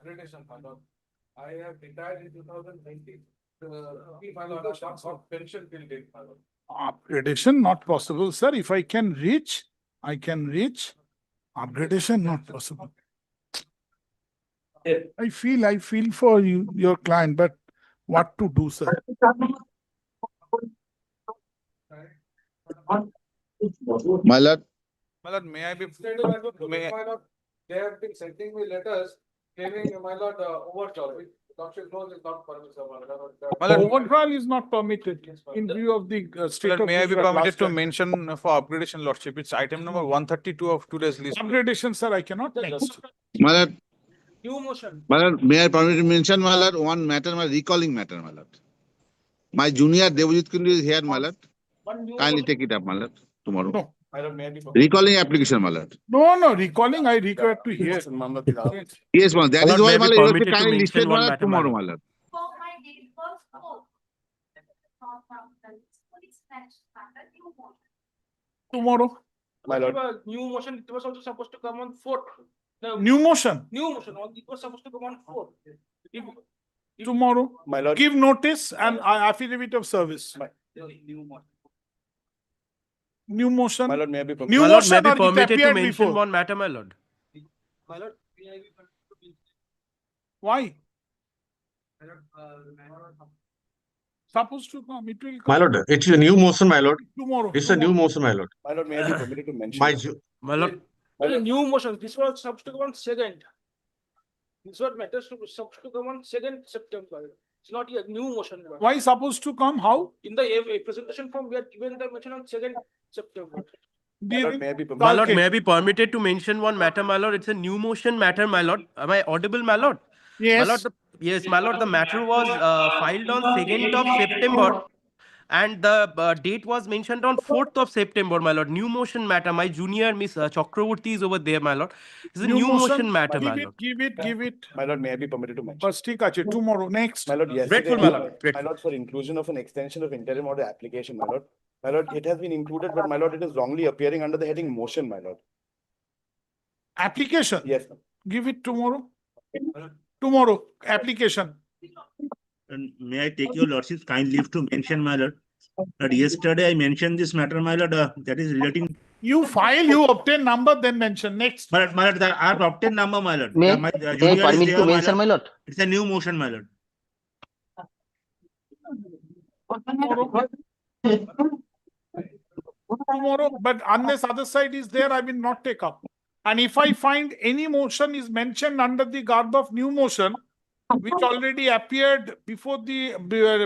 upgradation, my lord. I have retired in 2020. My lord, I got pension till date, my lord. Upgradation not possible, sir. If I can reach, I can reach. Upgradation not possible. I feel for you, your client, but what to do, sir? My lord, My lord, may I be? My lord, they have been sending me letters claiming, my lord, overdraft. Lordship knows is not permissible, my lord. My lord, Overdraft is not permitted in view of the state Lord, of may I be Gujarat permitted last to time. mention for upgradation, Lordship? It's item number 132 of today's list. Upgradation, sir, I cannot. Next. my lord, New motion. my lord, may I permit to mention, my lord, one matter, my recalling matter, my lord. My junior Devajit Kundu is here, my lord. Kindly take it up, my lord, tomorrow. No. My lord, may I be Recalling application, my lord. No, recalling, I regret to hear. Yes, my lord, that My is lord, why, may I my be lord, permitted to kindly mention listed, my one lord, matter, my tomorrow, lord? my lord. For my date was 4. Tomorrow. My lord. New motion, it was also supposed to come on 4th. New motion, New motion, it was supposed to come on 4th. tomorrow. My lord. Give notice and affidavit of service. New motion. My lord, may I be permitted? New My lord, may I motion be or it permitted to appeared mention before? one matter, my lord? My lord, may I be permitted to Why? Supposed to come, it will come. My lord, it's a new motion, my lord. Tomorrow. It's a new motion, my lord. My lord, may I be permitted to mention? My My lord, new motion, this was supposed to come on 2nd. This was matters to supposed to come on 2nd September. It's not a new motion. Why supposed to come? How? In the presentation form, we are given the mention on 2nd September. My lord, may I be permitted? my lord, Kalke. may I be permitted to mention one matter, my lord? It's a new motion matter, my lord. Am I audible, my lord? Yes. My lord, yes, my lord, the matter was filed on 2nd of September. And the date was mentioned on 4th of September, my lord. New motion matter. My junior Miss Chakravorty is over there, my lord. It's a new motion matter, my lord. Give it. My lord, may I be permitted to mention? First, tomorrow. Next. My lord, yesterday, Grateful, my lord. my Grateful. lord, for inclusion of an extension of interim order application, my lord. My lord, it has been included, but my lord, it is wrongly appearing under the heading motion, my lord. Application. Yes, ma'am. Give it tomorrow. Tomorrow. Application. And may I take your lordship's kind leave to mention, my lord, that yesterday I mentioned this matter, my lord, that is relating. You file, you obtain number, then mention. Next. My lord, I have obtained number, my lord. May My I junior is permit there, to mention, my lord? It's a new motion, my lord. Tomorrow, but unless other side is there, I will not take up. And if I find any motion is mentioned under the garb of new motion, which already appeared before the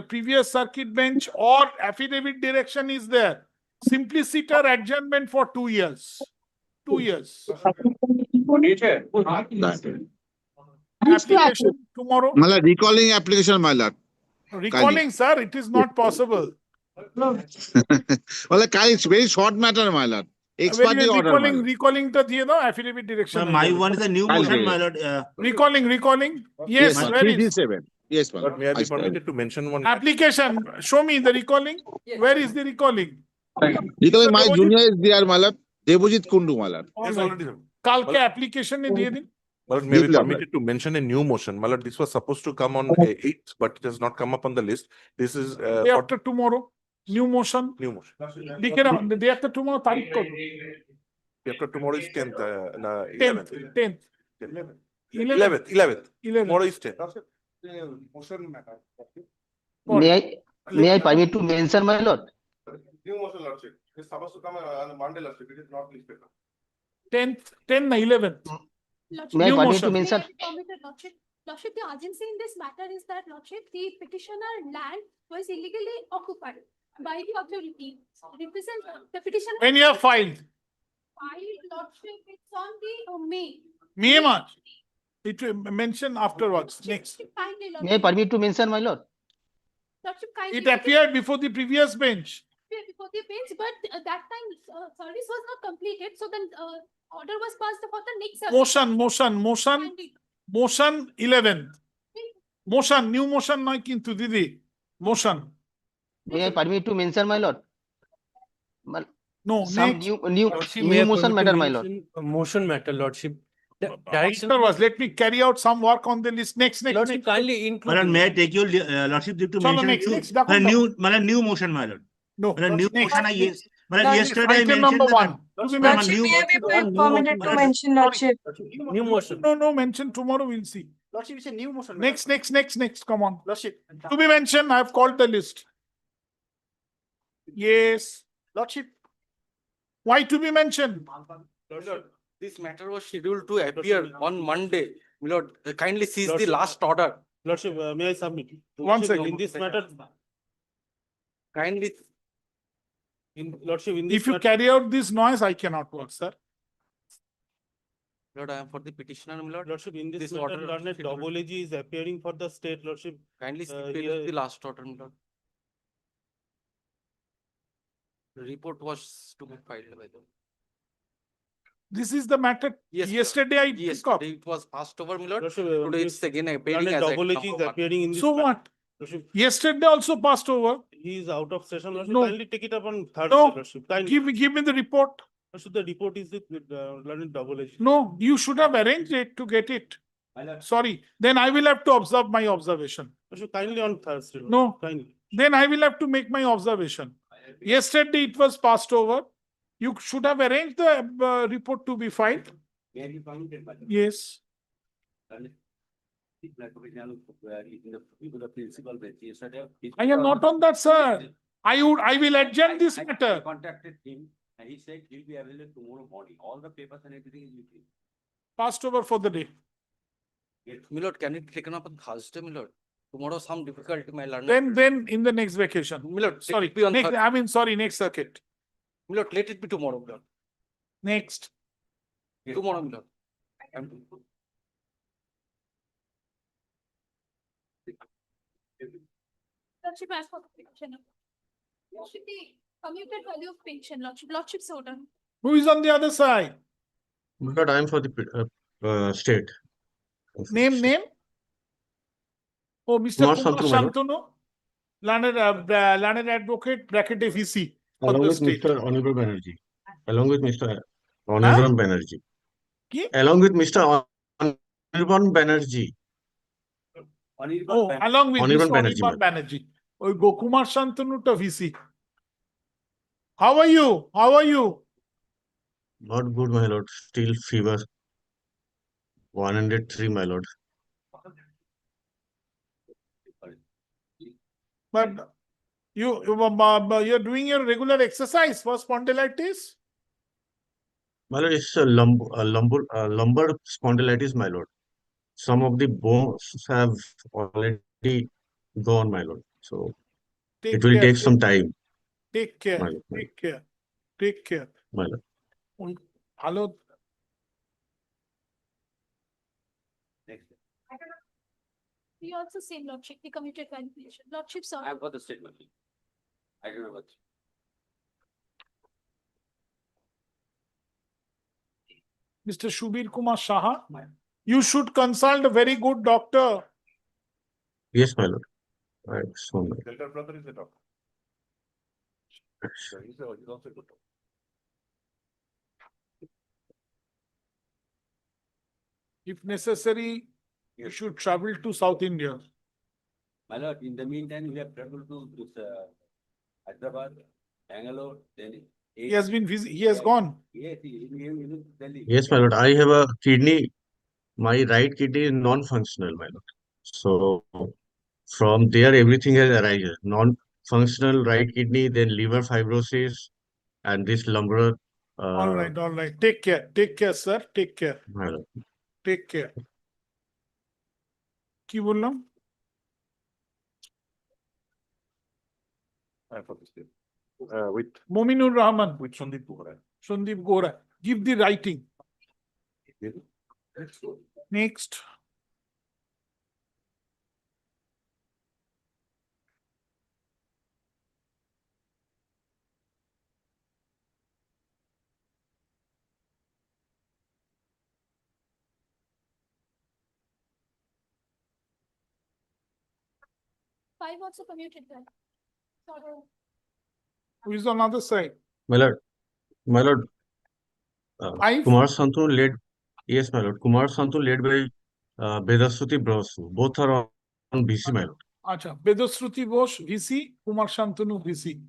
previous circuit bench, or affidavit direction is there, simply sit or adjournment for 2 years. 2 years. Application tomorrow. My lord, recalling application, my lord. Recalling, sir, it is not possible. Well, it's very short matter, my lord. Expertly order, my lord. Recalling the affidavit direction. My one is a new motion, my lord. Recalling. Yes, Yes, where is? 337. Yes, my Lord, lord. may I be permitted to mention one? Application. Show me the recalling. Where is the recalling? Recalling, my junior is there, my lord. Devajit Kundu, my lord. Yes, already, sir. Kalke application ne diye din. My lord, may I be Deeply permitted to mention a new motion? My lord, this was supposed to come on 8th, but it has not come up on the list. This is Day after tomorrow. New motion. new motion. The day after tomorrow, tarikh ko. Day after tomorrow is 10th, 10th. 11th. 10th. 11th. 11th. Tomorrow is 10th. Motion matter. May I permit to mention, my lord? New motion, lordship. It's supposed to come on Monday, lordship. It is not listed. 10th, 11th. May I New permit motion. to mention? Lordship, the urgency in this matter is that, Lordship, the petitioner land was illegally occupied by the authority. The petitioner When you have filed. Lordship, it's on the May. May month. It will mention afterwards. Next. Kindly, May I permit to mention, my lord? Lordship, kindly It appeared before the previous bench. before the bench, but that time service was not completed, so then order was passed for the next service. Motion 11th. Motion, new motion নয় কিন্তু দিদি. Motion. May I permit to mention, my lord? No, Some next. new motion matter, my lord. Motion matter, lordship. Mr. Was, let me carry out some work on the list. Next. Lordship, kindly My lord, include. may I take your lordship leave to Chalo, mention next, two, Dakun, my Dakun. new, my lord, new motion, my lord. No. My lord, new Next. motion, yes. My lord, That is yesterday I item mentioned number the. one. To be My lord, mentioned. new. May I be permitted to Lordship. mention, Lordship? New motion. No, mention tomorrow, we'll see. Lordship, it's a new motion. Next, come on. Lordship. To be mentioned, I've called the list. Yes. Lordship. Why to be mentioned? Lord, this matter was scheduled to appear on Monday. Lord, kindly seize the last order. Lordship, may I submit? One Lordship, second. in this matter, Kindly, Lordship, in this If you matter, carry out this noise, I cannot work, sir. Lord, I am for the petitioner, my lord. Lordship, in this This matter, order Learned scheduled. double AG is appearing for the state, Lordship. Kindly here- spell the last order, my lord. The report was to be filed by them. This is the matter. Yes, sir. Yesterday I Yes, took up. it was passed over, my lord. Lordship, Today it's again appearing Learned as item double AG is number one. appearing in this. So matter. what? Lordship, Yesterday also passed over. he is out of session, Lordship. No. Kindly take it up on Thursday, No. Lordship. Kindly. Give me the report. Lordship, the report is with Learned double AG. No, you should have arranged it to get it. Sorry. Then I will have to observe my observation. Lordship, kindly on Thursday. Lordship. No. Kindly. Then I will have to make my observation. Yesterday it was passed over. You should have arranged the report to be filed. Yes. I am not on that, sir. I will adjourn this matter. Contacted him and he said he'll be available tomorrow morning. All the papers and everything is with him. Passed over for the day. My lord, can it be taken up on Thursday, my lord? Tomorrow some difficulty, my lord. Then in the next vacation. My lord, Sorry, let it be on next circuit. My lord, let it be tomorrow, my lord. Next. Tomorrow, my lord. Lordship, as for the petitioner. Lordship, the commuted value of pension, Lordship's order. Who is on the other side? My lord, I am for the state. Name? Oh, Mr. Kumar Kumar Shantanu, my lord. Shantanu, learned advocate, bracket VC. Along with state. Mr. Honorable Banerjee. Along with Mr. Honorable Banerjee. Ki? Along with Mr. Honorable Banerjee. Oh, along with Anirban Mr. Banerjee, Anirban ma'am. Banerjee. Oh, go Kumar Shantanu to VC. How are you? Not good, my lord. Still fever. 103, my lord. But you're doing your regular exercise for spondylitis? My lord, it's a lumbar spondylitis, my lord. Some of the bones have already gone, my lord. So it will take some time, Take care. my lord. Take care. My lord. Hello. We also same Lordship, the commuted calculation. Lordship's order. I've got the statement. I don't know what. Mr. Shubir Kumar Saha, you should consult a very good doctor. Yes, my lord. Right. So, my Delta brother is the doctor. He's also a good doctor. If necessary, you should travel to South India. My lord, in the meantime, we have traveled to this Hyderabad, Bangalore, Delhi. He has gone. Yes, he is Delhi. Yes, my lord. I have a kidney. My right kidney is non-functional, my lord. So from there, everything has arisen. Non-functional right kidney, then liver fibrosis, and this lumbar. All right. Take care, sir. Take care. My lord. Take care. কি বললাম? With Mominur Rahman, Sandeep Bohra. Sandeep Gora. Give the writing. Next. Five also commuted well. Order. Who is on other side? My lord. Five? Kumar Shantanu led. Yes, my lord. Kumar Santu led by Vedasuti Brasu. Both are on BC, my lord. Acha, Bedosruti Bosh, VC, Kumar Shantanu, VC.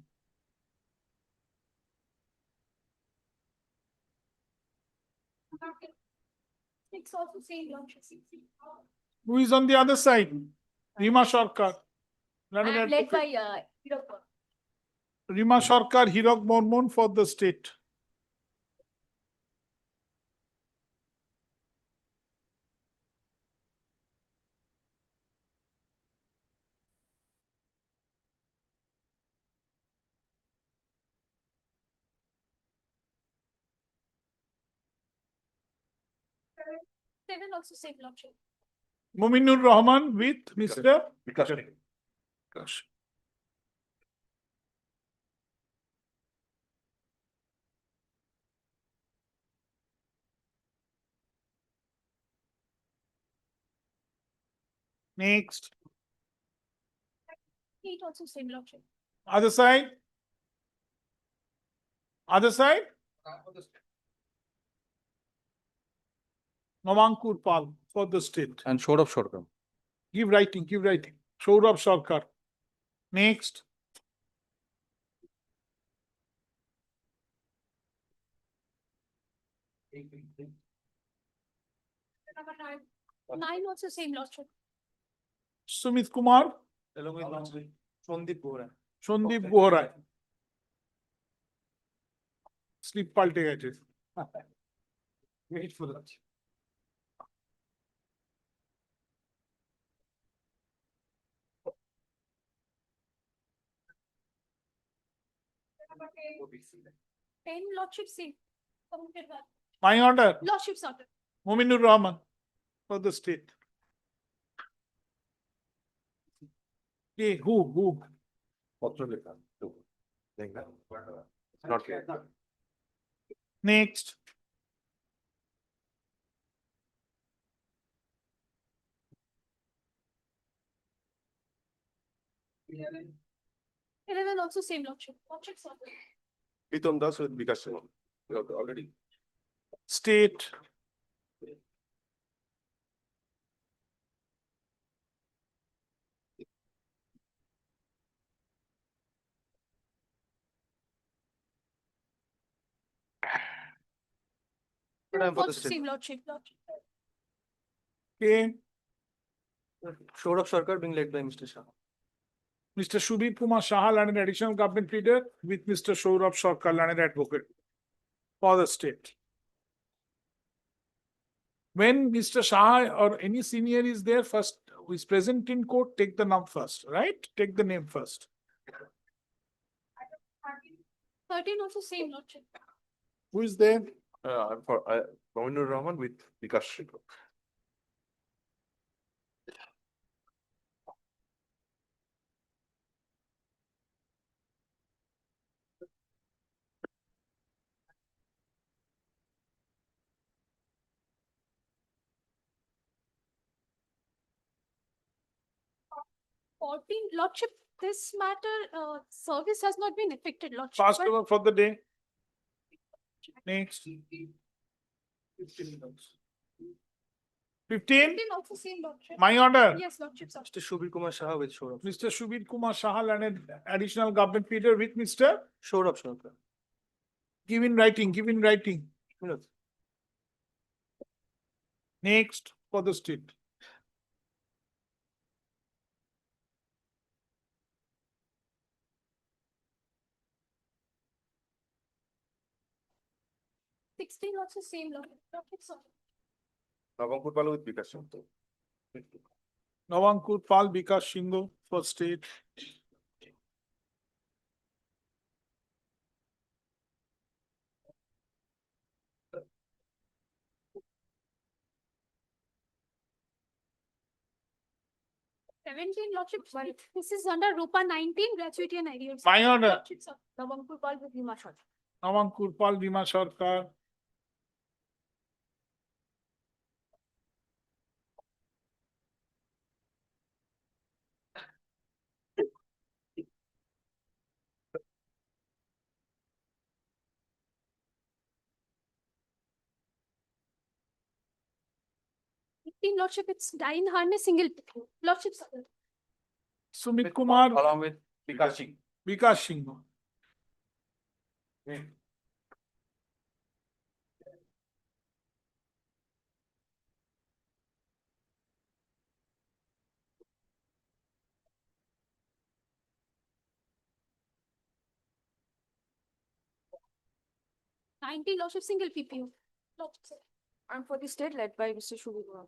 It's also same lordship. Who is on the other side? Rima Sarkar. Learned I'm led advocate. by Hirokko. Rima Sarkar, Hirok Mormon for the state. Seven also same lordship. Muminur Rahman with Mr. Vikas. Next. Eight also same lordship. Other side. Other side. Navankur Pal for the state. And Shourabh Sharkar. Give writing, give writing. Shourabh Sarkar. Next. Number nine. Nine also same lordship. Sumit Kumar. Along with Sondip Bora. Shandip Bohra. Sleep palte gache. Wait for that. Ten lordship same. My order. Lordship sorted. Muminur Rahman for the state. Okay, who? Not clear. Next. Eleven also same lordship. Lordship sorted. Pritam Das with Vikas Singh. Already. State. Also same lordship. Okay. Shourabh Sharkar being led by Mr. Shah. Mr. Shubir Kumar Shah, and an additional government leader with Mr. Shourabh Sarkar, and an advocate for the state. When Mr. Shah or any senior is there first, who is present in court, take the name first, right? Take the name first. 13 also same lordship. Who is there? I'm for Mominur Rahman with Vikas Singh. Lordship, this matter, service has not been effected, lordship. Fast but- over for the day. Next. 15. 15 also same lordship. My order. Yes, lordship, sorry. Mr. Shubir Kumar Shah with Shourabh. Mr. Shubir Kumar Shah, and an additional government leader with Mr. Shourabh Sharkar. Give in writing, give in writing. Next for the state. Sixteen also same lordship. Lordship, sorry. Navankur Pal with Vikas Singh. Navankur Pal, Vikas Shingo for state. Lordship, sorry. This is under Rupa 19, gratuity and arrears. My order. Lordship, sorry. Navankur Pal with Bhima Shah. Navankur Pal, Rima Sarkar. In Lordship, it's dying harness single PPO. Lordship, Sumit Kumar, Along with Vikas Singh. Vikas Singh. Nineteen Lordship single PPO. Lordship. And for the state led by Mr. Shubham.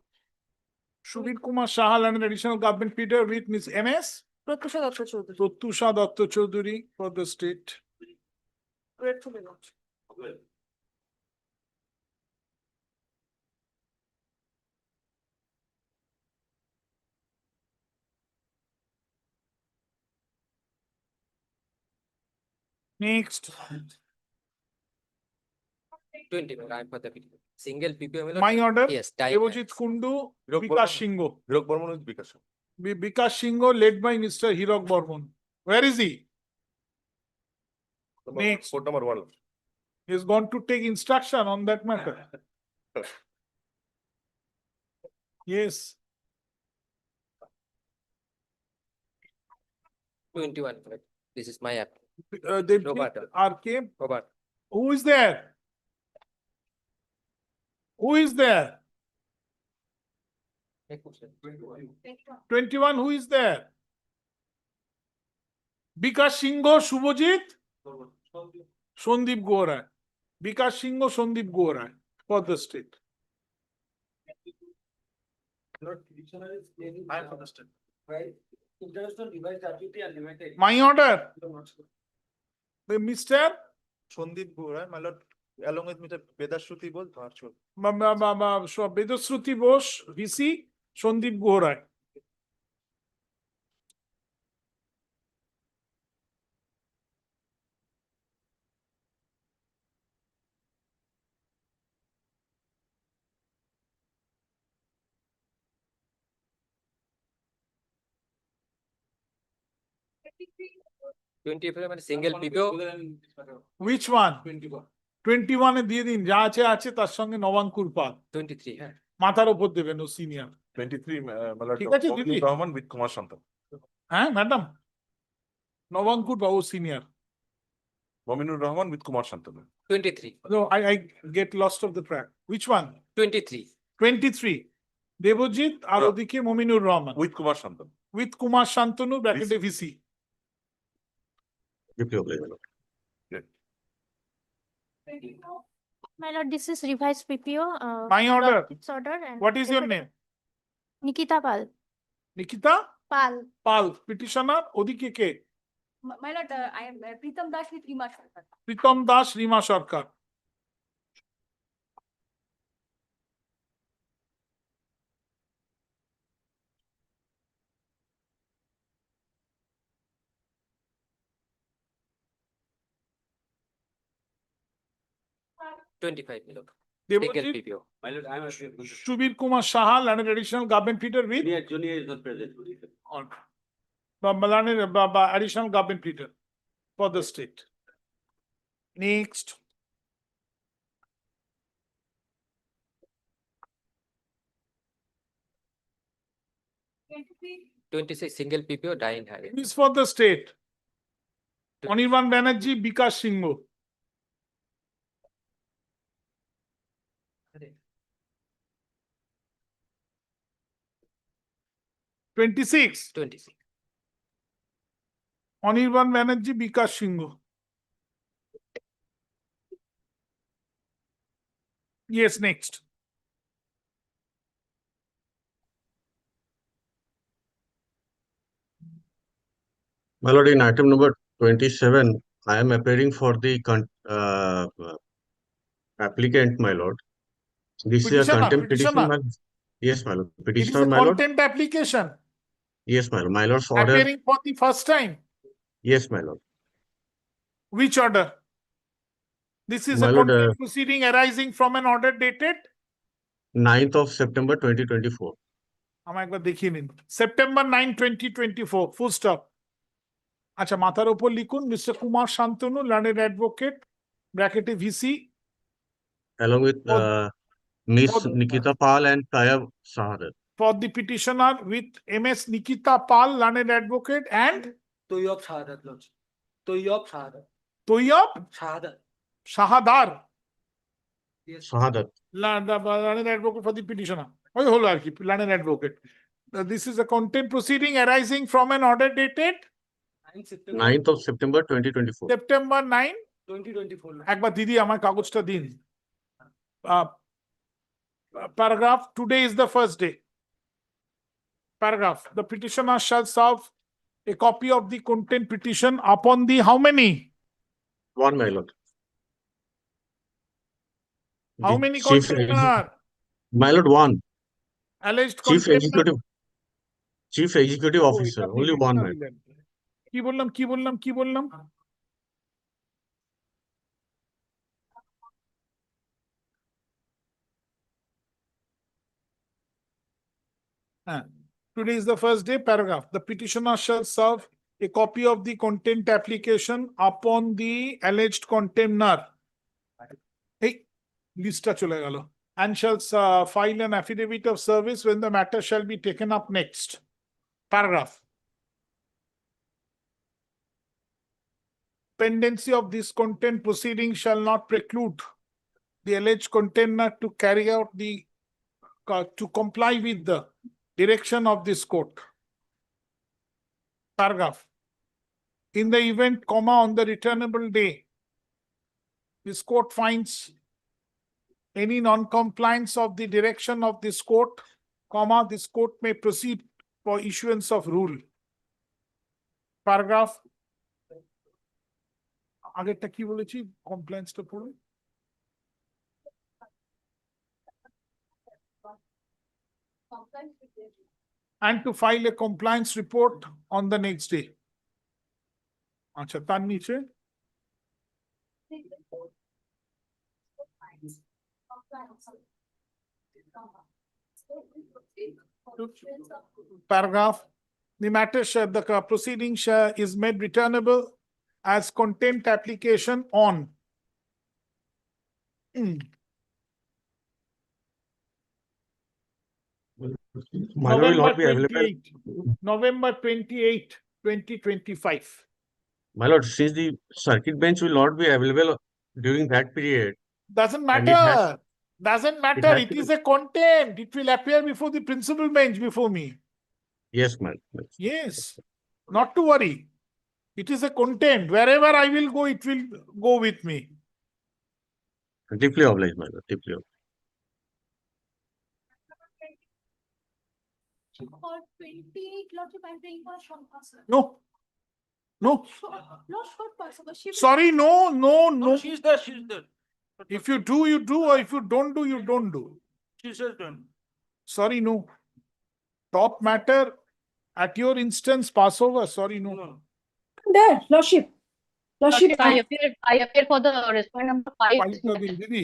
Shubir Kumar Sahal and an additional government pleader with Ms. MS. Pratyusha Datta Chaudhary. Pratyusha Datta Chaudhary for the state. Gratefully not. Next, 20, I'm for the PPO. Single PPO. Milord. my order. Yes, dying Devojit Kundu, Hirok Vikas Bormon. Singho. Hirok Bormon with Vikas Singh. Vikas Singho led by Mr. Hirok Bormon. Where is he? Next. Court number 1. He has gone to take instruction on that matter. Yes. 21. Correct. This is my app. Deputy RK. Robert. Who is there? Who is there? 21, who is there? Vikas Singho, Shubhajit, Sondip Gorai. Vikas Singho, Sondip Gorai for the state. I am for the state. Right? International revised activity and limited. My order. Mr. Sondip Gorai, my lord, along with Mr. Vedashruti Bose, virtual. Vedashruti Bose, VC, Sondip Gorai. Single PPO. Which one? 21 এ দিয়ে দিন যা আছে আছে তার সঙ্গে নবাঙ্কুর পাল 23. হ্যাঁ। মাথার উপর দেবেন ও সিনিয়র 23, my lord, ঠিক আছে, দিদি? Mominur Rahman with Kumar Santanu. হ্যাঁ madam নবাঙ্কুর Babu senior Mominur Rahman with Kumar Santanu. 23. No, I get lost of the track. Which one? 23. 23. Devojit আর ওদিকে Mominur Rahman With Kumar Santanu. with Kumar Shantanu ব্র্যাকেটে VC My lord, this is revised PPO. My order. Lordship's order. And What is your name? Nikita Pal. Nikita Pal. Pal, petitioner ওদিকে কে? My lord, I am Pritam Das with Rima Sharkar. Pritam Das Rima Sarkar Milord. Single Devojit PPO. My lord, I am a Shubir Kumar Sahal and an additional government pleader with junior is not present. additional government pleader for the state. Next. Single PPO dying harness. Is for the state. Anirban Banerjee, Vikas Singho. Twenty-six. 26. Anirban Banerjee, Vikas Singho. Yes, next. My lord, in item number 27, I am appearing for the applicant, my lord. This is a Petitioner, contempt petition. petitioner. My- Yes, my lord. It is Petitioner, a my lord. contempt application Yes, my lord. My lord's order. appearing for the first time. Yes, my lord. Which order? This is My a lord, contempt proceeding arising from an order dated 9th of September 2024. আমার একবার দেখিয়ে নিন September 9, 2024 full stop আচ্ছা মাথার উপর লিখুন mister Kumar Shantanu learned advocate ব্র্যাকেটে VC Along with Miss Nikita Pal and Tayab Sahadat. For the petitioner with MS Nikita Pal, learned advocate, and Toyab Shahadat, Lordship. Toyab Shahadat. Toyab Shahadat. Shahadar, Yes. Sahadat. learned advocate for the petitioner. Oh, whole archive, learned advocate. This is a content proceeding arising from an order dated 9th of September 2024. September 9. 2024. একবার দিদি আমার কাগজটা দিন। Paragraph, today is the first day. Paragraph, the petitioner shall serve a copy of the content petition upon the how many? One, my lord. How The many chief container? My lord, one. Alleged Chief container. executive Oh, officer. এটা Only দিলেন, one, এটা my lord. দিলেন। কি বললাম কি বললাম কি বললাম? Today is the first day, paragraph. The petitioner shall serve a copy of the content application upon the alleged container. Hey, lista chole gelo. And shall file an affidavit of service when the matter shall be taken up next. Paragraph. Pendency of this content proceeding shall not preclude the alleged container to carry out the to comply with the direction of this court. Paragraph. In the event, comma, on the returnable day, this court finds any non-compliance of the direction of this court, comma, this court may proceed for issuance of rule. Paragraph. আগেরটা কি বলেছি? কমপ্লায়েন্সটা পড়ুন। And to file a compliance report on the next day. আচ্ছা, তার নিচে paragraph, the matter shall, the proceeding shall is made returnable as contempt application on My lord will not be available. November 28, 2025. My lord, since the circuit bench will not be available during that period. Doesn't And it matter. has- Doesn't matter. has It to is a content. It will appear before the principal bench before me. Yes, my lord. Yes. Not to worry. It is a content. Wherever I will go, it will go with me. Deeply obliged, my lord. Deeply obliged. For 28, Lordship, I'm paying for short person. No. No. Not short person, but she. Sorry, no, no, no. She's there, she's there. If you do, you do, or if you don't do, you don't do. She says done. Sorry, no. Top matter at your instance, pass over. Sorry, no. There, Lordship. Lordship, I appear for the respondent number 5. ফাইলটা দিন, দিদি।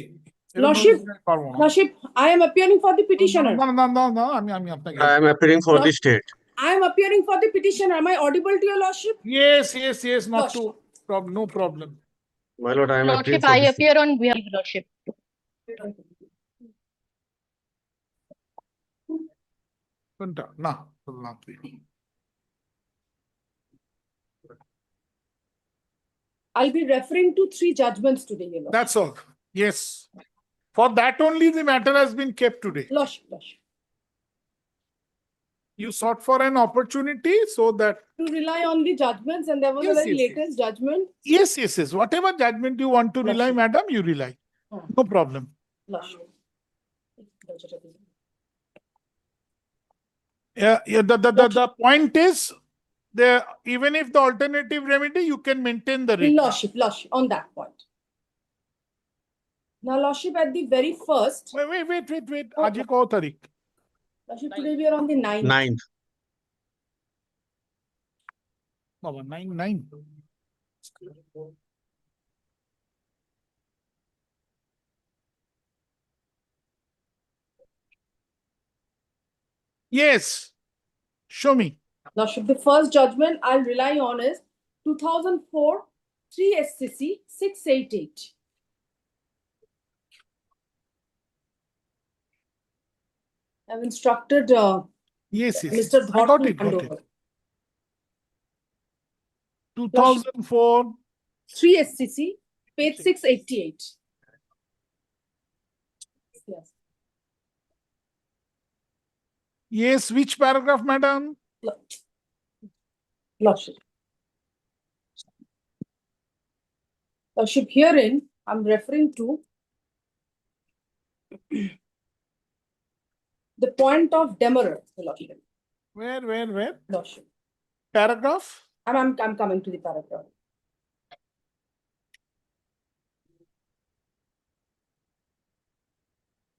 এরকম Lordship, ভাবে পারবো না। Lordship, I am appearing for the petitioner. না, না, না, না, আমি আপনাকে। I am appearing for the state. I am appearing for the petitioner. Am I audible to your Lordship? Yes, yes, yes, not to, no problem. My lord, I am appearing Lordship, for I the state. appear on behalf of Lordship. কোনটা? না, বললাম তুই। I'll be referring to 3 judgments today, your Lordship. That's all. Yes. For that only the matter has been kept today. Lordship, Lordship. You sought for an opportunity so that, To rely on the judgments, and there was Yes, a very yes, latest judgment. yes, yes, yes, whatever judgment you want to rely, Lordship. madam, you rely. Hmm. No problem. Lordship. Yeah, the point is, even if the alternative remedy, you can maintain the rate. Lordship, Lordship, on that point. Now, Lordship, at the very first, Wait. Aji ko tarik. Lordship, today we are on the 9th. 9th. Baba, 9. Yes. Show me. Lordship, the first judgment I'll rely on is 2004 3 SCC 688. I've instructed Yes, yes. Mr. I got Dhot to it, hand got over. it. 2004. 3 SCC, page 688. Yes. Yes, which paragraph, madam? Lordship. Lordship, herein, I'm referring to the point of demurrer, Lordship. Where? Lordship. Paragraph? I'm coming to the paragraph.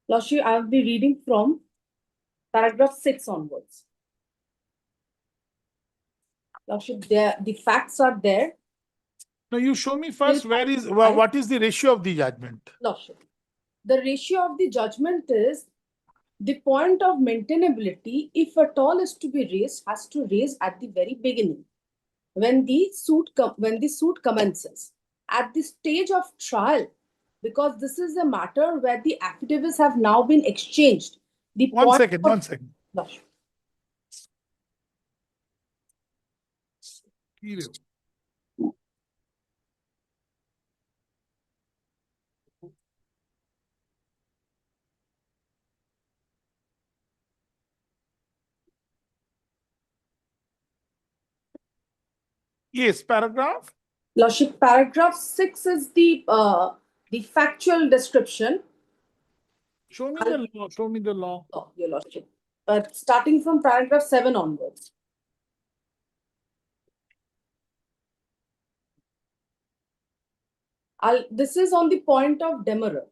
Lordship, I'll be reading from paragraph 6 onwards. Lordship, the facts are there. No, you show me first Till what is the ratio of the judgment? Lordship, the ratio of the judgment is the point of maintainability, if at all is to be raised, has to raise at the very beginning. When the suit commences, at the stage of trial, because this is a matter where the affidavits have now been exchanged. One second. Lordship. Yes, paragraph. Lordship, paragraph 6 is the factual description. Show me the law. Show me the law. Oh, Your Lordship. Starting from paragraph 7 onwards. This is on the point of demurrer.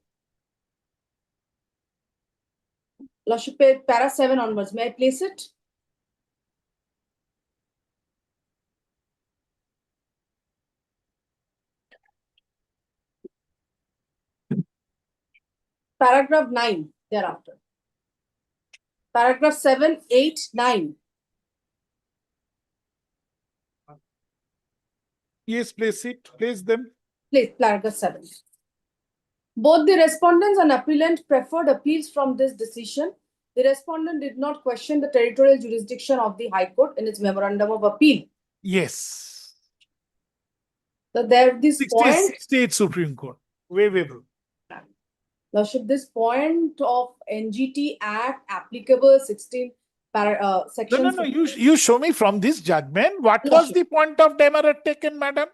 Lordship, para 7 onwards. May I place it? Paragraph 9 thereafter. Paragraph 7, 8, 9. Yes, place it. Place them. Place paragraph 7. Both the respondents and appellant preferred appeals from this decision. The respondent did not question the territorial jurisdiction of the High Court in its memorandum of appeal. Yes. So there, this point. 68 Supreme Court. Waivable. Lordship, this point of NGT Act applicable 16 section. No. You show me from this judgment. What was the point of demurrer taken, madam?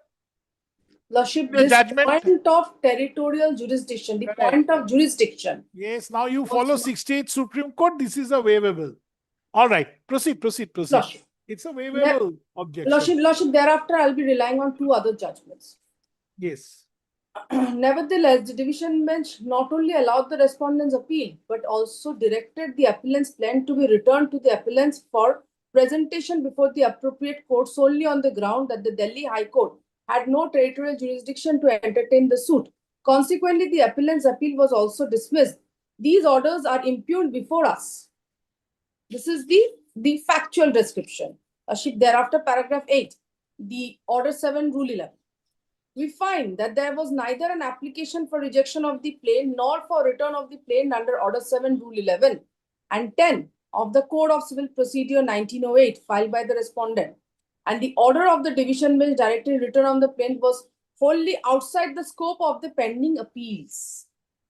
Lordship, The this judgment. point of territorial jurisdiction, the point of jurisdiction. Yes, now you follow 68 Supreme Court. This is a waivable. All right, proceed. Lordship. It's a waivable objection. Lordship, thereafter I'll be relying on 2 other judgments. Yes. Nevertheless, the division bench not only allowed the respondent's appeal, but also directed the appellant's plan to be returned to the appellants for presentation before the appropriate court solely on the ground that the Delhi High Court had no territorial jurisdiction to entertain the suit. Consequently, the appellant's appeal was also dismissed. These orders are impugned before us. This is the factual description. Thereafter, paragraph 8, the order 7, rule 11. We find that there was neither an application for rejection of the plaint nor for return of the plaint under Order 7, Rule 11 and 10 of the Code of Civil Procedure 1908 filed by the respondent. And the order of the division bench directing return on the plaint was wholly outside the scope of the pending appeals.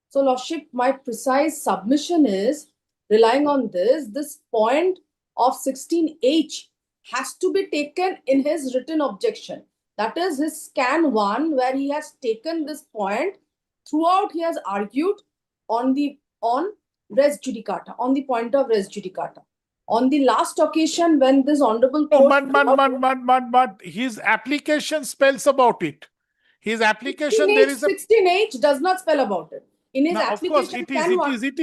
So, Lordship, my precise submission is, relying on this point of 16H has to be taken in his written objection. That is his scan 1, where he has taken this point. Throughout, he has argued on res judicata, on the point of res judicata. On the last occasion, when this honorable court... But his application spells about it. His application, there is a... 16H does not spell about it. In his application, of course, it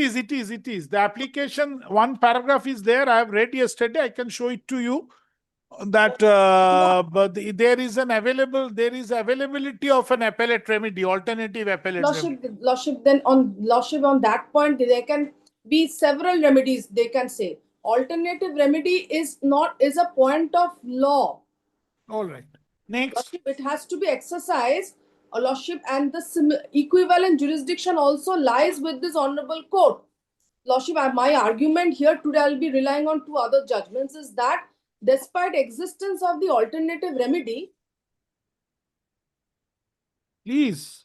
is. The application, 1 paragraph is there. I have read yesterday. I can show it to you. That but there is availability of an appellate remedy, alternative appellate remedy. Lordship, on that point, there can be several remedies. They can say alternative remedy is a point of law. All right. Next, Lordship, it has to be exercised, Lordship, and the equivalent jurisdiction also lies with this honorable court. Lordship, my argument here today, I'll be relying on two other judgments, is that despite existence of the alternative remedy, Please.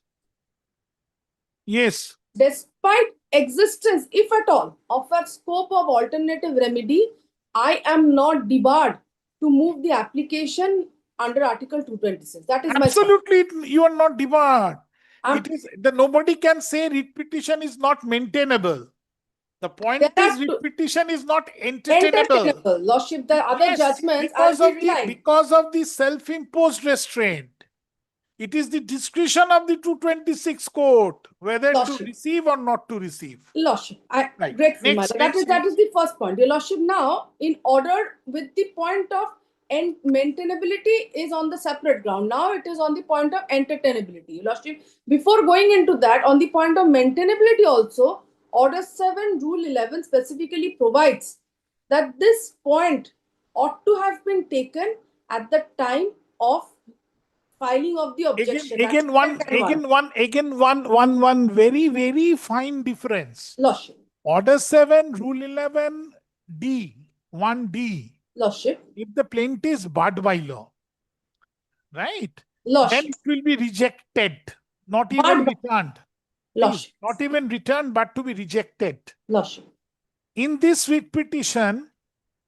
Yes. despite existence, if at all, of a scope of alternative remedy, I am not debarred to move the application under Article 226. That is my Absolutely, you are not debarred. Um, It is the nobody can say writ petition is not maintainable. The point There is are writ two- petition is not entertainable. entertainable. Lordship, the other Yes, judgments, I'll be relying. because of the self-imposed restraint. It is the discretion of the 226 court whether to Lordship. receive or not to receive. Lordship, Right. grateful, my Next, lord. That is the first point. Your Lordship, now, in order with the point of maintainability is on the separate ground. Now it is on the point of entertainability. Your Lordship, before going into that, on the point of maintainability also, Order 7, Rule 11 specifically provides that this point ought to have been taken at the time of filing of the objection. Again, one very fine difference. Lordship. Order 7, Rule 11, D, 1D. Lordship. If the plaintiff is barred by law, right? Lordship. Then it will be rejected, not Barred even by- returned. Lordship. Not even returned, but to be rejected. Lordship. In this writ petition,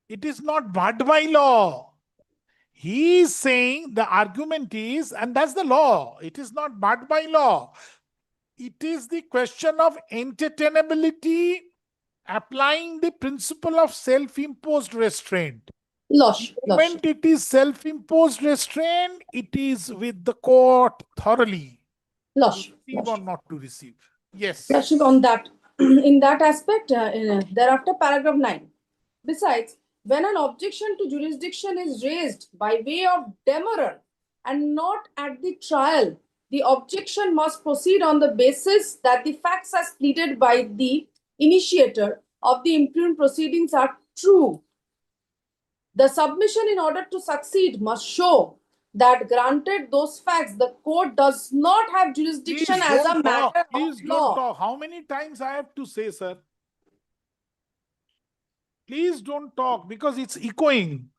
it is not barred by law. He is saying the argument is, and that's the law, it is not barred by law. It is the question of entertainability applying the principle of self-imposed restraint. Lordship. When it is self-imposed restraint, it is with the court thoroughly. Lordship. Receive or not to receive. Yes. Lordship, on that, in that aspect, thereafter, paragraph 9. Besides, when an objection to jurisdiction is raised by way of demurrer and not at the trial, the objection must proceed on the basis that the facts as pleaded by the initiator of the impugned proceedings are true. The submission, in order to succeed, must show that granted those facts, the court does not have jurisdiction Please as a don't matter talk. of Please law. don't talk. How many times I have to say, sir? Please don't talk because it's echoing.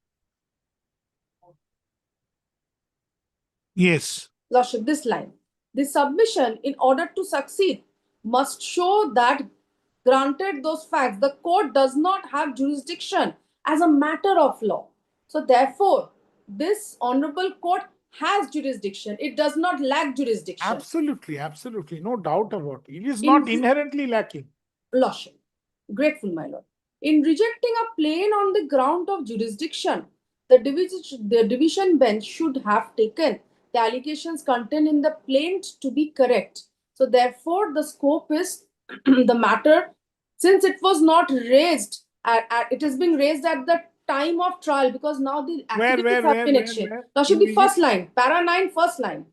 Yes. Lordship, this line. The submission, in order to succeed, must show that granted those facts, the court does not have jurisdiction as a matter of law. So therefore, this honorable court has jurisdiction. It does not lack jurisdiction. Absolutely, absolutely. No doubt about it. It is not inherently lacking. Lordship, grateful, my lord. In rejecting a plain on the ground of jurisdiction, the division bench should have taken the allegations contained in the plaint to be correct. So therefore, the scope is the matter, since it was not raised, it is being raised at the time of trial, because now the affidavits have been exchanged. Lordship, the first line, para 9, first line.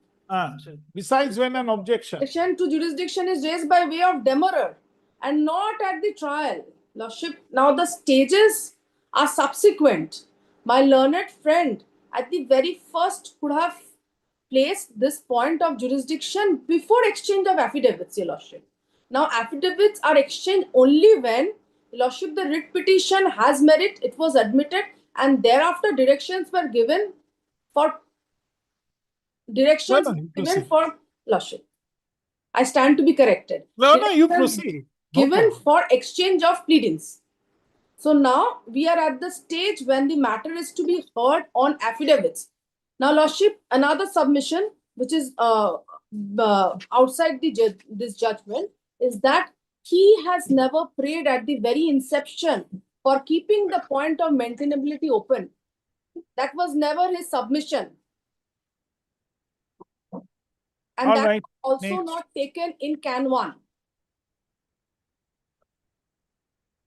Besides, when an objection Objection to jurisdiction is raised by way of demurrer and not at the trial. Lordship, now the stages are subsequent. My learned friend at the very first could have placed this point of jurisdiction before exchange of affidavits, Your Lordship. Now, affidavits are exchanged only when, Your Lordship, the writ petition has merit, it was admitted, and thereafter directions were given for Lordship. I stand to be corrected. No, you proceed. Given for exchange of pleadings. So now we are at the stage when the matter is to be heard on affidavits. Now, Lordship, another submission which is outside this judgment is that he has never prayed at the very inception for keeping the point of maintainability open. That was never his submission. And that also not taken in Can 1.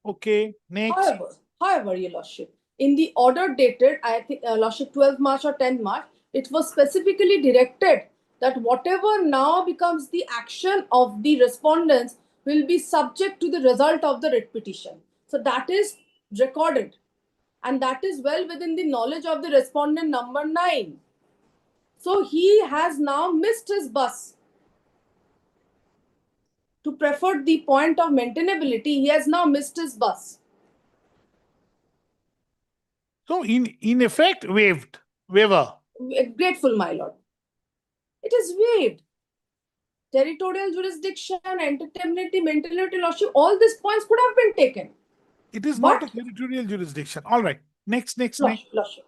Okay, next. However, Your Lordship, in the order dated, I think, Lordship, 12 March or 10 March, it was specifically directed that whatever now becomes the action of the respondents will be subject to the result of the writ petition. So that is recorded. And that is well within the knowledge of the respondent number 9. So he has now missed his bus. to prefer the point of maintainability, he has now missed his bus. So in effect, waiver. Grateful, my lord. It is waived. Territorial jurisdiction, entertainability, maintainability, lordship, all these points could have been taken. It is But- not a territorial jurisdiction. All right. Next. Lordship.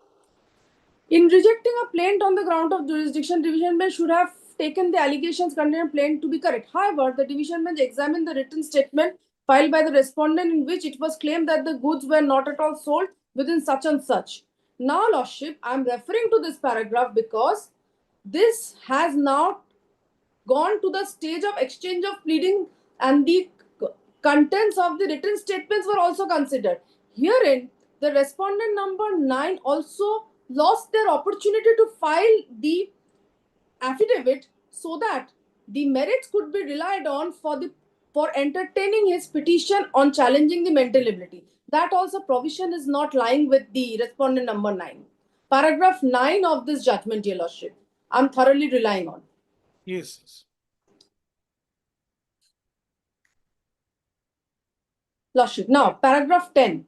In rejecting a plaint on the ground of jurisdiction, division bench should have taken the allegations contained in plaint to be correct. However, the division bench examined the written statement filed by the respondent in which it was claimed that the goods were not at all sold within such and such. Now, lordship, I am referring to this paragraph because this has now gone to the stage of exchange of pleading and the contents of the written statements were also considered. Herein, the respondent number 9 also lost their opportunity to file the affidavit so that the merits could be relied on for entertaining his petition on challenging the maintainability. That also provision is not lying with the respondent number 9. Paragraph 9 of this judgment, your lordship, I'm thoroughly relying on. Yes. Lordship. Now, paragraph 10.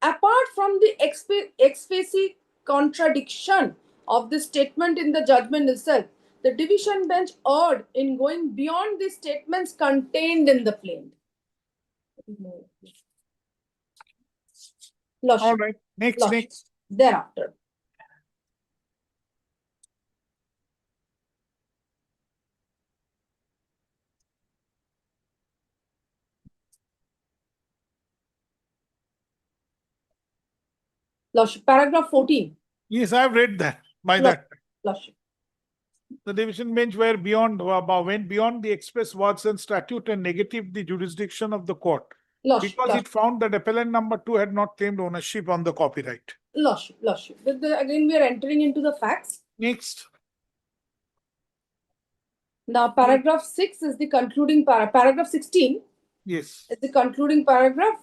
Apart from the ex facie contradiction of the statement in the judgment itself, the division bench erred in going beyond the statements contained in the plaint. Lordship. All right. Next. Thereafter. Lordship. Paragraph 14. Yes, I have read that. By Lordship. that, Lordship. the division bench went beyond the express words and statute and negative the jurisdiction of the court Lordship. because it found that appellant number 2 had not claimed ownership on the copyright. Lordship. Again, we are entering into the facts. Next. Now, paragraph 6 is the concluding paragraph 16 Yes. is the concluding paragraph.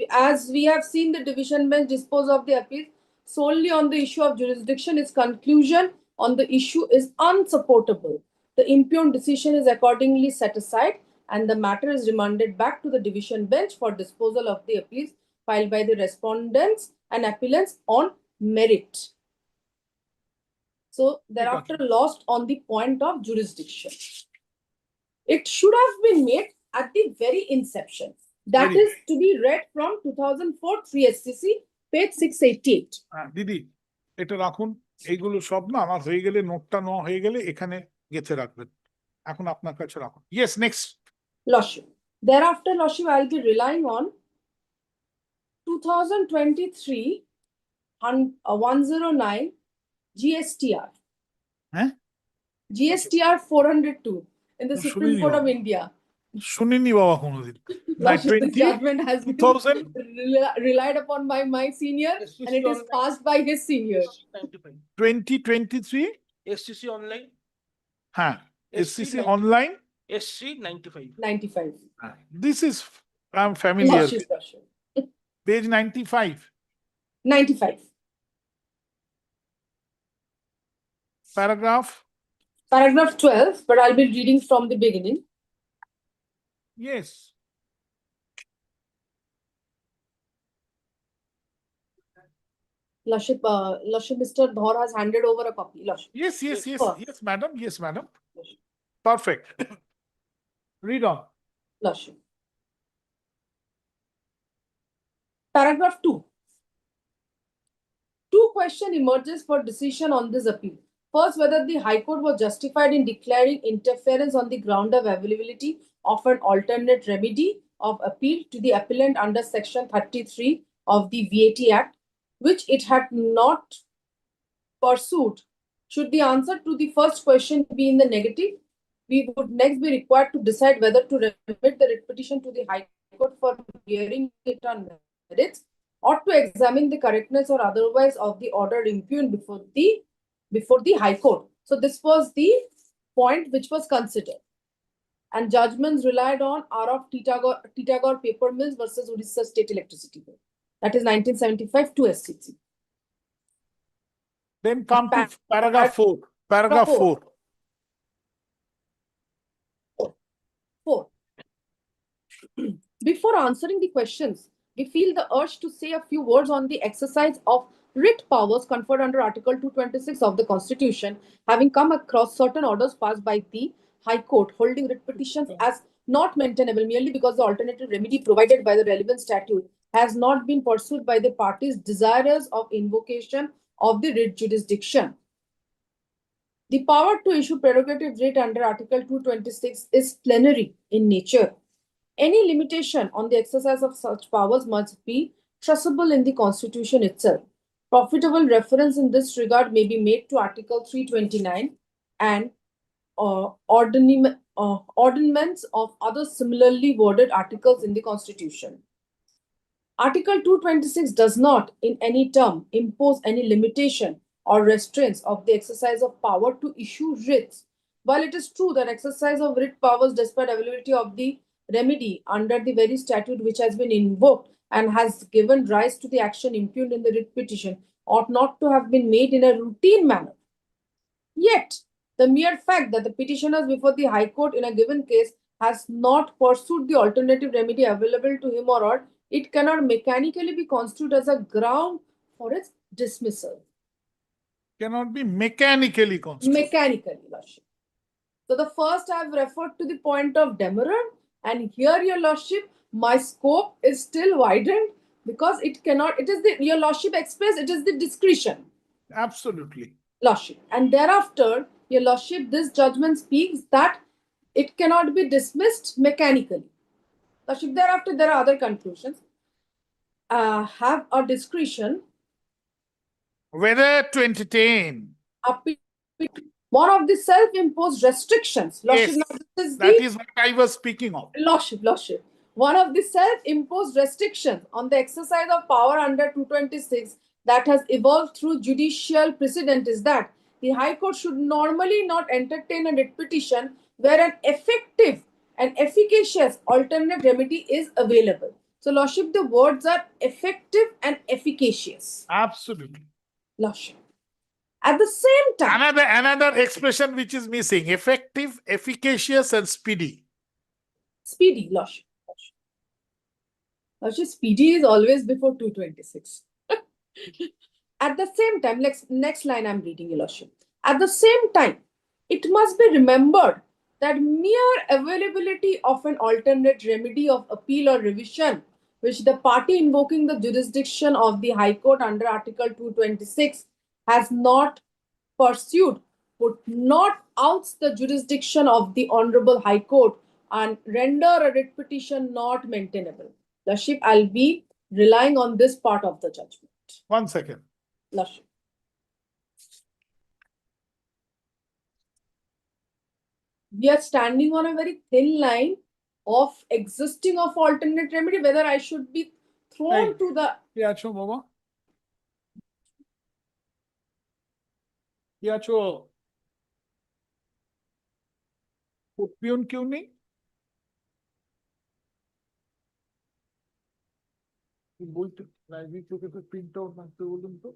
As we have seen, the division bench dispose of the appeal solely on the issue of jurisdiction. Its conclusion on the issue is unsupportable. The impugned decision is accordingly set aside and the matter is remanded back to the division bench for disposal of the appeals filed by the respondents and appellants on merit. So thereafter lost on the point of jurisdiction. It should have been made at the very inception. That Very is to be read from 2004 3 SCC, page 688. দিদি এটা রাখুন, এইগুলো সব না আমার হয়ে গেলে নোটটা নেওয়া হয়ে গেলে এখানে গেঁথে রাখবেন। এখন আপনার কাছে রাখুন। Yes, next. Lordship. Thereafter, Lordship, I'll be relying on 2023 109 GSTR. Huh? GSTR 402 in the Supreme শুনিনি Court বাবা। of India. শুনিনি বাবা কোনোদিন। Lordship, the judgment has been 2000 relied upon by my senior and it is passed by his senior. 2023 SCC online, হ্যাঁ SCC 90 online SC 95. 95. this is I'm familiar Lordship. page 95 95. paragraph Paragraph 12, but I'll be reading from the beginning. yes Lordship, Mr. Dhor has handed over a copy. Lordship. yes madam perfect read on Lordship. Paragraph 2. Two question emerges for decision on this appeal. First, whether the High Court was justified in declaring interference on the ground of availability of an alternate remedy of appeal to the appellant under Section 33 of the VAT Act, which it had not pursued. Should the answer to the first question be in the negative, we would next be required to decide whether to remit the writ petition to the High Court for hearing it on merits or to examine the correctness or otherwise of the order impugned before the High Court. So this was the point which was considered. And judgments relied on are of Titagore Paper Mills versus Odisha State Electricity Board. That is 1975 to SCC. then come to paragraph 4 paragraph 4 4. Before answering the questions, we feel the urge to say a few words on the exercise of writ powers conferred under Article 226 of the Constitution, having come across certain orders passed by the High Court holding writ petitions as not maintainable merely because the alternative remedy provided by the relevant statute has not been pursued by the parties desirous of invocation of the writ jurisdiction. The power to issue prerogative writ under Article 226 is plenary in nature. Any limitation on the exercise of such powers must be traceable in the Constitution itself. Profitable reference in this regard may be made to Article 329 and ordinaments of other similarly worded articles in the Constitution. Article 226 does not, in any term, impose any limitation or restraints of the exercise of power to issue writs. While it is true that exercise of writ powers despite availability of the remedy under the very statute which has been invoked and has given rise to the action impugned in the writ petition ought not to have been made in a routine manner. Yet, the mere fact that the petitioners before the High Court in a given case has not pursued the alternative remedy available to him or her, it cannot mechanically be construed as a ground for its dismissal. Cannot be mechanically construed. Mechanically, Lordship. So the first I have referred to the point of demurrer, and here, Your Lordship, my scope is still widened because it cannot, it is the, Your Lordship expressed, it is the discretion. Absolutely. Lordship. And thereafter, Your Lordship, this judgment speaks that it cannot be dismissed mechanically. Lordship, thereafter, there are other conclusions. Have a discretion. Whether to entertain. One of the self-imposed restrictions. Lordship, Yes, that is what I was speaking of. Lordship. One of the self-imposed restrictions on the exercise of power under 226 that has evolved through judicial precedent is that the High Court should normally not entertain a writ petition where an effective and efficacious alternate remedy is available. So, Lordship, the words are effective and efficacious. Absolutely. Lordship. At the same time, another expression which is missing: effective, efficacious, and speedy. Speedy, Lordship. Lordship, speedy is always before 226. At the same time, next line I'm reading, Your Lordship. At the same time, it must be remembered that mere availability of an alternate remedy of appeal or revision, which the party invoking the jurisdiction of the High Court under Article 226 has not pursued, would not oust the jurisdiction of the Honorable High Court and render a writ petition not maintainable. Lordship, I'll be relying on this part of the judgment. 1 second. Lordship. We are standing on a very thin line of existing of alternate remedy, whether I should be thrown to the... Yeah, sure, Baba. Yeah, sure. Peon क्यों नहीं? बोलते library के तो print out मांगते बोलूं तो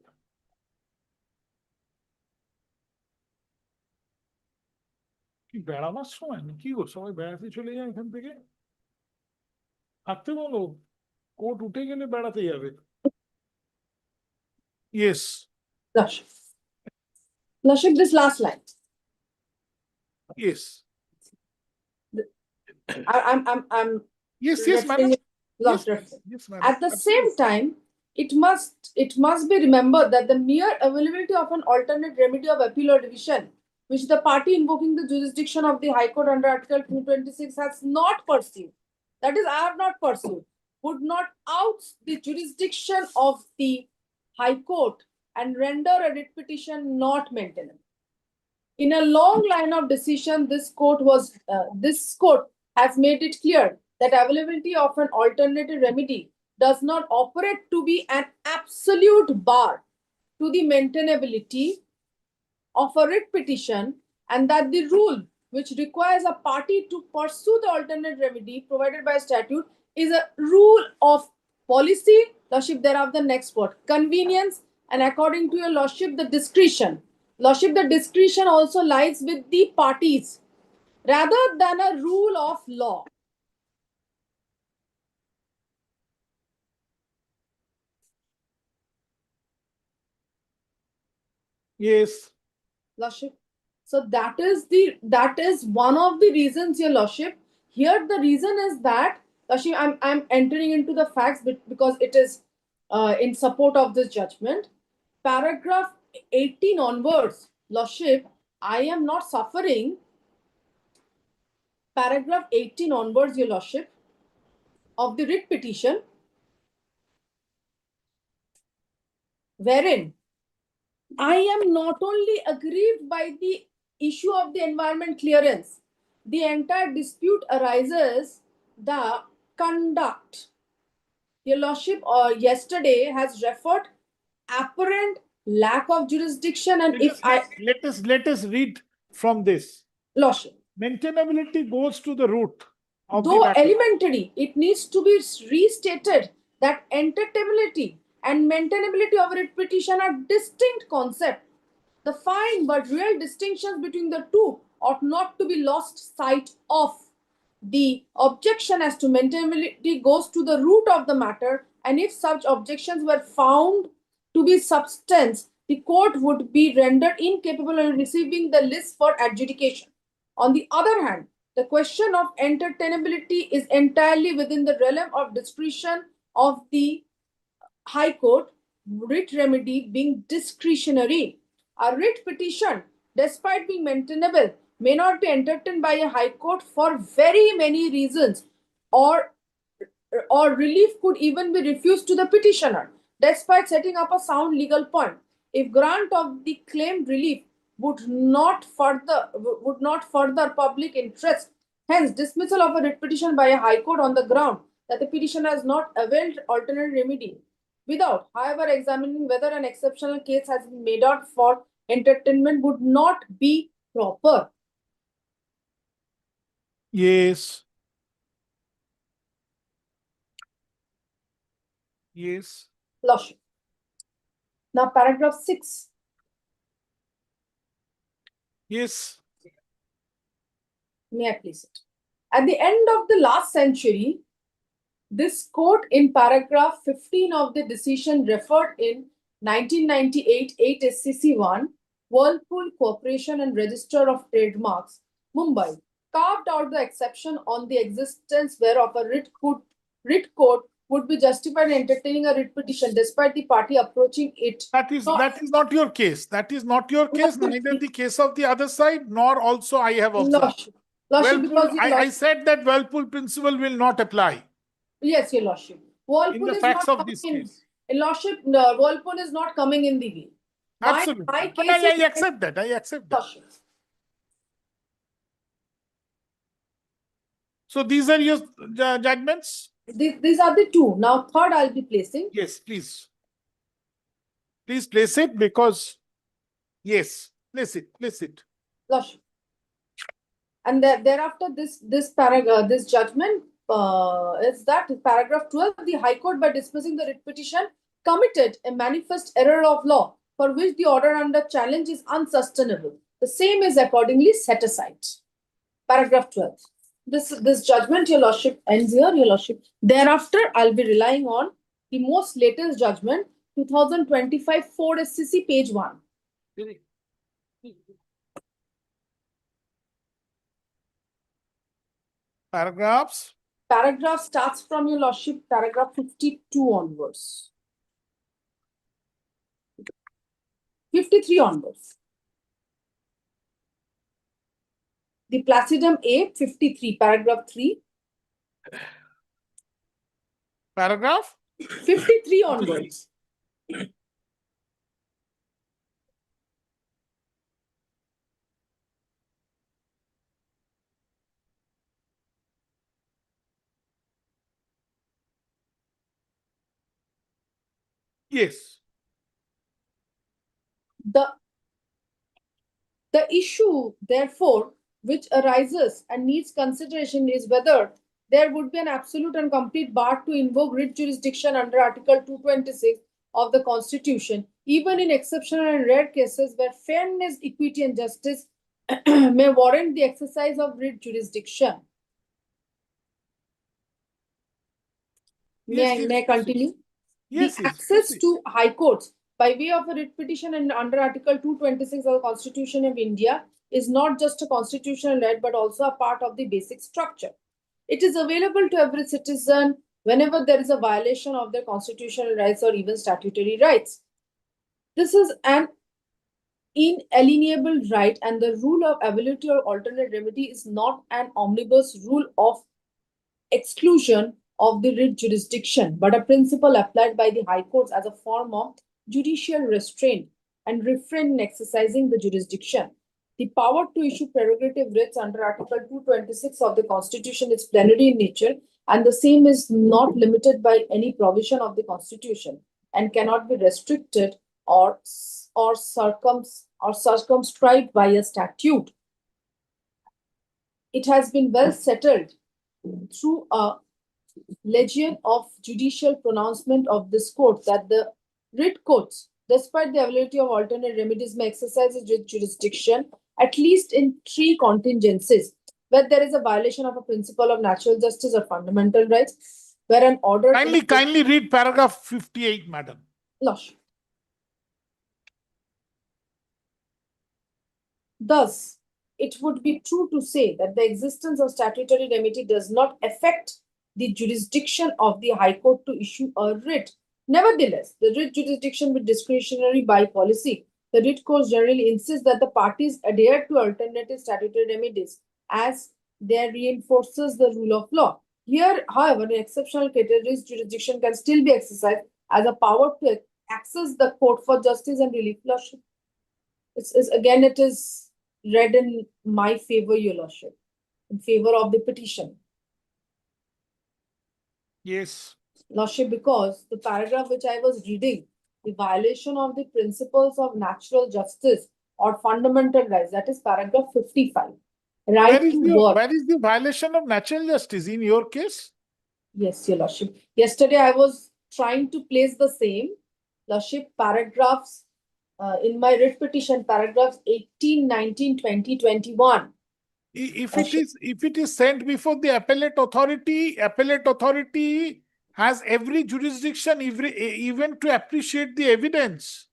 কি বেড়াবার সময় না কি গো সবাই বেড়াতে চলে যায় এখান থেকে থাকতে বলো কোর্ট উঠে গেলে বেড়াতে যাবে yes Lordship, this last line. Yes. I'm yes, madam. Yes, madam. At the same time, it must be remembered that the mere availability of an alternate remedy of appeal or revision, which the party invoking the jurisdiction of the High Court under Article 226 has not pursued, that is, I have not pursued, would not oust the jurisdiction of the High Court and render a writ petition not maintainable. In a long line of decision, this court has made it clear that availability of an alternative remedy does not operate to be an absolute bar to the maintainability of a writ petition, and that the rule which requires a party to pursue the alternate remedy provided by statute is a rule of policy. Lordship, thereafter the next word, convenience, and according to your Lordship, the discretion. Lordship, the discretion also lies with the parties. rather than a rule of law. Yes. Lordship. So that is one of the reasons, Your Lordship. Here the reason is that, Lordship, I'm entering into the facts because it is in support of this judgment. Paragraph 18 onwards, Lordship, I am not suffering. Paragraph 18 onwards, Your Lordship, of the writ petition, wherein I am not only aggrieved by the issue of the environment clearance, the entire dispute arises the conduct. Your Lordship yesterday has referred apparent lack of jurisdiction, and Let us read from this. Lordship, Maintainability goes to the root of the though matter. elementary, it needs to be restated that entertainability and maintainability of a writ petition are distinct concepts. The fine but real distinctions between the two ought not to be lost sight of. The objection as to maintainability goes to the root of the matter, and if such objections were found to be substance, the court would be rendered incapable of receiving the list for adjudication. On the other hand, the question of entertainability is entirely within the realm of discretion of the High Court, writ remedy being discretionary. A writ petition, despite being maintainable, may not be entertained by a High Court for very many reasons, or relief could even be refused to the petitioner, despite setting up a sound legal point. If grant of the claimed relief would not further public interest, hence dismissal of a writ petition by a High Court on the ground that the petitioner has not availed alternate remedy, without, however, examining whether an exceptional case has been made out for entertainment, would not be proper. Yes. Yes. Lordship. Now, paragraph 6. Yes. May I please it? At the end of the last century, this court in paragraph 15 of the decision referred in 1998 8 SCC 1, Whirlpool Corporation and Register of Trademarks, Mumbai, carved out the exception on the existence whereof a writ court would be justified in entertaining a writ petition despite the party approaching it. That is not your case. That is not your case, neither the case of the other side, nor also I have observed. Whirlpool, I said that Whirlpool principle will not apply. Yes, Your Lordship. Whirlpool in the is facts not of this coming case. in Lordship, no, Whirlpool is not coming in the way. Absolutely. My But case I accept that. I accept that. Lordship. So these are your judgments? These are the two. Now, third I'll be placing. Yes, please. Please place it because, yes, place it. Lordship. And thereafter, this judgment is that paragraph 12, the High Court, by dismissing the writ petition, committed a manifest error of law for which the order under challenge is unsustainable. The same is accordingly set aside. Paragraph 12. This judgment, Your Lordship, ends here, Your Lordship. Thereafter, I'll be relying on the most latest judgment, 2025 4 SCC, page 1. Paragraphs? Paragraph starts from, Your Lordship, paragraph 52 onwards. 53 onwards. The Placidum A, 53, paragraph 3. Paragraph? 53 onwards. Yes. The issue, therefore, which arises and needs consideration is whether there would be an absolute and complete bar to invoke writ jurisdiction under Article 226 of the Constitution, even in exceptional and rare cases where fairness, equity, and justice may warrant the exercise of writ jurisdiction. Yes, May I continue? Yes, The yes, access proceed. to high courts by way of a writ petition and under Article 226 of the Constitution of India is not just a constitutional right but also a part of the basic structure. It is available to every citizen whenever there is a violation of their constitutional rights or even statutory rights. This is an inalienable right, and the rule of ability or alternate remedy is not an omnibus rule of exclusion of the writ jurisdiction, but a principle applied by the High Courts as a form of judicial restraint and refrain in exercising the jurisdiction. The power to issue prerogative writs under Article 226 of the Constitution is plenary in nature, and the same is not limited by any provision of the Constitution and cannot be restricted or circumscribed by a statute. It has been well settled through a legion of judicial pronouncement of this court that the writ courts, despite the ability of alternate remedies, may exercise its jurisdiction at least in 3 contingencies: where there is a violation of a principle of natural justice or fundamental rights, where an order Kindly read paragraph 58, madam. Lordship. Thus, it would be true to say that the existence of statutory remedy does not affect the jurisdiction of the High Court to issue a writ. Nevertheless, the writ jurisdiction with discretionary by policy. The writ courts generally insist that the parties adhere to alternative statutory remedies as there reinforces the rule of law. Here, however, in exceptional categories, jurisdiction can still be exercised as a power to access the court for justice and relief. Lordship. Again, it is read in my favor, Your Lordship, in favor of the petition. Yes. Lordship, because the paragraph which I was reading, the violation of the principles of natural justice or fundamental rights, that is paragraph 55. Right to work. Where is the violation of natural justice in your case? Yes, Your Lordship. Yesterday I was trying to place the same, Lordship, paragraphs in my writ petition, paragraphs 18, 19, 20, 21. If it is sent before the appellate authority has every jurisdiction even to appreciate the evidence.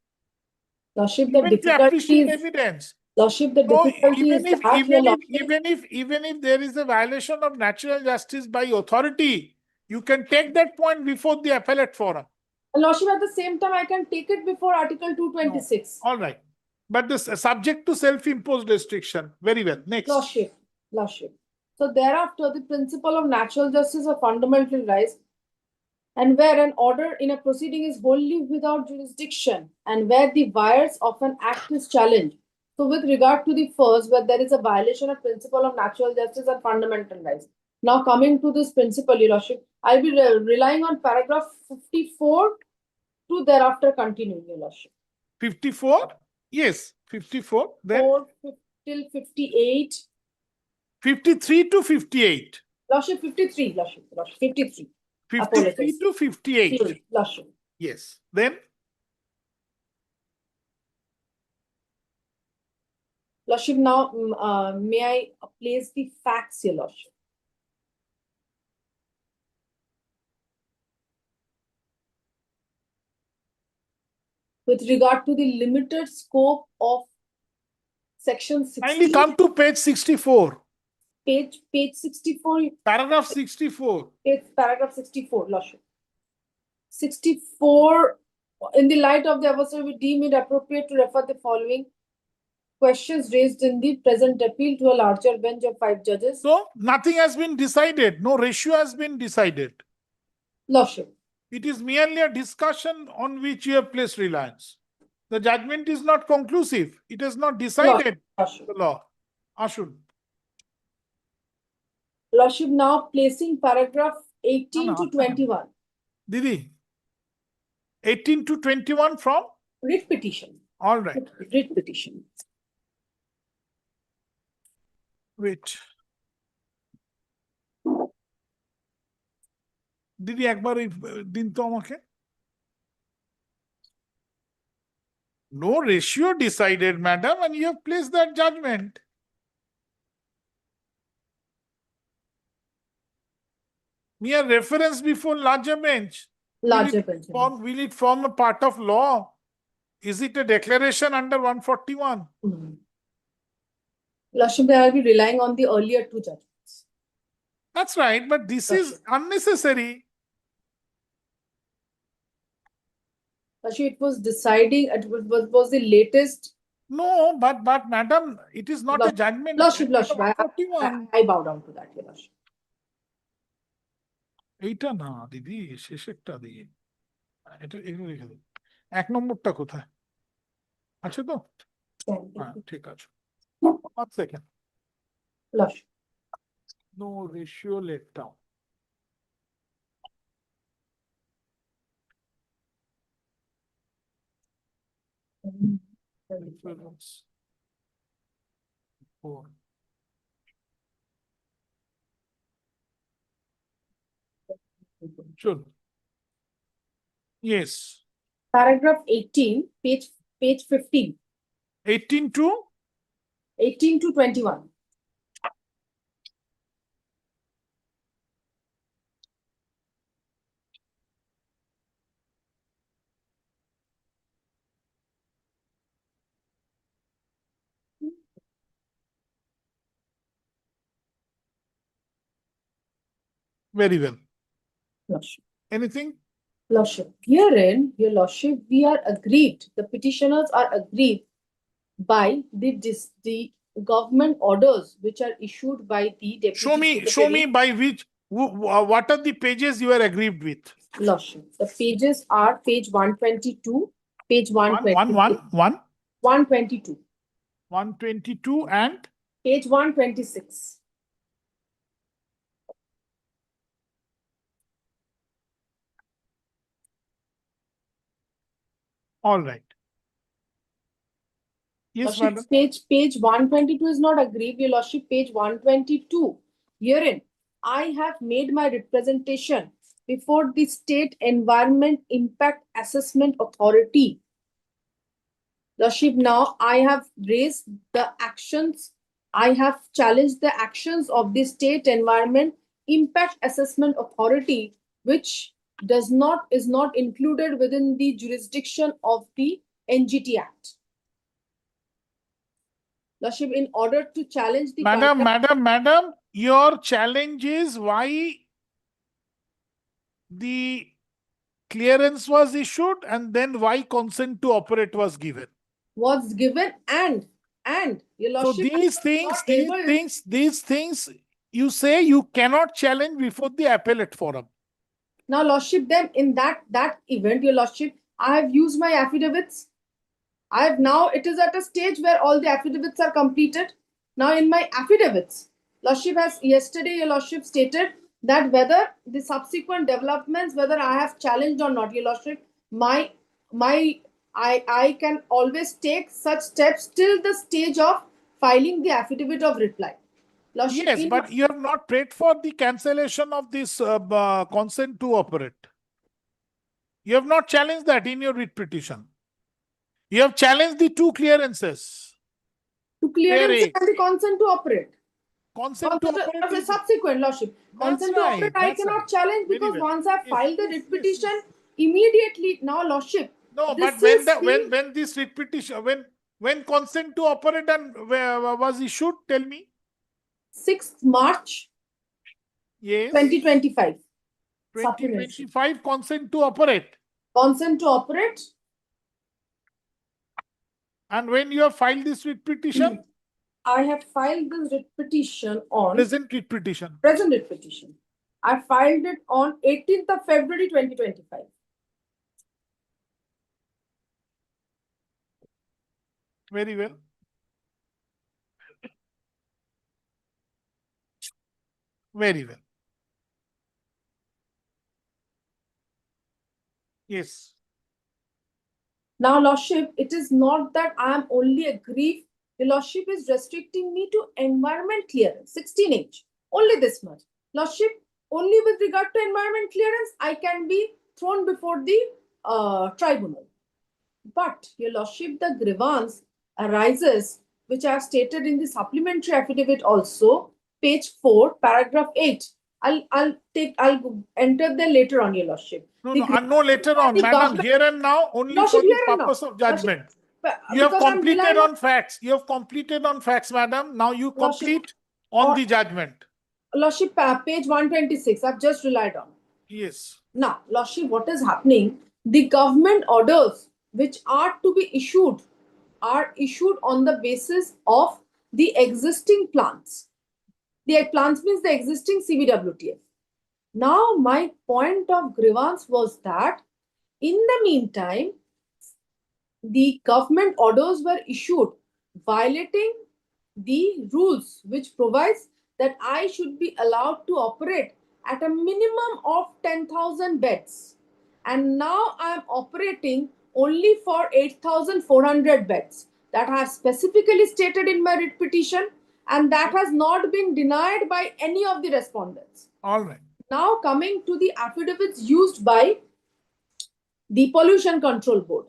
Lordship, the difficulty is, evidence. Lordship, the difficulty is that, Even if there is a violation of natural justice by authority, you can take that point before the appellate forum. Lordship, at the same time, I can take it before Article 226. No. All right. But this subject to self-imposed restriction. Very well. Next. Lordship. So thereafter, the principle of natural justice or fundamental rights, and where an order in a proceeding is wholly without jurisdiction, and where the wires of an act is challenged. So with regard to the first, where there is a violation of principle of natural justice and fundamental rights. Now coming to this principle, Your Lordship, I'll be relying on paragraph 54 to thereafter continue, Your Lordship. 54? Yes, 54. Then 4 till 58. 53 to 58. Lordship, 53, Lordship, 53. 53 to 58. Lordship. Yes. Then Lordship, now may I place the facts, Your Lordship? With regard to the limited scope of section 16. kindly come to page 64. Page 64. Paragraph 64. Paragraph 64, Lordship. 64, in the light of the above, we deem it appropriate to refer the following questions raised in the present appeal to a larger bench of 5 judges. So, nothing has been decided. No ratio has been decided. Lordship. It is merely a discussion on which you have placed reliance. The judgment is not conclusive. It has not decided the law. Ashun. Lordship, now placing paragraph 18 to 21. Didi, 18 to 21 from? Writ petition. All right. Writ petition. Wait. Didi, একবার দিন তো আমাকে। No ratio decided, madam, and you have placed that judgment. mere reference before larger bench. Larger bench. Will it form a part of law? Is it a declaration under 141? Lordship, they will be relying on the earlier two judgments. That's right, but this is unnecessary. Lordship, it was deciding, it was the latest. No, but madam, it is not a judgment. Lordship, I bow down to that, Your Lordship. এইটা না দিদি, শেষেরটা দিয়ে এটা এগুলো লিখে দিন। 1 নম্বরটা কোথায় আছে তো? হ্যাঁ, ঠিক আছে। 1 second. Lordship. No ratio let down. Reference. 4. Sure. Yes. Paragraph 18, page 15. 18 to 21. very well. Lordship. Anything? Lordship. Herein, Your Lordship, we are agreed, the petitioners are agreed by the government orders which are issued by the Deputy Show me by which, what are the pages you are aggrieved with? Lordship. The pages are page 122, page 122. 122. 122 and? Page 126. All right. Yes, madam. Page 122 is not agreed, Your Lordship. Page 122. Herein, I have made my representation before the State Environment Impact Assessment Authority. Lordship, now I have raised the actions. I have challenged the actions of the State Environment Impact Assessment Authority, which is not included within the jurisdiction of the NGT Act. Lordship, in order to challenge the Madam, your challenge is why the clearance was issued and then why consent to operate was given. Was given and Your Lordship. So these things you say you cannot challenge before the appellate forum. Now, Lordship, then in that event, Your Lordship, I have used my affidavits. Now it is at a stage where all the affidavits are completed. Now in my affidavits, Lordship has yesterday, Your Lordship, stated that whether the subsequent developments, whether I have challenged or not, Your Lordship, I can always take such steps till the stage of filing the affidavit of reply. Lordship, yes, but you have not prayed for the cancellation of this consent to operate. You have not challenged that in your writ petition. You have challenged the 2 clearances. 2 clearances and the consent to operate. Consent to operate is subsequent, Lordship. Consent to operate I cannot challenge because once I filed the writ petition, immediately now, Lordship. No, but when this writ petition, when consent to operate and was issued, tell me. 6th March. Yes. 2025. 2025 consent to operate. Consent to operate. And when you have filed this writ petition? I have filed this writ petition on present writ petition. Present writ petition. I filed it on 18th of February 2025. Very well. Very well. Yes. Now, Lordship, it is not that I am only aggrieved. The Lordship is restricting me to environment clearance, 16H. Only this much. Lordship, only with regard to environment clearance, I can be thrown before the tribunal. But, Your Lordship, the grievance arises, which I have stated in the supplementary affidavit also, page 4, paragraph 8. I'll enter there later on, your lordship. No, The no, no later on, the madam, government- here and now, only Lordship, for the here and now. purpose of judgment. But- You have because I'm completed relying on facts. You have completed on facts, madam. Now you Lordship, complete on or- the judgment. Lordship, page 126, I've just relied on. Yes. Now, Lordship, what is happening? The government orders which are to be issued are issued on the basis of the existing plans. The plans means the existing CBWTF. Now, my point of grievance was that in the meantime, the government orders were issued violating the rules which provides that I should be allowed to operate at a minimum of 10,000 beds. And now I am operating only for 8,400 beds. That I have specifically stated in my writ petition, and that has not been denied by any of the respondents. All right. Now coming to the affidavits used by the Pollution Control Board.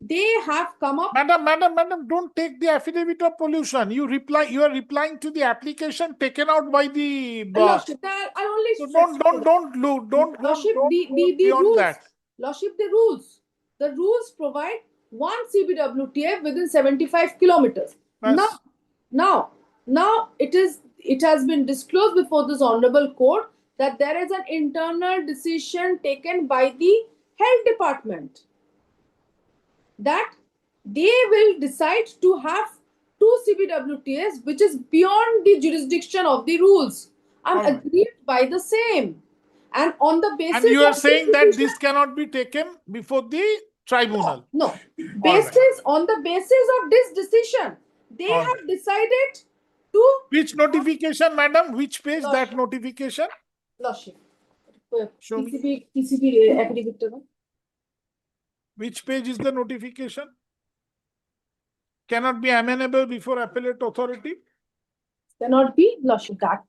They have come up. Madam, don't take the affidavit of pollution. You are replying to the application taken out by the. Lordship, I only So don't Lordship, go the beyond rules. that. Lordship, the rules. The rules provide one CBWTF within 75 kilometers. Yes. Now it has been disclosed before this honorable court that there is an internal decision taken by the health department that they will decide to have two CBWTs, which is beyond the jurisdiction of the rules. I'm All right. agreed by the same. And on the basis And you are of saying this that decision- this cannot be taken before the tribunal. No. right. On the basis of this decision, they All have right. decided to Which notification, madam? Which page Lordship. that notification? Lordship. Show me. TCP affidavit. Which page is the notification? Cannot be amenable before appellate authority? Cannot be, Lordship. That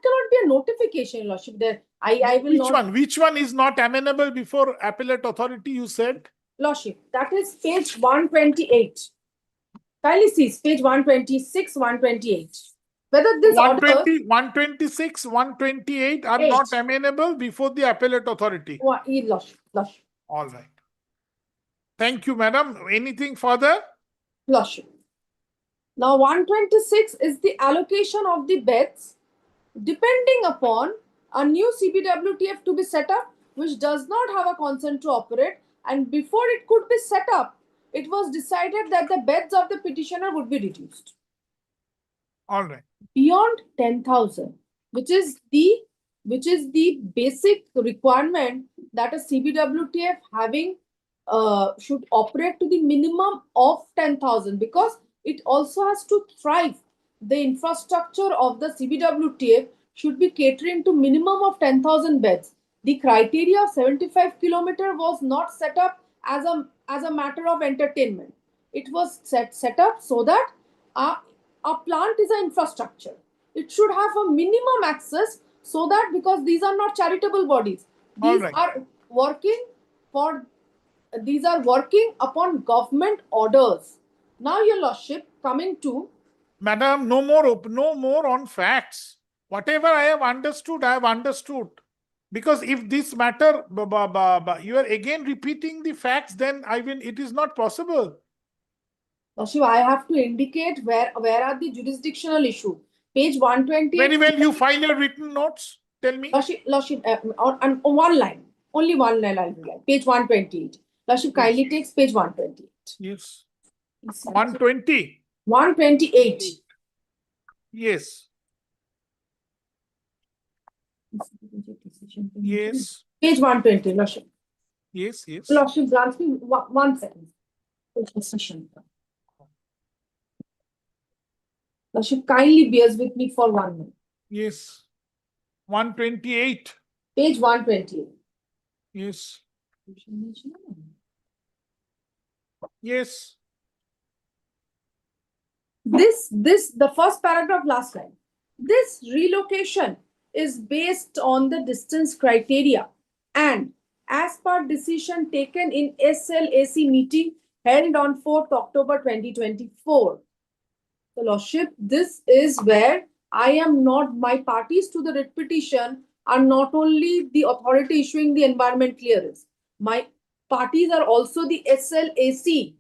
cannot be a notification, Lordship. There, I will Which not. one? Which one is not amenable before appellate authority, you said? Lordship, that is page 128. Kindly see, page 126, 128. Whether this order 120, 126, 128 are Eight. not amenable before the appellate authority. Lordship. All right. Thank you, madam. Anything further? Lordship. Now 126 is the allocation of the beds depending upon a new CBWTF to be set up, which does not have a consent to operate. And before it could be set up, it was decided that the beds of the petitioner would be reduced All right. beyond 10,000, which is the basic requirement that a CBWTF having should operate to the minimum of 10,000, because it also has to thrive. The infrastructure of the CBWTF should be catering to minimum of 10,000 beds. The criteria of 75 kilometer was not set up as a matter of entertainment. It was set up so that a plant is an infrastructure. It should have a minimum access so that, because these are not charitable bodies, these right. are working upon government orders. Now, your lordship, coming to Madam, no more on facts. Whatever I have understood, I have understood. Because if this matter, you are again repeating the facts, then it is not possible. lordship, I have to indicate where are the jurisdictional issues. Page 120. Very well, you file your written notes. Tell me. Lordship, on one line, only one line I'll write. Page 128. Lordship, kindly takes page 128. Yes. 120. 128. Yes. Yes. Page 120, Lordship. Yes. Lordship, grant me one second. Lordship, kindly bears with me for 1 minute. Yes. 128. Page 128. Yes. Yes. The first paragraph, last line. This relocation is based on the distance criteria and as per decision taken in SLAC meeting held on 4th October 2024. So, Lordship, this is where I am not, my parties to the writ petition are not only the authority issuing the environment clearance. My parties are also the SLAC,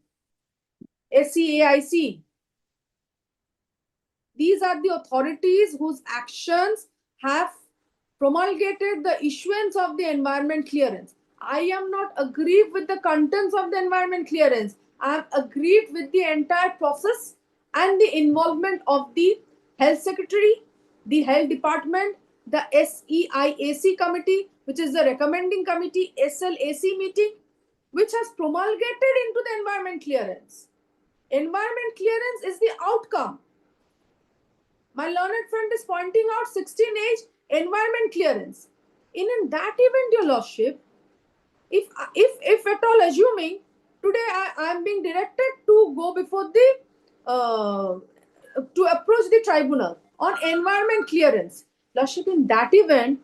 SCAIC. These are the authorities whose actions have promulgated the issuance of the environment clearance. I am not aggrieved with the contents of the environment clearance. I am aggrieved with the entire process and the involvement of the health secretary, the health department, the SEIAC committee, which is the recommending committee, SLAC meeting, which has promulgated into the environment clearance. Environment clearance is the outcome. My learned friend is pointing out 16H environment clearance. In that event, Your Lordship, if at all assuming today I am being directed to go before the to approach the tribunal on environment clearance. Lordship, in that event,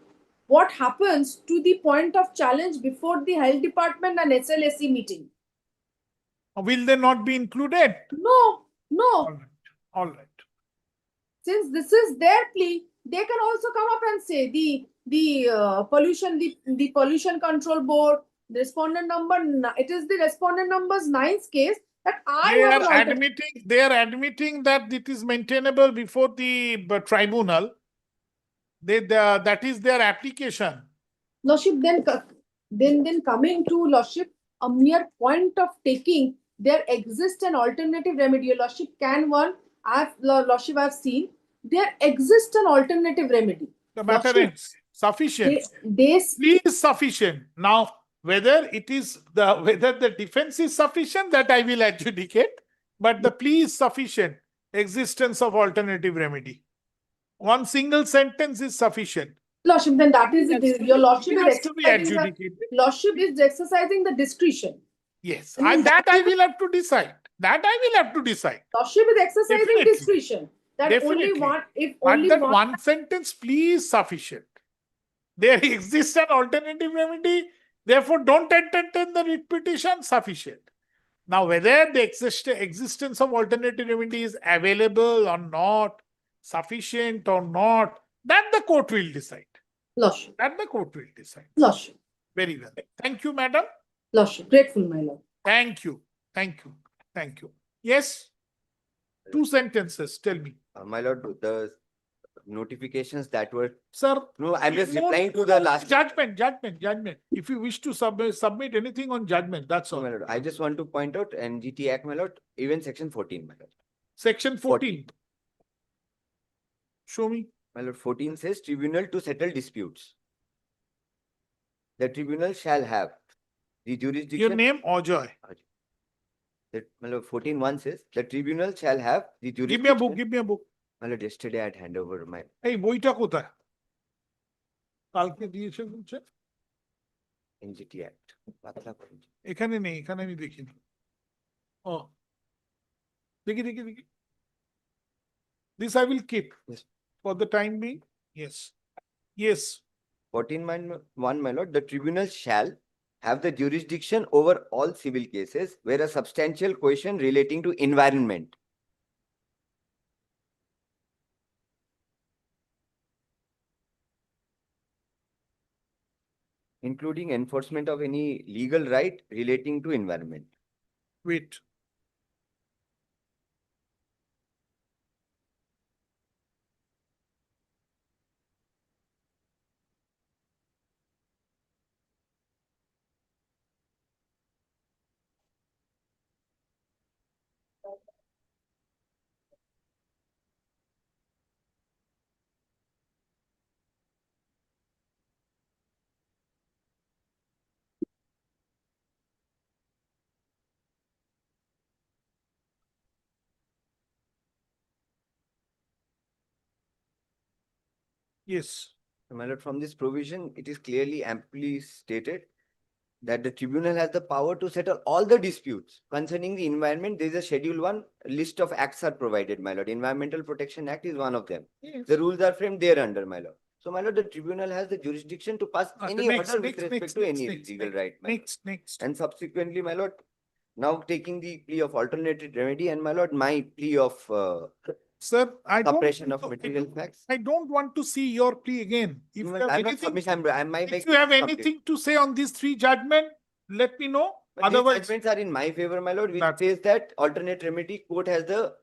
what happens to the point of challenge before the health department and SLAC meeting? Will they not be included? No. All right. All right. Since this is their plea, they can also come up and say the pollution control board, the respondent number, it is the respondent number's 9th case that I have an alternative. They are admitting that it is maintainable before the tribunal. That is their application. Lordship, then coming to Lordship, a mere point of taking, there exists an alternative remedy. Your Lordship, can one, Lordship, I've seen, there exists an alternative remedy. The matter ends. Sufficient. Plea is sufficient. Now, whether the defense is sufficient, that I will adjudicate, but the plea is sufficient. Existence of alternative remedy. One single sentence is sufficient. Lordship, then that is it. Your Lordship is exercising the discretion. Yes, that I will have to decide. Lordship is exercising discretion. That Definitely. one sentence plea is sufficient. There exists an alternative remedy. Therefore, don't entertain the writ petition. Sufficient. Now, whether the existence of alternative remedy is available or not, sufficient or not, that the court will decide. Lordship. Lordship. Very well. Thank you, madam. Lordship. Grateful, my lord. Thank you. Yes. 2 sentences. Tell me. My lord, the notifications that were... Sir. No, I'm just replying to the last... Judgment. If you wish to submit anything on judgment, that's all. My lord, I just want to point out NGT Act, my lord, even section 14, my lord. Section 14. Show me. My lord, 14 says tribunal to settle disputes. The tribunal shall have the jurisdiction... Your name, Ajoy. My lord, 14.1 says the tribunal shall have the jurisdiction... Give me a book. My lord, yesterday I had hand over my... Hey, বইটা কোথায়? কালকে দিয়েছে বলছে? NGT Act. এখানে নেই, এখানে আমি দেখিনি। ও। দেখি। This I will keep. Yes. For the time being. Yes. 14.1, my lord, the tribunal shall have the jurisdiction over all civil cases where a substantial question relating to environment including enforcement of any legal right relating to environment. Wait. Yes. My lord, from this provision, it is clearly amply stated that the tribunal has the power to settle all the disputes concerning the environment. There is a Schedule 1 list of acts are provided, my lord. Environmental Protection Act is one of them. Yes. The rules are framed there under, my lord. So, my lord, the tribunal has the jurisdiction to pass any order with respect to any legal right. Next. And subsequently, my lord, now taking the plea of alternative remedy, and my lord, my plea of Sir, I don't. suppression of material facts. I don't want to see your plea again. If you have I'm not anything, submission, if you have anything to say on these three judgment, let me know. But these Otherwise, judgments are in my favor, my lord, which That- says that alternate remedy court has to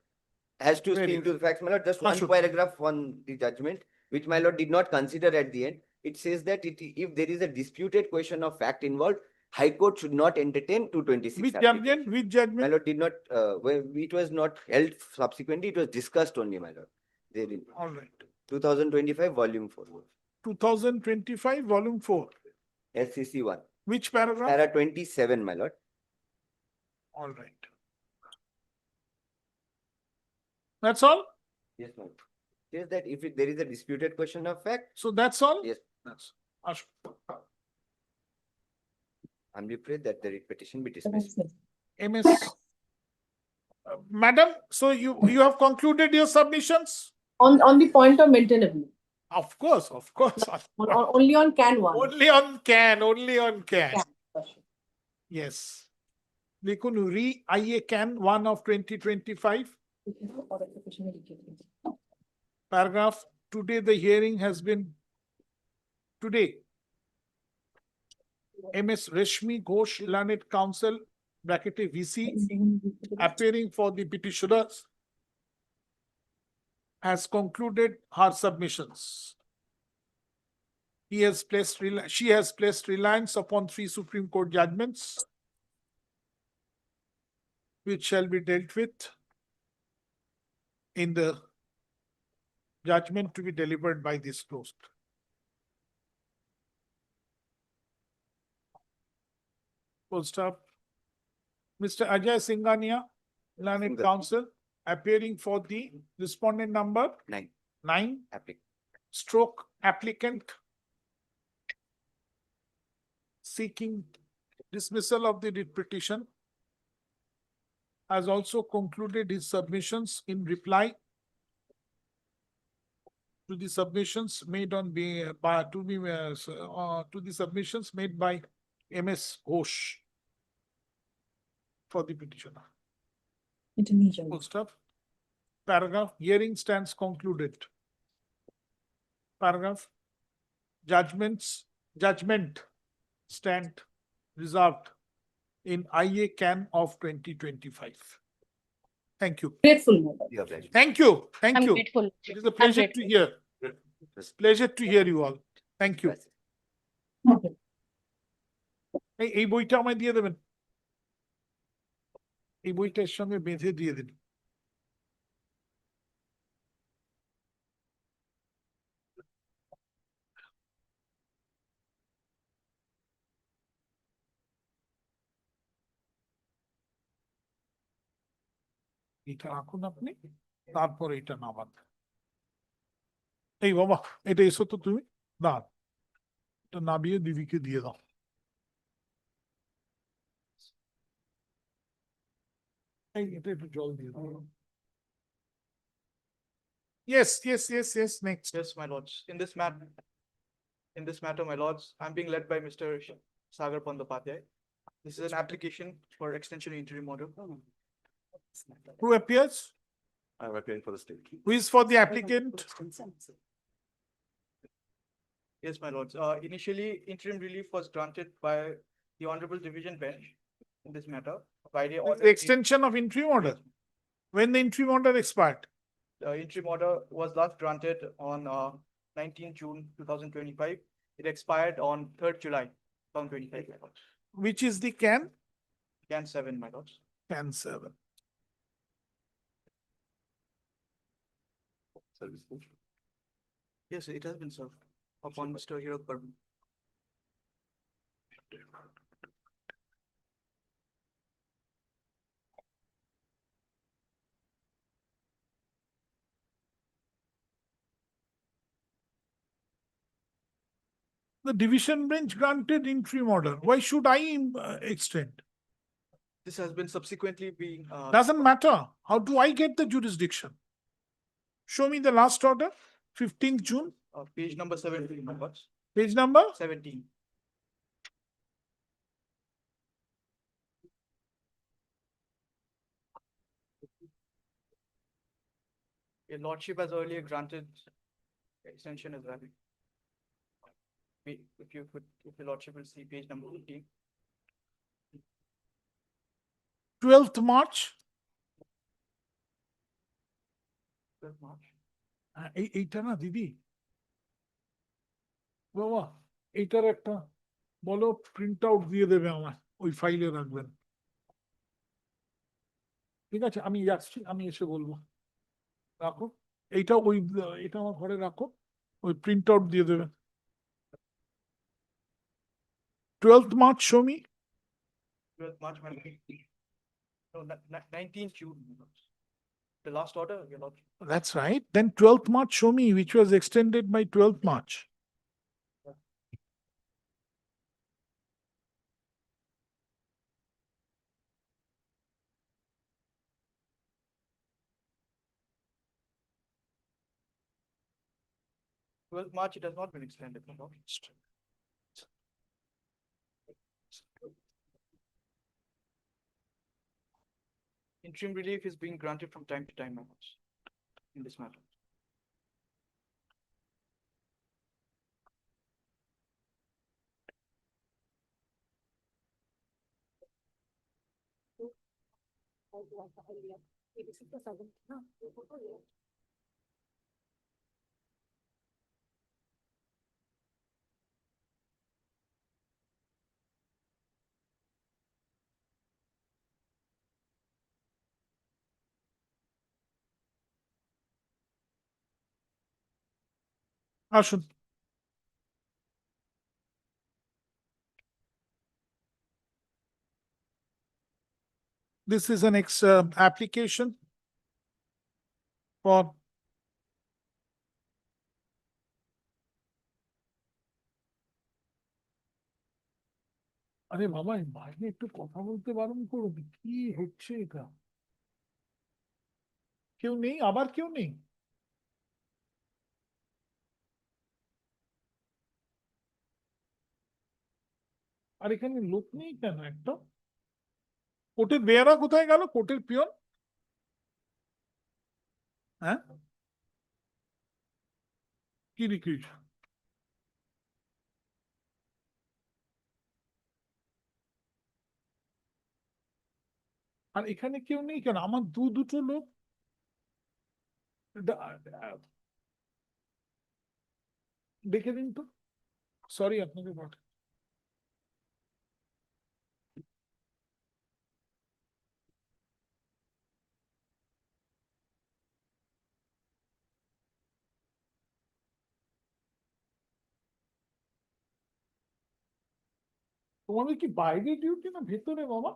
Very see into the facts, my lord. Just one Ashok. paragraph on the judgment, which my lord did not consider at the end. It says that if there is a disputed question of fact involved, High Court should not entertain 226. which application. judgment? Which My judgment? lord did not, it was not held subsequently, it was discussed only, my lord. Therein, All right. 2025, volume 4, 2025, volume 4. SCC 1. Which paragraph? Para 27, my lord. All right. That's all? Yes, my lord. Says that if there is a disputed question of fact, So that's all? yes, That's Ashok. humbly pray that the petition be dismissed. MS. Madam, so you have concluded your submissions? On the point of maintainability, Of course, of course. only on can 1. Only on can, only on can. Can. Yes. Likun re IA can 1 of 2025. Paragraph, today the hearing has been, today, MS Reshmi Ghosh, Learned Counsel, bracket VC, appearing for the petitioners, has concluded her submissions. She has placed reliance upon 3 Supreme Court judgments, which shall be dealt with in the judgment to be delivered by this closed. Full stop. Mr. Ajay Singhania, Learned Counsel, appearing for the respondent number 9, stroke applicant, seeking dismissal of the writ petition, has also concluded his submissions in reply to the submissions made on to the submissions made by MS Ghosh for the petitioner. Full stop. Paragraph, hearing stands concluded. Paragraph, judgment stand reserved in IA can of 2025. Thank you. Grateful. Thank you. Thank I'm you. grateful. It is a pleasure to hear. Pleasure to hear you all. Thank you. এই বইটা আমায় দিয়ে দেবেন, এই বইটার সঙ্গে বেঁধে দিয়ে দিন। এটা রাখুন আপনি, তারপর এটা নামান। এই বাবা, এটা এসো তো তুমি, না এটা নামিয়ে দিদিকে দিয়ে দাও। এই এটা একটু জল দিয়ে দাও। Yes, next. Yes, my lords. In this matter, my lords, I'm being led by Mr. Sagar Pandapadhyay. This is an application for extension of interim order. Who appears? I'm appearing for the state. Who is for the applicant? Yes, my lords. Initially, interim relief was granted by the Honorable Division Bench in this matter by the order. The extension of interim order. When the interim order expired? The interim order was last granted on 19 June 2025. It expired on 3rd July 2025. my lords. Which is the can? Can 7, my lords. Can 7. Yes, it has been served upon Mr. Hirak Burman. The division bench granted interim order. Why should I extend? This has been subsequently being Doesn't matter. How do I get the jurisdiction? Show me the last order, 15th June, page number 17, my lords. page number 17. Your lordship has earlier granted extension as well. If you could, if your lordship will see page number 15. 12th March. 12th March. এইটা না দিদি বাবা এইটার একটা বলো print out দিয়ে দেবে আমার ওই ফাইলে রাখবেন ঠিক আছে আমি যাচ্ছি আমি এসে বলবো রাখো এইটা ওই এটা আমার ঘরে রাখো ওই প্রিন্ট আউট দিয়ে দেবে 12th March show me 12th March, no, 19th June. The last order, your lordship. that's right then 12th March show me which was extended by 12th March March, it has not been extended. My lord. Interim relief is being granted from time to time, my lords, in this matter. আসুন this is an application for আরে বাবা বাইরে একটু কথা বলতে বারণ করুন কি হচ্ছে এটা কেউ নেই আবার কেউ নেই আর এখানে লোক নেই কেন একটা কোর্টের বেয়ারা কোথায় গেল কোর্টের পিয়ন হ্যাঁ কি রিকুইজ আর এখানে কেউ নেই কেন আমার দুটো লোক দেখে দিন তো সরি আপনাকে বটে তোমাদের কি বাইরে ডিউটি না ভেতরে বাবা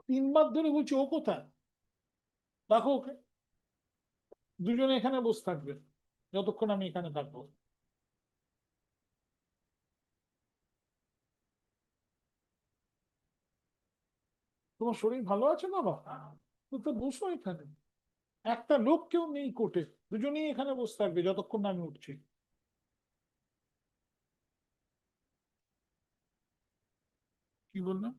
3 বার ধরে বলছি ও কোথায় দেখো ওকে দুজনে এখানে বসে থাকবে যতক্ষণ আমি এখানে থাকবো তোমার শরীর ভালো আছে বাবা তো বসো এখানে একটা লোক কেউ নেই কোর্টে দুজনেই এখানে বসে থাকবে যতক্ষণ না আমি উঠছি কি বললাম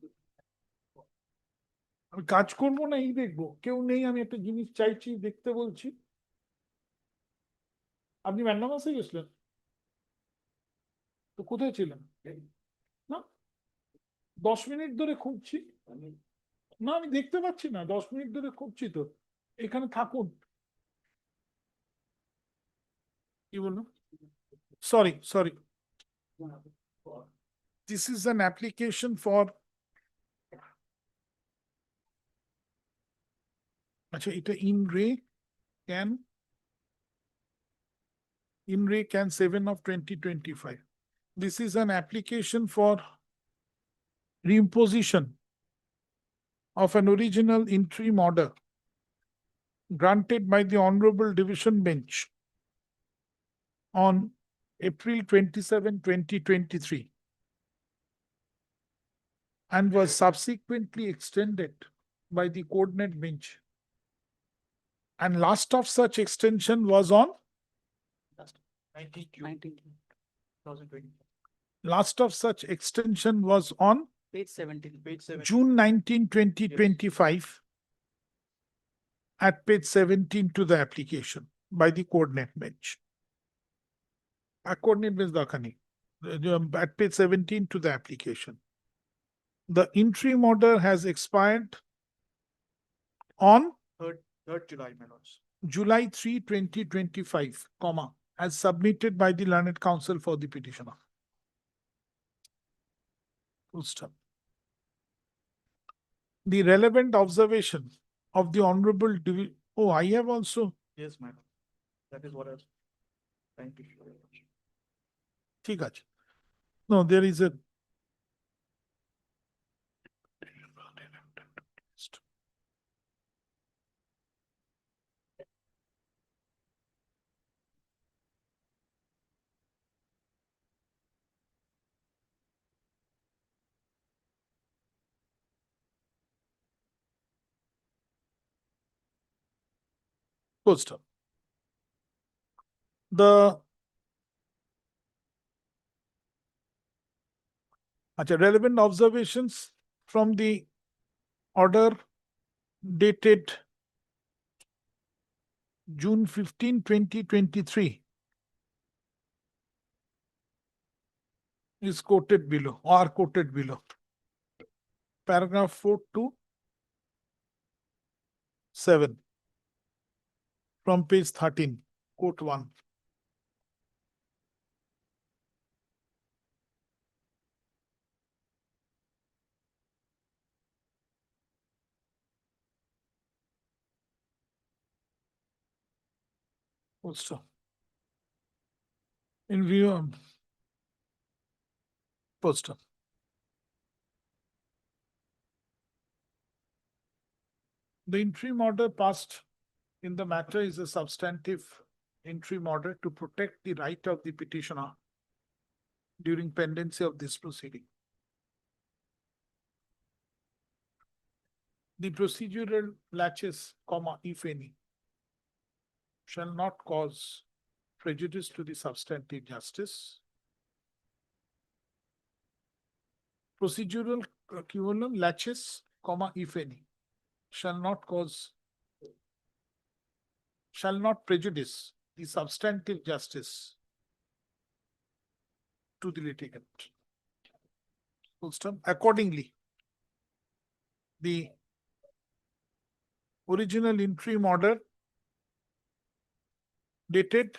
আমি কাজ করবো না এই দেখবো কেউ নেই আমি একটা জিনিস চাইছি দেখতে বলছি আপনি ম্যান্ডামাসে গেছিলেন তো কোথায় ছিলেন না 10 মিনিট ধরে খুঁজছি না আমি দেখতে পাচ্ছি না 10 মিনিট ধরে খুঁজছি তো এখানে থাকুন কি বললাম sorry this is an application for acha eta in re can 7 of 2025 this is an application for reimposition of an original interim order granted by the Honorable Division Bench on April 27, 2023 and was subsequently extended by the coordinate bench. And last of such extension was on 19th June 2020. last of such extension was on Page 17. Page 17. June 19, 2025 at page 17 to the application by the coordinate bench. A coordinate bench dakani. At page 17 to the application. The interim order has expired on 3rd July, my lords. July 3, 2025, comma, as submitted by the learned counsel for the petitioner. Full stop. The relevant observation of the honorable oh, I have also. Yes, my lord. That is what I was trying to show. ঠিক আছে. No, there is a. Full stop. The relevant observations from the order dated June 15, 2023 is quoted below or quoted below. Paragraph 4 to 7 from page 13, quote 1. Also, in view of poster. The interim order passed in the matter is a substantive interim order to protect the right of the petitioner during pendency of this proceeding. The procedural latches, comma, if any, shall not cause prejudice to the substantive justice. Procedural latches, comma, if any, shall not prejudice the substantive justice to the litigant. Full stop. Accordingly, the original interim order dated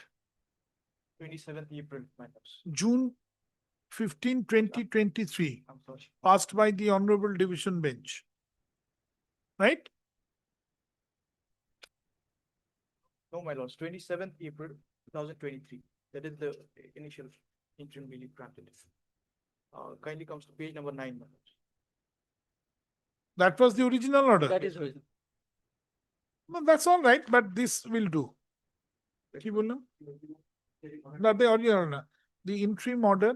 27th April, my lords. June 15, 2023, I'm sorry. passed by the Honorable Division Bench. Right? No, my lords, 27th April 2023. That is the initial interim relief granted. Kindly comes to page number 9, my lords. That was the original order. That is original. No, that's all right, but this will do. কি বললাম? না, the original order. The interim order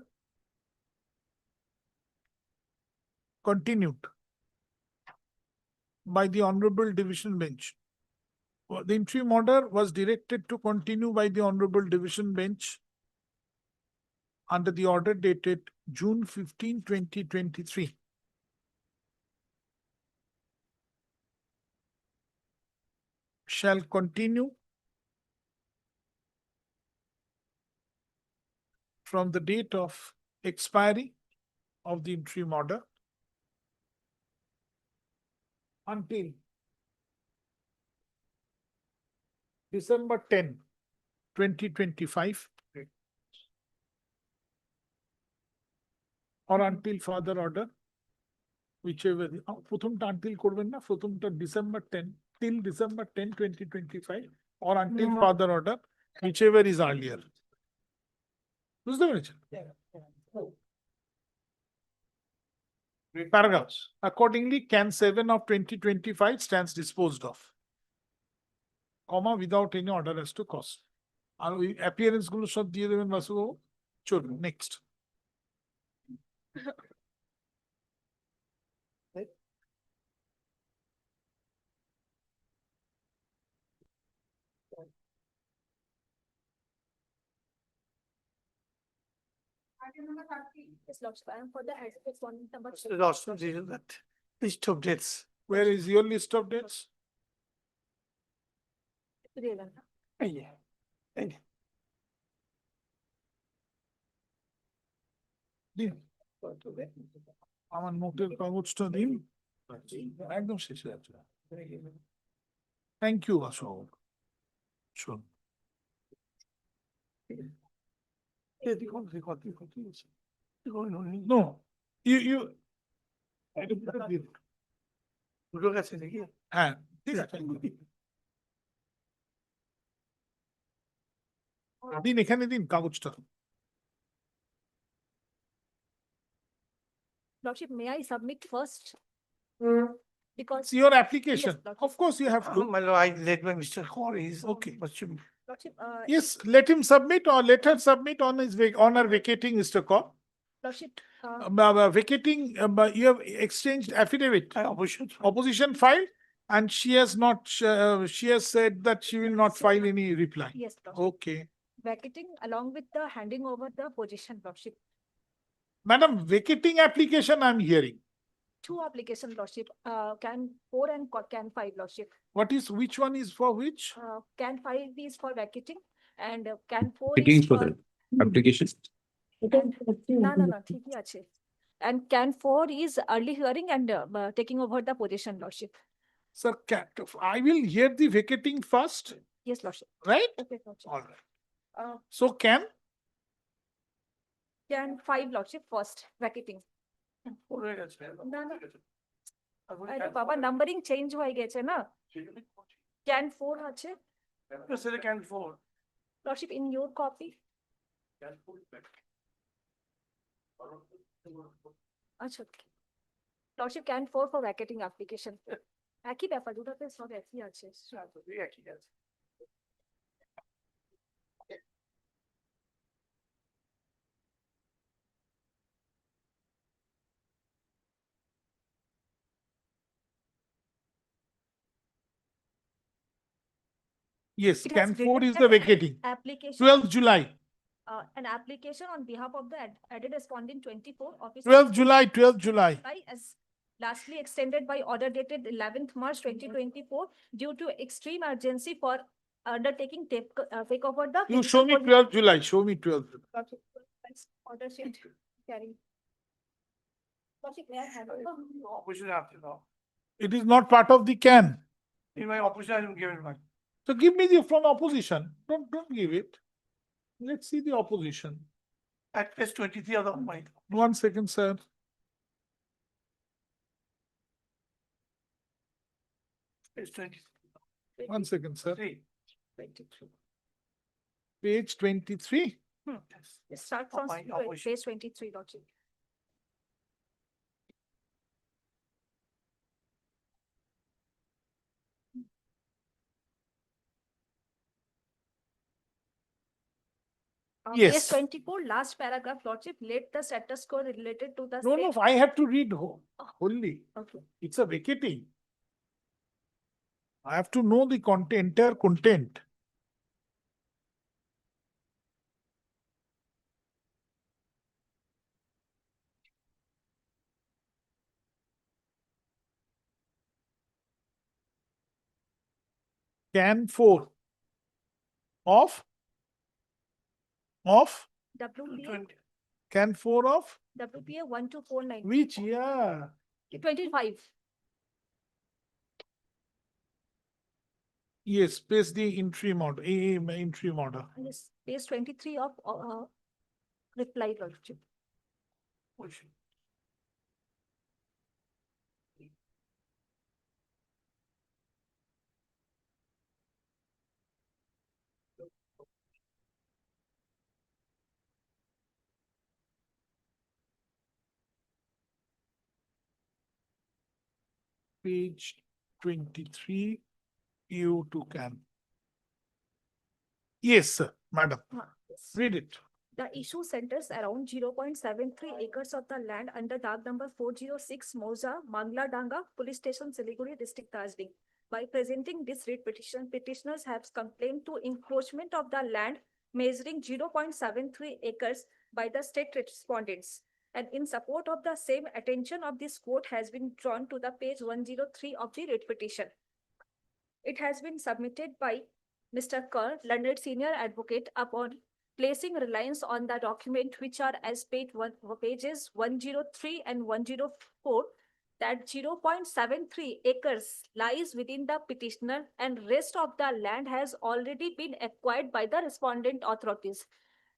continued by the Honorable Division Bench. The interim order was directed to continue by the Honorable Division Bench under the order dated June 15, 2023. Shall continue from the date of expiry of the interim order until December 10, 2025 or until further order, whichever. প্রথমটা until করবেন না, প্রথমটা December 10 till December 10, 2025 or until further order, whichever is earlier. বুঝতে পেরেছেন? Paragraphs. Accordingly, Can 7 of 2025 stands disposed of, comma, without any order as to cost. আর ওই appearance গুলো সব দিয়ে দেবেন বাসুবাবু, চলবে। Next. Yes, Lordship, I am for the advocates one number. Lordship, this is that list of dates. Where is your list of dates? দিন আমার নোটের কাগজটা দিন একদম শেষে আছে থ্যাংক ইউ অশোক শোন No, you. দুটো কাছে নাকি? হ্যাঁ ঠিক আছে দিন এখানে দিন কাগজটা Lordship, may I submit first? Because. It's your application. Yes, Lordship. Of course you have to. My lord, I let my Mr. Corey is Okay. Lordship, Yes, let him submit or let her submit on his on her vacating, Mr. Kaur. Lordship, Vacating, you have exchanged affidavit. Opposition filed and she has not, she has said that she will not file any reply. yes, Lordship. Okay. Vacating along with the handing over the position, Lordship. Madam, vacating application I'm hearing. Two application, Lordship, can 4 and can 5, Lordship. Which one is for which? Can 5 is for vacating and can 4 Waiting is for for. the application. No, ঠিকই আছে. And can 4 is early hearing and taking over the position, Lordship. Sir, I will hear the vacating first, Yes, Lordship. right? Okay, Lordship. All right. So can? Can 5, Lordship, first vacating. না, না। আরে বাবা numbering change হয়ে গেছে না can 4 আছে Can 4. Lordship in your copy আচ্ছা lordship can 4 for vacating application একই ব্যাপার দুটোতে সব একই আছে Yes, It can has 4 is written the that vacating. application 12th July. An application on behalf of the added respondent 24 office 12th July. as lastly extended by order dated 11th March 2024 due to extreme urgency for undertaking take over the. You show me 12th July, show me 12th. Order sheet carrying. Lordship, may I have it? Opposition have to know. It is not part of the can. In my opposition, I don't give it back. So give me the from opposition. Don't give it. Let's see the opposition. At page 23 of the mind. 1 second, sir. Page 23. 1 second, sir. 23. Page 23. Yes, start from my opposition. page 23, Lordship. Yes. Page 24, last paragraph, Lordship, let the status quo related to the. No, I have to read wholly. Okay. It's a vacating. I have to know the content, entire content. Can 4 of WPA, can 4 of WPA 1249. which year? 25. Yes, paste the interim order, interim order. Yes, page 23 of reply, Lordship. Page 23, you too can. Yes, sir, madam. Yes. Read it. The issue centers around 0.73 acres of the land under dark number 406 Moza, Mangla Danga, Police Station, Siliguri, District, Darjeeling. By presenting this writ petition, petitioners have complained to encroachment of the land measuring 0.73 acres by the state respondents. And in support of the same, attention of this court has been drawn to the page 103 of the writ petition. It has been submitted by Mr. Kerr, learned senior advocate, upon placing reliance on the document which are as pages 103 and 104, that 0.73 acres lies within the petitioner and rest of the land has already been acquired by the respondent authorities.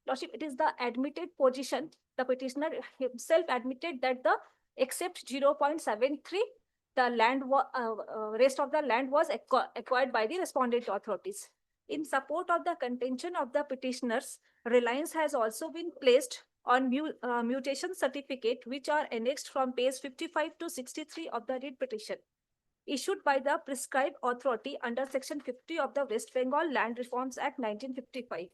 Lordship, it is the admitted position. The petitioner himself admitted that the except 0.73, the rest of the land was acquired by the respondent authorities. In support of the contention of the petitioners, reliance has also been placed on mutation certificate, which are annexed from page 55 to 63 of the writ petition, issued by the prescribed authority under section 50 of the West Bengal Land Reforms Act 1955.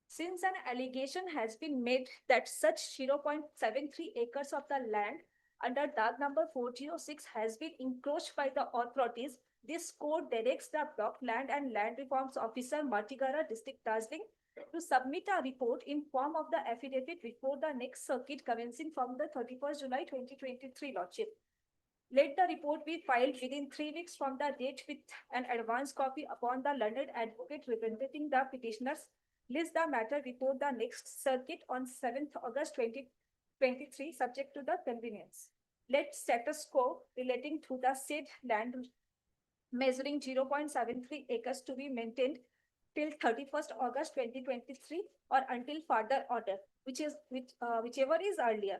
Since an allegation has been made that such 0.73 acres of the land under DAG number 406 has been encroached by the authorities, this court directs the Block Land and Land Reforms Officer, Matigara District, Darjeeling, to submit a report in form of the affidavit before the next circuit commencing from the 31st July 2023, Lordship. Let the report be filed within 3 weeks from the date with an advance copy upon the learned advocate representing the petitioners. List the matter before the next circuit on 7th August 2023, subject to the convenience. Let status quo relating to the said land measuring 0.73 acres to be maintained till 31st August 2023 or until further order, whichever is earlier.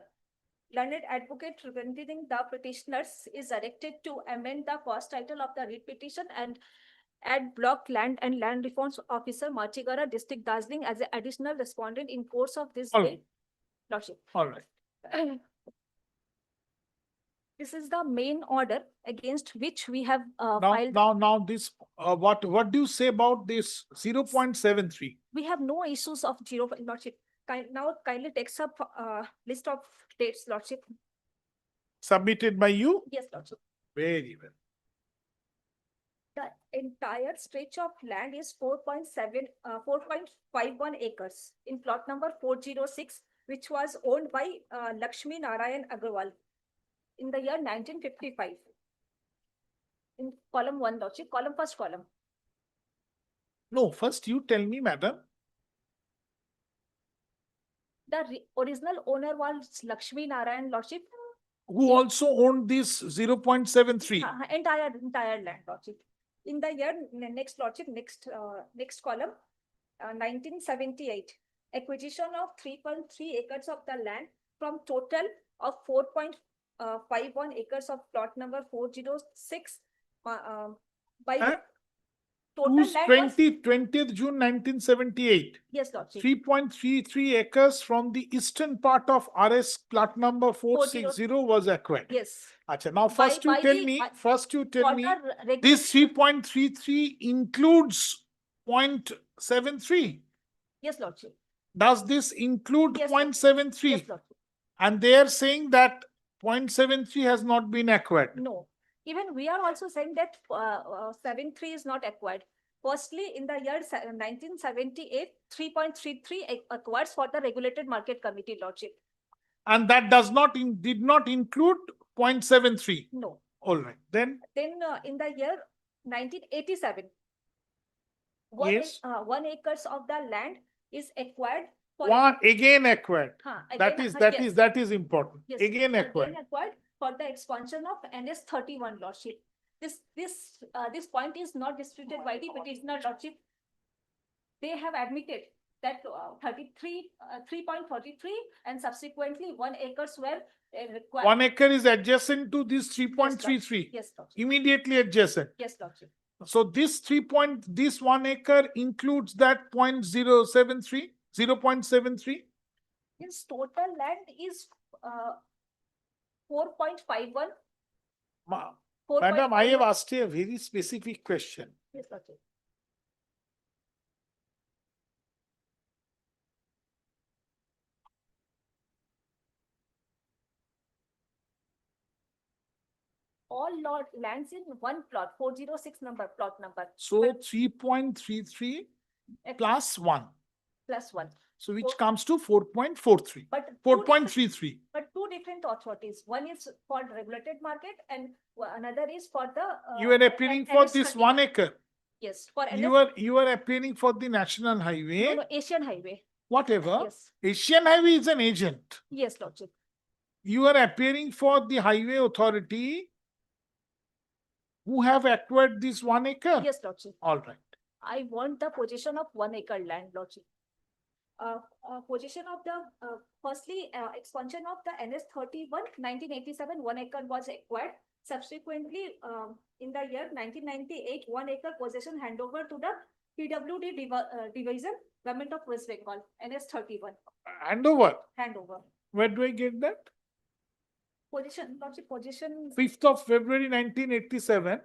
Learned advocate representing the petitioners is directed to amend the first title of the writ petition and add Block Land and Land Reforms Officer, Matigara District, Darjeeling, as an additional respondent in course of this All day. right. Lordship. All right. This is the main order against which we have Now, filed. this, what do you say about this 0.73? We have no issues of Lordship. Now kindly takes up list of dates, Lordship. Submitted by you? Yes, Lordship. Very well. The entire stretch of land is 4.51 acres in plot number 406, which was owned by Lakshmi Narayan Agarwal in the year 1955. In column 1, Lordship, first column. No, first you tell me, madam. The original owner was Lakshmi Narayan, Lordship. Who also owned this 0.73? Entire land, Lordship. In the year next, Lordship, next column, 1978, acquisition of 3.3 acres of the land from total of 4.51 acres of plot number 406 by total Who's land 20th June 1978? Yes, Lordship. 3.33 acres from the eastern part of RS plot number 460 was acquired. Yes. Achha, now first you tell me, this 3.33 includes 0.73. Yes, Lordship. Does this include Yes, 0.73? Yes, Lordship. And they are saying that 0.73 has not been acquired. No. Even we are also saying that 73 is not acquired. Firstly, in the year 1978, 3.33 acquired for the regulated market committee, Lordship. And that did not include 0.73. No. All right. Then In the year 1987, yes. 1 acres of the land is acquired for Again acquired. again, That is important. yes, Again acquired. For the expansion of NS 31, Lordship. This point is not disputed by the petitioner, Lordship. They have admitted that 3.43 and subsequently 1 acres were required. 1 acre is adjacent to this 3.33. Yes, Lordship. Immediately adjacent. Yes, Lordship. So this 1 acre includes that 0.73. Its total land is 4.51. Madam, I have asked you a very specific question. Yes, Lordship. All lands in one plot, 406 plot number. So 3.33 plus 1. Plus 1. So which comes to 4.43. But 4.33. But two different authorities. One is for the regulated market and another is for the. You are appealing for this 1 acre. Yes, for You are appearing for the National Highway, no, Asian Highway. whatever. Yes, Asian Highway is an agent. yes, Lordship. You are appearing for the Highway Authority who have acquired this 1 acre. Yes, Lordship. All right. I want the position of 1 acre land, Lordship. Position of the, firstly, expansion of the NS 31, 1987, 1 acre was acquired. Subsequently, in the year 1998, 1 acre possession handover to the PWD division, Government of West Bengal, NS 31. Handover. Handover. Where do I get that? Position, Lordship, position. 5th of February 1987,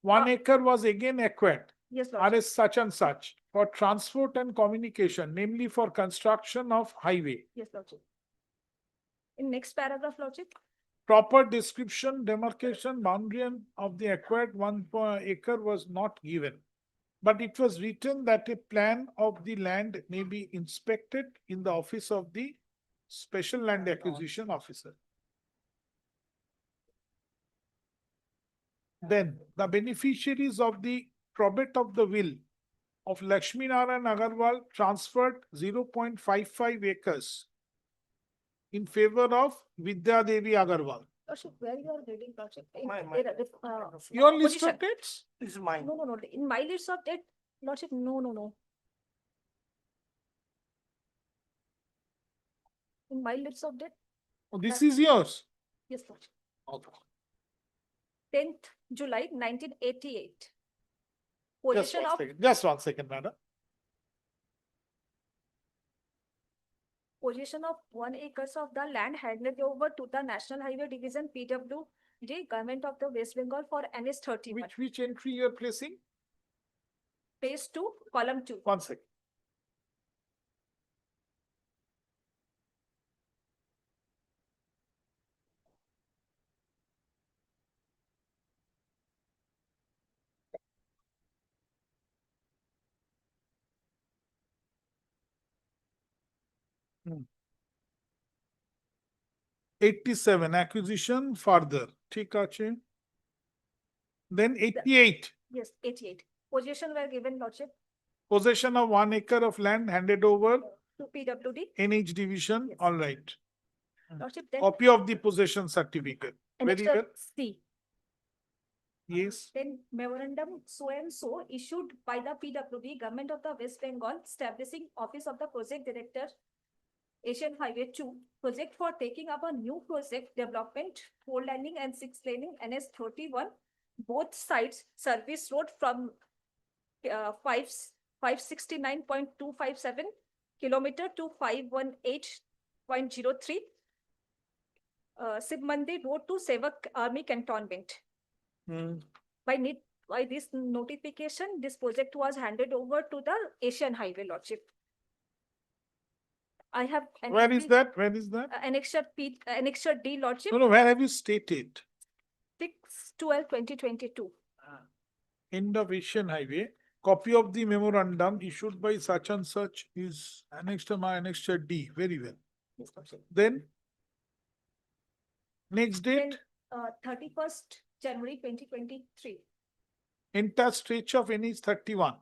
1 acre was again acquired. Yes, Lordship. RS such and such for transport and communication, namely for construction of highway. Yes, Lordship. In next paragraph, Lordship. Proper description, demarcation, boundary of the acquired 1 acre was not given. But it was written that a plan of the land may be inspected in the office of the Special Land Acquisition Officer. Then the beneficiaries of the probate of the will of Lakshmi Narayan Agarwal transferred 0.55 acres in favor of Vidya Devi Agarwal. Lordship, where you are reading, Lordship? Your list Position. of dates? This is mine. No. In my list of date, Lordship, no. In my list of date, Oh, this is yours. yes, Lordship. Okay. 10th July 1988. Just Position one of second. Just 1 second, madam. position of 1 acres of the land handed over to the National Highway Division PWD, Government of the West Bengal for NS 31. Which entry you are placing? Phase 2, column 2. 1 second. Hmm. 87 acquisition further. ঠিক আছে. Then 88 Yes, 88. Position were given, Lordship, possession of 1 acre of land handed over to PWD. NH division. Yes. All right. Lordship, then Copy of the possession certificate. Very annexure well. C. Yes. Then memorandum so and so issued by the PWD, Government of the West Bengal, establishing Office of the Project Director, Asian Highway 2, project for taking up a new project development, 4 laning and 6 laning, NS 31, both sides service road from 569.257 kilometer to 518.03. Sibmandi Road to Sevak Army Cantonment. By this notification, this project was handed over to the Asian Highway, Lordship. I have. Where is that? Where is that? Annexure D, Lordship. No, where have you stated? 6/12/2022. End of Asian Highway. Copy of the memorandum issued by such and such is annexed to my annexure D. Very well. Yes, Lordship. Then next date, Then 31st January 2023. entire stretch of NH 31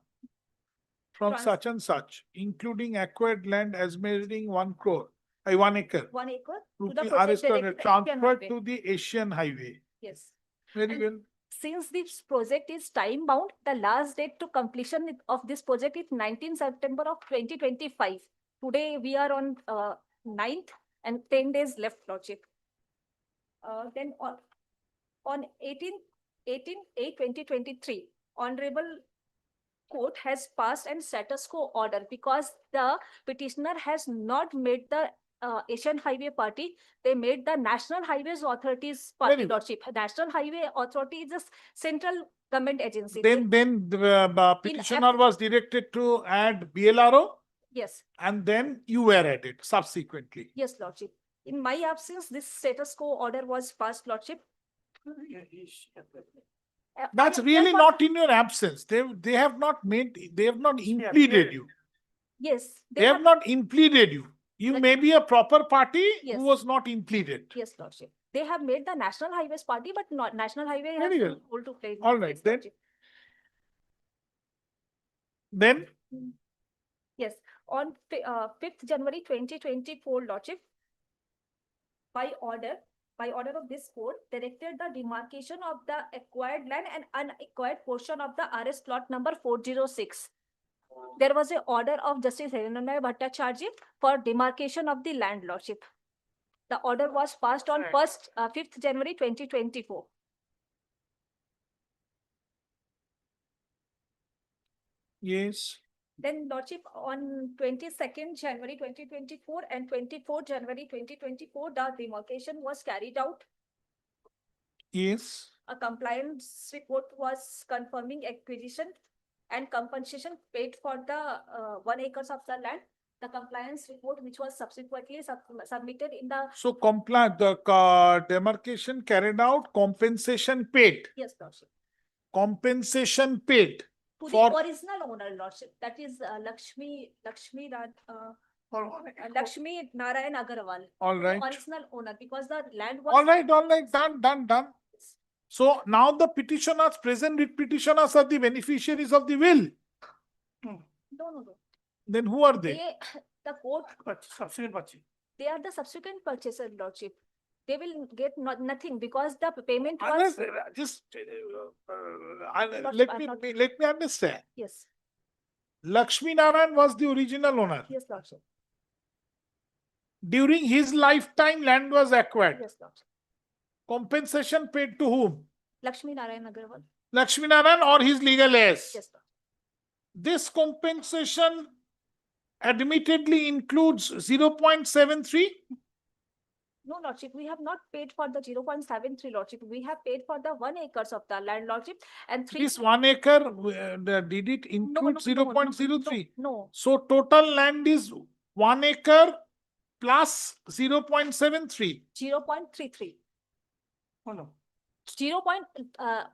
from Trans- such and such, including acquired land as measuring 1 crore, 1 acre. 1 acre to the Rupee project RS director, Asian transferred Highway. to the Asian Highway. Yes. Very And well. Since this project is time bound, the last date to completion of this project is 19 September of 2025. Today we are on 9th and 10 days left, Lordship. Then on 18/8/2023, Honorable Court has passed an status quo order because the petitioner has not made the Asian Highway Party. They made the National Highways Authorities Party, Very- Lordship. National Highway Authority is a central government agency. Then the petitioner was directed to add BLRO Yes, and then you were added subsequently. yes, Lordship. In my absence, this status quo order was passed, Lordship. That's really not in your absence. They have not impleaded you. Yes, They have not impleaded you. You Like- may be a proper party Yes. who was not impleaded. Yes, Lordship. They have made the National Highways Party, but not National Highway has Very no well. role to play. All right, Yes, then. Lordship. Then, Yes, on 5th January 2024, Lordship, by order of this court, directed the demarcation of the acquired land and unacquired portion of the RS plot number 406. There was an order of Justice Hiranandana Bhattacharya for demarcation of the land, Lordship. The order was passed on 5th January 2024. yes, Then, Lordship, on 22nd January 2024 and 24th January 2024, the demarcation was carried out. yes. A compliance report was confirming acquisition and compensation paid for the 1 acres of the land. The compliance report, which was subsequently submitted in the. So the demarcation carried out, compensation paid. Yes, Lordship. Compensation paid. To For the original owner, Lordship, that is Lakshmi Narayan Agarwal. All right. The original owner, because the land was. All right, done. So now the petitioners, present writ petitioners are the beneficiaries of the will. No. Then who are they? The court, Subsequent purchase. they are the subsequent purchaser, Lordship. They will get nothing because the payment was. Just let me understand. Yes, Lakshmi Narayan was the original owner. yes, Lordship. During his lifetime, land was acquired. Yes, Lordship. Compensation paid to whom? Lakshmi Narayan Agarwal. Lakshmi Narayan or his legal heirs? Yes, Lordship. This compensation admittedly includes 0.73. No, Lordship, we have not paid for the 0.73, Lordship. We have paid for the 1 acres of the land, Lordship, and 3. This 1 acre, did it include 0.03? No. So total land is 1 acre plus 0.73. 0.33. Oh, no.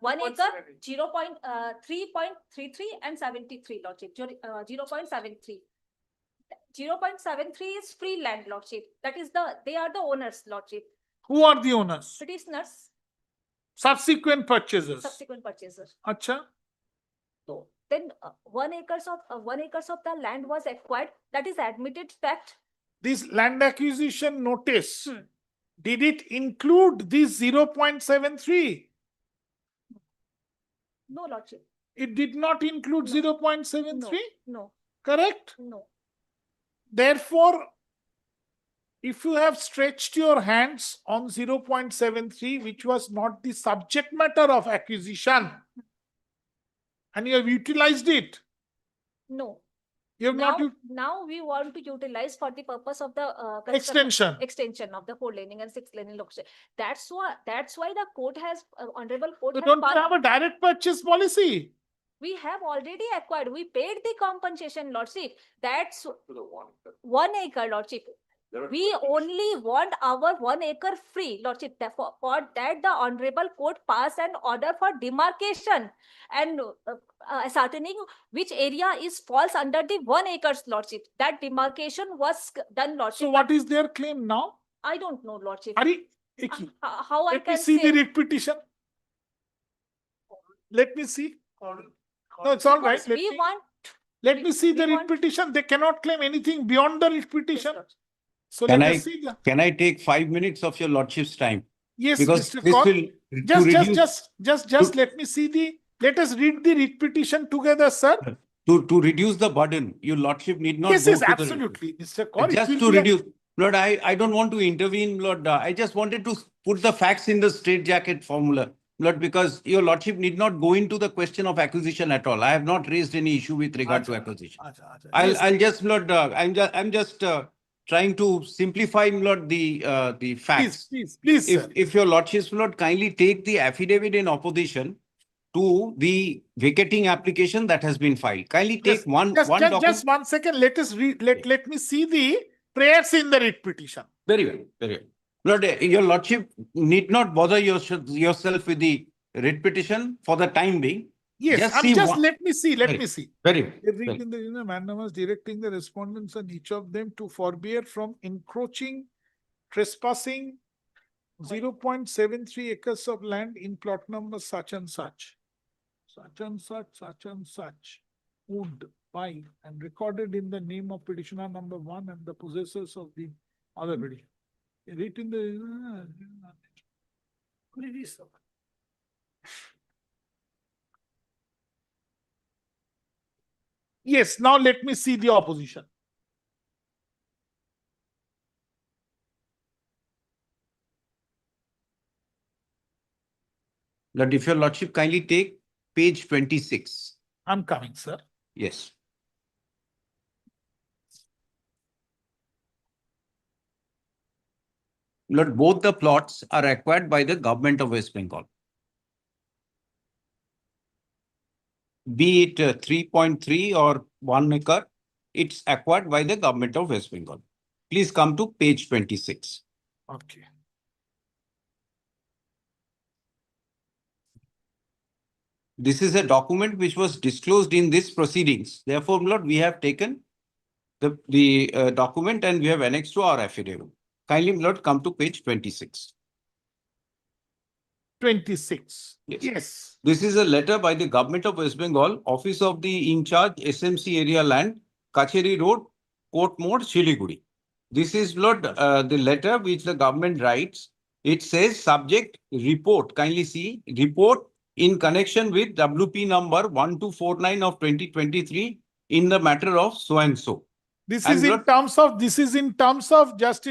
1 acre, 3.33 and 73, Lordship. 0.73. 0.73 is free land, Lordship. That is they are the owners, Lordship. Who are the owners? Petitioners, Subsequent purchasers. subsequent purchasers. Acha. So then 1 acres of the land was acquired. That is admitted fact. This land acquisition notice, did it include this 0.73? No, Lordship. It did not include 0.73? No. Correct? No. Therefore, if you have stretched your hands on 0.73, which was not the subject matter of acquisition, and you have utilized it. No. You have not. Now we want to utilize for the purpose of the extension of the 4-laning and 6-laning location. That's why the court has honorable court. So has don't you passed. have a direct purchase policy? We have already acquired. We paid the compensation, Lordship. That's 1 acre, Lordship. We only want our 1 acre free, Lordship. Therefore, for that, the honorable court passed an order for demarcation and ascertaining which area falls under the 1 acres, Lordship. That demarcation was done, Lordship. So what is their claim now? I don't know, Lordship. How I Let me can see say. the writ petition. Let me see. No, it's all right. Let me see the writ petition. They cannot claim anything beyond the writ petition. So Can let us see. Can I take 5 minutes of your lordship's time? Yes, Because Mr. this Kaur. will Let me see let us read the writ petition together, sir. to reduce the burden. Your lordship need not Yes, go yes, to the absolutely, Mr. Kaur. just to reduce. Lord, I don't want to intervene, Lord. I just wanted to put the facts in the straitjacket formula, Lord, because your lordship need not go into the question of acquisition at all. I have not raised any issue with regard to acquisition. I'll just, Lord, I'm just trying to simplify, Lord, the facts. Please, If your lordship, Lord, kindly take the affidavit in opposition to the vacating application that has been filed. Kindly take one document. Just 1 second. Let us read. Let me see the prayers in the writ petition. Very well, very well. Lord, your lordship need not bother yourself with the writ petition for the time being. Yes, let me see. Very well. Everything in the manner was directing the respondents and each of them to forbear from encroaching, trespassing 0.73 acres of land in plot number such and such. Such and such, such and such. Would by and recorded in the name of petitioner number 1 and the possessors of the other petition. Read in the yes, now let me see the opposition. Lord, if your lordship kindly take page 26. I'm coming, sir. Yes. Lord, both the plots are acquired by the government of West Bengal. Be it 3.3 or 1 acre, it's acquired by the government of West Bengal. Please come to page 26. Okay. This is a document which was disclosed in this proceedings. Therefore, Lord, we have taken the document and we have annexed to our affidavit. Kindly, Lord, come to page 26. 26. Yes. Yes. This is a letter by the government of West Bengal, Office of the In Charge SMC Area Land, Kacheri Road, Courtmore, Siliguri. This is, Lord, the letter which the government writes. It says subject report. Kindly see report in connection with WP number 1249 of 2023 in the matter of so and so. This And is in Lord, terms of Justice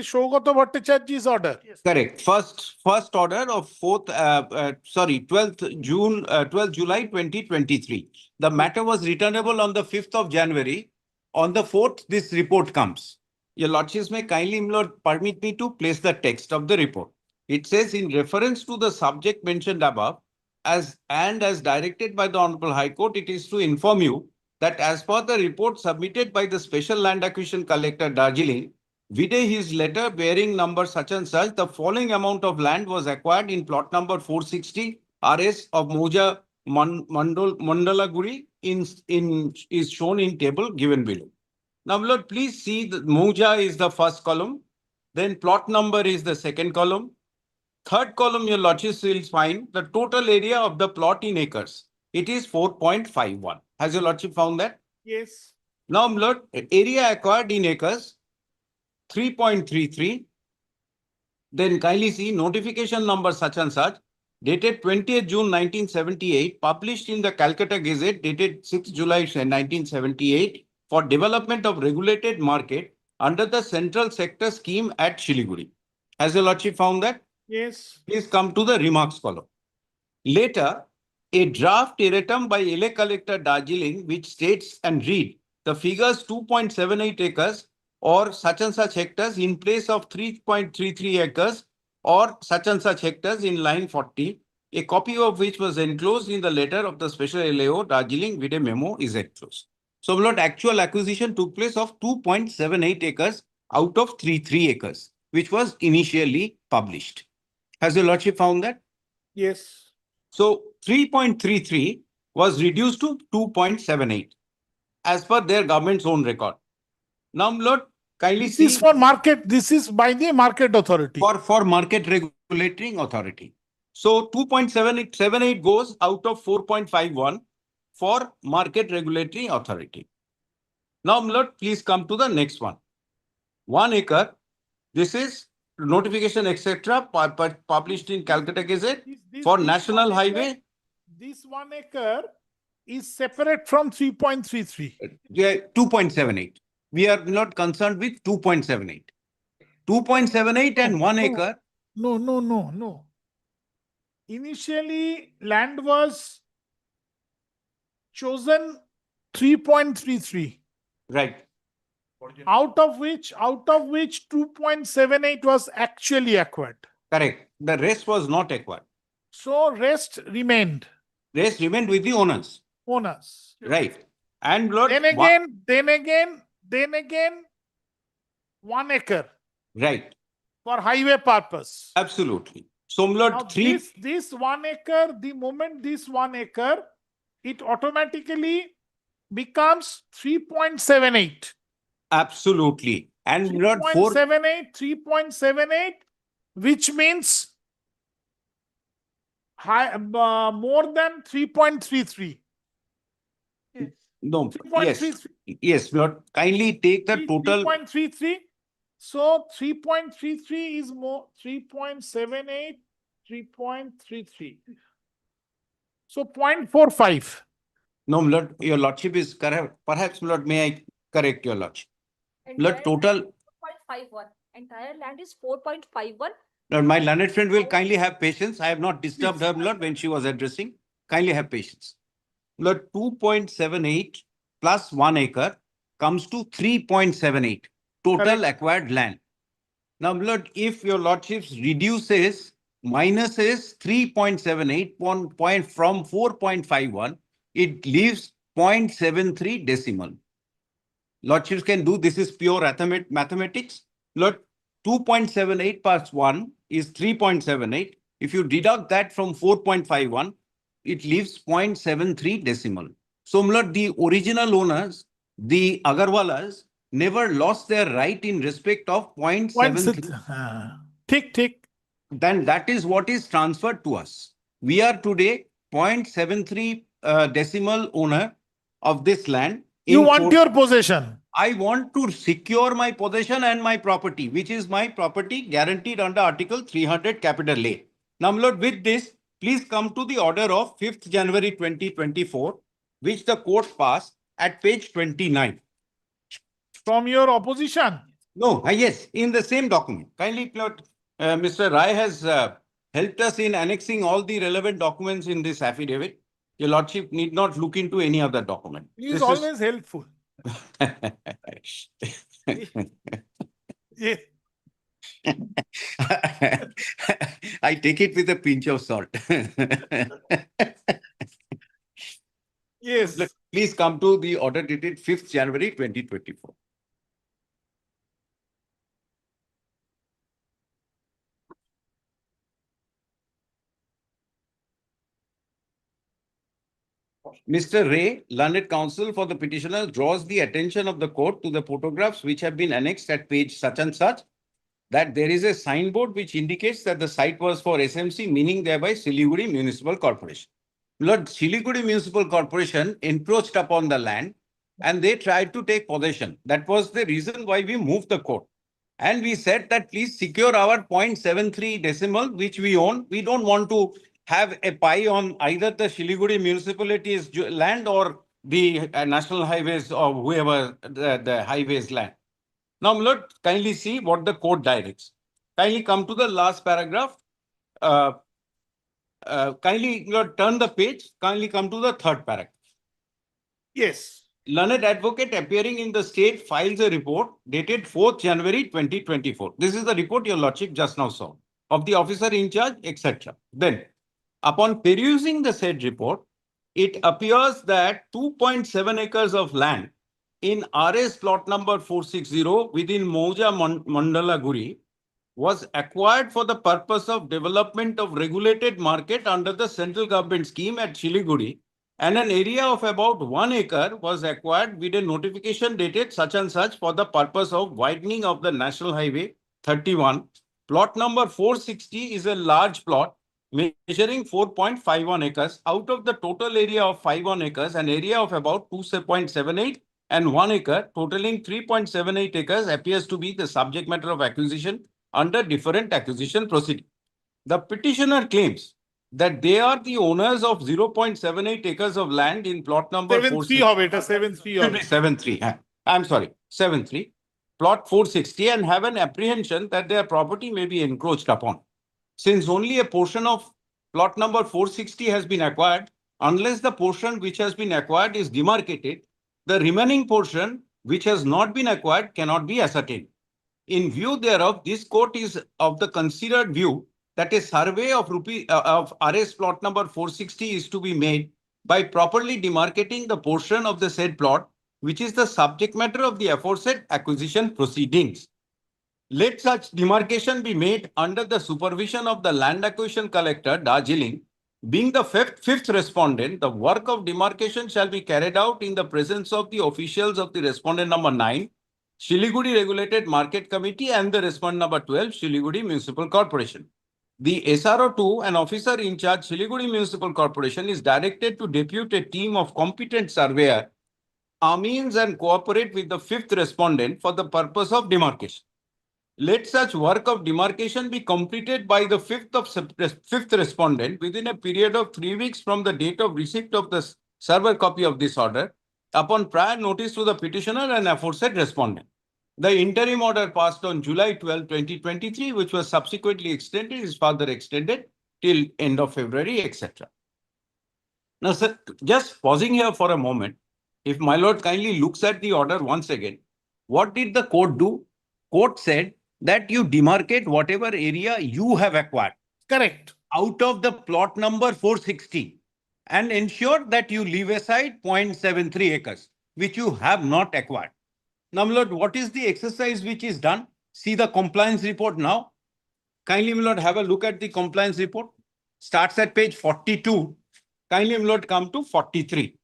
Shogato Bhattacharya's order. correct. First order of 12th July 2023. The matter was returnable on the 5th of January. On the 4th, this report comes. Your lordships may kindly, Lord, permit me to place the text of the report. It says in reference to the subject mentioned above, as directed by the Honorable High Court, it is to inform you that as per the report submitted by the Special Land Acquisition Collector Darjeeling, vide his letter bearing number such and such, the following amount of land was acquired in plot number 460 RS of Moja Mandalaguri is shown in table given below. Now, Lord, please see the Moja is the first column, then plot number is the second column. Third column, your lordships will find the total area of the plot in acres. It is 4.51. Has your lordship found that? Yes. Now, Lord, area acquired in acres 3.33. Then kindly see notification number such and such, dated 20th June 1978, published in the Calcutta Gazette, dated 6th July 1978, for development of regulated market under the Central Sector Scheme at Siliguri. Has your lordship found that? Yes. Please come to the remarks column. Later, a draft erratum by LA Collector Darjeeling, which states and read the figures 2.78 acres or such and such hectares in place of 3.33 acres or such and such hectares in line 40, a copy of which was enclosed in the letter of the Special LAO Darjeeling with a memo is enclosed. So, Lord, actual acquisition took place of 2.78 acres out of 33 acres, which was initially published. Has your lordship found that? Yes. So 3.33 was reduced to 2.78 as per their government's own record. Now, Lord, kindly This see is for market. This is by the market authority. for market regulating authority. So 2.78 goes out of 4.51 for market regulatory authority. Now, Lord, please come to the next one. 1 acre. This is notification, etc., published in Calcutta Gazette for National Highway. This 1 acre is separate from 3.33. 2.78. We are not concerned with 2.78. 2.78 and 1 acre. No. Initially, land was chosen 3.33. Right. Out of which 2.78 was actually acquired. Correct. The rest was not acquired. So rest remained. Rest remained with the owners. Right. And Lord, Then again, 1 acre. Right. For highway purpose. Absolutely. So Lord, Now, 3. this 1 acre, the moment this 1 acre, it automatically becomes 3.78. Absolutely. And Lord, 4. 3.78, which means more than 3.33. Yes. No, yes, 3.33. yes, my lord, kindly take the total. 3.33. So 3.33 is more 3.78, 3.33. So 0.45. No, my lord, your lordship is correct. Perhaps, my lord, may I correct your lordship? My lord, Entire total, 4.51. Entire land is 4.51. Lord, my learned friend will kindly have patience. I have not disturbed her, my lord, when she was addressing. Kindly have patience. My lord, 2.78 plus 1 acre comes to 3.78 total acquired land. Now, my lord, if your lordships reduces, minuses 3.78 point from 4.51, it leaves 0.73 decimal. Lordships can do, this is pure mathematics. Lord, 2.78 plus 1 is 3.78. If you deduct that from 4.51, it leaves 0.73 decimal. So, my lord, the original owners, the Agarwalas, never lost their right in respect of 0.73. Tick. Then that is what is transferred to us. We are today 0.73 decimal owner of this land. You want your possession. I want to secure my possession and my property, which is my property guaranteed under Article 300 capital A. Now, my lord, with this, please come to the order of 5th January 2024, which the court passed at page 29. From your opposition? No, yes, in the same document. Kindly, Lord, Mr. Rai has helped us in annexing all the relevant documents in this affidavit. Your lordship need not look into any other document. He is always helpful. Yeah. I take it with a pinch of salt. Yes. Please come to the order dated 5th January 2024. Mr. Ray, learned counsel for the petitioner, draws the attention of the court to the photographs which have been annexed at page such and such, that there is a signboard which indicates that the site was for SMC, meaning thereby Siliguri Municipal Corporation. Lord, Siliguri Municipal Corporation encroached upon the land and they tried to take possession. That was the reason why we moved the court. And we said that please secure our 0.73 decimal, which we own. We don't want to have a pie on either the Siliguri municipality's land or the national highways or whoever the highways land. Now, my lord, kindly see what the court directs. Kindly come to the last paragraph. Kindly, Lord, turn the page. Kindly come to the third paragraph. Yes. Learned advocate appearing in the state files a report dated 4th January 2024. This is the report your lordship just now saw of the officer in charge, etc. Then, upon perusing the said report, it appears that 2.7 acres of land in RS plot number 460 within Moja Mandalaguri was acquired for the purpose of development of regulated market under the central government scheme at Siliguri, and an area of about 1 acre was acquired with a notification dated such and such for the purpose of widening of the National Highway 31. Plot number 460 is a large plot measuring 4.51 acres. Out of the total area of 51 acres, an area of about 2.78 and 1 acre, totaling 3.78 acres, appears to be the subject matter of acquisition under different acquisition proceeding. The petitioner claims that they are the owners of 0.78 acres of land in plot number 7.3. I'm sorry, 7.3, plot 460, and have an apprehension that their property may be encroached upon. Since only a portion of plot number 460 has been acquired, unless the portion which has been acquired is demarcated, the remaining portion which has not been acquired cannot be ascertained. In view thereof, this court is of the considered view that a survey of RS plot number 460 is to be made by properly demarcating the portion of the said plot, which is the subject matter of the aforesaid acquisition proceedings. Let such demarcation be made under the supervision of the land acquisition collector, Darjeeling. Being the fifth respondent, the work of demarcation shall be carried out in the presence of the officials of the respondent number 9, Siliguri Regulated Market Committee, and the respondent number 12, Siliguri Municipal Corporation. The SRO2, an officer in charge, Siliguri Municipal Corporation, is directed to depute a team of competent surveyor amends and cooperate with the fifth respondent for the purpose of demarcation. Let such work of demarcation be completed by the fifth respondent within a period of 3 weeks from the date of receipt of the server copy of this order upon prior notice to the petitioner and aforesaid respondent. The interim order passed on July 12, 2023, which was subsequently extended, is further extended till end of February, etc. Now, sir, just pausing here for a moment, if my lord kindly looks at the order once again, what did the court do? Court said that you demarcate whatever area you have acquired Correct. out of the plot number 460 and ensure that you leave aside 0.73 acres, which you have not acquired. Now, my lord, what is the exercise which is done? See the compliance report now. Kindly, my lord, have a look at the compliance report. Starts at page 42. Kindly, my lord, come to 43.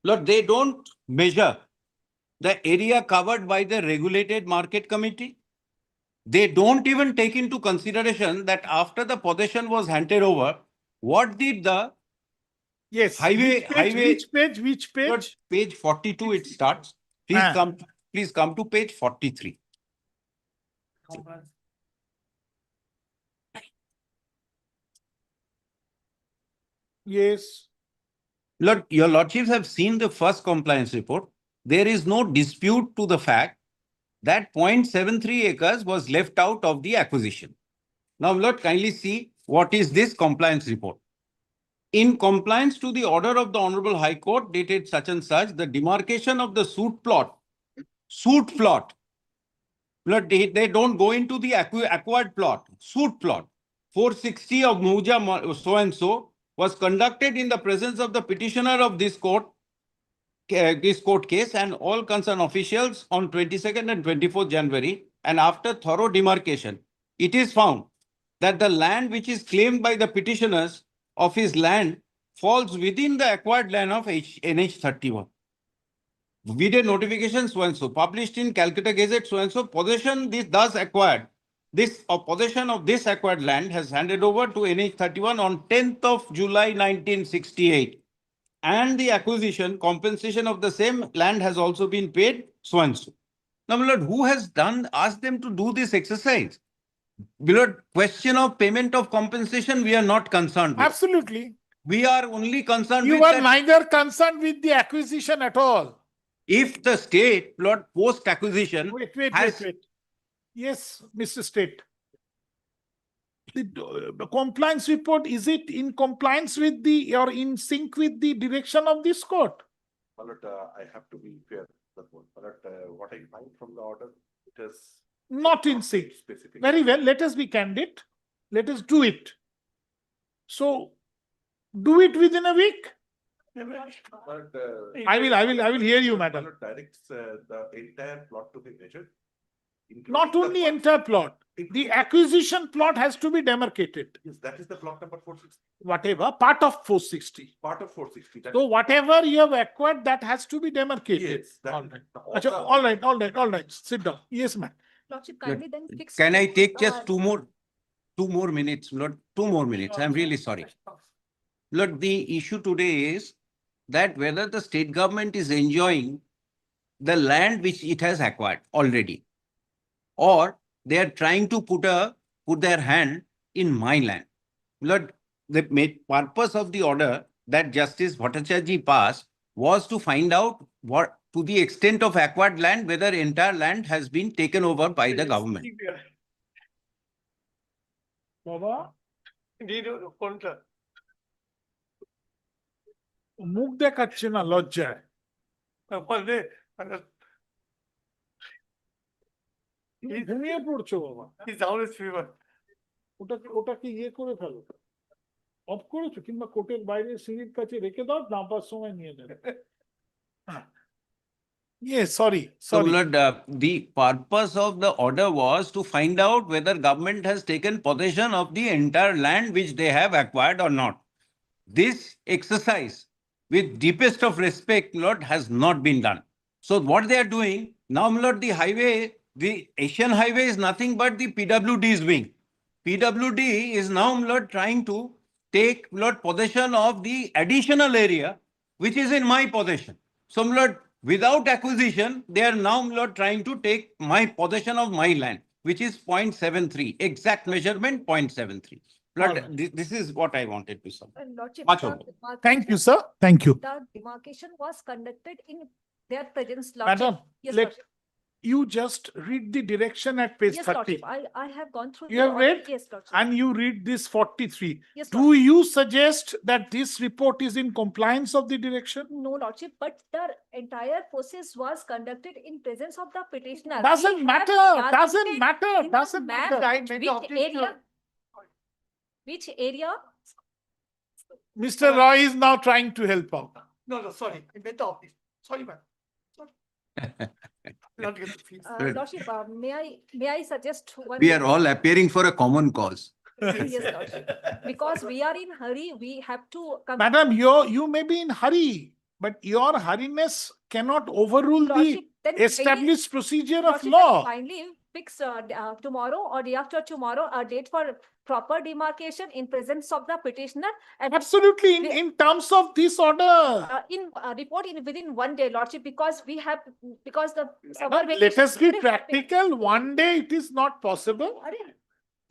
Lord, they don't measure the area covered by the regulated market committee. They don't even take into consideration that after the possession was handed over, what did the Yes. highway, Which page? Lord, page 42 it starts. Please come to page 43. Yes. Lord, your lordships have seen the first compliance report. There is no dispute to the fact that 0.73 acres was left out of the acquisition. Now, Lord, kindly see what is this compliance report. In compliance to the order of the Honorable High Court dated such and such, the demarcation of the suit plot, Lord, they don't go into the acquired plot, suit plot, 460 of Muja so and so was conducted in the presence of the petitioner of this court case and all concerned officials on 22nd and 24th January, and after thorough demarcation, it is found that the land which is claimed by the petitioners of his land falls within the acquired land of NH 31. Video notification so and so, published in Calcutta Gazette so and so, possession this thus acquired. This possession of this acquired land has handed over to NH 31 on 10th of July 1968. And the acquisition compensation of the same land has also been paid so and so. Now, my lord, who has asked them to do this exercise? Beloved, question of payment of compensation, we are not concerned with. Absolutely. We are only concerned You with are that neither concerned with the acquisition at all. if the state, Lord, post acquisition. Wait. Yes, Mr. State. The compliance report, is it in compliance with the or in sync with the direction of this court? But I have to be fair. But what I find from the order, it is Not in sync. specific. Very well. Let us be candid. Let us do it. So, do it within a week. But, I will hear you, madam. Directs the entire plot to be measured. Not only entire plot. The acquisition plot has to be demarcated. Yes, that is the plot number 460. Whatever, part of 460. Part of 460. That So whatever you have acquired, that has to be demarcated. Yes. That All is right. the- Achha, all right. Sit down. Yes, ma'am. Lordship, kindly then fix. Can I take just two more minutes, Lord? 2 more minutes. I'm really sorry. Lord, the issue today is that whether the state government is enjoying the land which it has acquired already, or they are trying to put their hand in my land. Lord, the purpose of the order that Justice Bhattacharya passed was to find out what, to the extent of acquired land, whether entire land has been taken over by the government. বাবা মুখ দেখাচ্ছে না লজ্জায় ঘুমিয়ে পড়ছো বাবা ওটাকে ইয়ে করে ফেলো অফ করেছো কিংবা কোর্টের বাইরে সিঁড়ির কাছে রেখে দাও নামার সময় নিয়ে নেবে Yes, sorry. So, Lord, the purpose of the order was to find out whether government has taken possession of the entire land which they have acquired or not. This exercise, with deepest of respect, Lord, has not been done. So what they are doing, now, Lord, the highway the Asian Highway is nothing but the PWD's wing. PWD is now, my lord, trying to take, my lord, possession of the additional area, which is in my possession. So, my lord, without acquisition, they are now, my lord, trying to take my possession of my land, which is 0.73, exact measurement 0.73. All Lord, right. this is what I wanted to say. Lordship, Much the over. Thank you, demarcation- sir. Thank you. The demarcation was conducted in their presence, Madam, Lordship. Yes, let Lordship. you just read the direction at page Yes, 30. Lordship. I have gone through. You the have order. read? Yes, Lordship. And you read this 43. Yes, Do Lordship. you suggest that this report is in compliance of the direction? No, Lordship, but the entire process was conducted in presence of the petitioner. We Doesn't have matter, doesn't calculated matter, in the doesn't map matter. Which area? Which area? Mr. Roy is now trying to help out. No, sorry, I meant the opposite. Sorry, ma'am. Not get confused. Good. Lordship, may I suggest one? We are all appearing for a common cause. Yes, Lordship. Because we are in hurry, we have to. Madam, you may be in hurry, but your hurriness cannot overrule the Lordship, then established procedure of Lordship, law. Finally, fix tomorrow or day after tomorrow a date for proper demarcation in presence of the petitioner. And Absolutely, we- in terms of this order. in report in within 1 day, Lordship, because we have, because the summer Madam, let vacation us be is very hectic. practical. One day it is not possible. अरे,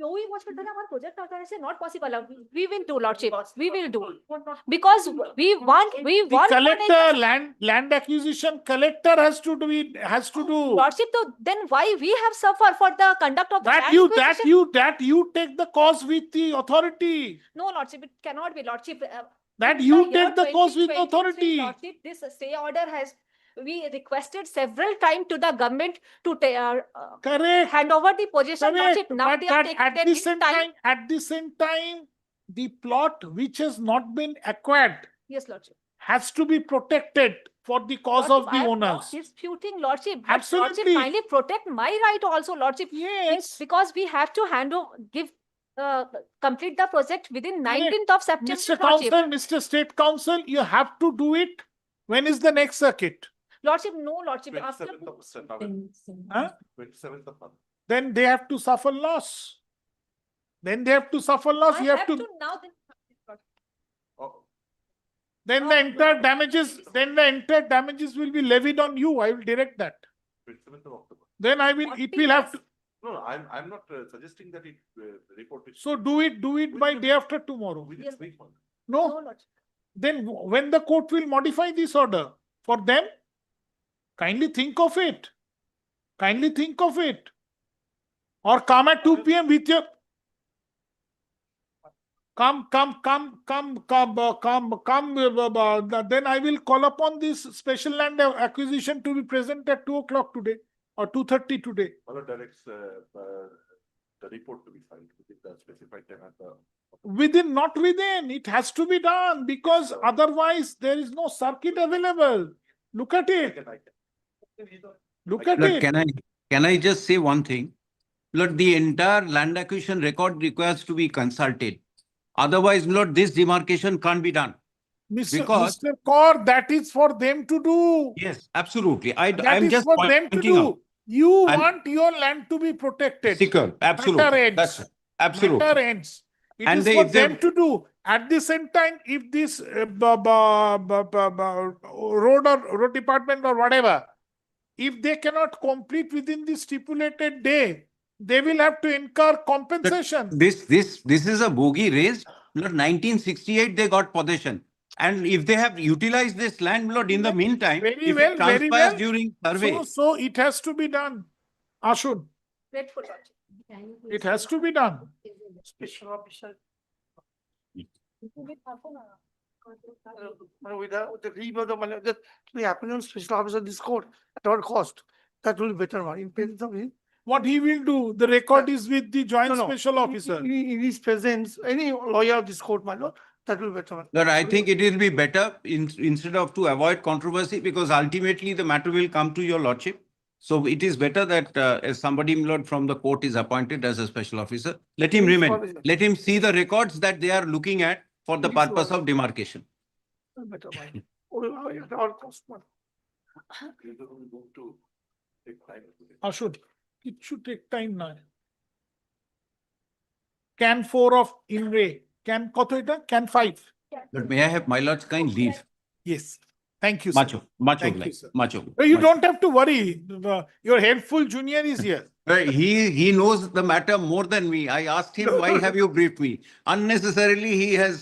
2 watch में हमारा project आता है, not possible. We will do, Lordship. We will do because we want. The collector, land acquisition collector has to do. Lordship, though, then why we have suffered for the conduct of the That land you acquisition? take the cause with the authority. No, Lordship, it cannot be, Lordship. That in you the year take the cause with 2023, authority. Lordship, this stay order has, we requested several times to the government to Correct. hand over the possession, Correct. Lordship. Now But they are at taking the their same time. time, the plot which has not been acquired Yes, Lordship. has to be protected for the cause Lordship, of the I am not owners. disputing, Lordship. But Absolutely. Lordship, kindly protect my right also, Lordship. Yes. Because we have to hand over, complete the project within 19th of September, Mr. Lordship. Counsel, Mr. State Counsel, you have to do it. When is the next circuit? Lordship, no, Lordship. After 27th of September. Huh? 27th of month. Then they have to suffer loss. Then they have to suffer loss. I You have have to. to now. Oh, Then the entire damages will be levied on you. I will direct that. 27th of October. Then it will have to. No, I'm not suggesting that it report. So do it by day after tomorrow. Within Yes. 3 months. No, No, Lordship. then when the court will modify this order for them, kindly think of it. Kindly think of it. Or come at 2 p.m. with your. Come. Then I will call upon this special land acquisition to be present at 2 o'clock today or 2:30 today. Other directs the report to be filed within the specified time at the. Not within. It has to be done because otherwise there is no circuit available. Look at it. Look at Lord, it. can I just say one thing? Lord, the entire land acquisition record requires to be consulted. Otherwise, Lord, this demarcation can't be done. Mr. Kaur, that is for them to do. Yes, absolutely. That I'm is just for them to pointing out. do. You I'm- want your land to be protected. Secure, absolutely. Matter ends. That's right. Absolutely. Matter ends. It And is they- for if they- them to do. At the same time, if this road department or whatever, if they cannot complete within the stipulated day, they will have to incur compensation. This is a bogey raised. Lord, 1968 they got possession. And if they have utilized this land, Lord, in the meantime, Very if well, it very transpires well. during survey, So it has to be done. Ashun, Grateful, Lordship. it has to be done. Special officer. With the leave of the money, that we happen on special officer this court at our cost. That will be better one in presence of him. What he will do, the record is with the joint No, no. special officer. In his presence, any lawyer of this court, my lord, that will be better one. Lord, I think it will be better instead of to avoid controversy, because ultimately the matter will come to your lordship. So it is better that as somebody, Lord, from the court is appointed as a special officer. Let him remain. Let him see the records that they are looking at for the purpose of demarcation. Better one. At our cost one. We're going to take time. Ashun. It should take time now. Can 4 of INRE. Can কত এটা? Can 5. But may I have my lord's kind leave? Yes. Thank you, sir. Much Thank you, obliged. sir. Much obliged. You Much- don't have to worry. Your helpful junior is here. He knows the matter more than me. I asked him, why have you briefed me? Unnecessarily, he has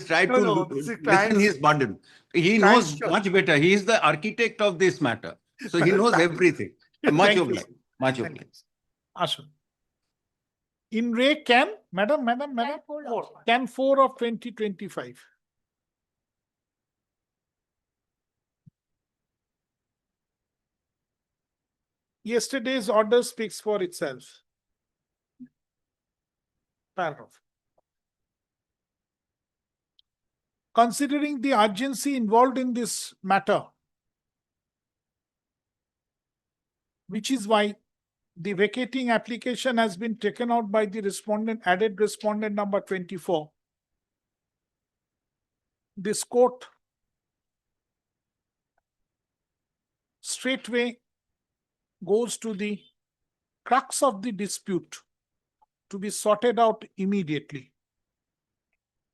tried No, to no, this is lessen kind- his burden. He kind knows sir. much better. He is the architect of this matter. So he knows everything. Much Thank you, obliged. sir. Much Thank obliged. you. Ashun. INRE can, madam. Can 4 of 2025. Yesterday's order speaks for itself. Paragraph. Considering the urgency involved in this matter, which is why the vacating application has been taken out by the respondent, added respondent number 24. This court straightway goes to the crux of the dispute to be sorted out immediately,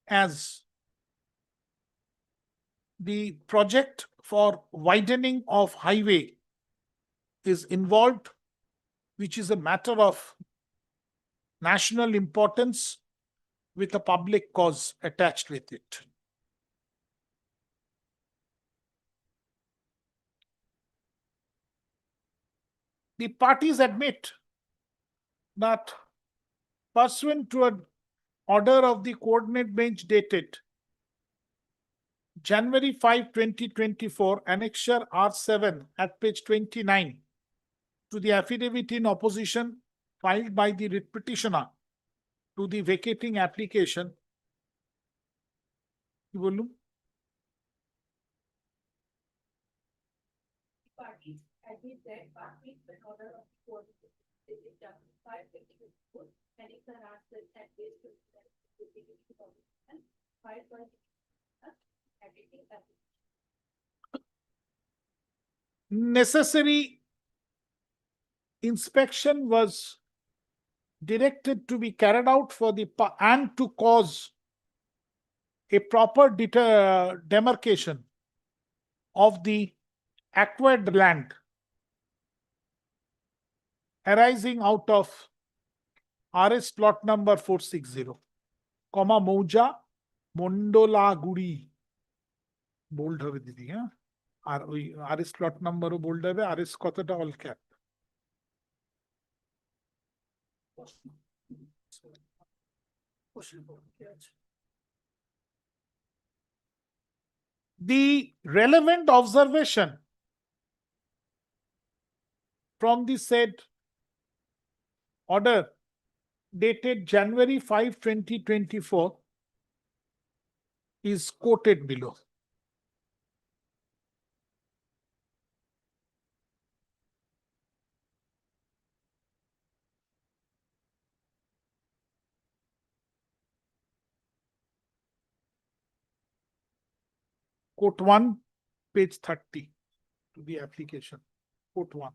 as the project for widening of highway is involved, which is a matter of national importance with a public cause attached with it. The parties admit that pursuant to an order of the coordinate bench dated January 5, 2024, Annexure R7 at page 29 to the affidavit in opposition filed by the writ petitioner to the vacating application. কি বললুম? Necessary inspection was directed to be carried out for the and to cause a proper demarcation of the acquired land arising out of RS plot number 460, comma Mouja Mondolaguri. Bold হবে দিদি, হ্যাঁ? আর ওই RS plot number ও bold হবে, RS কতটা all cap. The relevant observation from the said order dated January 5, 2024 is quoted below. Quote 1, page 30 to the application. Quote 1.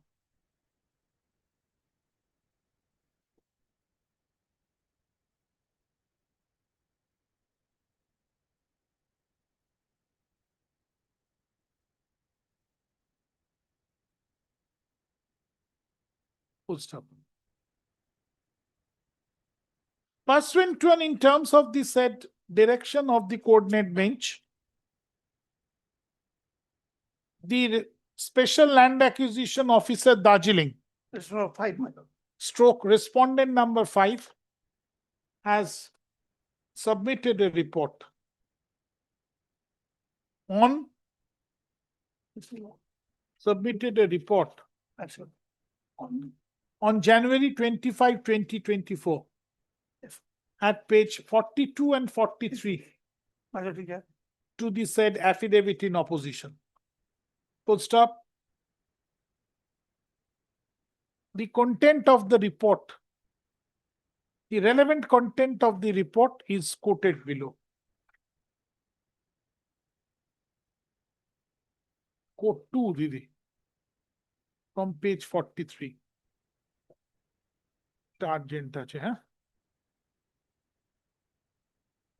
Full stop. Pursuant to and in terms of the said direction of the coordinate bench, the Special Land Acquisition Officer Darjeeling, stroke respondent number 5, has submitted a report on on January 25, 2024 at page 42 and 43 to the said affidavit in opposition. Full stop. The content of the report, the relevant content of the report is quoted below. Quote 2, Vivi, from page 43. একটা urgent আছে, হ্যাঁ,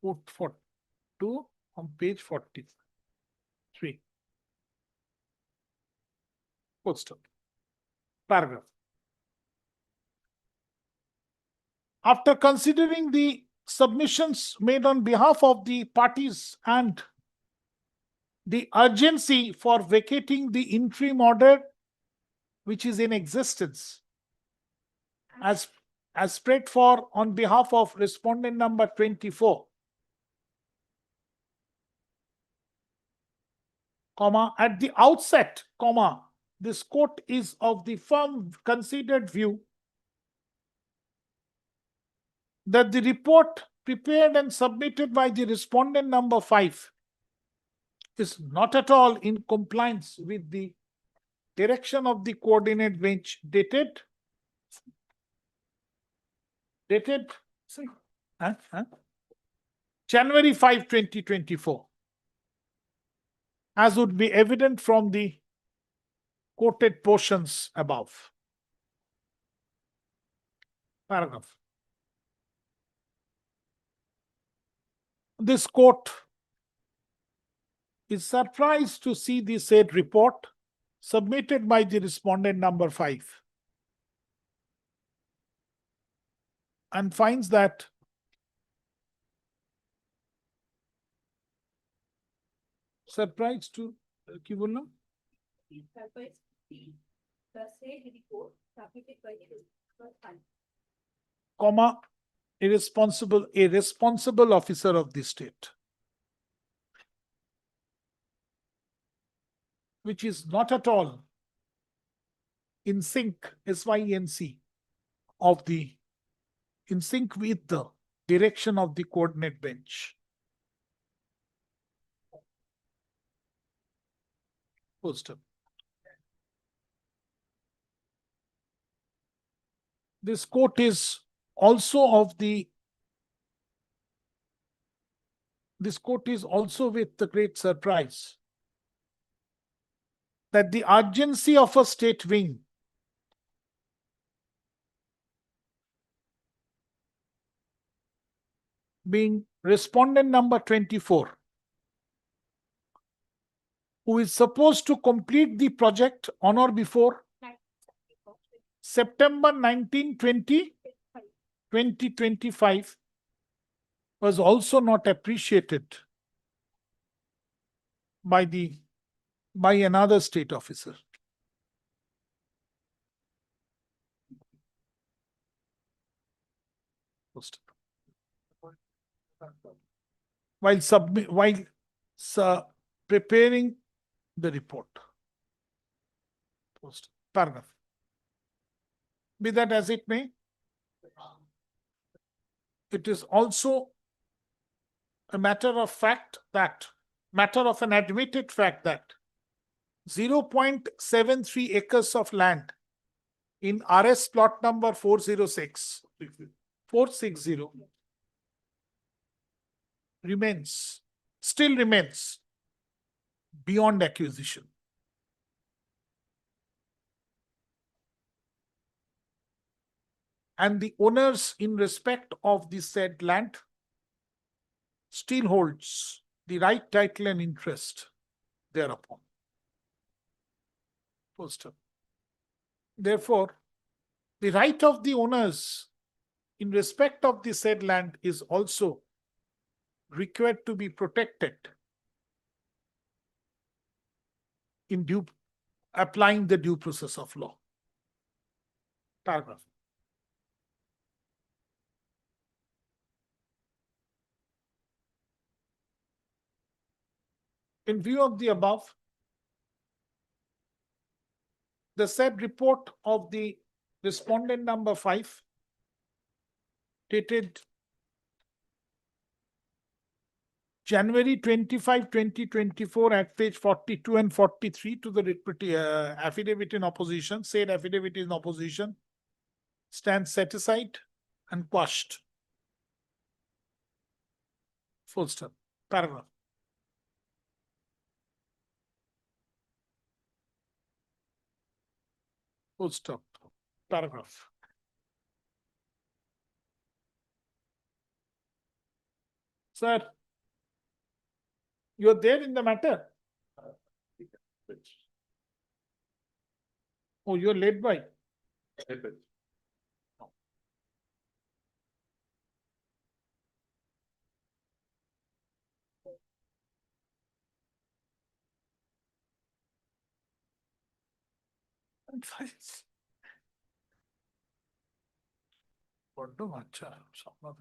coat 42 on page 43. Full stop. Paragraph. After considering the submissions made on behalf of the parties and the urgency for vacating the interim order which is in existence as spread for on behalf of respondent number 24, comma, at the outset, comma, this court is of the firm considered view that the report prepared and submitted by the respondent number 5 is not at all in compliance with the direction of the coordinate bench dated January 5, 2024, as would be evident from the quoted portions above. Paragraph. This court is surprised to see the said report submitted by the respondent number 5 and finds that surprised to কি বললাম? Comma, a responsible officer of the state, which is not at all in sync, SYNC, in sync with the direction of the coordinate bench. Full stop. This court is also with the great surprise that the urgency of a state wing being respondent number 24, who is supposed to complete the project on or before September 19, 2025, was also not appreciated by another state officer. While preparing the report. Paragraph. Be that as it may, it is also a matter of an admitted fact that 0.73 acres of land in RS plot number 460 still remains beyond acquisition. And the owners in respect of the said land still holds the right, title and interest thereupon. Therefore, the right of the owners in respect of the said land is also required to be protected in applying the due process of law. Paragraph. In view of the above, the said report of the respondent number 5, dated January 25, 2024 at page 42 and 43 to the affidavit in opposition, said affidavit in opposition, stands set aside and quashed. Full stop. Paragraph. Full stop. Paragraph. Sir, you're there in the matter? Oh, you're led by? বড্ড বাচ্চা স্বপ্ন।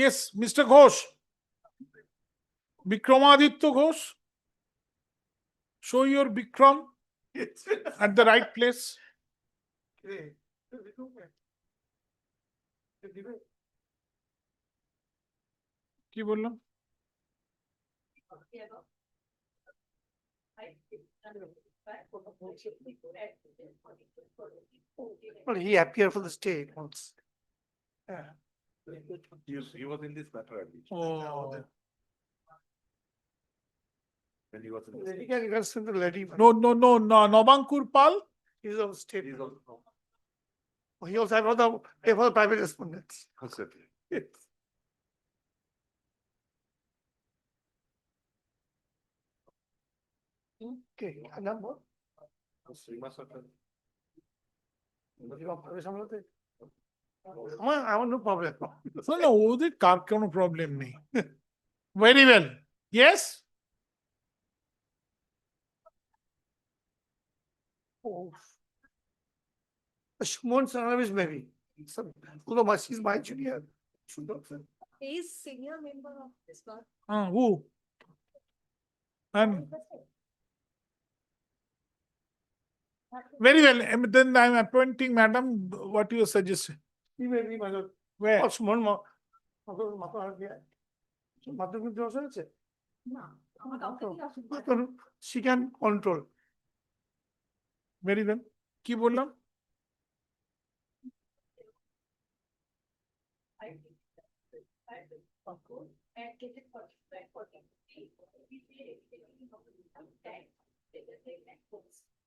Yes, Mr. Ghosh. Vikramaditya Ghosh. Show your Vikram at the right place. কি বললাম? Well, he appeared for the state once. Yeah. He was in this matter at least. Oh. When he was in this. You can send the lady. No, Novankur Pal. He's on state. He's also. He also had other private respondents. Constantly. Yes. Okay, number. আমার no problem. No, ওদের কার কোনো problem নেই। Very well. Yes? Oh. Shumon Sanavis maybe. Although she's my junior. He is senior member of this bar. Who? And very well. Then I'm appointing Madam. What you suggest? He may be my lord. Where? Oh, Shumon she can control. Very well. কি বললাম?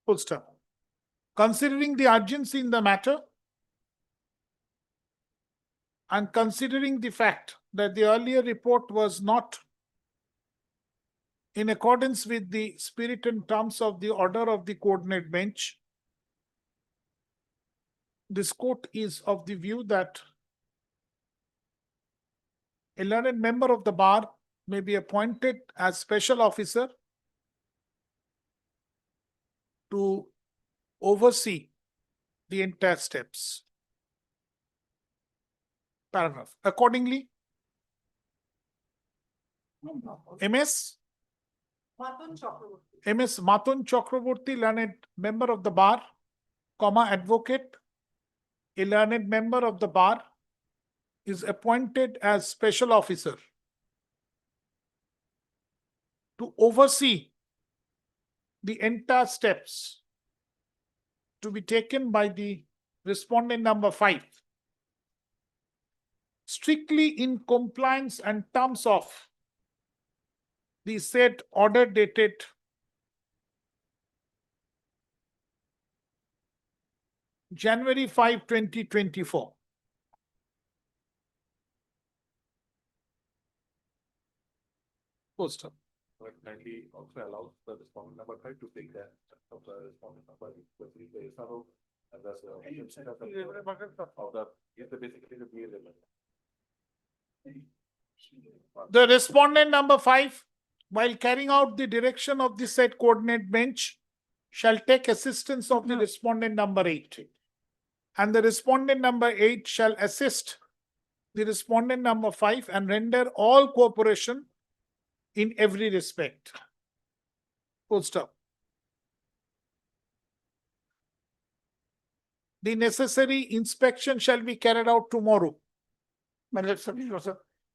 Full stop. Considering the urgency in the matter and considering the fact that the earlier report was not in accordance with the spirit and terms of the order of the coordinate bench, this court is of the view that a learned member of the bar may be appointed as special officer to oversee the entire steps. Paragraph. Accordingly, MS Matun Chakraborty, learned member of the bar, comma, advocate, a learned member of the bar, is appointed as special officer to oversee the entire steps to be taken by the respondent number 5, strictly in compliance and terms of the said order dated January 5, 2024. Post up. But kindly also allows the respondent number 5 to take that of the respondent number with the SRO and that's of the basically the PA level. The respondent number 5, while carrying out the direction of the said coordinate bench, shall take assistance of the respondent number 8. And the respondent number 8 shall assist the respondent number 5 and render all cooperation in every respect. Full stop. The necessary inspection shall be carried out tomorrow. My lord, sir,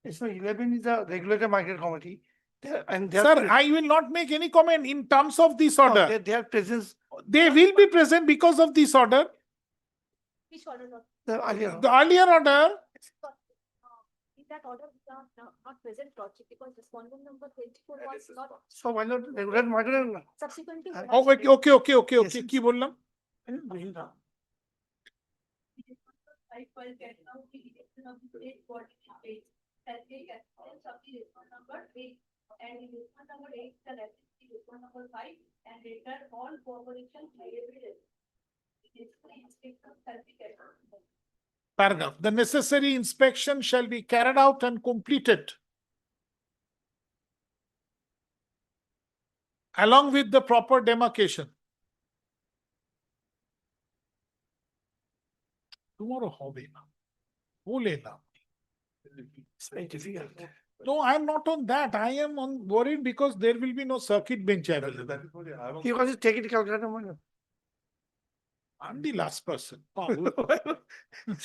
it's not 11 is the regulator market committee. Sir, I will not make any comment in terms of this order. Their presence. They will be present because of this order. Which order? The earlier. The earlier order. In that order, we are not present, Lordship, because respondent number 24 was not So my lord, regulator market. subsequently. Okay. কি বললাম? Right, while carrying out the election of the state body shall take acceptance of the response number 8 and the response number 8 shall assist the response number 5 and return all cooperation evidence. Paragraph. The necessary inspection shall be carried out and completed along with the proper demarcation. Tomorrow হবে না, বলে না। It's very difficult. No, I am not on that. I am on worried because there will be no circuit bench That available. that is what I am. You can just take it to Calcutta, my lord. I'm the last person.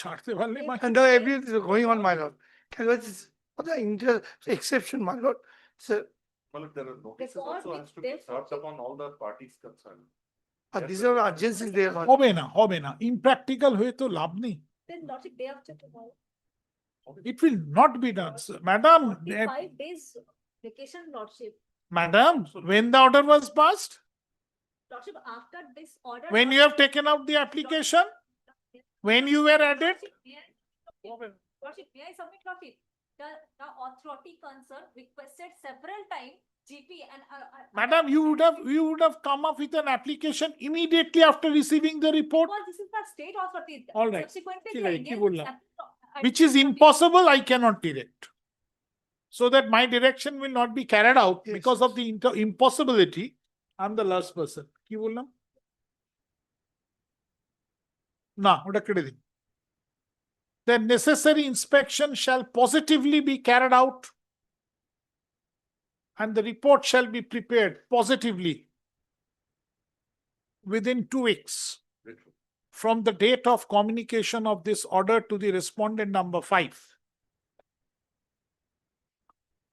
ছাড়তে পারলে মা- And now everything is going on, my lord. Calcutta is what the exception, my lord. So, Well, there are notices Record also has with to be them. served upon all the parties concerned. these are urgencies there, my lord. হবে না, হবে না। Impractical হয়ে তো লাভ নেই। Then not a day after tomorrow. It will not be done, sir. Madam, 45 days vacation, lordship. madam, when the order was passed, Lordship, after this order. when you have taken out the application, when you were added, Lordship, may I submit, lordship? The authority concerned requested several times GP and. madam, you would have come up with an application immediately after receiving the report, Because this is the state authority. All right. Subsequently. ঠিক they আছে, কি again বললাম? accepted- which is impossible, I cannot direct. So that my direction will not be carried out Yes, because of the impossibility, I'm the last person. কি বললাম? না, ওটা কেটে দিন। The necessary inspection shall positively be carried out and the report shall be prepared positively within 2 weeks from the date of communication of this order to the respondent number 5.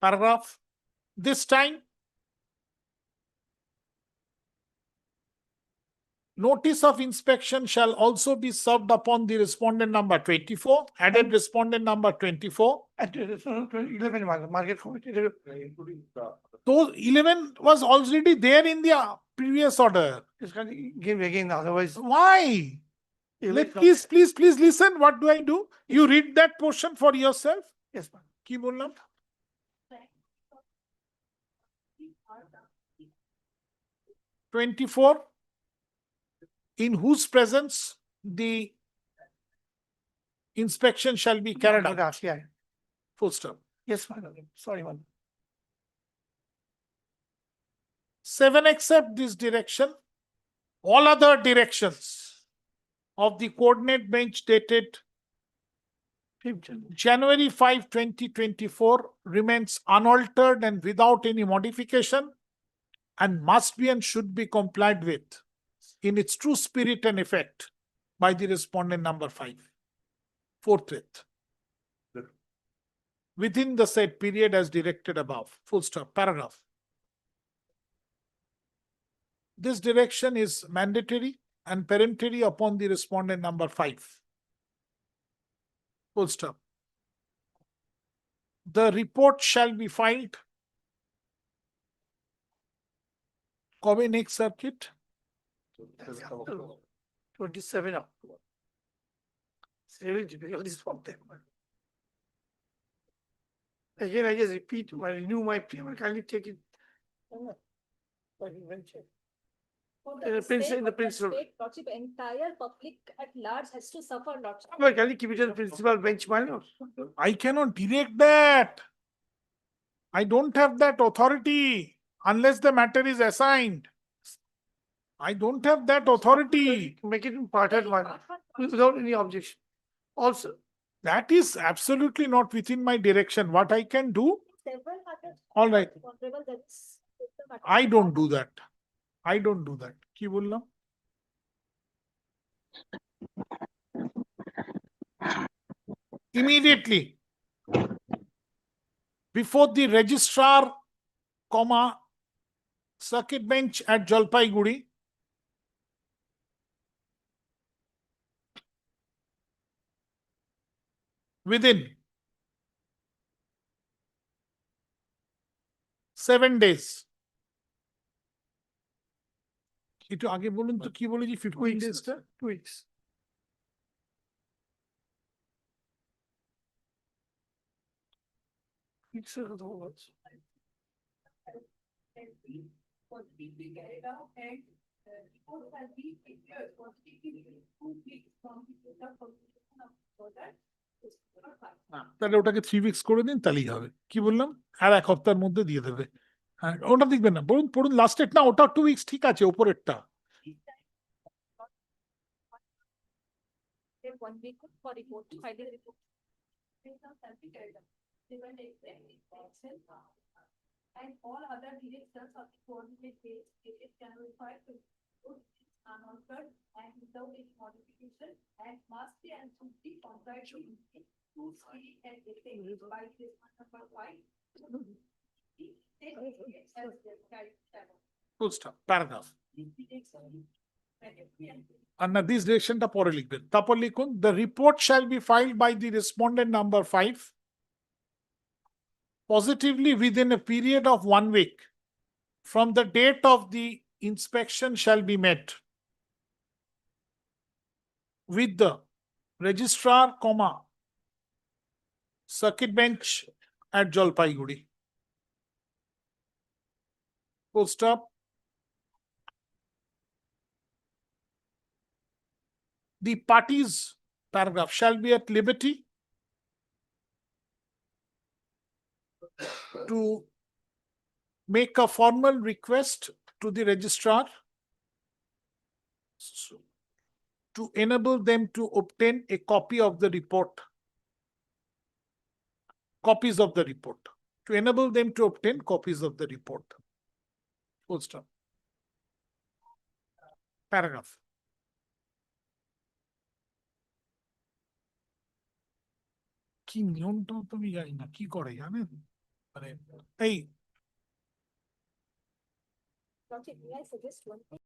Paragraph. This time, notice of inspection shall also be served upon the respondent number 24, added respondent number 24. At 11, my lord, market committee. Including the. Those 11 was already there in the previous order. Just can give again, otherwise. Why? Elect- Please listen. What do I do? You read that portion for yourself. Yes, ma'am. কি বললাম? 24, in whose presence the inspection shall be carried out. Yeah. Full stop. Yes, my lord. Sorry, my lord. 7, accept this direction. All other directions of the coordinate bench dated January 5, 2024 remains unaltered and without any modification and must be and should be complied with in its true spirit and effect by the respondent number 5. Forthwith. Within the said period as directed above. Full stop. Paragraph. This direction is mandatory and peremptory upon the respondent number 5. Full stop. The report shall be filed. কবে next circuit? 27 October. It's really difficult, this problem. Again, I just repeat, renew my payment, kindly take it. For In the sake in the of principal. state, lordship, entire public at large has to suffer, lordship. But can you keep it as principal bench, my lord? I cannot direct that. I don't have that authority unless the matter is assigned. I don't have that authority. Make it in parted, my lord, without any objection. Also, That is absolutely not within my direction. What I can do, Several matters. all right, Honorable, that is. the matter. I don't do that. I don't do that. কি বললাম? Immediately before the registrar, circuit bench at Jalpaiguri, within 7 days. একটু আগে বলুন তো কি বলেছি 15 days টা? 2 weeks. তাহলে ওটাকে 3 weeks করে দিন, তাহলেই হবে। কি বললাম? আর 1 সপ্তাহের মধ্যে দিয়ে দেবে। হ্যাঁ, ওটা দেখবেন না, বলুন পড়ুন লাস্টের না, ওটা 2 weeks ঠিক আছে, ওপরেরটা। Take 1 week for report, filing report. And all other directors of the coordinate page, dated January 5 are noted and without any modification and must be and should be complied to see and effect by this number 5. Full stop, paragraph. And now this direction টা পরে লিখবেন। তারপর লিখুন, the report shall be filed by the respondent number 5 positively within a period of 1 week from the date of the inspection shall be met with the registrar, circuit bench at Jalpaiguri. Full stop. The parties, paragraph, shall be at liberty to make a formal request to the registrar to enable them to obtain a copy of the report. Copies of the report. To enable them to obtain copies of the report. Full stop. Paragraph. কি নিয়মটা তো আমি জানি না, কি করে জানেন? মানে এই Okay, may I suggest one thing?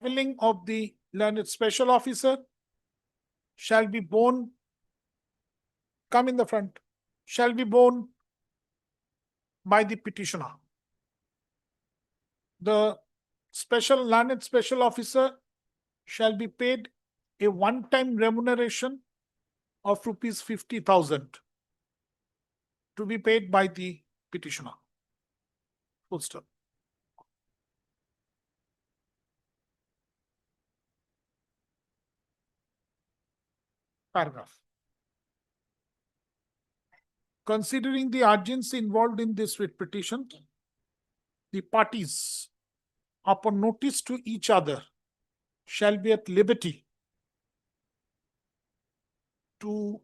traveling of the learned special officer shall be borne, come in the front, shall be borne by the petitioner. The special landed special officer shall be paid a one-time remuneration of rupees 50,000 to be paid by the petitioner. Full stop. Paragraph. Considering the urgency involved in this writ petition, the parties, upon notice to each other, shall be at liberty to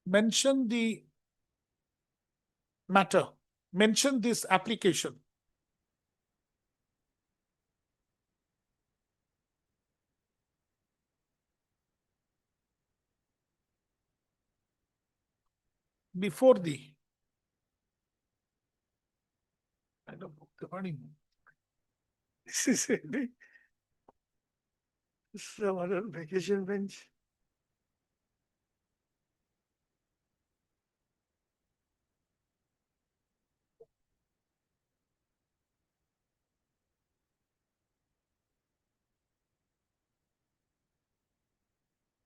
mention the matter, mention this application before the This is our vacation bench.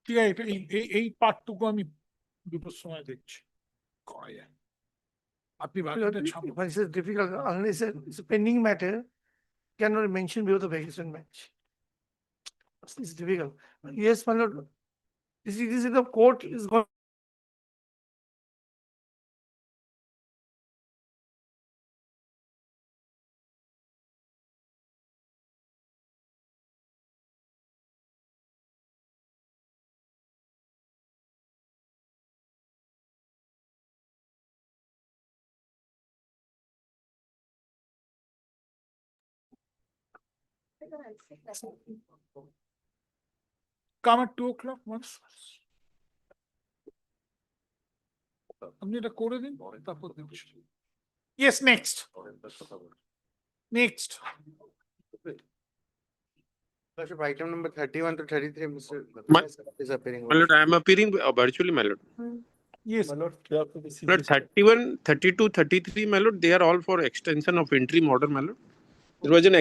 ঠিক আছে, এই পার্টটুকু আমি দুটোর সময় দেখছি করা যায়। আপনি This is difficult unless it's a pending matter, cannot mention before the vacation bench. It's difficult. Yes, my lord. This is the court is going. Come at 2 o'clock once. আপনি এটা করে দিন, তারপর দেখছি। Yes, next. Next. Item number 31 to 33, Mr. is appearing. My lord, I am appearing virtually, my lord. Yes. My lord, My lord, 31, 32, 33, my lord, they are all for extension of interim order, my lord. There was an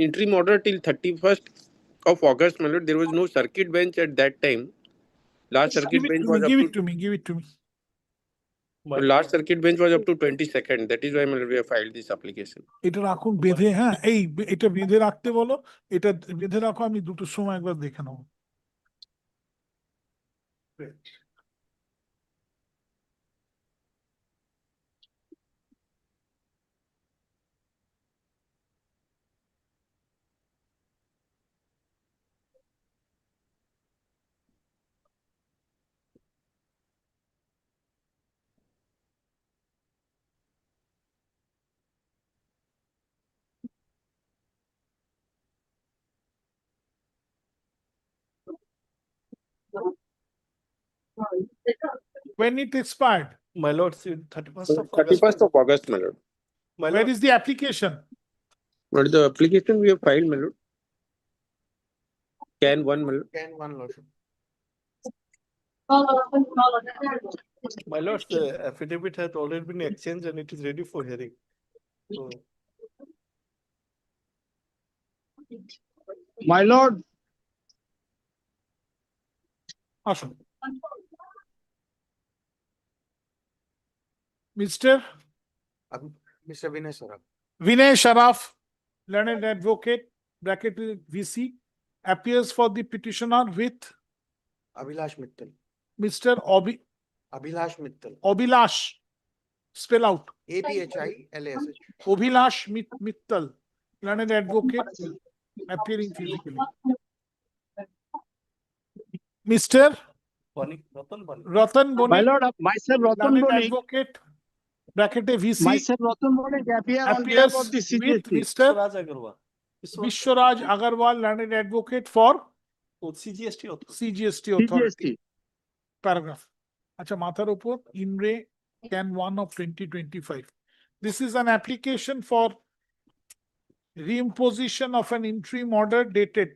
interim order till 31st of August, my lord. There was no circuit bench at that time. Last circuit bench was Give up it to me, give it to me. last circuit bench was up to 22nd. That is why, my lord, we have filed this application. এটা রাখুন বেঁধে, হ্যাঁ এটা বেঁধে রাখতে বলো, এটা বেঁধে রাখো, আমি দুটোর সময় একবার দেখে নেবো। When it expired? My lord, 31st of August. 31st of August, my lord. My Where lord, is the application? But the application we have filed, my lord. Can 1, my lord. can one lordship. My lord, the affidavit has already been exchanged and it is ready for hearing. So, My lord, আসুন। Mr. Mr. Vinay Saraf. Vinay Sharaf, learned advocate, bracketed VC, appears for the petitioner with Abhilash Mittal. Mr. Abhilash Mittal. Abhilash, spell out. ABHILASH. Abhilash Mittal, learned advocate, appearing physically. Mr. Ratan Boni. my lord, myself Ratan learned Boni, advocate, bracketed VC, myself Ratan Boni appear on behalf appears of the with CGST. Mr. Raj Agarwal. Vishwaraj Agarwal, learned advocate for CGST authority. CGST authority. CGST. Paragraph. Acha mathar upor INRE Can 1 of 2025. This is an application for reimposition of an interim order dated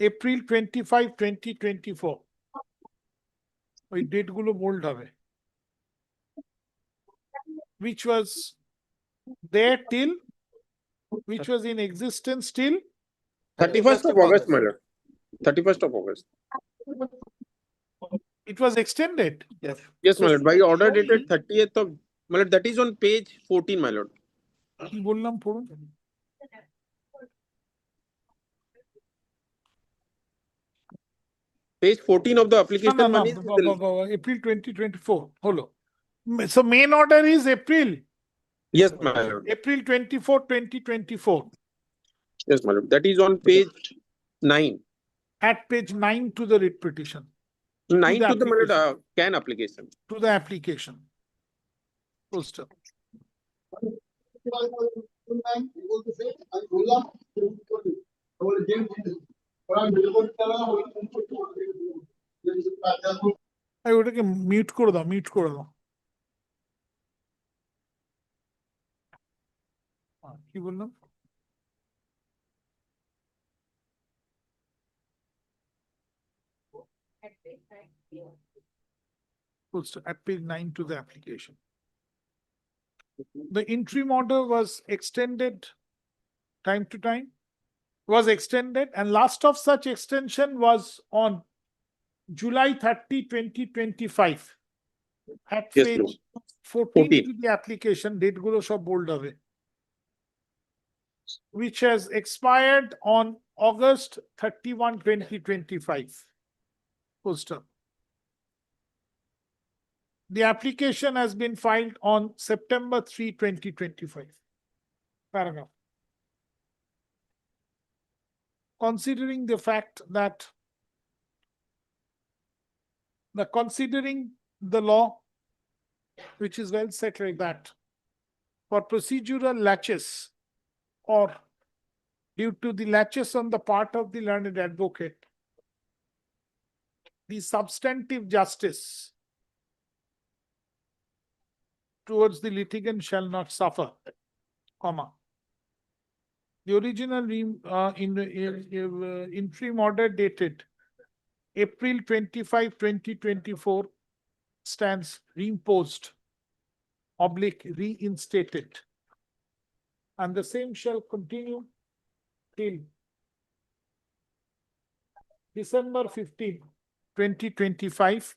April 25, 2024. ওই date গুলো bold হবে, which was there till which was in existence till 31st of August, my lord. 31st of August. it was extended. Yes. Yes, So my lord. By order show me- dated 30th of, my lord, that is on page 14, my lord. কি বললাম পড়ুন। Page 14 of the না, application. না, না, one is the- April 2024 হলো। So main order is April, Yes, my lord. April 24, 2024 Yes, my lord. That is on page 9. at page 9 to the writ petition, 9 to the my lord, application. CAN application. To the application. Full stop. এই ওটাকে mute করে দাও, mute করে দাও। কি বললাম? Full stop. At page 9 to the application. The interim order was extended time to time, was extended, and last of such extension was on July 30, 2025. At Yes, page Lord. 14 to the application, date gulo সব bold হবে, which has expired on August 31, 2025. Full stop. The application has been filed on September 3, 2025. Paragraph. Considering the fact that considering the law, which is well set like that, for procedural latches or due to the latches on the part of the learned advocate, the substantive justice towards the litigant shall not suffer, comma. The original interim order dated April 25, 2024 stands reimposed, /reinstated, and the same shall continue till December 15, 2025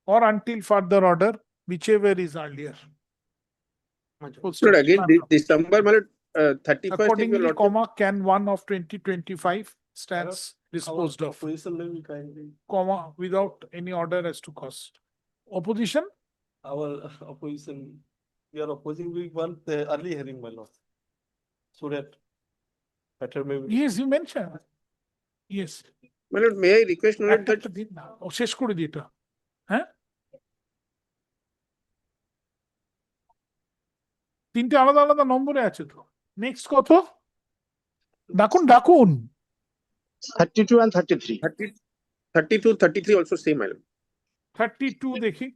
or until further order, whichever is earlier. Full stop. Lord, again, December, my lord, 31st. if your Accordingly, lordship- comma, can 1 of 2025 stands disposed of, comma, without any order as to cost. Opposition? Our opposition, we are opposing, we want the early hearing, my lord. So that better maybe. Yes, you mentioned. Yes. My lord, may I request, my lord, that একটা দিন না, ও শেষ করে দিই এটা। হ্যাঁ? তিনটে আলাদা আলাদা নম্বরে আছে তো। নেক্সট কত? ডাকুন ডাকুন। 32 and 33. 32, 33 also same, my lord. 32 দেখি।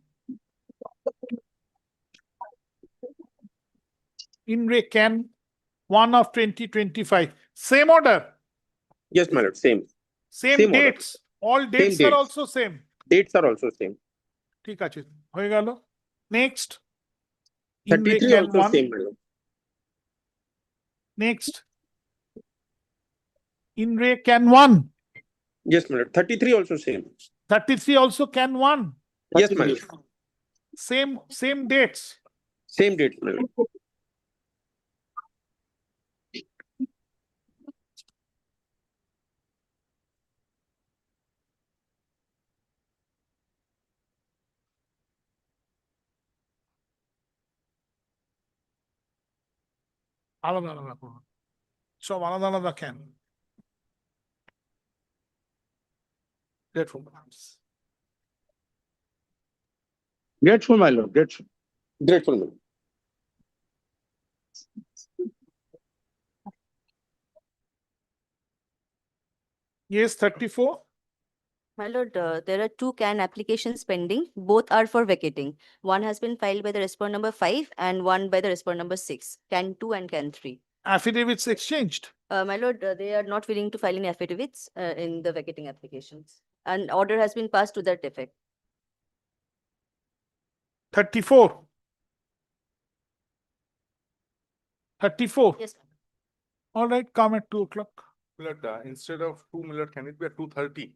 In re can 1 of 2025. Same order. Yes, my lord, same. Same Same order. dates. All dates are dates. also same. Dates are also same. ঠিক আছে, হয়ে গেল। Next. In re 33 can also 1. same, my lord. Next. In re can 1. Yes, my lord. 33 also same. 33 also can 1. Yes, my lord. Same dates. Same date, my lord. আলাদা আলাদা করুন। সব আলাদা আলাদা কেন? Grateful, my lord. Grateful. Grateful, my lord. Yes, 34. My lord, there are 2 CAN applications pending. Both are for vacating. One has been filed by the respondent number 5 and one by the respondent number 6. CAN 2 and CAN 3. Affidavits exchanged. My lord, they are not willing to file any affidavits in the vacating applications. An order has been passed to that effect. 34. 34. Yes, All right, come at 2 o'clock. Instead of 2, can it be at 2:30?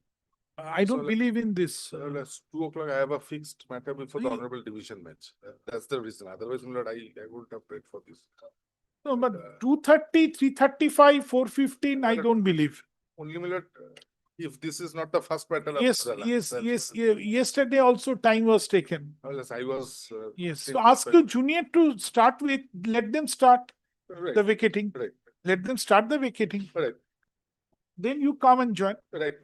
I don't believe in this. That's 2 o'clock. I have a fixed matter before the Ye- Honorable Division bench. That's the reason. Otherwise, I wouldn't have prayed for this. No, but 2:30, 3:35, 4:15, I don't believe. Only if this is not the first matter. Yes, yesterday also time was taken. Yes, I was. Yes, so ask your junior to start with, let them start Right. the vacating. Right. Let them start the vacating. Right. Then you come and join. Right.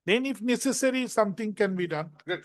Then if necessary, something can be done. Great.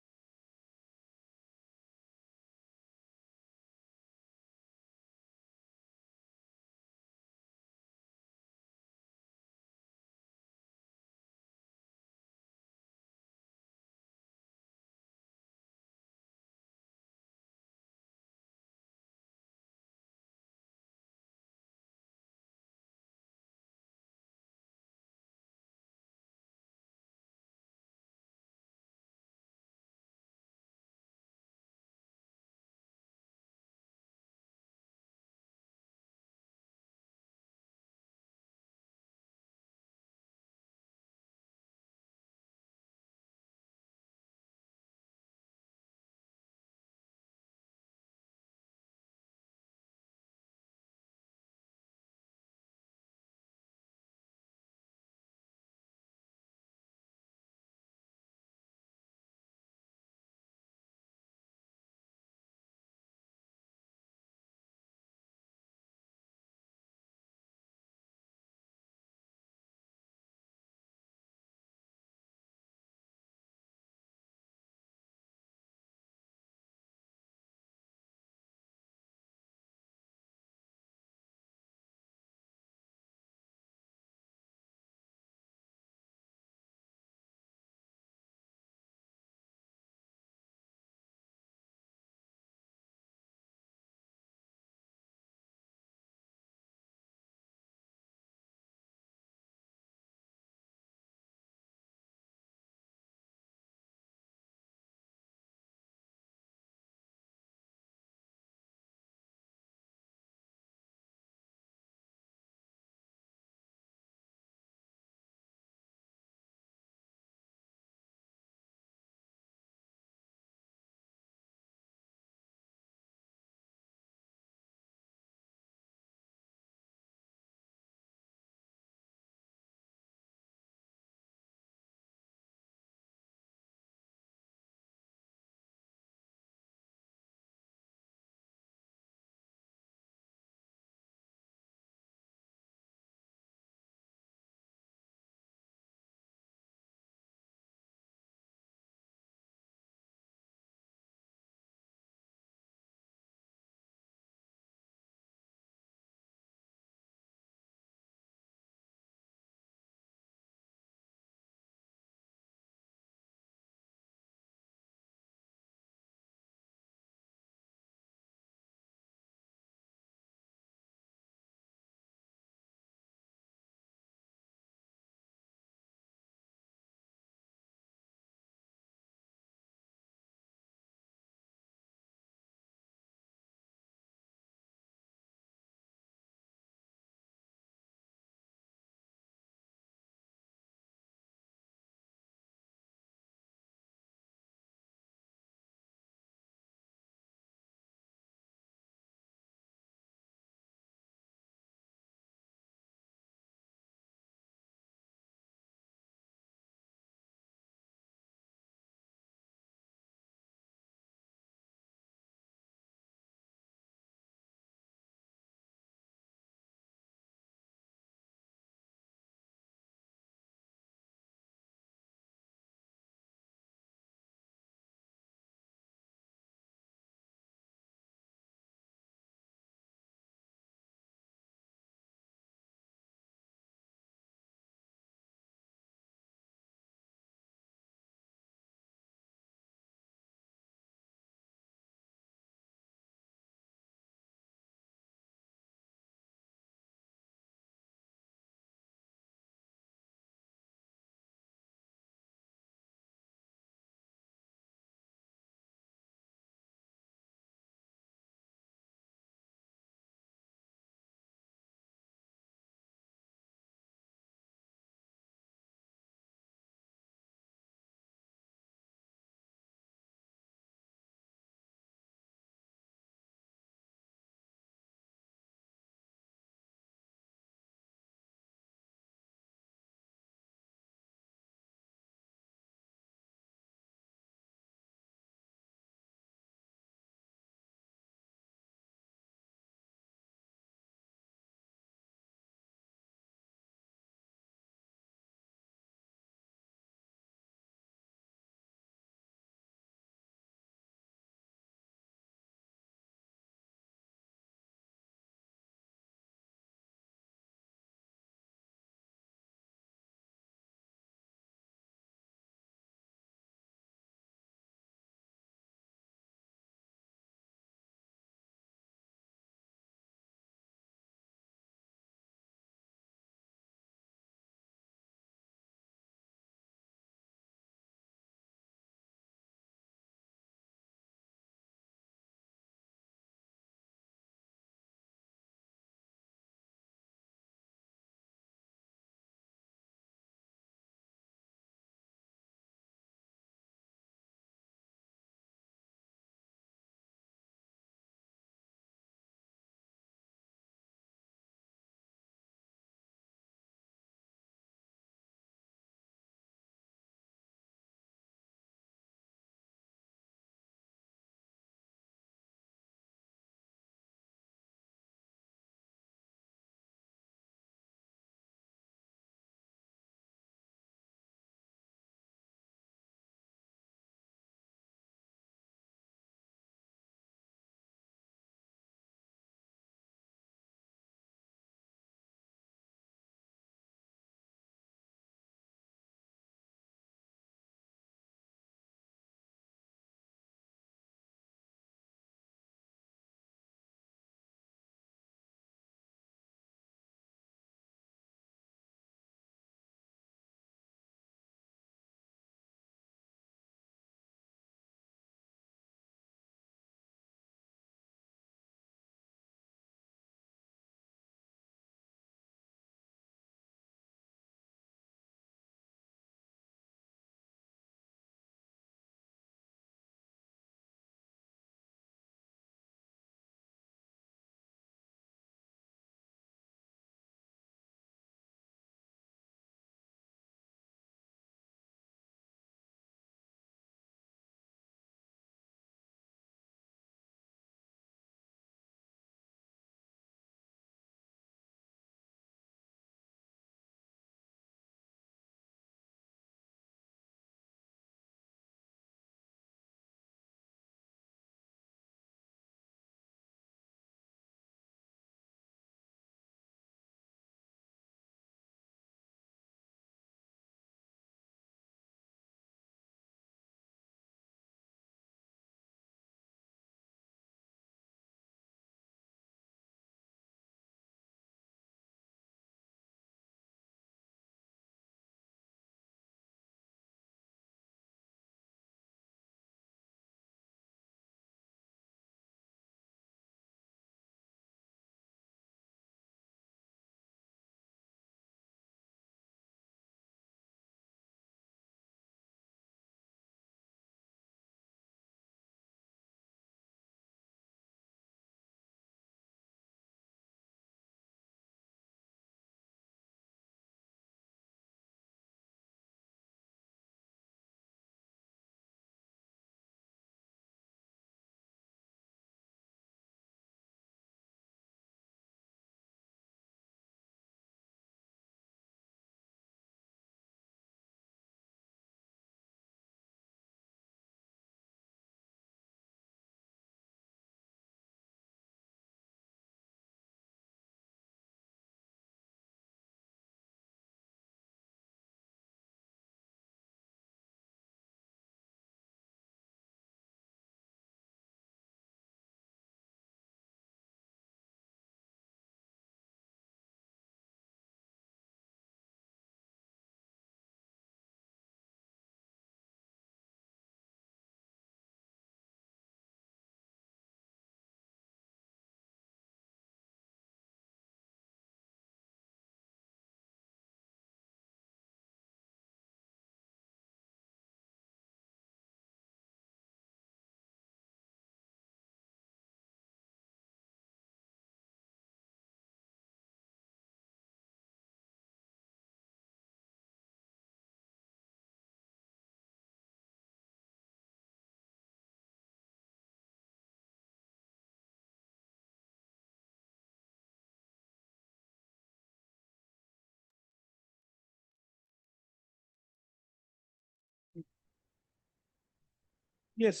Yes.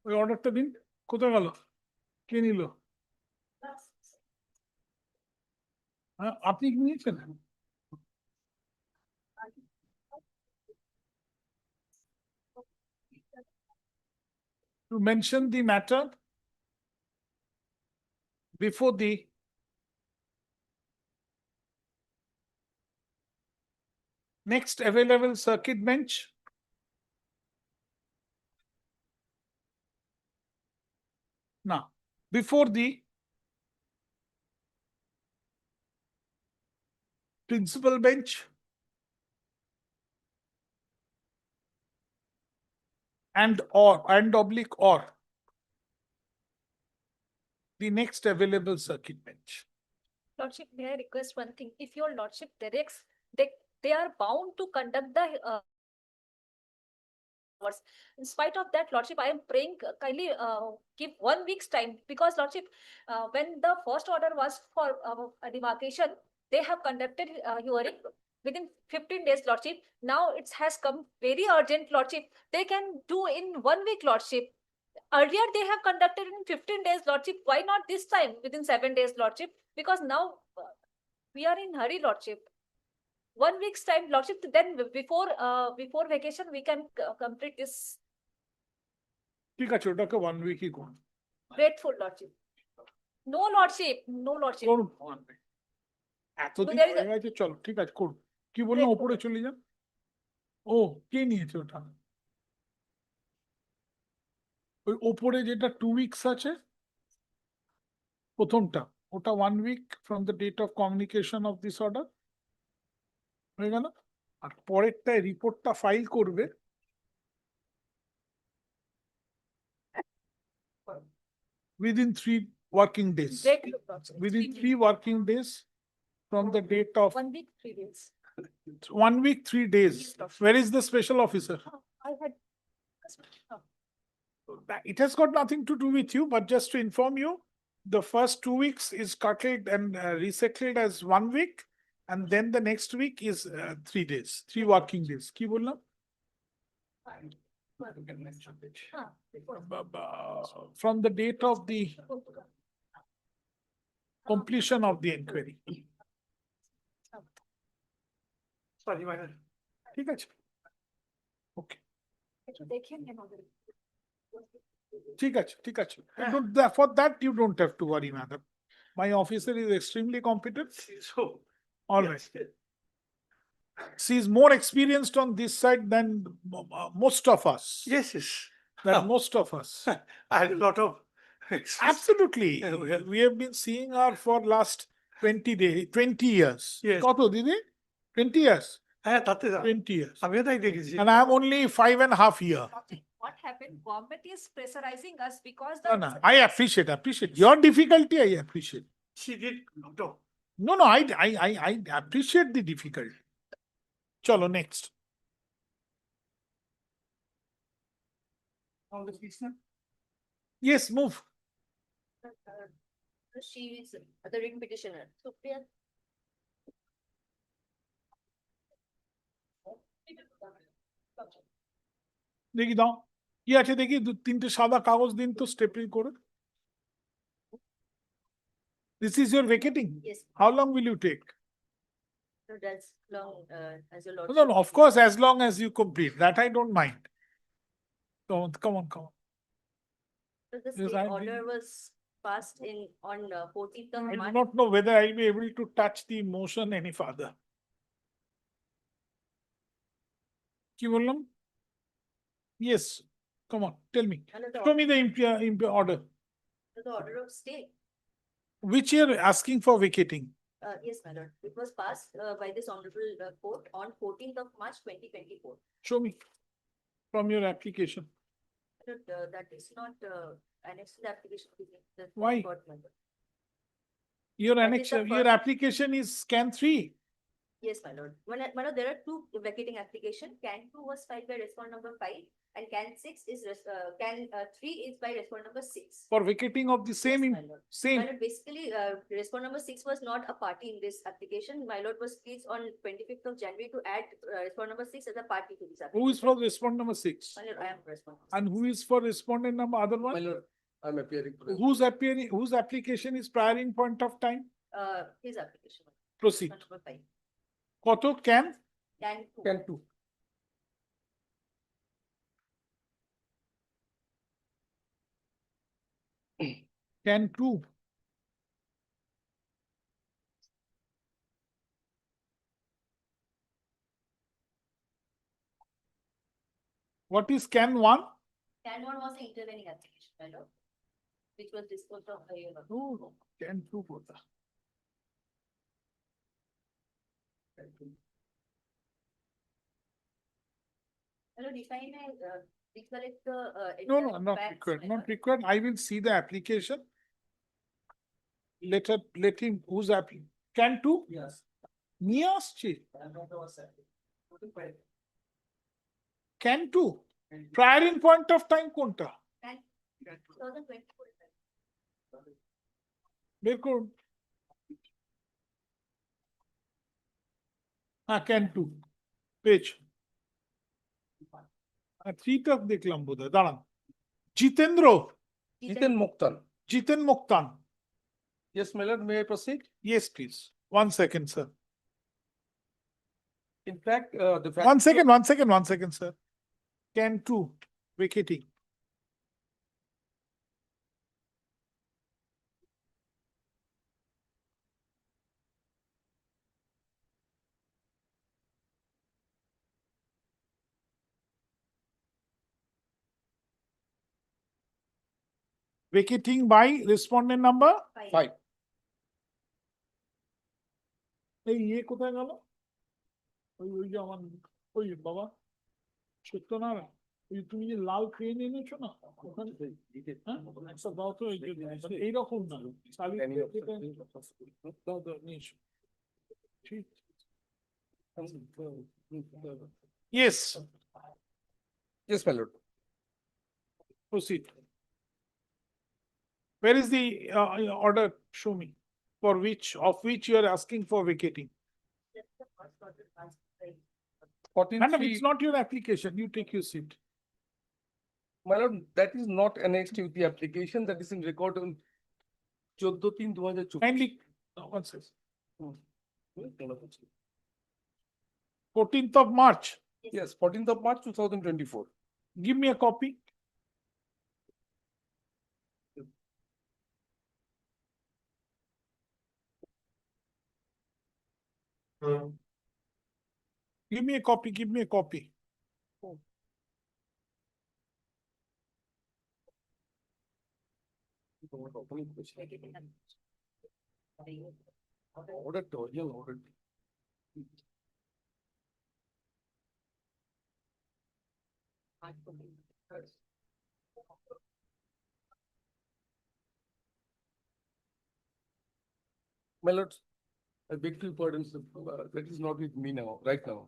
ওই অর্ডারটা দিন, কোথায় গেল, কে নিল? হ্যাঁ, আপনি কি নিয়েছেন? To mention the matter before the next available circuit bench. Now, before the principal bench and oblique or the next available circuit bench. Lordship, may I request one thing? If your lordship directs, they are bound to conduct the in spite of that, lordship, I am praying kindly give 1 week's time, because lordship, when the first order was for demarcation, they have conducted hearing within 15 days, lordship. Now it has come very urgent, lordship. They can do in 1 week, lordship. Earlier they have conducted in 15 days, lordship. Why not this time within 7 days, lordship? Because now we are in hurry, lordship. 1 week's time, lordship. Then before vacation we can complete this. ঠিক আছে, ওটাকে 1 week-ই করুন। Grateful, lordship. No, lordship. No, lordship. করুন 1 week। এতদিন there is হয়ে গেছে, চলো ঠিক আছে করুন। কি বললাম, Grateful. ওপরে চলে যান। ও, কে নিয়েছে ওটা? ওই ওপরে যেটা 2 weeks আছে, প্রথমটা ওটা 1 week from the date of communication of this order হয়ে গেল। আর পরেরটায় রিপোর্টটা ফাইল করবে within 3 working days. Grateful, lordship. Within 3 working days from the date of 1 week, 3 days. 1 week, 3 days. Yes, lordship. Where is the special officer? I had. It has got nothing to do with you, but just to inform you, the first 2 weeks is curtailed and recycled as 1 week, and then the next week is 3 days, 3 working days. Ki bollam? From the date of the completion of the inquiry. Sorry, my lord. ঠিক আছে? Okay. ঠিক আছে, ঠিক আছে। For that you don't have to worry, madam. My officer is extremely competent. So, All right. She is more experienced on this side than most of us. yes, yes. Than most of us. I had a lot of. Absolutely. Yeah, well. We have been seeing her for last 20 years. Yes. কত দিদি? 20 years. হ্যাঁ, তাতে 20 years. আমিও তাই দেখেছি। And I am only 5.5 years. What happened? Government is pressurizing us because No, no, I appreciate your difficulty. I appreciate. She did, no. No, I appreciate the difficulty. Chalo, next. Yes, move. She is the written petitioner. Supriya. দেখি দাও, কি আছে দেখি, 2-3টে সাদা কাগজ দিন তো staple করে। This is your vacating? Yes. How long will you take? So that's long as your No, lordship. no, of course, as long as you complete. That I don't mind. Come on. So the Yes, state I order did. was passed on 14th of I do March. not know whether I'll be able to touch the motion any further. কি বললাম? Yes, come on, tell me. Show me the order. The order of stay. Which you're asking for vacating. Yes, my lord. It was passed by this honorable court on 14th of March 2024. Show me from your application. That is not annexed to the application. That's Why? court, my lord. Your That is annex, the your first- application is scan 3. Yes, my lord. My lord, there are two vacating application. Can 2 was filed by respondent number 5 and can 6 is, can 3 is by respondent number 6. For vacating of the same, Yes, my lord. same. My lord, basically, respondent number 6 was not a party in this application. My lord was pleased on 25th of January to add respondent number 6 as a party to this application. Who is for respondent number 6? My lord, I am respondent. And who is for respondent number other one? My lord, I'm appearing. Whose appearing, whose application is prior in point of time? His application. Proceed. Respondent number 5. Koto can? Can 2. Can 2. Can 2. What is can 1? Can 1 was an intervening application, my lord, which was disposed of by your lord. No, can 2 kota. My lord, if I may recollect the. No, exact not facts, required, my not lord. required. I will see the application. Let him, whose application? Can 2? Yes. নিয়ে আসছে can 2 prior in point of time কোনটা Can 2024. বের করুন হ্যাঁ can 2 page আর 3টা দেখলাম বোধহয় দাঁড়ান Jitendra Jiten Muktan. Jiten মুক্তান Yes, my lord, may I proceed? yes please 1 second sir In fact, the fact. 1 second sir can 2 vacating vacating by respondent number 5. এই ইয়ে কোথায় গেল ওই যে আমার ওই বাবা সত্যনারায়ণ ওই তুমি যে লাল ক্রেন এনেছো না ওখানে হ্যাঁ একটা দাও তো এইরকম না দাও দাও নিয়ে এসো ঠিক yes Yes, my lord. proceed where is the order show me for which of which you are asking for vacating 14. madam it's not your application you take your seat My lord, that is not annexed with the application, that is in record on 14/3/2024. kindly one second 14th of March Yes, 14th of March 2024. give me a copy give me a copy Order to, order. My lord, I beg to pardon, sir, that is not with me now, right now.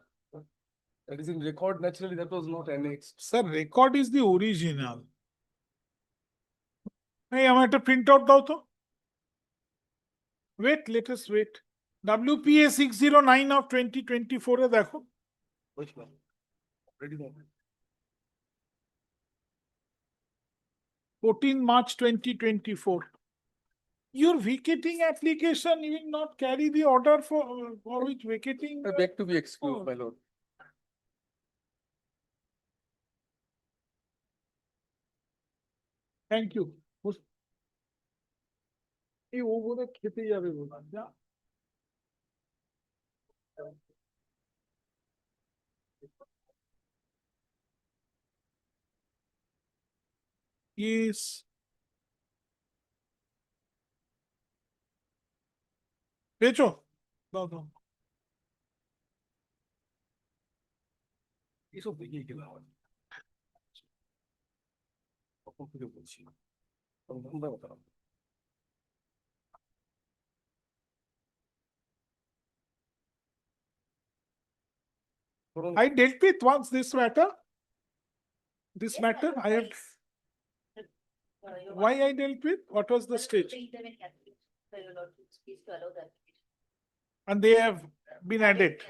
That is in record, naturally, that was not annexed. sir record is the original hey আমার একটা print out দাও তো wait let us wait WPA 609 of 2024 এ দেখো Which one? Ready now. 14 March 2024 your vacating application you will not carry the order for which vacating I beg to be excused, Oh. my lord. thank you এই ও বোধহয় খেতে যাবে বোধহয় যা yes পেয়েছো দাও দাও এসব দেখিয়ে গেলে হয়। তখন থেকে বলছি ধান্দা কথা না। I dealt with once this matter. This matter I have. Why I dealt with? What was the stage? And they have been added.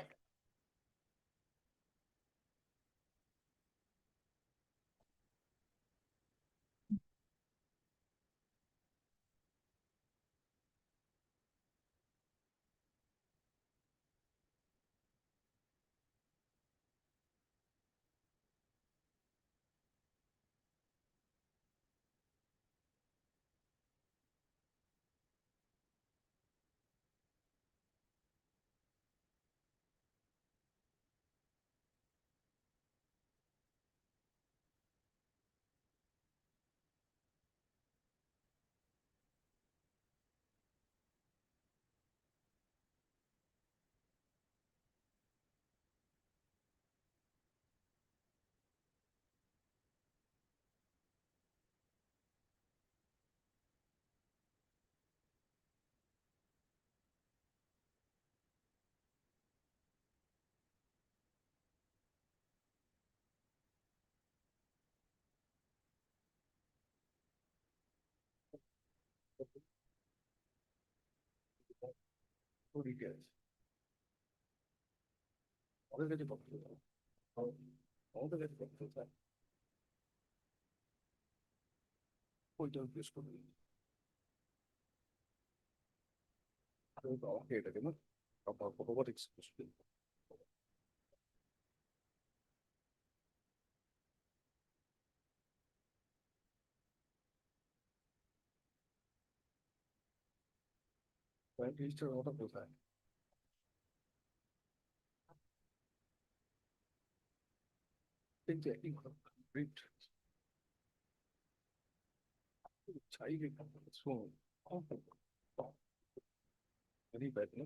Two details. All the possible. All the possible. Point of view. Okay, again. Robotics. When register order goes back. Exactly. Great. Chai so very bad, no?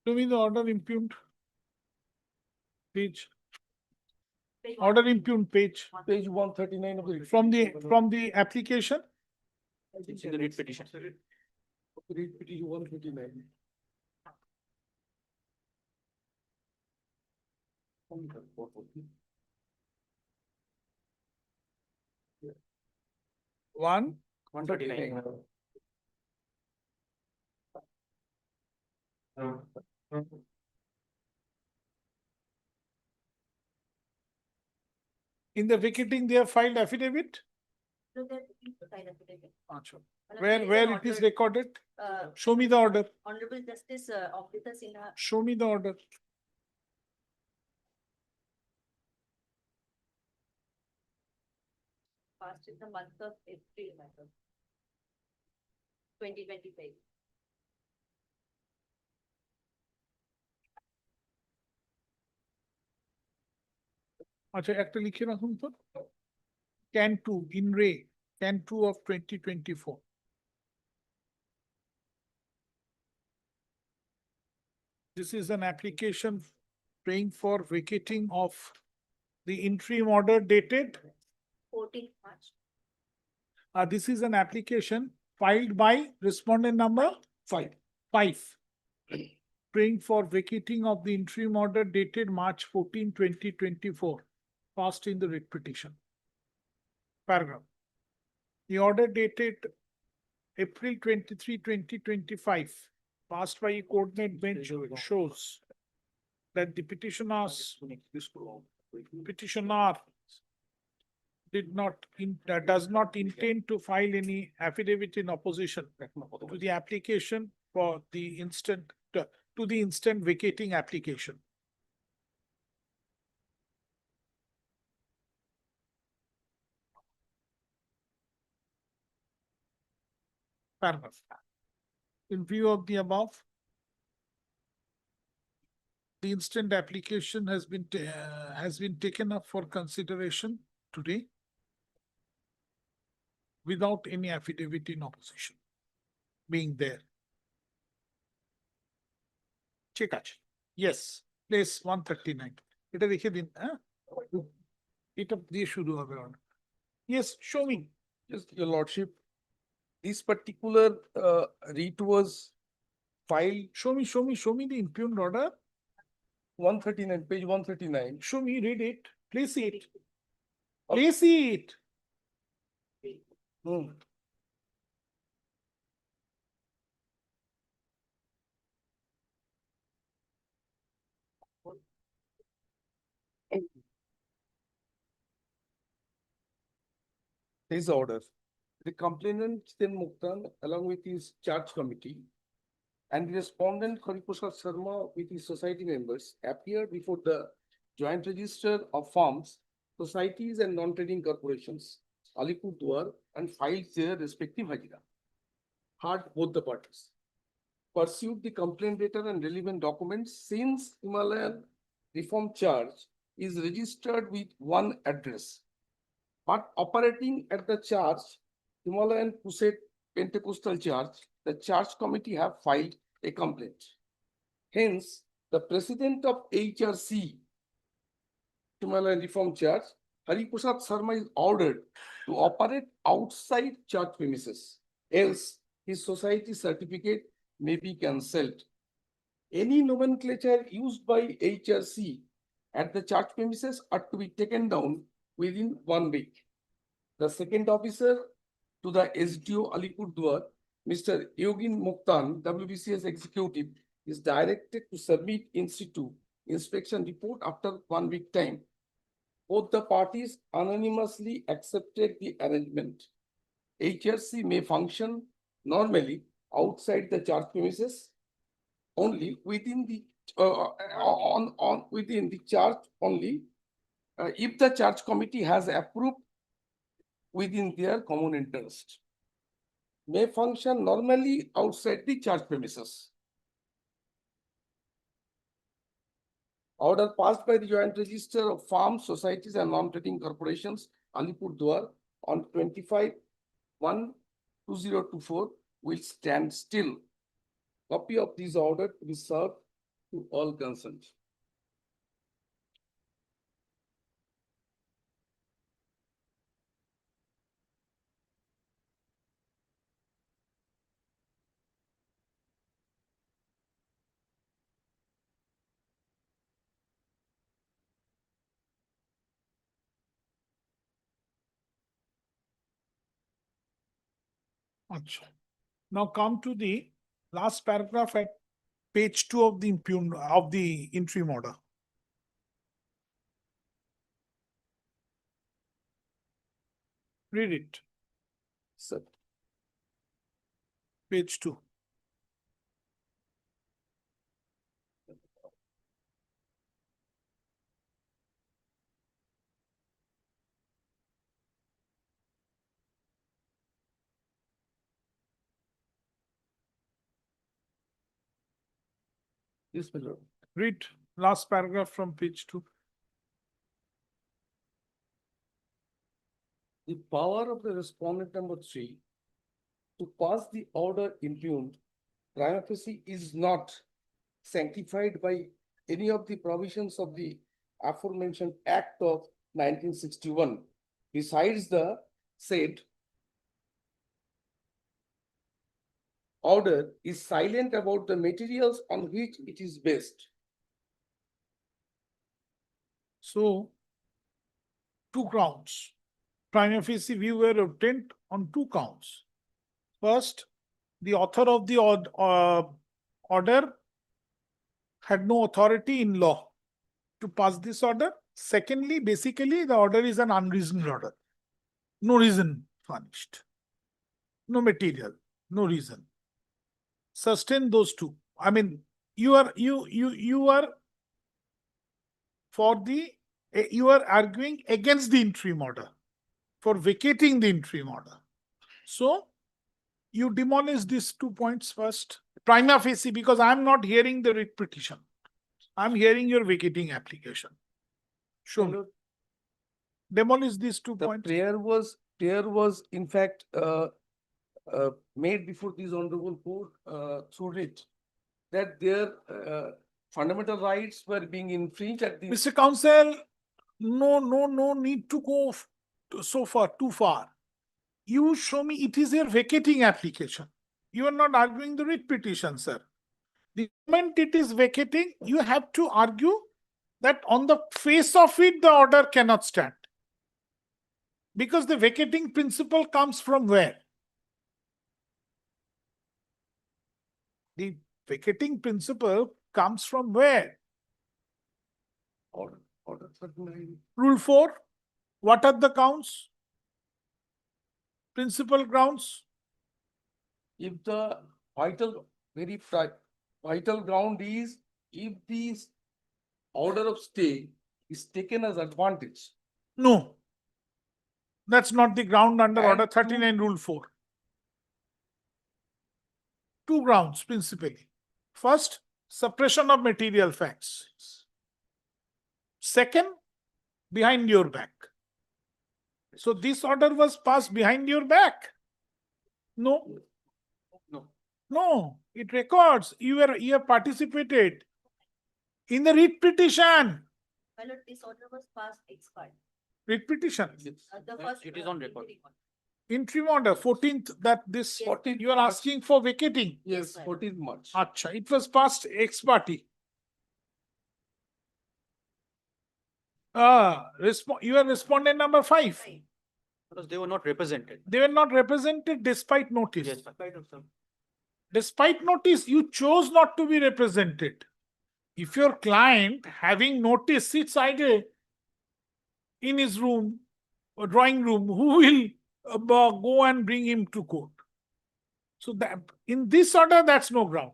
Show me the order impugned page. Order impugned page. Page 139 of the. From the application. It's in the read petition. Read petition 159. One. 139. In the vacating, they have filed affidavit. Acha. Where it is recorded? Show me the order. Honorable Justice Officer Sinha. Show me the order. Passed in the month of April, 2025. আচ্ছা একটা লিখে রাখুন তো can 2 in Ray can 2 of 2024. This is an application praying for vacating of the interim order dated 14th March. This is an application filed by respondent number 5. Praying for vacating of the interim order dated March 14, 2024, passed in the writ petition. Paragraph. The order dated April 23, 2025, passed by a coordinate bench, shows that the petitioner does not intend to file any affidavit in opposition to the application for the instant vacating application. Paragraph. In view of the above, the instant application has been taken up for consideration today without any affidavit in opposition being there. ঠিক আছে, yes, place 139. এটা রেখে দিন, হ্যাঁ, এটা দিয়ে শুরু হবে। Yes, show me. Yes, your lordship, this particular writ was filed. Show me the impugned order. 139, page 139. Show me, read it. Place it. Place it. His order. The complainant then Muktan along with his charge committee and the respondent Hariprasad Sharma with his society members appeared before the joint register of firms, societies and non-trading corporations, Alipurduar, and filed their respective hajira. Heard both the parties. Pursued the complaint letter and relevant documents since Himalayan Reform Charge is registered with one address, but operating at the charge, Himalayan Crusade Pentecostal Church, the church committee have filed a complaint. Hence, the president of HRC, Himalayan Reform Church, Hariprasad Sharma is ordered to operate outside church premises. Else, his society certificate may be cancelled. Any nomenclature used by HRC at the church premises are to be taken down within 1 week. The second officer to the SDO Alipurduar, Mr. Yogin Muktan, WBCS executive, is directed to submit in situ inspection report after 1 week time. Both the parties unanimously accepted the arrangement. HRC may function normally outside the church premises only within the within the church only if the church committee has approved within their common interest. May function normally outside the church premises. Order passed by the Joint Register of Farms, Societies and Non-Trading Corporations, Alipurduar on 25/1/2024 will stand still. Copy of this order to be served to all concerned. Achha. Now come to the last paragraph at page 2 of the interim order. Read it. Sir. Page 2. Yes, my lord. Read last paragraph from page 2. The power of the respondent number 3 to pass the order impugned prima facie is not sanctified by any of the provisions of the aforementioned Act of 1961. Besides the said order is silent about the materials on which it is based. So, 2 grounds. Prima facie view were obtained on 2 counts. First, the author of the order had no authority in law to pass this order. Secondly, basically, the order is an unreasoned order. No reason furnished. No material, no reason. Sustain those 2. I mean, you are arguing against the interim order, for vacating the interim order. So you demolish these 2 points first. Prima facie, because I am not hearing the writ petition. I'm hearing your vacating application. Show me. Demolish these 2 The points. prayer was in fact made before this honorable court through writ that their fundamental rights were being infringed at the. Mr. Counsel, no need to go so far, too far. You show me it is your vacating application. You are not arguing the writ petition, sir. The moment it is vacating, you have to argue that on the face of it, the order cannot stand. Because the vacating principle comes from where? The vacating principle comes from where? Order 39. Rule 4. What are the counts? Principal grounds? If the vital ground is if the order of stay is taken as advantage. No. That's not the ground under And Order 39, Rule 4. 2 grounds principally. First, suppression of material facts. Second, behind your back. So this order was passed behind your back. No. No, it records you have participated in the writ petition. My lord, this order was passed ex parte. Writ petition. The first. It is on record. Interim order, 14th, that this, 14th you are asking for vacating. Yes, 14th March. Acha, it was passed ex parte. You are respondent number 5. Because they were not represented. They were not represented despite notice. Yes, Despite notice, you chose not to be represented. If your client, having notice, sits idle in his room or drawing room, who will go and bring him to court? So that in this order, that's no ground.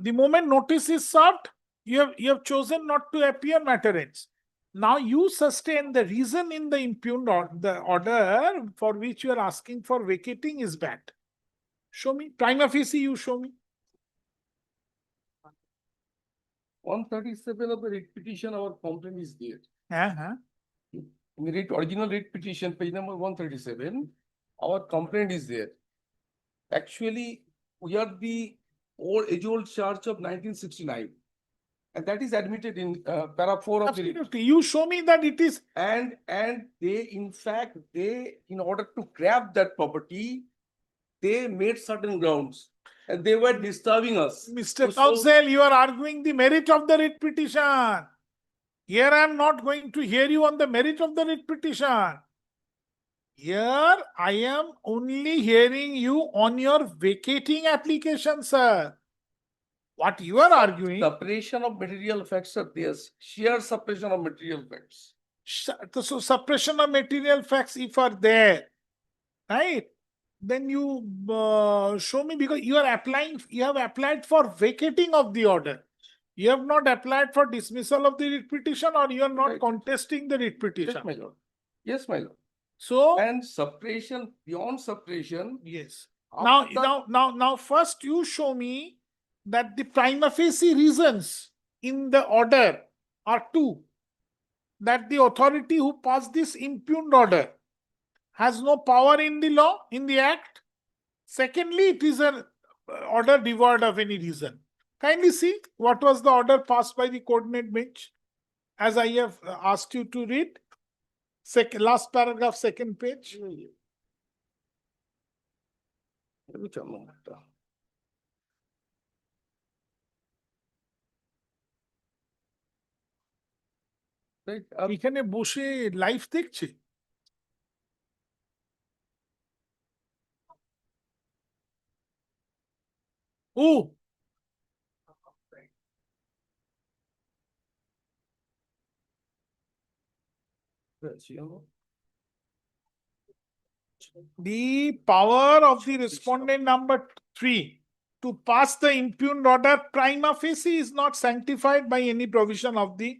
The moment notice is served, you have chosen not to appear, matter ends. Now you sustain the reason in the impugned the order for which you are asking for vacating is bad. Show me. Prima facie, you show me. 137 of the writ petition, our complaint is there. Uh-huh. In the original writ petition, page number 137, our complaint is there. Actually, we are the age-old charge of 1969. And that is admitted in para 4 of the writ. Absolutely. You show me that it is. And they, in fact, in order to grab that property, they made certain grounds. And they were disturbing us. Mr. Counsel, you are arguing the merit of the writ petition. Here I am not going to hear you on the merit of the writ petition. Here I am only hearing you on your vacating application, sir. What you are arguing. Separation of material facts are there. Sheer separation of material facts. So suppression of material facts, if are there, right? Then you show me, because you have applied for vacating of the order. You have not applied for dismissal of the writ petition, or you are not contesting the writ petition. Yes, my lord. Yes, my lord. So and separation, beyond separation. Yes. Now, first you show me that the prima facie reasons in the order are 2. That the authority who passed this impugned order has no power in the law, in the act. Secondly, it is an order devoid of any reason. Kindly see what was the order passed by the coordinate bench, as I have asked you to read. Last paragraph, second page. এখানে বসে live দেখছে। Oh, the power of the respondent number 3 to pass the impugned order prima facie is not sanctified by any provision of the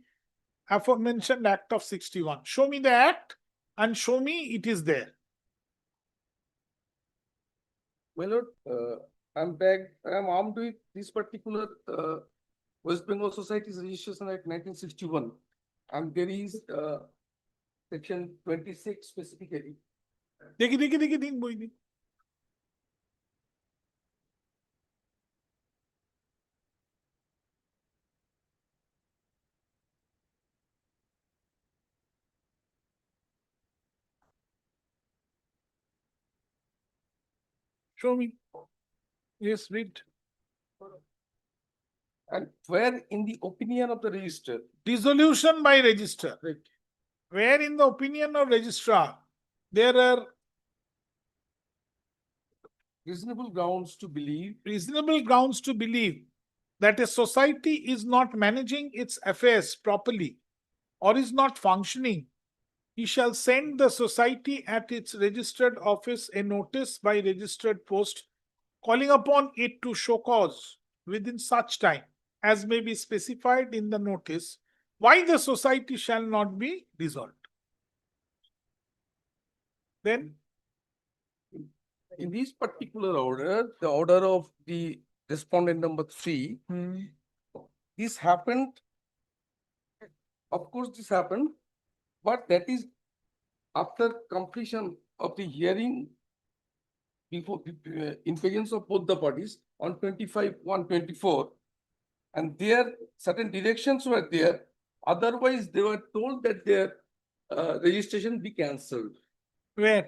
aforementioned Act of 61. Show me the act and show me it is there. My lord, I'm armed with this particular West Bengal Society's Registration Act 1961, and there is section 26 specifically. দেখি দিন বই দিন। Show me. Yes, read. And where in the opinion of the register, Dissolution by register. Where in the opinion of registrar, there are reasonable grounds to believe that a society is not managing its affairs properly or is not functioning, he shall send the society at its registered office a notice by registered post calling upon it to show cause within such time as may be specified in the notice why the society shall not be dissolved. Then in this particular order, the order of the respondent number 3, this happened. Of course, this happened, but that is after completion of the hearing before in presence of both the parties on 25/1/24, and there certain directions were there. Otherwise, they were told that their registration be cancelled. where?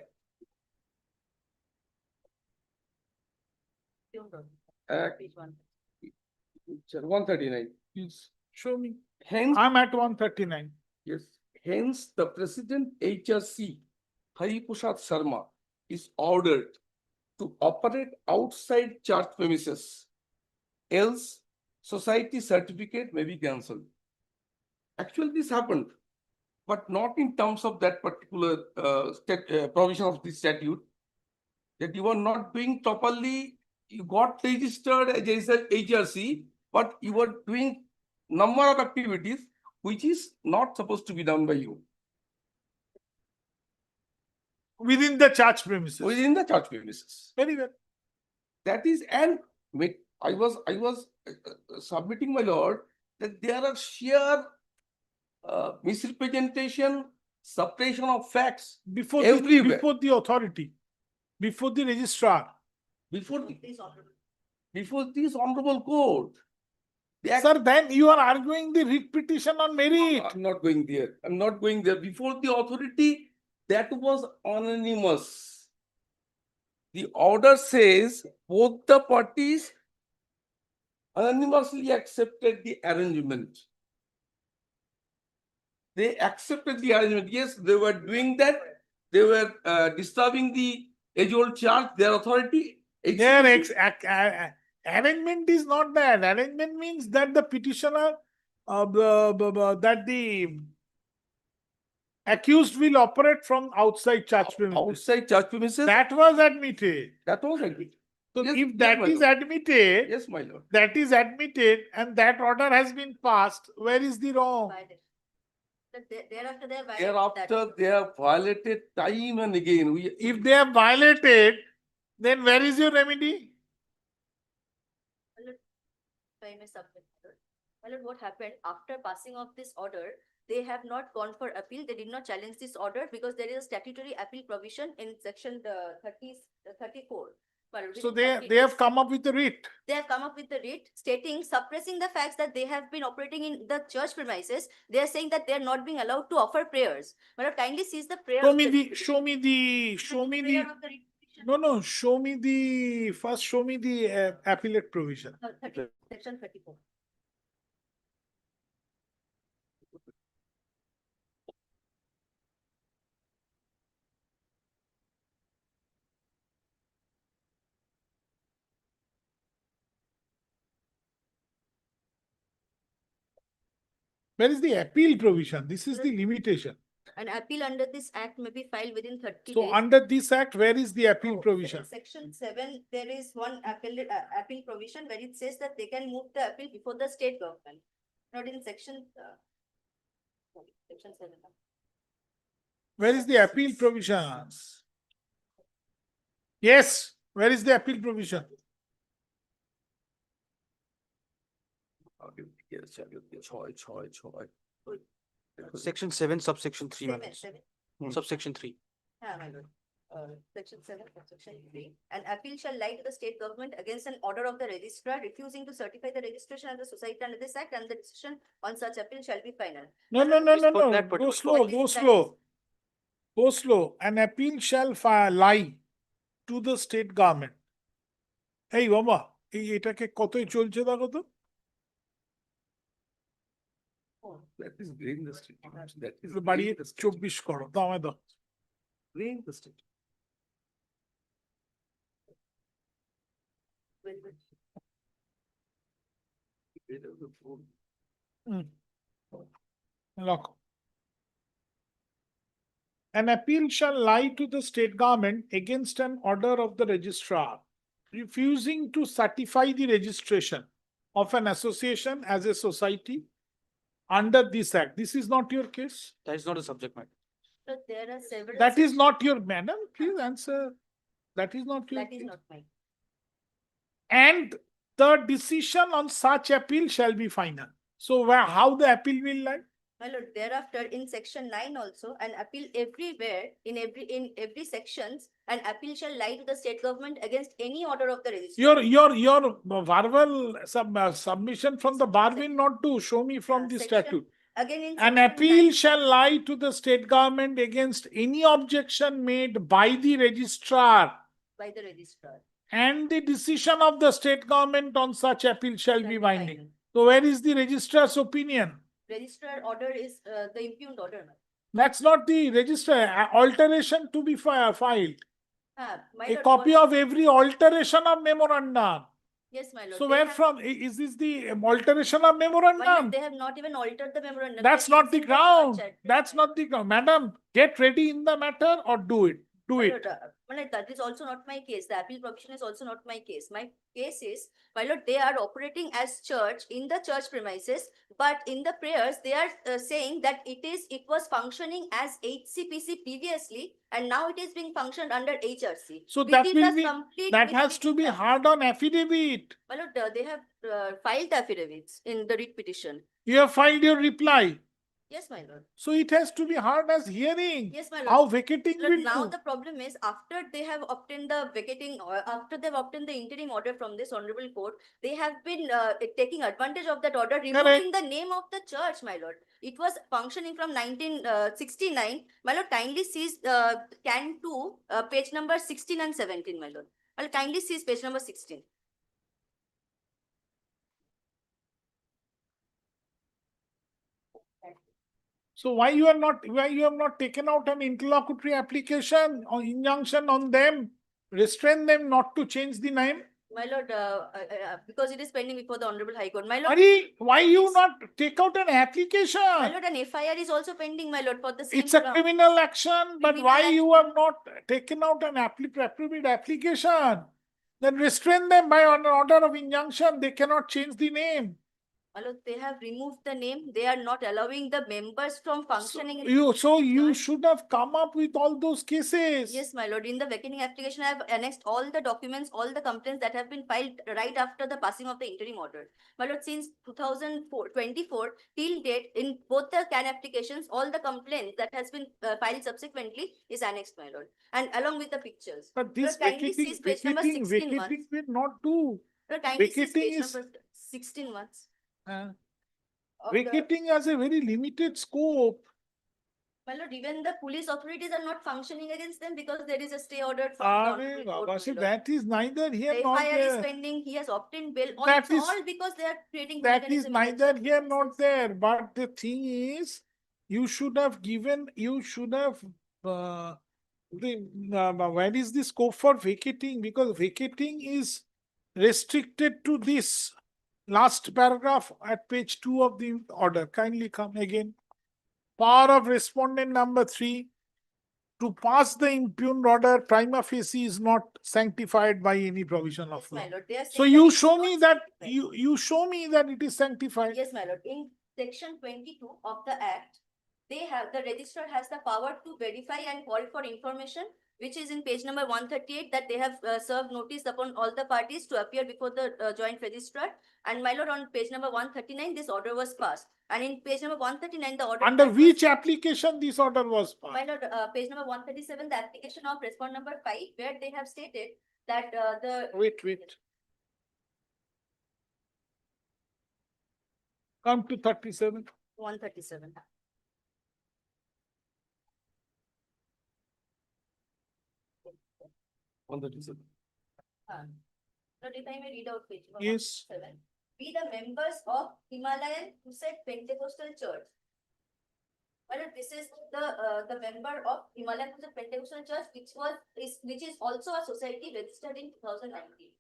Page 139. Please show me. Hence, I'm at 139. yes. Hence, the President HRC, Hari Prasad Sharma, is ordered to operate outside church premises. Else, society certificate may be cancelled. Actually, this happened, but not in terms of that particular provision of the statute. That you are not doing properly, you got registered as a HRC, but you are doing number of activities which is not supposed to be done by you. Within the church premises. Within the church premises. Very well. That is, and I was submitting, my lord, that there are sheer misrepresentation, suppression of facts Before everywhere. before the authority, before the registrar. Before this honorable court. Sir, then you are arguing the writ petition on merit. I'm not going there. I'm not going there. Before the authority, that was anonymous. The order says both the parties anonymously accepted the arrangement. They accepted the arrangement. Yes, they were doing that. They were disturbing the age-old church, their authority. Arrangement is not that. Arrangement means that the petitioner, that the accused will operate from outside church premises. Outside church premises. That was admitted. That was admitted. So Yes, if yes, that my is lord. admitted, Yes, my lord. that is admitted and that order has been passed, where is the wrong? Thereafter, they have violated that. Thereafter, they have violated time and again. If they have violated, then where is your remedy? If I may submit, my lord, what happened after passing of this order, they have not gone for appeal. They did not challenge this order because there is a statutory appeal provision in section 34. So they have come up with a writ. They have come up with the writ stating, suppressing the facts that they have been operating in the church premises. They are saying that they are not being allowed to offer prayers. But kindly seize the prayer. Show me the show me the prayer of the writ petition. no, show me the appellate provision. 30, section 34. Where is the appeal provision? This is the limitation. An appeal under this act may be filed within 30 So days. under this act, where is the appeal provision? In section 7, there is one appeal provision where it says that they can move the appeal before the state government. Not in section 7. Where is the appeal provisions? Yes, where is the appeal provision? Section 7, subsection 3, my lord. Seven. Subsection 3. Yeah, my lord. Section 7, subsection 3. An appeal shall lie to the state government against an order of the registrar refusing to certify the registration of the society under this act, and the decision on such appeal shall be final. No. for that Go particular- slow, go slow. Go slow. An appeal shall lie to the state government. Hey, বাবা, এটাকে কতই চলছে দেখো তো? That is graying the state. That is বাড়িয়ে graying the state. 24 করো, দাও আমায় দাও। Graying the state. Look. An appeal shall lie to the state government against an order of the registrar refusing to certify the registration of an association as a society under this act. This is not your case. That is not a subject matter. So there are several. That is not your, madam, please answer. That is not your That is case. not mine. And the decision on such appeal shall be final. So how the appeal will lie? My lord, thereafter, in section 9 also, an appeal everywhere, in every sections, an appeal shall lie to the state government against any order of the registrar. Your verbal submission from the bar will not do. Show me from the Section- statute. Again in. An section appeal 9 shall lie to the state government against any objection made by the registrar, By the registrar. and the decision of the state government on such appeal shall be binding. So where is the registrar's opinion? Registrar order is the impugned order. ma'am. That's not the registrar. Alteration to be filed. My A lord, copy what- of every alteration of memorandum. Yes, my lord. So they where have- from, is this the alteration of My lord, memorandum? they have not even altered the memorandum. That's They're not the using ground. church act. That's not the ground. Madam, get ready in the matter or do it. Do My it. lord, my lord, that is also not my case. The appeal provision is also not my case. My case is, my lord, they are operating as church in the church premises, but in the prayers, they are saying that it was functioning as HCPC previously, and now it is being functioned under HRC. So which that is will a be, complete that has to be misleading- hard on affidavit. My lord, they have filed affidavits in the writ petition. You have filed your reply. Yes, my lord. So it has to be hard as hearing. Yes, my lord. How vacating Lord, will now do. the problem is after they have obtained the vacating, or after they've obtained the interim order from this honorable court, they have been taking advantage of that order, removing the name of the church, my lord. It was functioning from 1969. My lord, kindly seize can 2, page number 16 and 17, my lord. I'll kindly seize page number 16. So why you have not taken out an interlocutory application or injunction on them, restrain them not to change the name? My lord, because it is pending before the honorable high court. My lord. Ari, why you not take out an application? My lord, an FIR is also pending, my lord, for the same. It's a ground. criminal action, but Criminal why you have not taken out an appropriate application? Then restrain them by an order of injunction. They cannot change the name. My lord, they have removed the name. They are not allowing the members from functioning. in- You should have come up with all those cases. Yes, my lord, in the vacating application, I have annexed all the documents, all the complaints that have been filed right after the passing of the interim order. My lord, since 2024 till date, in both the CAN applications, all the complaints that has been filed subsequently is annexed, my lord, and along with the pictures. But this Lord, kindly seize page number 16 once. vacating will not do. Lord, kindly seize Vacating page is- number 16 once. of the- Vacating has a very limited scope. My lord, even the police authorities are not functioning against them because there is a stay order from the Arey honorable court, Baba, my see, lord. that is neither here The nor FIR is there. pending, he has obtained bail, all, That it's is- all because they are creating. That is hooliganism in the neither church here nor premises. there, but the thing is, you should have where is the scope for vacating? Because vacating is restricted to this last paragraph at page 2 of the order. Kindly come again. Power of respondent number 3 to pass the impugned order prima facie is not sanctified by any provision of Yes, law. my lord, they are So saying you it's show not me that sanctified. you show me that it is sanctified. Yes, my lord, in section 22 of the act, the registrar has the power to verify and call for information which is in page number 138, that they have served notice upon all the parties to appear before the joint registrar. And my lord, on page number 139, this order was passed. And in page number 139, the order. Under which application this order was passed? My lord, page number 137, the application of respondent number 5, where they have stated that the. Wait. Come to 37. 137. Lord, if I may read out page number Yes. 137. We the members of Himalayan Crusade Pentecostal Church. My lord, this is the member of Himalayan Crusade Pentecostal Church, which is also a society registered in 2019.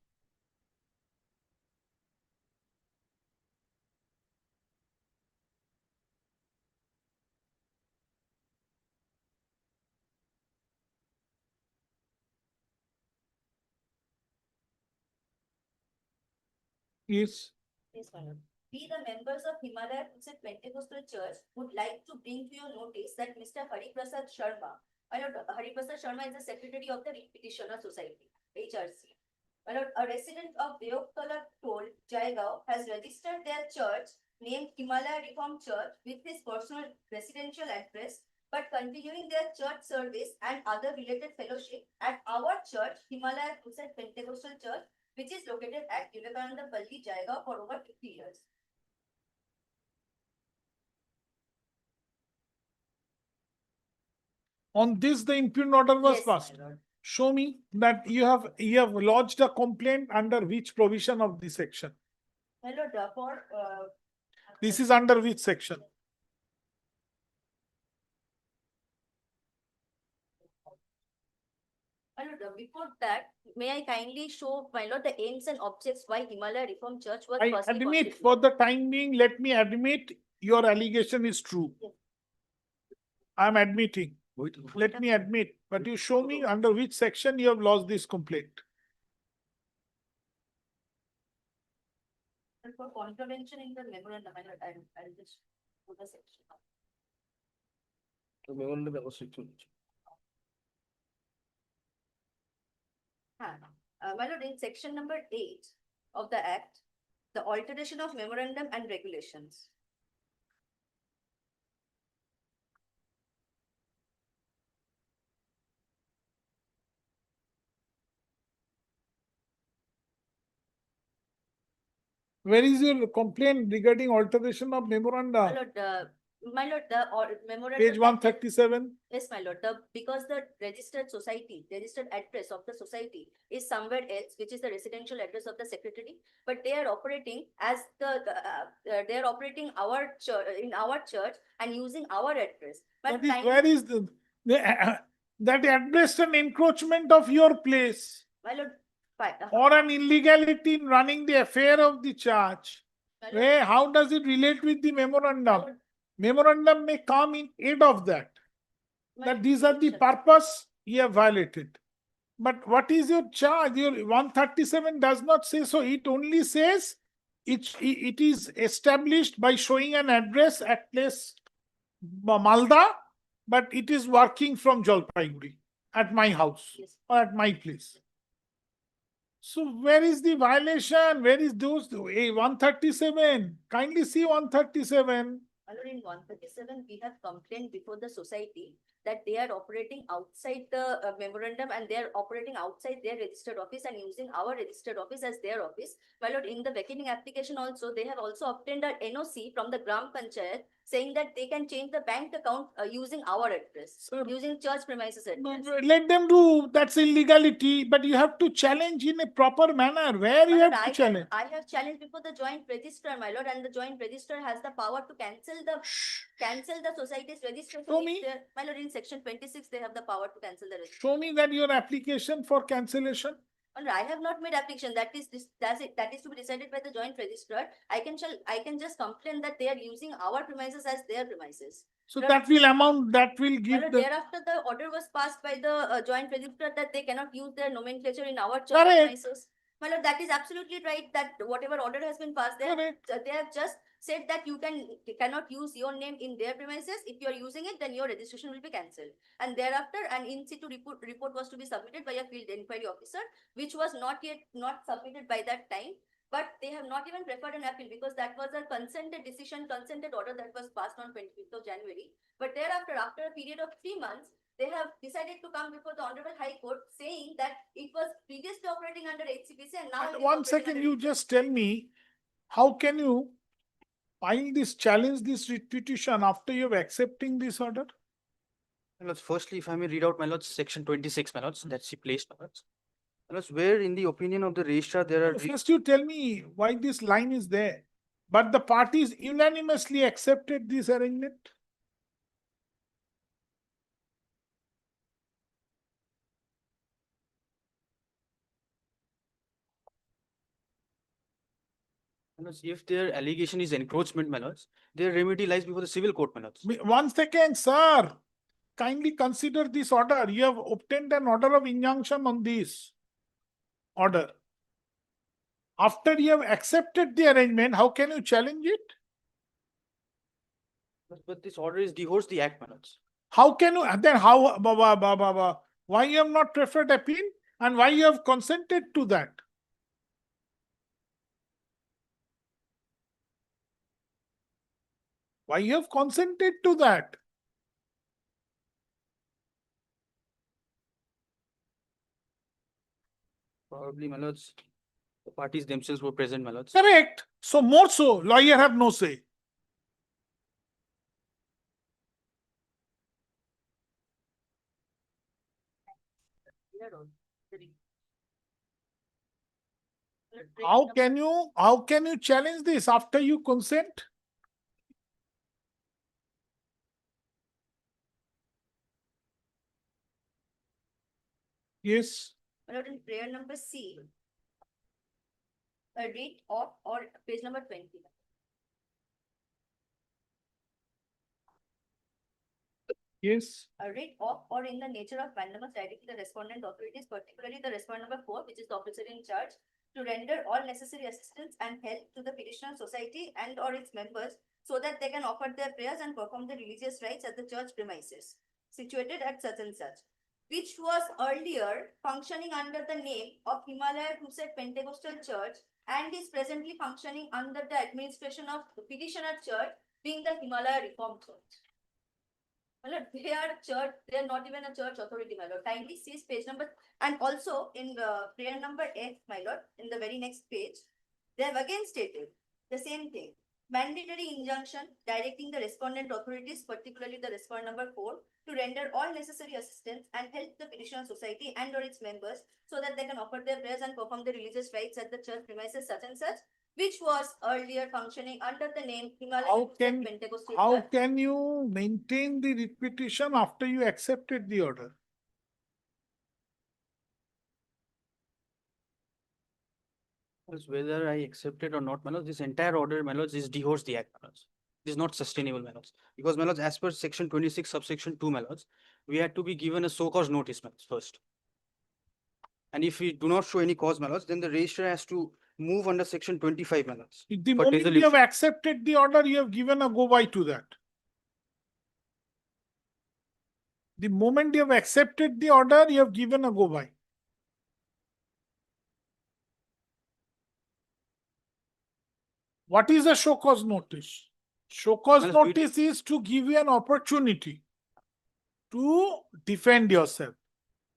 Yes. Yes, my lord. We, the members of Himalaya Crusade Pentecostal Church, would like to bring to your notice that Mr. Hariprasad Sharma, my lord, Hariprasad Sharma is the secretary of the Petitioner Society, HRC. My lord, a resident of Deoktala Toll, Jaigaon, has registered their church named Himalaya Reformed Church with his personal residential address, but continuing their church service and other related fellowship at our church, Himalaya Crusade Pentecostal Church, which is located at Vivekananda Palli, Jaigaon, for over 50 years. On this, the impugned order was Yes, my passed. lord. Show me that you have lodged a complaint under which provision of this section? My lord, for This is under which section? my lord, before that, may I kindly show, my lord, the aims and objects why Himalaya Reformed Church was I firstly admit, constituted. for the time being, let me admit your allegation is true. Yes. I am admitting. Let me admit, but you show me under which section you have lodged this complaint. And for contravention in the memorandum, my lord, I'll just put the section. My lord, in section number 8 of the Act, the alteration of memorandum and regulations. Where is your complaint regarding alteration of My memoranda? lord, the memorandum. Page 137. Yes, my lord, because the registered address of the society is somewhere else, which is the residential address of the secretary, but they are operating as they are operating our church, in our church, and using our address. But Where is that address an encroachment of your place my lord, or an illegality in running the affair of the church? my lord, How does it relate with the memorandum? Memorandum may come in aid of that. my That lord, these are the purpose you have violated. But what is your charge? Your 137 does not say so. It only says it is established by showing an address at place Malda, but it is working from Jalpaiguri at my house Yes. or at my place. So where is the violation? Where is those 137? Kindly see 137. my lord, in 137, we have complained before the society that they are operating outside the memorandum, and they are operating outside their registered office and using our registered office as their office. My lord, in the vacating application also, they have also obtained an NOC from the Gram Panchayat saying that they can change the bank account using our address, Sir, using church premises address. let them do. That's illegality, but you have to challenge in a proper manner. Where you My lord, have to challenge? I have challenged before the joint registrar, my lord, and the joint registrar has the power to cancel the society's registration. Show if me. they're- My lord, in section 26, they have the power to cancel the registration. Show me that your application for cancellation. And I have not made application. That is to be decided by the joint registrar. I can just complain that they are using our premises as their premises. So Lord, that will amount, that will my give lord, the. thereafter the order was passed by the joint registrar that they cannot use their nomenclature in our church Correct. premises. My lord, that is absolutely right, that whatever order has been passed, they have just said that you cannot use your name in their premises. If you are using it, then your registration will be cancelled. And thereafter, an in situ report was to be submitted by a field inquiry officer, which was not submitted by that time. But they have not even preferred an appeal because that was a consented decision, consented order that was passed on 25th of January. But thereafter, after a period of 3 months, they have decided to come before the Honorable High Court saying that it was previously operating under HCPC and now. But 1 second, you just tell me, how can you challenge this writ petition after you have accepting this order? My lords, firstly, if I may read out, my lords, section 26, my lords, that's the placed, my lords. My lords, where in the opinion of the registrar there are. First, you tell me why this line is there. But the parties unanimously accepted this arrangement. My lords, if their allegation is encroachment, my lords, their remedy lies before the civil court, my lords. 1 second, sir. Kindly consider this order. You have obtained an order of injunction on this order. After you have accepted the arrangement, how can you challenge it? But this order is divorce the act, my lords. How can you, then how, why you have not preferred appeal and why you have consented to that? Why you have consented to that? Probably, my lords, the parties themselves were present, my lords. Correct. So more so, lawyer have no say. How can you challenge this after you consent? Yes. My lord, in prayer number C, a writ of or page number 20. Yes. A writ of or in the nature of mandamus directing the respondent authorities, particularly the respondent number 4, which is the officer in charge, to render all necessary assistance and help to the petitioner society and or its members so that they can offer their prayers and perform their religious rites at the church premises situated at such and such, which was earlier functioning under the name of Himalaya Crusade Pentecostal Church and is presently functioning under the administration of the petitioner church, being the Himalaya Reformed Church. My lord, they are church, they are not even a church authority, my lord. Kindly see page number, and also in the prayer number F, my lord, in the very next page, they have again stated the same thing. Mandatory injunction directing the respondent authorities, particularly the respondent number 4, to render all necessary assistance and help the petitioner society and or its members so that they can offer their prayers and perform their religious rites at the church premises such and such, which was earlier functioning under the name Himalaya Pentecostal How Church. can you maintain the writ petition after you accepted the order? Whether I accept it or not, my lords, this entire order, my lords, is divorce the act, my lords. It is not sustainable, my lords. Because, my lords, as per section 26, subsection 2, my lords, we had to be given a so-cause notice, my lords, first. And if we do not show any cause, my lords, then the registrar has to move under section 25, my lords. The moment you have accepted the order, you have given a go-by to that. The moment you have accepted the order, you have given a go-by. What is a show cause notice? Show cause notice is to give you an opportunity to defend yourself.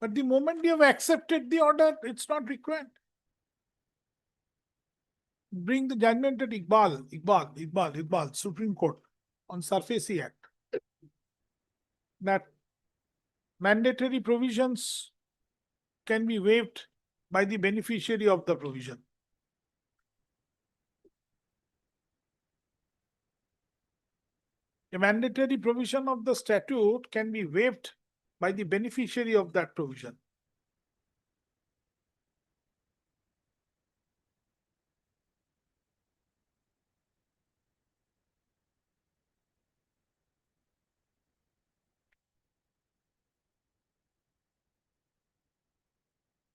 But the moment you have accepted the order, it's not required. Bring the judgment at Iqbal, Supreme Court on Surface Act. That mandatory provisions can be waived by the beneficiary of the provision. A mandatory provision of the statute can be waived by the beneficiary of that provision.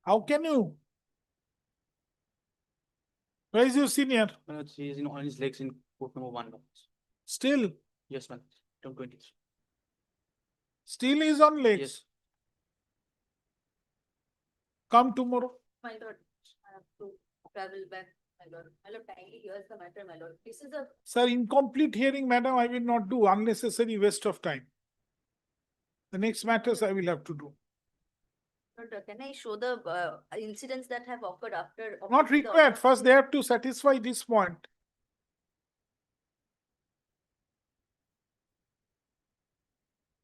How can you? Where is your senior? He is on his legs in Court number 1, my lords. Still, Yes, my lords. Item 23. still is on legs. Yes. Come tomorrow. My lord, I have to travel back, my lord. My lord, kindly hear the matter, my lord. This is a, Sir, incomplete hearing, madam, I will not do. Unnecessary waste of time. The next matters I will have to do. Lord, can I show the incidents that have occurred after? Not the required. order? First, they have to satisfy this point.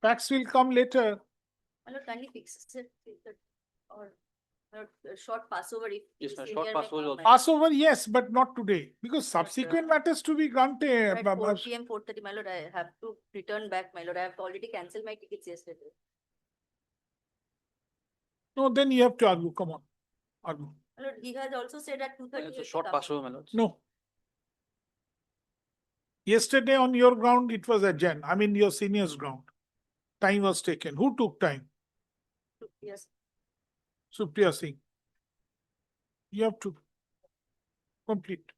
Facts will come later. My lord, kindly fix it, or my lord, a short passover if. Yes, the ma'am. senior Short may passover come, also. my lord. Passover, yes, but not today. Because subsequent matters to be granted. At 4 PM, 4:30, my lord, I have to return back, my lord. I have already cancelled my tickets yesterday. No, then you have to argue. Come on. Argue. My lord, he has also said at 2:30. It's a short passover, my lords. No. Yesterday on your ground, it was adjourned. I mean, your senior's ground. Time was taken. Who took time? Yes. Supriya Singh. You have to complete.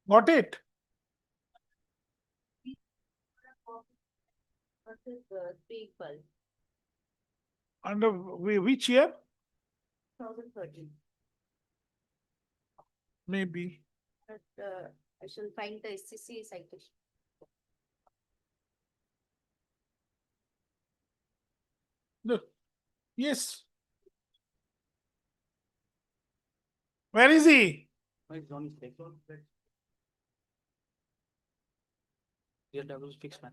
Got it? What is three bulb, Under which year? 2013. Maybe. But I shall find the SCC citation. No. Yes. Where is he? My zone is fixed. Yes, that was fixed, man.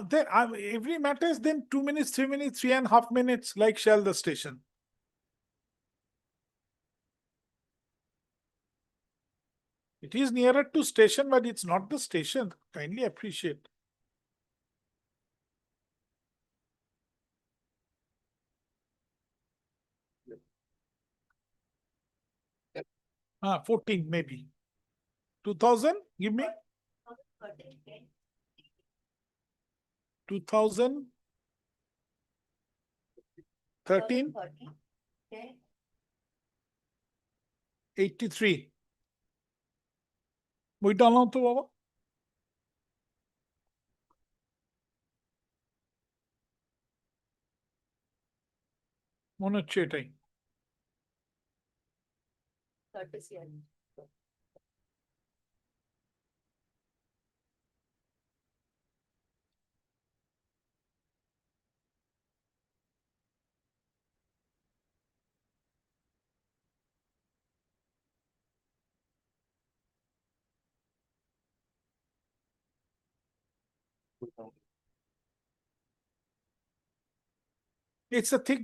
Then, every matter is then 2 minutes, 3 minutes, 3.5 minutes, like Shell the station. It is nearer to station, but it's not the station. Kindly appreciate. Ah, 14 maybe. 2000, give me. 2013, 83. বইটা আনলাম তো বাবা। মনে হচ্ছে এটাই। It's a thick,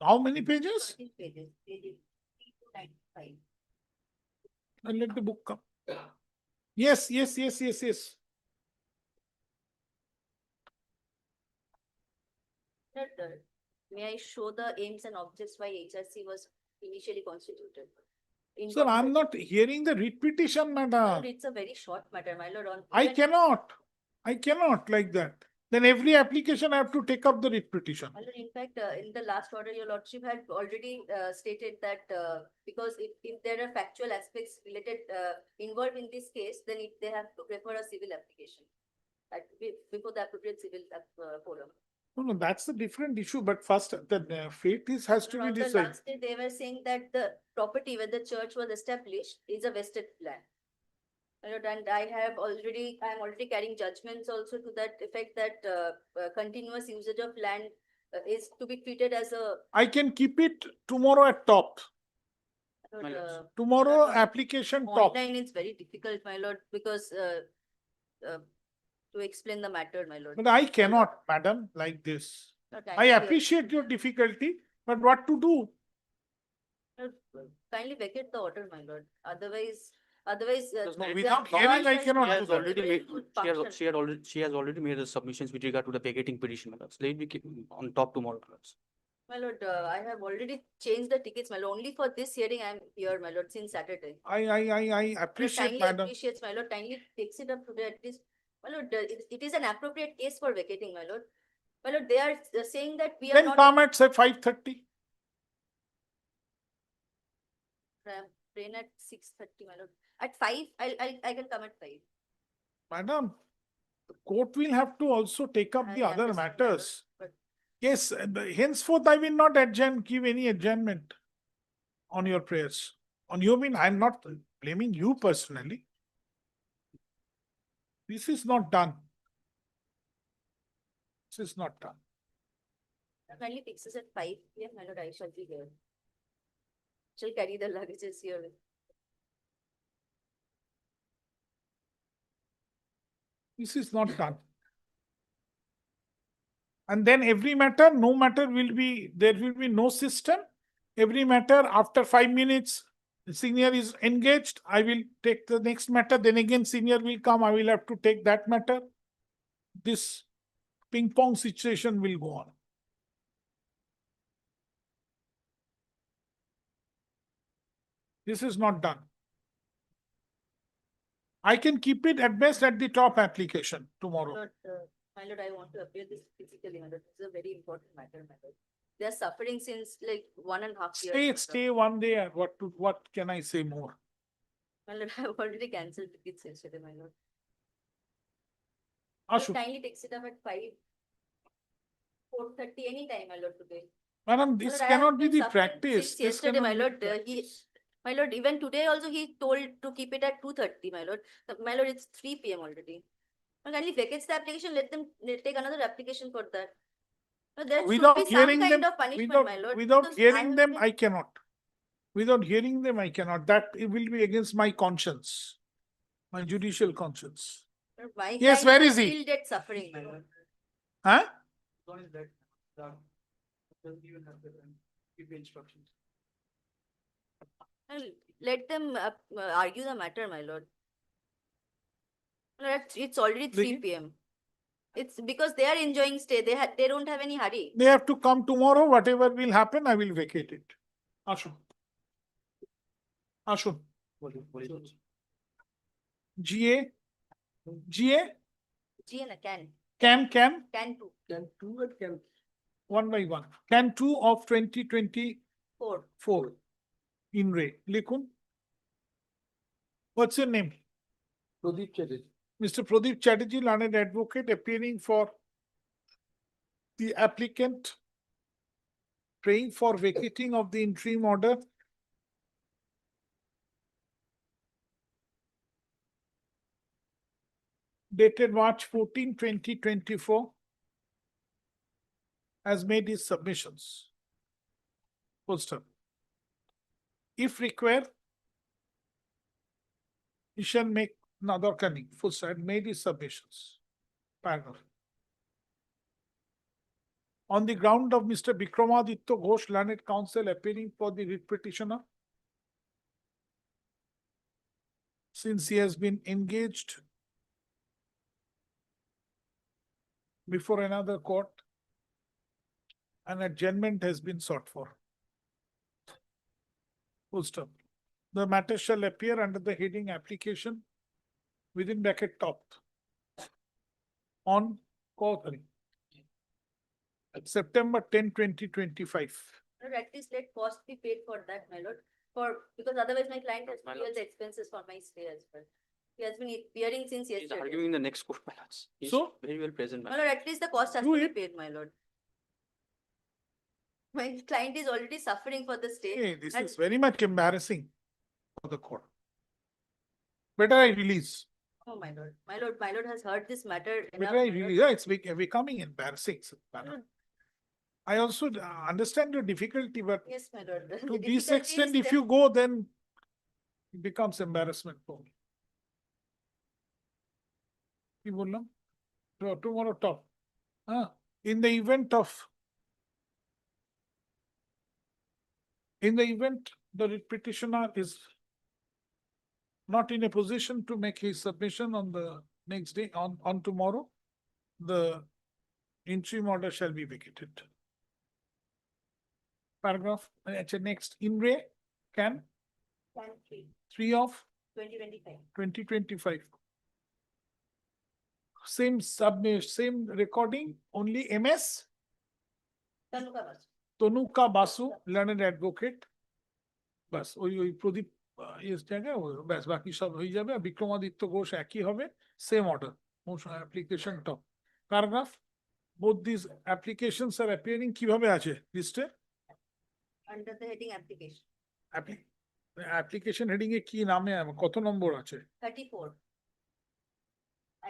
how many pages? 13 pages, pages 3 to 95. And let the book come. Yes, yes, yes, yes, yes. May I show the aims and objects why HRC was initially constituted? In Sir, I'm conclusion- not hearing the repetition, My madam. lord, it's a very short matter, my lord. I cannot like that. Then every application I have to take up the repetition. My lord, in fact, in the last order, your lordship had already stated that because if there are factual aspects related involved in this case, then they have to prefer a civil application before the appropriate civil forum. No, that's a different issue, but first the fate has to be On the decided. last day, they were saying that the property where the church was established is a vested land. My lord, and I am already carrying judgments also to that effect that continuous usage of land is to be treated as a. I can keep it tomorrow at top. My My lord, lords. Tomorrow application top. online it's very difficult, my lord, because to explain the matter, my lord. But I cannot, madam, like this. Lord, I kindly- appreciate your difficulty, but what to do? Lord, kindly vacate the order, my lord. Otherwise. No, without hearing, I cannot She do has that. already made, she has already made the submissions with regard to the vacating petition, my lords. Let me keep on top tomorrow, my lords. My lord, I have already changed the tickets, my lord. Only for this hearing I am here, my lord, since Saturday. I Lord, appreciate, kindly madam. appreciates, my lord, kindly takes it up today at least. My lord, it is an appropriate case for vacating, my lord. My lord, they are saying that we are Then not. come at say 5:30. Train at 6:30, my lord. At 5, I can come at 5. Madam, the court will have to also take up the I other understand, my lord, matters. but- Yes, henceforth I will not give any adjournment on your prayers. On you mean I'm not blaming you personally. This is not done. This is not done. Kindly fixes at 5 p.m. My lord, I shall be here. Shall carry the luggages here with. This is not done. And then every matter, no matter there will be no system. Every matter after 5 minutes, the senior is engaged. I will take the next matter. Then again, senior will come. I will have to take that matter. This ping pong situation will go on. This is not done. I can keep it at best at the top application tomorrow. My lord, I want to appear this physically, my lord. This is a very important matter, my lord. They are suffering since like 1.5 years. Stay one day. What can I say more? My lord, I have already cancelled tickets yesterday, my lord. My lord, Ashu. kindly takes it up at 5, 4:30, any time, my lord, today. Madam, My this lord, I have cannot be been the suffering practice. since This yesterday, my cannot be lord. My lord, even today also he told to keep it at 2:30, my lord. My lord, it's 3 p.m. already. Well, kindly vacates the application, let them take another application for that. No, there should Without be some hearing kind them, of punishment, my lord. without because I hearing have them, been- I cannot. Without hearing them, I cannot. That it will be against my conscience, my judicial conscience. My Yes, client where is he? Still dead suffering, my lord. Huh? Well, let them argue the matter, my lord. It's already 3 p.m. It's because they are enjoying stay. They don't have any hurry. They have to come tomorrow. Whatever will happen, I will vacate it. Ashu. Ashu. GA. GA. GN can. Can. Can too. Can two and can. One by one. Can 2 of 2024. 4. In Ray. Likun. What's your name? Pradeep Chatterjee. Mr. Pradeep Chatterjee, learned advocate, appearing for the applicant, praying for vacating of the interim order. Dated March 14, 2024, has made his submissions. Full stop. If required, he shall make another cunning. Full stop. Made his submissions. Paragraph. On the ground of Mr. Vikramaditya Ghosh, learned counsel, appearing for the writ petitioner, since he has been engaged before another court, an adjournment has been sought for. Full stop. The matter shall appear under the heading application within bracket top on September 10, 2025. Lord, at least let cost be paid for that, my lord. Because otherwise my client has to bear the expenses for my stay as well. He has been appearing since He's yesterday. arguing in the next court, my lords. He's So? very well present, my My lord. lord, at least the cost has Do to be it. paid, my lord. My client is already suffering for the stay. Hey, this and- is very much embarrassing for the court. Better I release. Oh, my lord. My lord has heard this matter enough. Better I my lord. release. Yeah, it's becoming embarrassing. Lord, I also understand your difficulty, but Yes, my lord. to The this difficulty extent, is if you go, then it becomes embarrassment for me. কি বললাম? Tomorrow top. In the event the writ petitioner is not in a position to make his submission on the next day, on tomorrow, the interim order shall be vacated. paragraph, next, in re, can, Can 3, 3 of 2025. 2025. Same same recording, only MS, Tanuka Basu. Tonuka Basu, learned advocate. বাস ওই প্রদীপ ইয়ের জায়গায় ব্যাস বাকি সব হয়ে যাবে আর বিক্রমাদিত্য ঘোষ একই হবে same order application top paragraph both this applications are appearing কিভাবে আছে লিস্টে Under the heading application. Application heading এ কি নামে কত নম্বর আছে 34.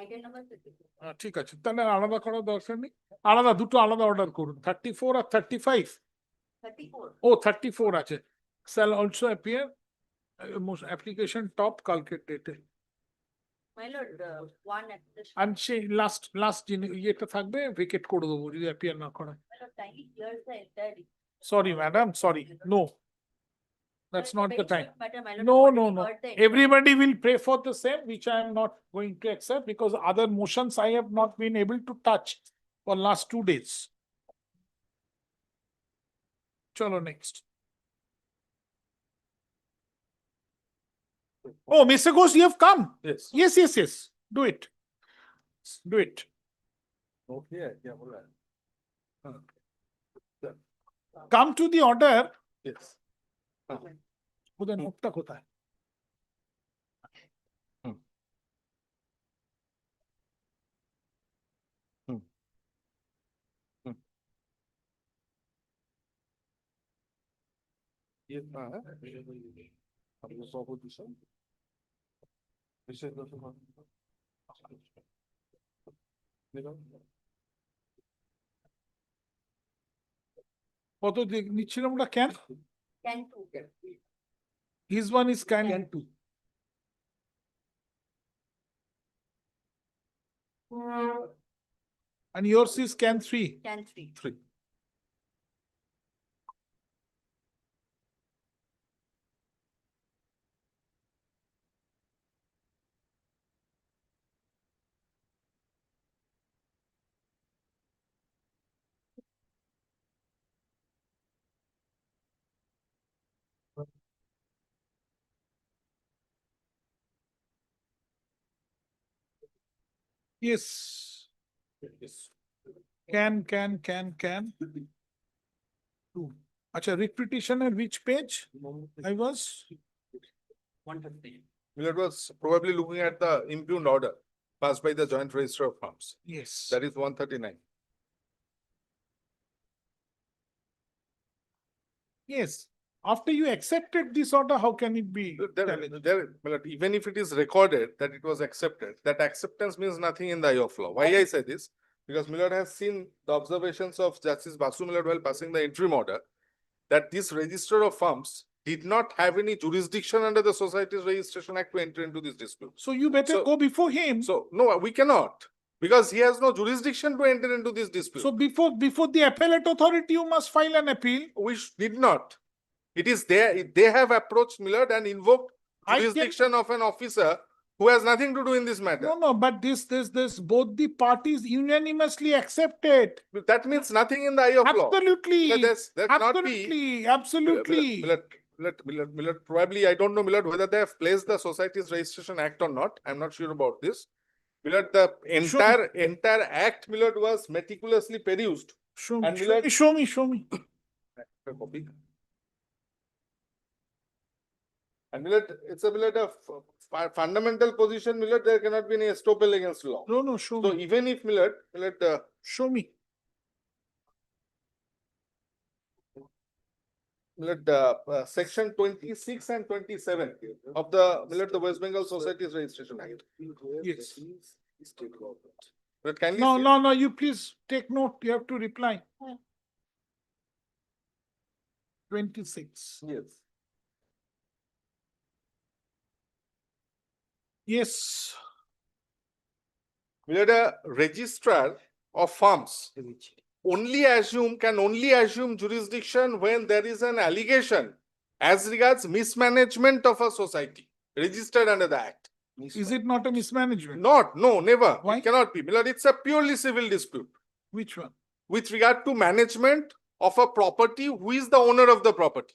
Item number 34. ঠিক আছে তাহলে আলাদা করার দরকার নেই আলাদা দুটো আলাদা অর্ডার করুন 34 আর 35 34. ও 34 আছে shall also appear most application top calculated My lord, one application. and সেই লাস্ট ইয়েটা থাকবে ভেকেট করে দেবো যদি অ্যাপিয়ার না করে My lord, kindly here's the entire. Sorry madam sorry no that's not the time Matter, my lord, no already no heard the entire- everybody will pray for the same which I am not going to accept because other motions I have not been able to touch for last 2 days chalo next. Oh, Mr. Ghosh, you have come. Yes. Yes. Do it. Do it. Okay, yeah, all right. Come to the order. Yes. ওদের নোটটা কোথায়? ये कहाँ है? अपने proposition. विषय কত নিচ্ছিলাম ওটা can? Can 2. His one is can 2. And yours is can 3. Can 3. 3. Yes. Yes. Can. 2. Acha, writ petition at which page? I was 150. Millard was probably looking at the impugned order passed by the Joint Register of Firms. yes. That is 139. Yes. After you accepted this order, how can it be challenged? Millard, even if it is recorded that it was accepted, that acceptance means nothing in the eye of law. Why I say this? Because Millard has seen the observations of Justice Basu Millard while passing the interim order that this Register of Firms did not have any jurisdiction under the Societies Registration Act to enter into this dispute. So you better go before him. So, no, we cannot. Because he has no jurisdiction to enter into this dispute. So before the appellate authority, you must file an appeal. We did not. It is there. They have approached Millard and invoked I jurisdiction of an officer who has nothing to do in this matter. No, but this, both the parties unanimously accepted. That means nothing in the eye of law. Absolutely. That's not be. Absolutely. Millard, probably, I don't know, Millard, whether they have placed the Societies Registration Act or not. I'm not sure about this. Millard, the entire act, Millard, was meticulously perused. Show And me. Millard- Show me. Copy. And Millard, it's a Millard of fundamental position, Millard, there cannot be any estoppel against law. No, show So me. even if Millard, Show me. Millard, section 26 and 27 of the Millard, the West Bengal Societies Registration Act. Yes. But can you see? No, you please take note. You have to reply. 26. Yes. Yes. Millard, a registrar of firms can only assume jurisdiction when there is an allegation as regards mismanagement of a society registered under the act. Is it not a mismanagement? No, never. Why? It cannot be. Millard, it's a purely civil dispute. Which one? With regard to management of a property, who is the owner of the property,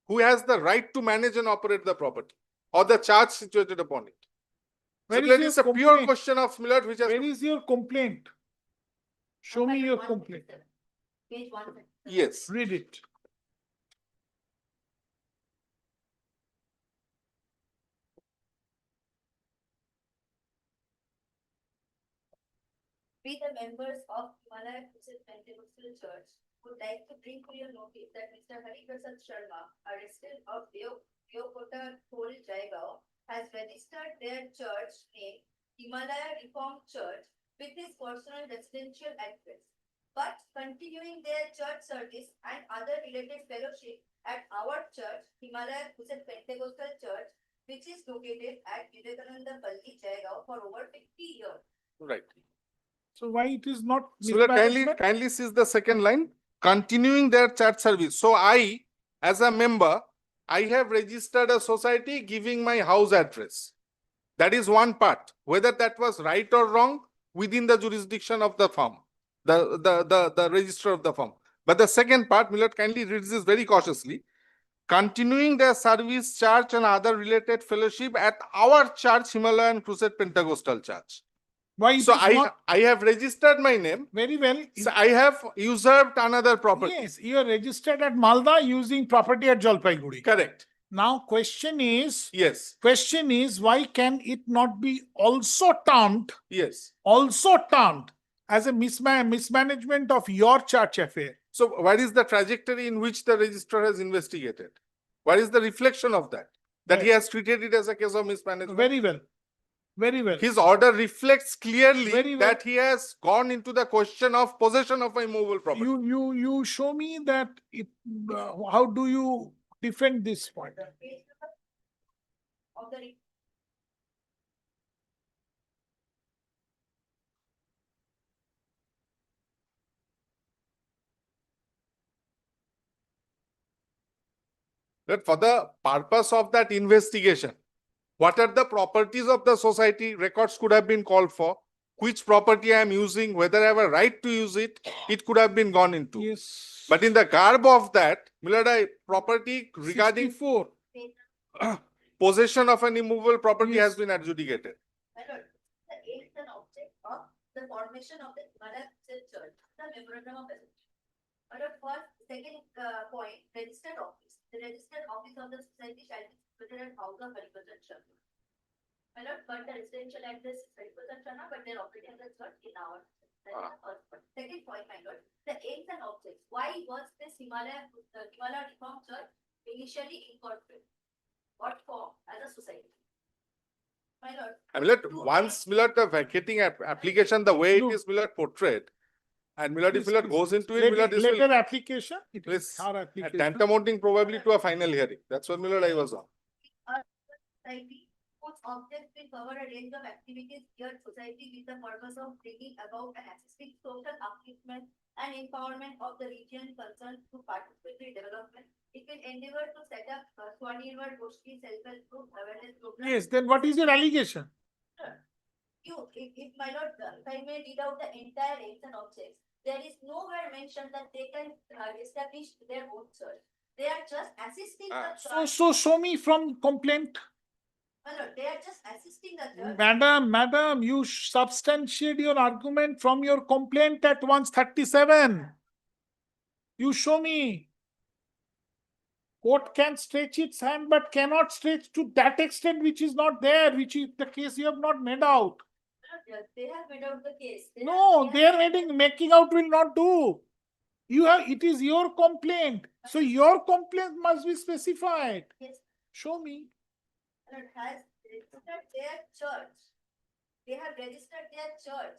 who has the right to manage and operate the property, or the charge situated upon it. Where So is that is your a pure complaint? question of Millard, which has Where is your complaint? Show me your complaint. Page 1. yes. Read it. We, the members of Himalaya Christian Pentecostal Church, would like to bring to your notice that Mr. Hariprasad Sharma, a resident of Vacating Application, has registered their church name Himalaya Reformed Church with his personal residential address, but continuing their church service and other related fellowship at our church, Himalaya Christian Pentecostal Church, which is located at Vivekananda Palli, Jaigaon, for over 50 years. Right. So why it is not So kindly, mismanagement? kindly see the second line, continuing their church service. So I, as a member, I have registered a society giving my house address. That is one part. Whether that was right or wrong within the jurisdiction of the firm, the register of the firm. But the second part, Millard kindly reads this very cautiously. Continuing their service, church and other related fellowship at our church, Himalayan Crusade Pentecostal Church. Why it So is not? I have registered my name. Very well. So I have usurped another property. Yes, you are registered at Malda using property at Jalpaiguri. Correct. Now question is, Yes. why can it not be also termed Yes. as a mismanagement of your church affair? So what is the trajectory in which the registrar has investigated? What is the reflection of that? That he has treated it as a case of mismanagement? Very well. Very well. His order reflects clearly Very well. that he has gone into the question of possession of a immovable property. You show me that it, how do you defend this point? Of the That for the purpose of that investigation, what are the properties of the society? Records could have been called for. Which property I am using, whether I have a right to use it, it could have been gone into. Yes. But in the garb of that, Millard, property regarding 64. possession of an immovable property Yes. has been adjudicated. My lord, the aim and object of the formation of the Himalaya Christian Church, the memorandum of association. My lord, for second point, registered office. The registered office of the society shall be situated at House of Hariprasad Sharma. My lord, but the residential address is Hariprasad Sharma, but they're operating the church in our. Second point, my lord, the aims and objects. Why was this Himalaya Reformed Church initially incorporated? What form as a society? My lord. Millard, once Millard, the vacating application, the way it is Millard portrayed, and Millard, if Millard goes into it, Millard, this Letter will application? It is Yes. our application. tantamounting probably to a final hearing. That's what Millard I was on. Society whose objects will cover a range of activities here society with the purpose of bringing about and assisting social upliftment and empowerment of the region concerned to participatory development. It will endeavor to set up a Swanirvar Goshti self-help group awareness program. Yes, then what is your allegation? If my lord, if I may read out the entire aims and objects, there is nowhere mentioned that they can establish their own church. They are just assisting the church. So show me from complaint. My lord, they are just assisting the church. Madam, you substantiate your argument from your complaint at 137. You show me. Court can stretch its hand but cannot stretch to that extent which is not there, which is the case you have not made out. They have made out the case. No, they are making out will not do. It is your complaint. So your complaint must be specified. Yes. Show me. Has registered their church. They have registered their church,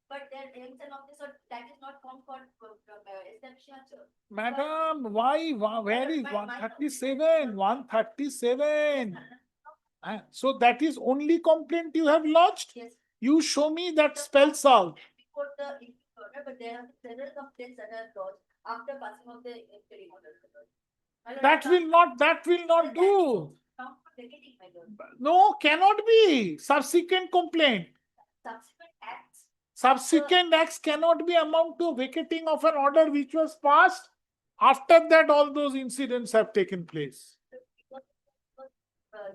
but their aims and objectives that is not formed for establishing a church. Madam, why? Where is 137? 137. So that is only complaint you have lodged? Yes. You show me that spells out. Before the interim order, but there are several complaints that are lodged after passing of the interim order. That will not do. Come for vacating, my lord. No, cannot be. Subsequent complaint. Subsequent acts. Subsequent acts cannot be amount to vacating of an order which was passed After that, all those incidents have taken place.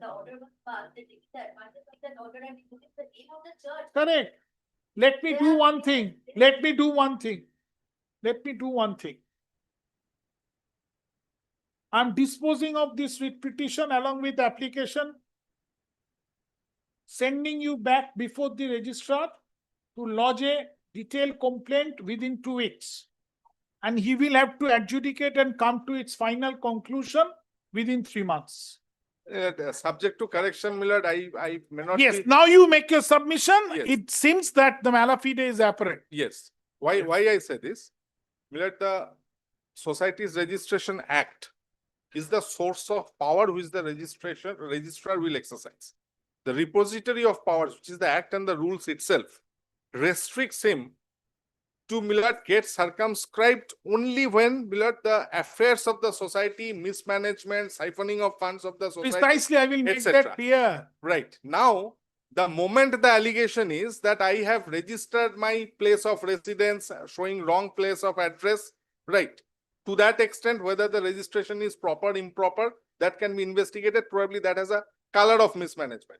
The order was passed, they take the advantage of that order and use the name of the church. Correct. Let me do one thing. Let me do one thing. Let me do one thing. I'm disposing of this writ petition along with application, sending you back before the registrar to lodge a detailed complaint within 2 weeks. And he will have to adjudicate and come to its final conclusion within 3 months. Subject to correction, my lord, I may not Yes, be. now you make your submission. Yes. It seems that the mala fide is apparent. Yes. Why I say this? My lord, the Societies Registration Act is the source of power which the registrar will exercise. The repository of powers, which is the act and the rules itself, restricts him to get circumscribed only when the affairs of the society, mismanagement, siphoning of funds of the society. Precisely, I will make etc. that clear. Right. Now, the moment the allegation is that I have registered my place of residence showing wrong place of address, right? To that extent, whether the registration is proper, improper, that can be investigated. Probably that has a color of mismanagement.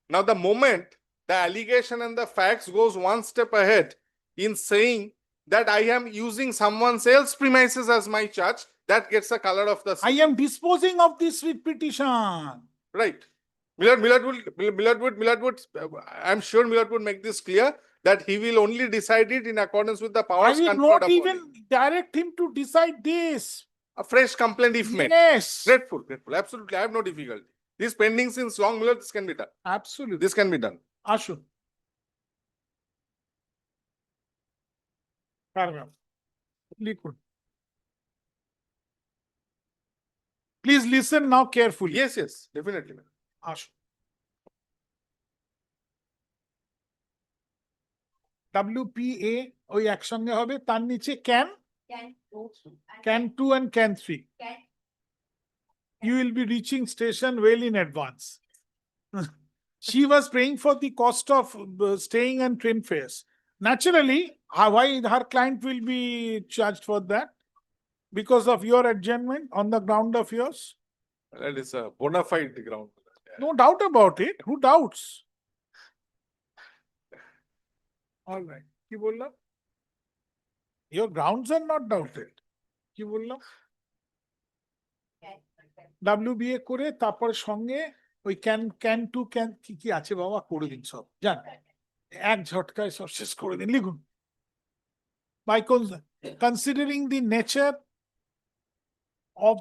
Now, the moment the allegation and the facts goes one step ahead in saying that I am using someone else's premises as my church, that gets a color of the. I am disposing of this writ petition. Right. Millard would, I'm sure Millard would make this clear that he will only decide it in accordance with the I powers will conferred not upon even him. direct him to decide this. A fresh complaint if made. Yes. Grateful. Absolutely. I have no difficulty. This pending since long, Millard, this can be done. Absolutely. This can be done. Ashun. Paragraph. Liquid. Please listen now carefully. Yes, definitely. Ashun. WPA ওই একসঙ্গে হবে তার নিচে can 2 and can 3. You will be reaching station well in advance. She was paying for the cost of staying and train fares. Naturally, why her client will be charged for that? Because of your adjournment on the ground of yours? That is a bona fide ground. No doubt about it. Who doubts? All right. কি বললাম? Your grounds are not doubted. কি বললাম? WBA করে তারপর সঙ্গে ওই can 2 can কি আছে বাবা করে দিন সব জান এক ঝটকায় সব শেষ করে দিন লিখুন by considering the nature of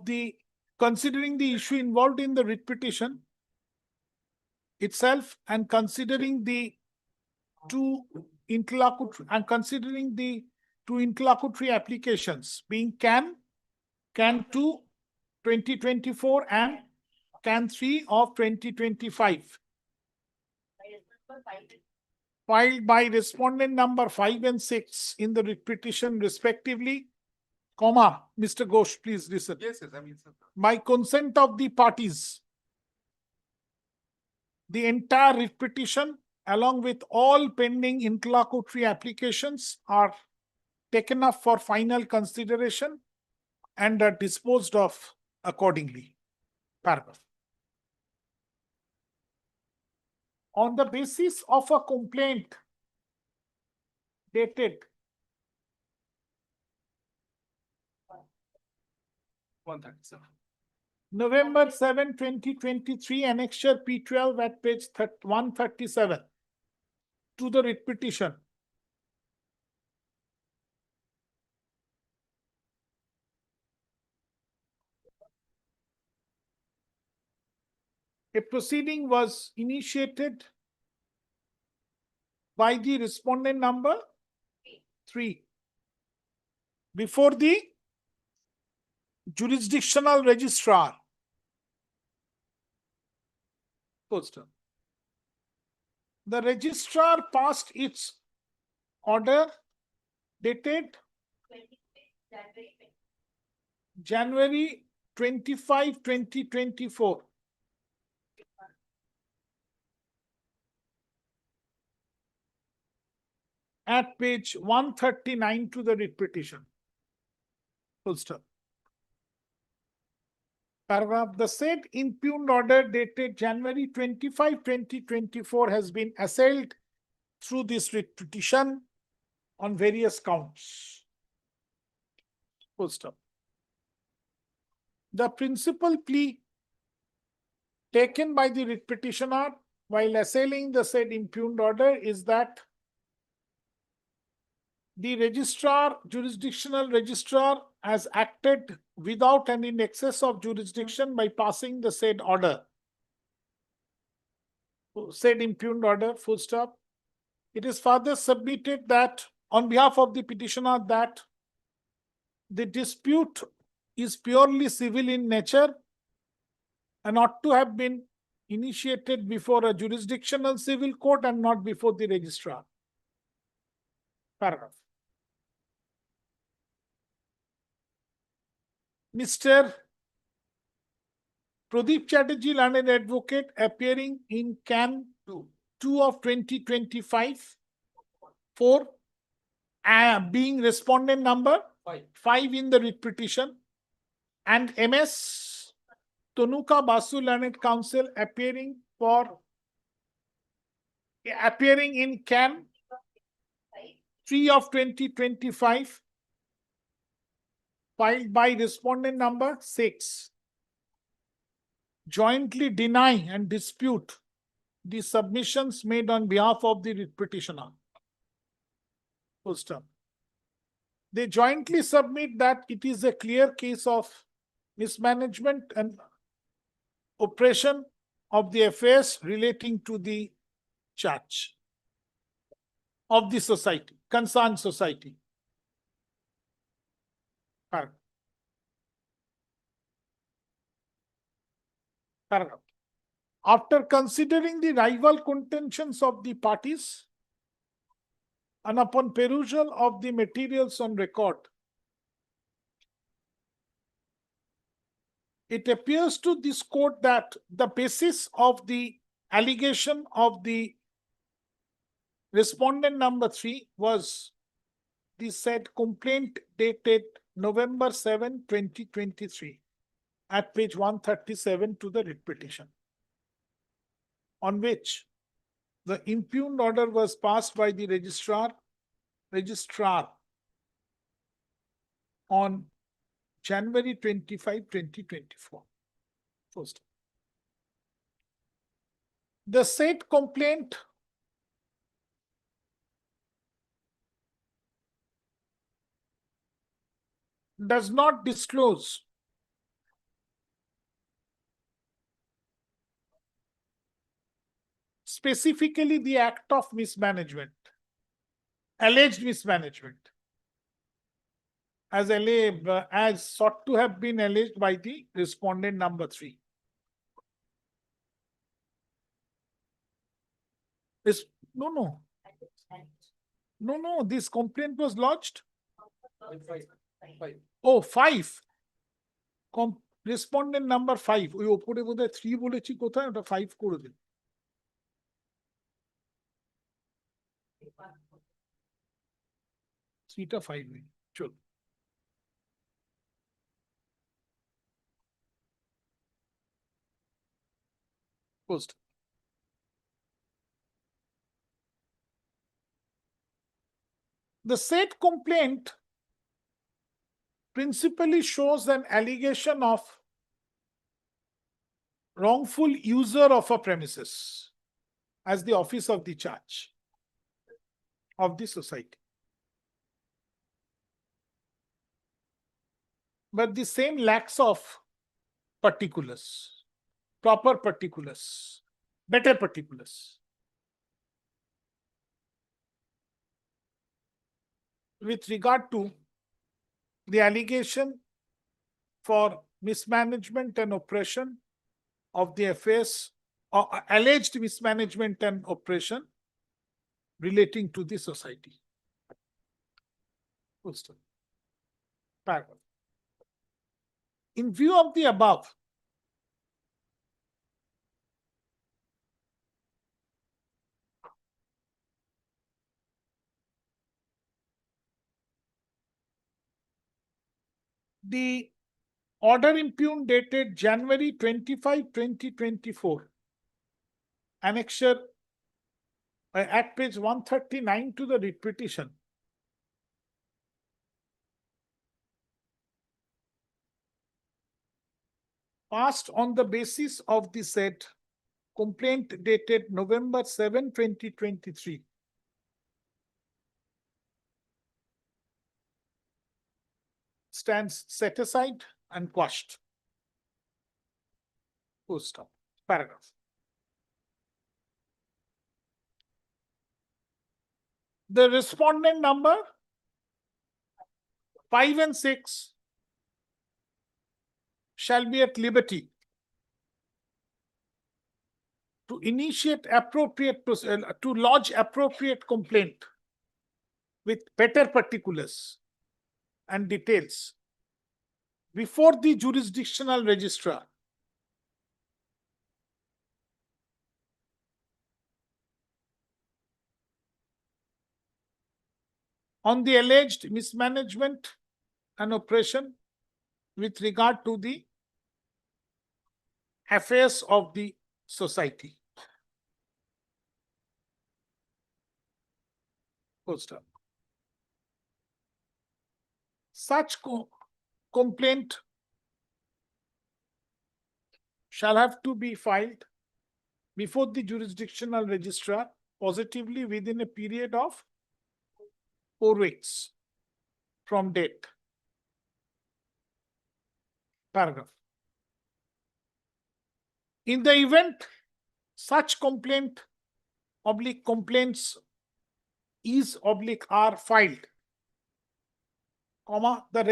considering the issue involved in the writ petition itself and considering the two interlocutory applications being can 2 2024 and can 3 of 2025 filed by respondent number 5 and 6 in the writ petition respectively, comma, Mr. Ghosh, please listen. Yes, I mean, sir. By consent of the parties, the entire writ petition along with all pending interlocutory applications are taken up for final consideration and are disposed of accordingly. Paragraph. On the basis of a complaint dated November 7, 2023, annexure P12 at page 137 to the writ petition. A proceeding was initiated by the respondent number 3 before the jurisdictional registrar. The registrar passed its order dated January 25, 2024. At page 139 to the writ petition. Full stop. Paragraph, the said impugned order dated January 25, 2024 has been assailed through this writ petition on various counts. Full stop. The principal plea taken by the writ petitioner while assailing the said impugned order is that the registrar, jurisdictional registrar, has acted without and in excess of jurisdiction by passing the said order. Said impugned order, full stop. It is further submitted that on behalf of the petitioner that the dispute is purely civil in nature and ought to have been initiated before a jurisdictional civil court and not before the registrar. Paragraph. Mr. Pradeep Chatterjee, learned advocate, appearing in Can 2 of 2025, 4, being respondent number 5 in the writ petition, and MS Tonuka Basu, learned counsel, appearing in Can 3 of 2025, filed by respondent number 6, jointly deny and dispute the submissions made on behalf of the writ petitioner. Full stop. They jointly submit that it is a clear case of mismanagement and oppression of the affairs relating to the church of the society, concerned society. Paragraph. After considering the rival contentions of the parties and upon perusal of the materials on record, it appears to this court that the basis of the allegation of the respondent number 3 was the said complaint dated November 7, 2023 at page 137 to the writ petition, on which the impugned order was passed by the registrar on January 25, 2024. First, the said complaint does not disclose specifically the act of mismanagement, alleged mismanagement, as sought to have been alleged by the respondent number 3. No, this complaint was lodged. 5. Respondent number 5. ওই ওপরে বোধহয় 3 বলেছি, কোথায় ওটা 5 করে দিন। থ্রিটা 5 নেই, চল। Post. The said complaint principally shows an allegation of wrongful user of a premises as the office of the church of the society. But the same lacks of particulars, proper particulars, better particulars. With regard to the allegation for mismanagement and oppression of the affairs, or alleged mismanagement and oppression relating to the society. Paragraph. In view of the above, the Order impugned dated January 25, 2024. Annexure at page 139 to the writ petition. Passed on the basis of the said complaint dated November 7, 2023. Stands set aside and quashed. Full stop. Paragraph. The respondent number 5 and 6 shall be at liberty to initiate appropriate, to lodge appropriate complaint with better particulars and details before the jurisdictional registrar on the alleged mismanagement and oppression with regard to the affairs of the society. Full stop. Such complaint shall have to be filed before the jurisdictional registrar positively within a period of 4 weeks from date. Paragraph. In the event such complaint oblique complaints is oblique are filed, comma, the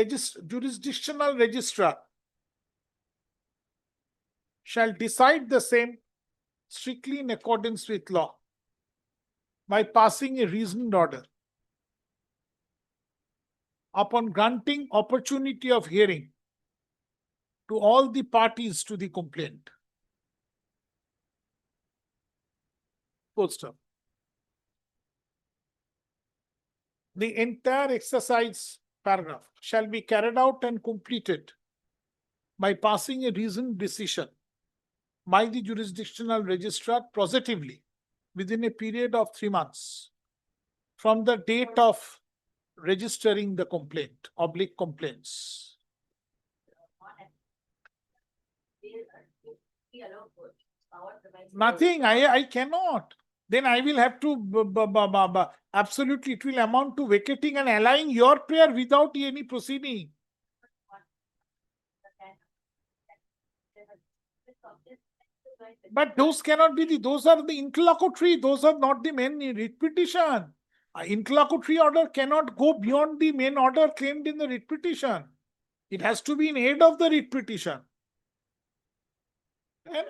jurisdictional registrar shall decide the same strictly in accordance with law by passing a reasoned order upon granting opportunity of hearing to all the parties to the complaint. Full stop. The entire exercise paragraph shall be carried out and completed by passing a reasoned decision by the jurisdictional registrar positively within a period of 3 months from the date of registering the complaint, oblique complaints. Nothing, I cannot. Then I will have to, absolutely, it will amount to vacating and allowing your prayer without any proceeding. But those cannot be those are the interlocutory, those are not the main writ petition. Interlocutory order cannot go beyond the main order claimed in the writ petition. It has to be in aid of the writ petition. And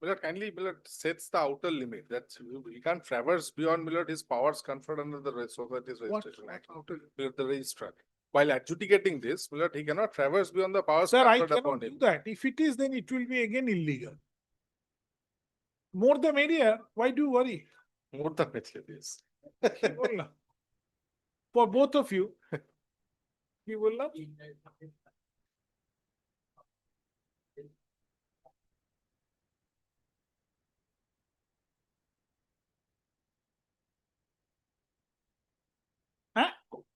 Millard, kindly, Millard, sets the outer limit. That's, he can't traverse beyond, Millard, his powers conferred under the Societies Registration Act. Millard, the registrar. While adjudicating this, Millard, he cannot traverse beyond the powers sir, I conferred cannot upon do him. that. If it is, then it will be again illegal. More the merrier. Why do you worry? More the better, yes. For both of you. You will not.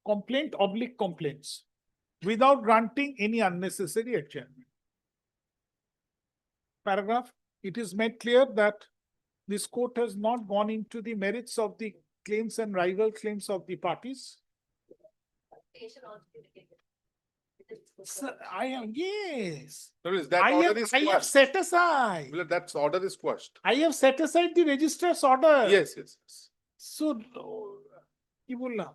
Complaint oblique complaints without granting any unnecessary adjournment. Paragraph, it is made clear that this court has not gone into the merits of the claims and rival claims of the parties. Sir, I am, yes. Notice that order is I have quashed. set aside. Millard, that order is quashed. I have set aside the registrar's order. Yes, yes, yes. So, Ibulla.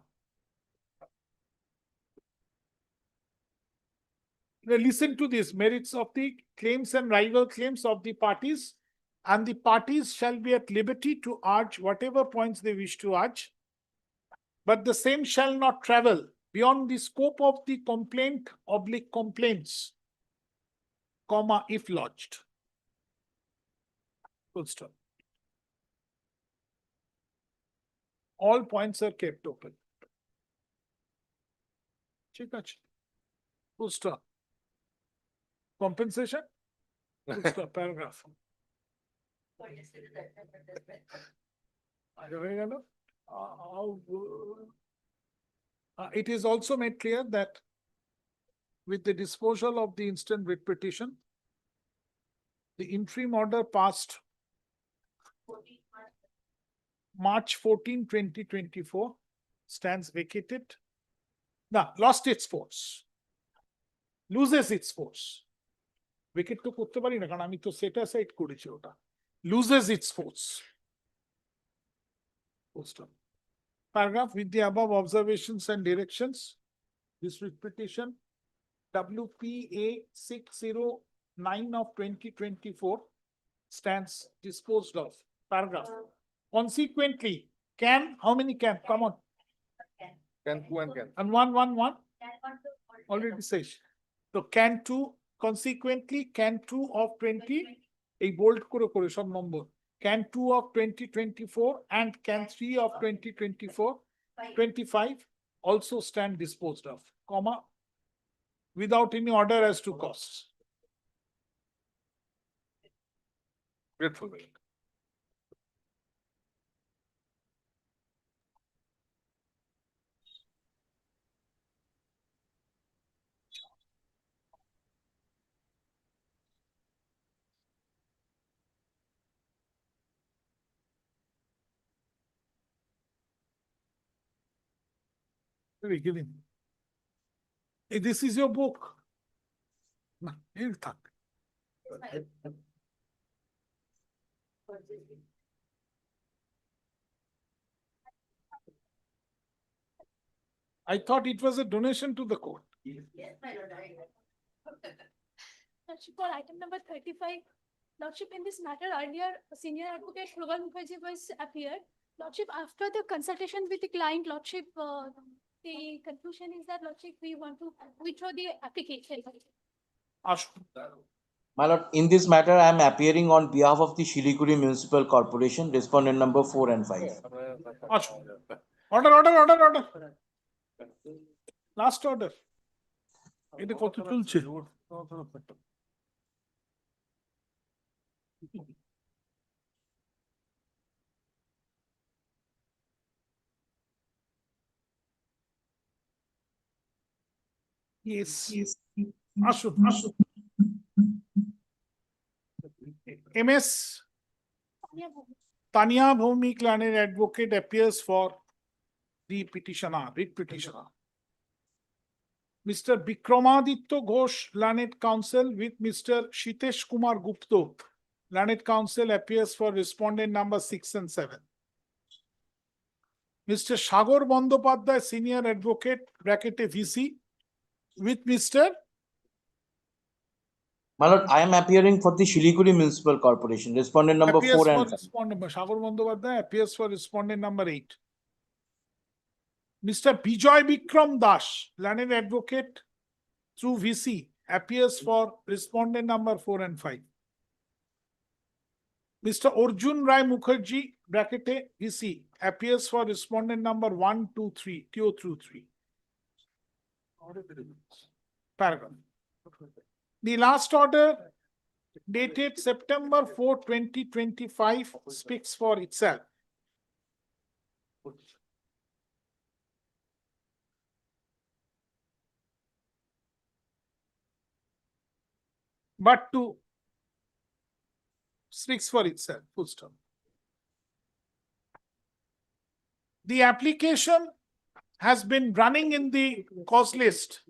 Now listen to this, merits of the claims and rival claims of the parties, and the parties shall be at liberty to urge whatever points they wish to urge, but the same shall not travel beyond the scope of the complaint oblique complaints, comma, if lodged. Full stop. All points are kept open. ঠিক আছে। Full stop. Compensation? Full stop, paragraph. হয়ে গেল? It is also made clear that with the disposal of the instant writ petition, the interim order passed March 14, 2024 stands vacated. Now, lost its force. Loses its force. Vacate to করতে পারি না কারণ আমি তো set aside করেছি ওটা. Loses its force. Full stop. Paragraph with the above observations and directions, this writ petition WPA 609 of 2024 stands disposed of. Paragraph. Consequently, can, how many can? Come on. Can two and can. And one. Already says. So can two, consequently, can two of 20, a bold kore some number. Can 2 of 2024 and can 3 of 2024, 25 also stand disposed of, comma, without any order as to costs. Grateful. Give him. Hey, this is your book. No, here it is. I thought it was a donation to the court. Yes, my lord. Lordship, for item number 35, Lordship, in this matter, earlier Senior Advocate Shlogal Mukherjee was appeared. Lordship, after the consultation with the client, Lordship, the conclusion is that, Lordship, we want to withdraw the application. My lord, in this matter, I am appearing on behalf of the Siliguri Municipal Corporation, respondent number 4 and 5. Order. Last order. এটা কত চলছে? Yes. আসুন। MS Tanya Bhumik Laner advocate appears for the petitioner, writ petitioner. Mr. Bikramaditya Ghosh, Learned Counsel, with Mr. Shitesh Kumar Gupta, Learned Counsel, appears for respondent number 6 and 7. Mr. Shagor Bandopadhyay, Senior Advocate, bracket VC, with Mr. My lord, I am appearing for the Siliguri Municipal Corporation, respondent number appears 4 for and 5. respondent, Shagor Bandopadhyay appears for respondent number 8. Mr. Bijoy Bikram Das, Learned Advocate through VC, appears for respondent number 4 and 5. Mr. Arjun Rai Mukherjee, bracket VC, appears for respondent number 1, 2, 3, 2 through 3. Paragraph. The last order, dated September 4, 2025, speaks for itself. But to speaks for itself, full stop. The application has been running in the cause list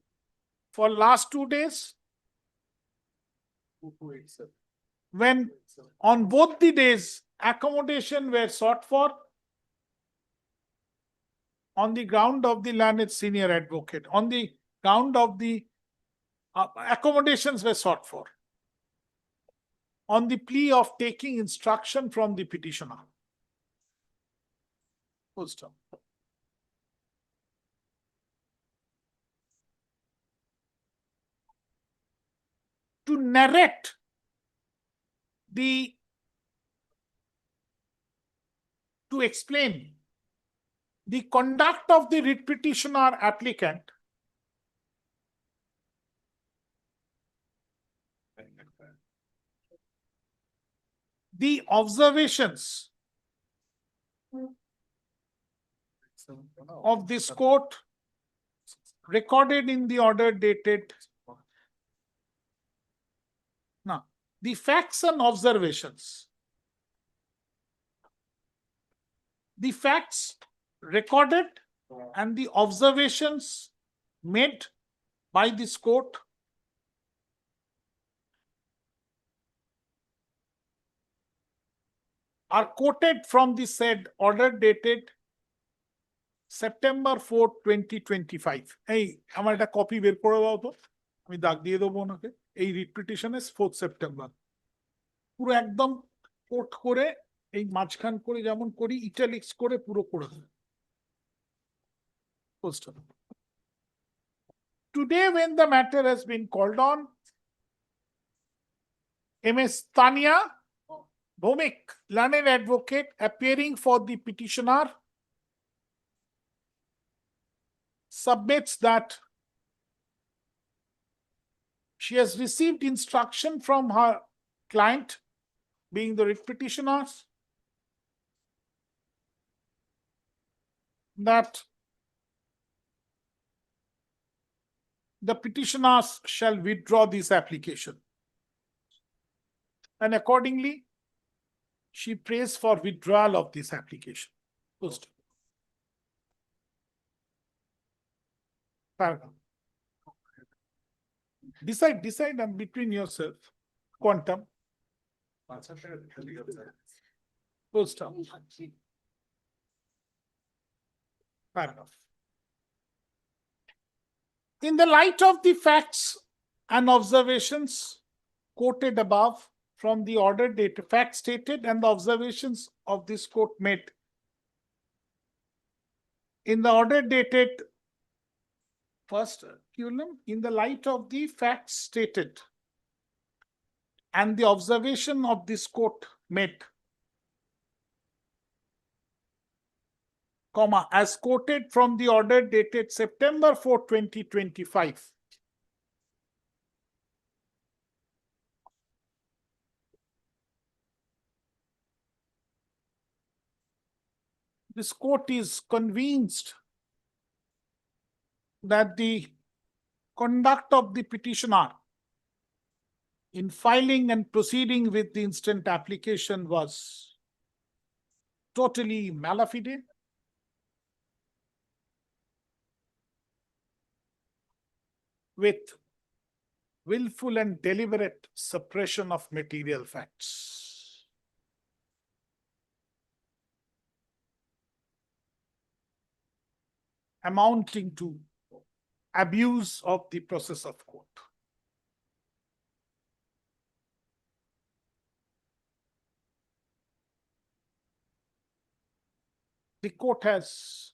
for last 2 days. When on both the days accommodation were sought for on the ground of the learned senior advocate, on the ground of the accommodations were sought for on the plea of taking instruction from the petitioner. Full stop. To narrate to explain the conduct of the writ petitioner applicant, the observations of this court recorded in the order dated. Now, the facts and observations. The facts recorded and the observations made by this court are quoted from the said order dated September 4, 2025. এই আমার একটা copy বের করে দাও তো, আমি দাগ দিয়ে দেবো ওনাকে। এই রিট পিটিশনের 4 সেপ্টেম্বর পুরো একদম কোট করে এই মাঝখান করে যেমন করি ইটালিক্স করে পুরো করে দেবে। Today, when the matter has been called on, Ms. Tanya Bhomik, learned advocate, appearing for the petitioner, submits that she has received instruction from her client, being the writ petitioners, that the petitioners shall withdraw this application. And accordingly, she prays for withdrawal of this application. Post. Paragraph. Decide between yourself. Quantum. Post. Paragraph. In the light of the facts and observations quoted above from the order dated, facts stated and the observations of this court made in the order dated first, in the light of the facts stated and the observation of this court made, comma, as quoted from the order dated September 4, 2025. This court is convinced that the conduct of the petitioner in filing and proceeding with the instant application was totally malafide, with willful and deliberate suppression of material facts, amounting to abuse of the process of court. The court has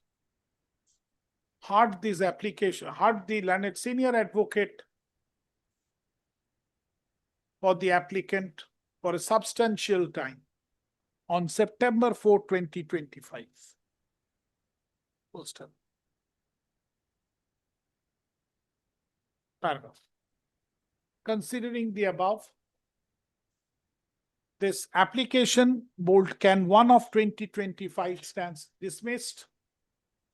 heard this application, heard the learned senior advocate for the applicant for a substantial time on September 4, 2025. Poster. Paragraph. Considering the above, this application bold can 1 of 2025 stands dismissed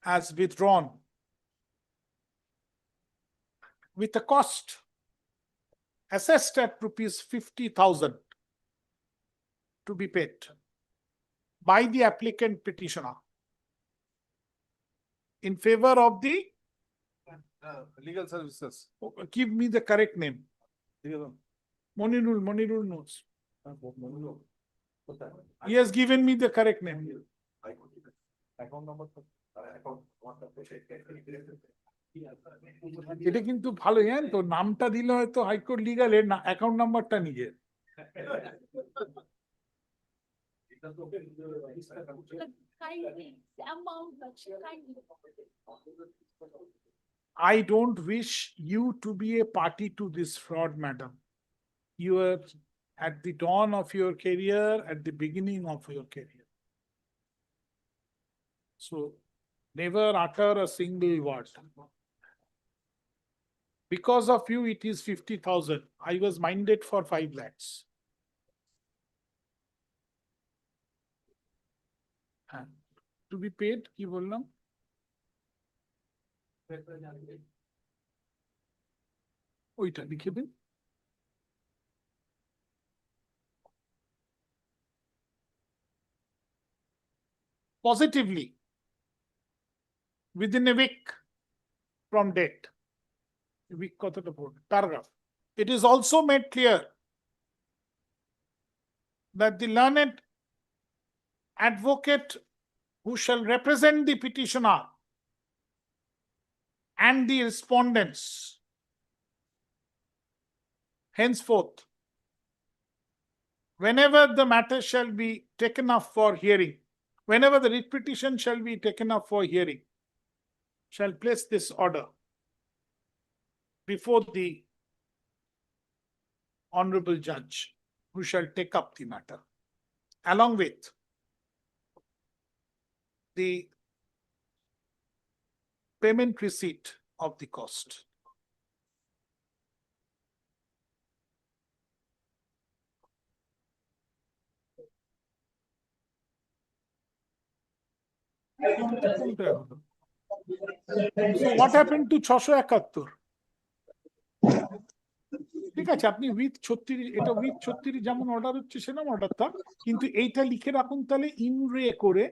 as withdrawn with a cost assessed at rupees 50,000 to be paid by the applicant petitioner in favor of the legal services. Give me the correct name. Monirul knows. He has given me the correct name. এটা কিন্তু ভালো জানেন তো, নামটা দিলে হয়তো high court লিগালের না, account নাম্বারটা নিজের। I don't wish you to be a party to this fraud, madam. You are at the dawn of your career, at the beginning of your career. So never utter a single word. Because of you, it is 50,000. I was minded for 5 lakhs. To be paid, কি বললাম? ওইটা লিখে দিন। Positively, within a week from date. A week কতটা পড়বে? Paragraph. It is also made clear that the learned advocate who shall represent the petitioner and the respondents henceforth, whenever the matter shall be taken up for hearing, whenever the writ petition shall be taken up for hearing, shall place this order before the honorable judge who shall take up the matter, along with the payment receipt of the cost. So what happened to 671? ঠিক আছে, আপনি with 36, এটা with 36 যেমন order হচ্ছে সেরকম order থাক, কিন্তু এইটা লিখে রাখুন তাহলে ইনরে করে,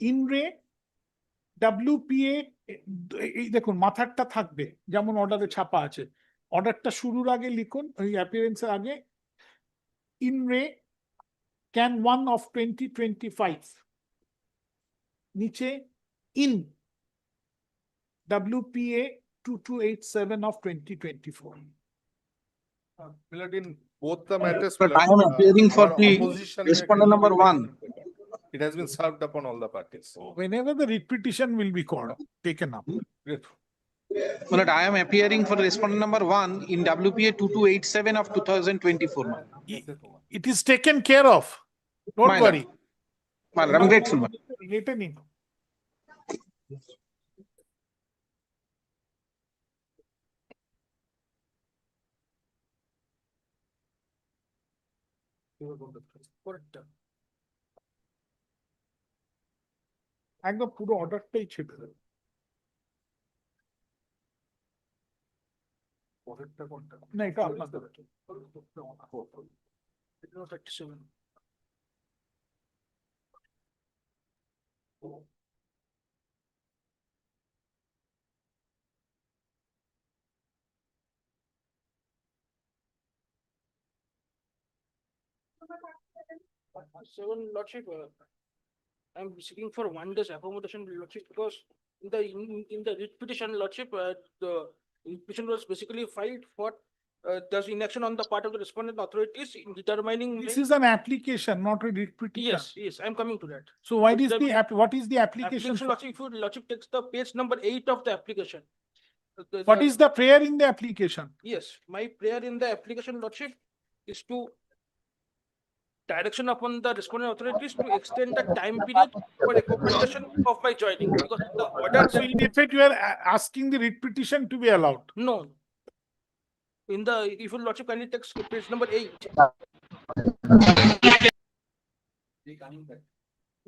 ইনরে WPA, এই দেখুন মাথারটা থাকবে যেমন অর্ডারে ছাপা আছে। অর্ডারটা শুরুর আগে লিখুন, ওই অ্যাপিয়ারেন্সের আগে, ইনরে can 1 of 2025, নিচে in WPA 2287 of 2024. Milord, in both the matters, But I am appearing for our the opposition respondent number 1. It has been served upon all the parties. Whenever the writ petition will be called, taken up. Great. Well, I am appearing for respondent number 1 in WPA 2287 of 2024. It is taken care of. Don't My lord. worry. My lord, I'm grateful. my lord. Later in. একদম পুরো অর্ডারটাই ছেড়ে দেবে। পরেরটা কোনটা? না, এটা আপনাদের। 37. Seven, Lordship, I'm seeking for 1 day's accommodation, Lordship, because in the writ petition, Lordship, the petition was basically filed for there's inaction on the part of the respondent authorities in determining. This is an application, not a writ petition. Yes, I'm coming to that. So what is the application? Lordship, if Lordship takes the page number 8 of the application. What is the prayer in the application? Yes, my prayer in the application, Lordship, is to direction upon the respondent authorities to extend the time period for accommodation of my joining, because the order. So in effect, you are asking the writ petition to be allowed. No. In the, if your Lordship kindly takes page number 8.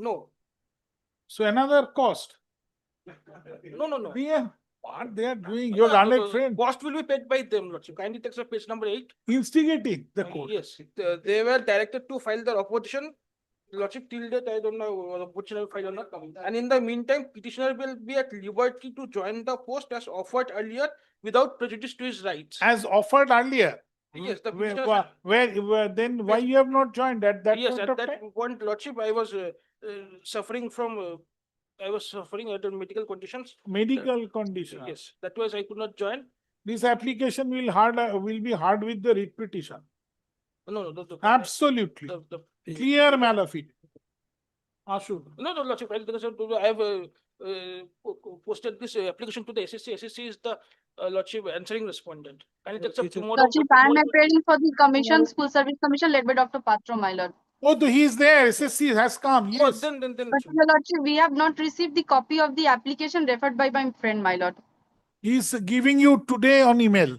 No. So another cost. No. Yeah, what they are doing, your learned friend. Cost will be paid by them, Lordship. Kindly takes a page number 8. Instigating the court. Yes, they were directed to file their opposition. Lordship, till date, I don't know whether opposition will file or not. And in the meantime, petitioner will be at liberty to join the post as offered earlier without prejudice to his rights. As offered earlier. Yes, the Where then why you have not joined at that yes, point at of that time? point, Lordship, I was suffering from. I was suffering under medical conditions. Medical condition. Yes, that was I could not join. This application will be hard with the writ petition. No. Absolutely. Clear malafide. Ashu. No, Lordship, I have posted this application to the SSC. SSC is the Lordship answering respondent. And it takes up tomorrow. Lordship, I am appearing for the commission, school service commission led by Dr. Patro, my lord. Oh, he is there. SSC has come. Yes. Oh, then. But your Lordship, we have not received the copy of the application referred by my friend, my lord. He is giving you today on email.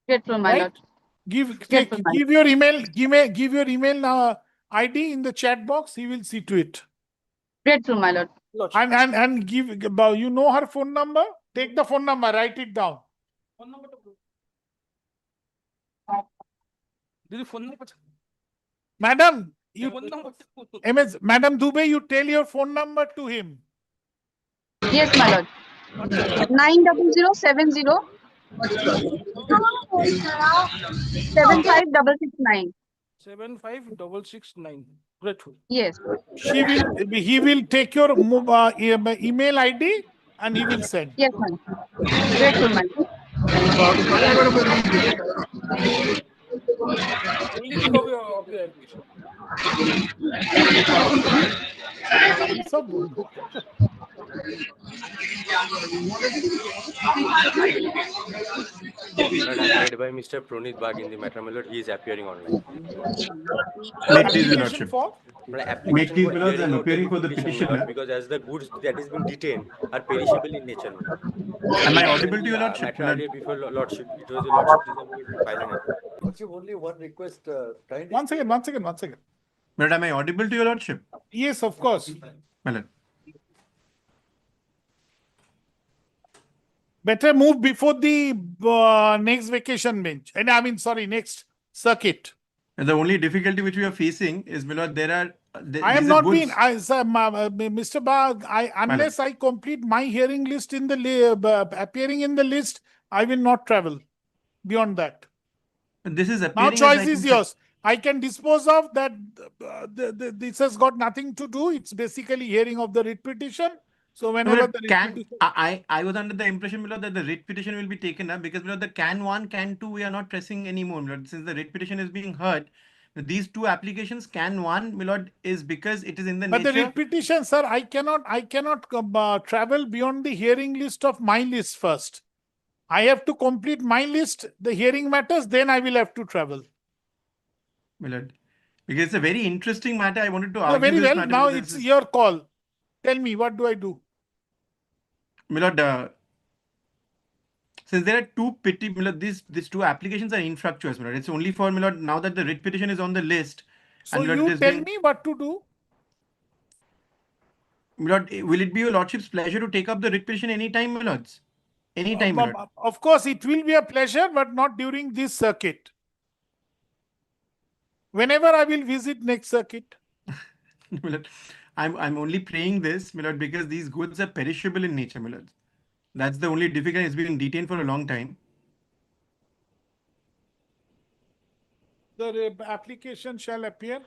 Grateful, my Right? lord. Give your email. Give your email ID in the chat box. He will see to it. Grateful, my lord. And give, you know her phone number? Take the phone number, write it down. Madam, Madam Dubey, you tell your phone number to him. Yes, my lord. 90070 75669. 75669. Grateful. Yes. He will take your email ID and he will send. Yes, my lord. Grateful, my lord. Only the copy of the application. But I'm led by Mr. Pronit Bag in the matter, my lord. He is appearing online. May it please your lordship. But May it application please for my lords, hearing I'm of the appearing for the petition, my lord, petitioner. because as the goods that is being detained are perishable in nature, my lord. Am I audible to your lordship? Matter earlier before lordship, it was your lordship decided to file an appeal. Lordship, only one request, One second. My lord, am I audible to your lordship? Yes, of course. My lord. Better move before the next vacation bench. And I mean, sorry, next circuit. And the only difficulty which we are facing is, my lord, there are I am these not goods. being, Mr. Bag, unless I complete my hearing list in the appearing in the list, I will not travel beyond that. This is Now appearing as choice item is yours. I can dispose of that. This has got nothing to do. It's basically hearing of the writ petition. So whenever the writ petition, I was under the impression, my lord, that the writ petition will be taken up because, my lord, the can 1, can 2, we are not pressing anymore, my lord. Since the writ petition is being heard, these two applications, can 1, my lord, is because it is in the but the nature. writ petition, sir, I cannot travel beyond the hearing list of my list first. I have to complete my list, the hearing matters, then I will have to travel. My lord, because it's a very interesting matter. I wanted to No, argue very this well. matter. Now because it's this is- your call. Tell me, what do I do? My lord, since there are two my lord, these two applications are infructuous, my lord. It's only for, my lord, now that the writ petition is on the list. So and, my lord, you it is tell being- me what to do. My lord, will it be your lordship's pleasure to take up the writ petition anytime, my lords? Anytime, my lord. Of course, it will be a pleasure, but not during this circuit. Whenever I will visit next circuit. My lord, I'm only praying this, my lord, because these goods are perishable in nature, my lord. That's the only difficulty. It's been detained for a long time. The application shall appear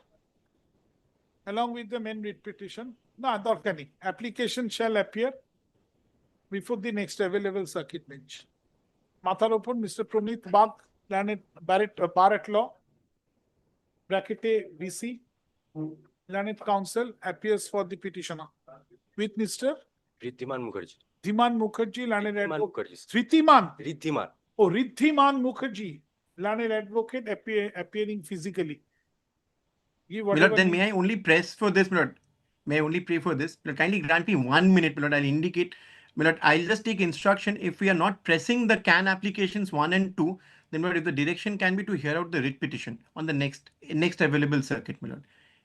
along with the main writ petition. No, Dorkani. Application shall appear before the next available circuit bench. Matharopon, Mr. Pronit Bag, Bar at Law, Brackete VC, Learned Counsel appears for the petitioner. With Mr. Ridhiman Mukherjee. Dhiman Mukherjee, Learned Ridhiman Advocate. Mukherjee. Ridhiman. Ridhiman. Oh, Ridhiman Mukherjee, Learned Advocate appearing physically. Give My lord, whatever then may I only press for this, my lord? May I only pray for this? My lord, kindly grant me 1 minute, my lord. I'll indicate. My lord, I'll just take instruction. If we are not pressing the can applications 1 and 2, then, my lord, if the direction can be to hear out the writ petition on the next available circuit, my lord.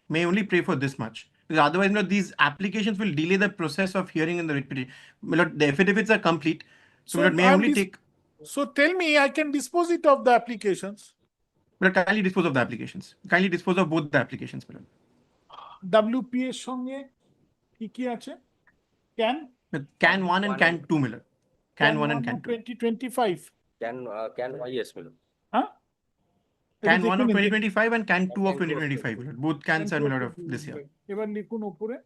May I only pray for this much? Because otherwise, my lord, these applications will delay the process of hearing in the writ petition. My lord, the affidavits are complete. So, my lord, may I only take. So tell me, I can dispose it of the applications. My lord, kindly dispose of the applications. Kindly dispose of both the applications, my lord. WPA সঙ্গে কি আছে? Can 1 and can 2, my lord. Can 1 and can 2. 2025. Can yes, my lord. Huh? Can 1 of 2025 and can 2 of 2025, my lord. Both cans are, my lord, of this year. এবার লিখুন উপরে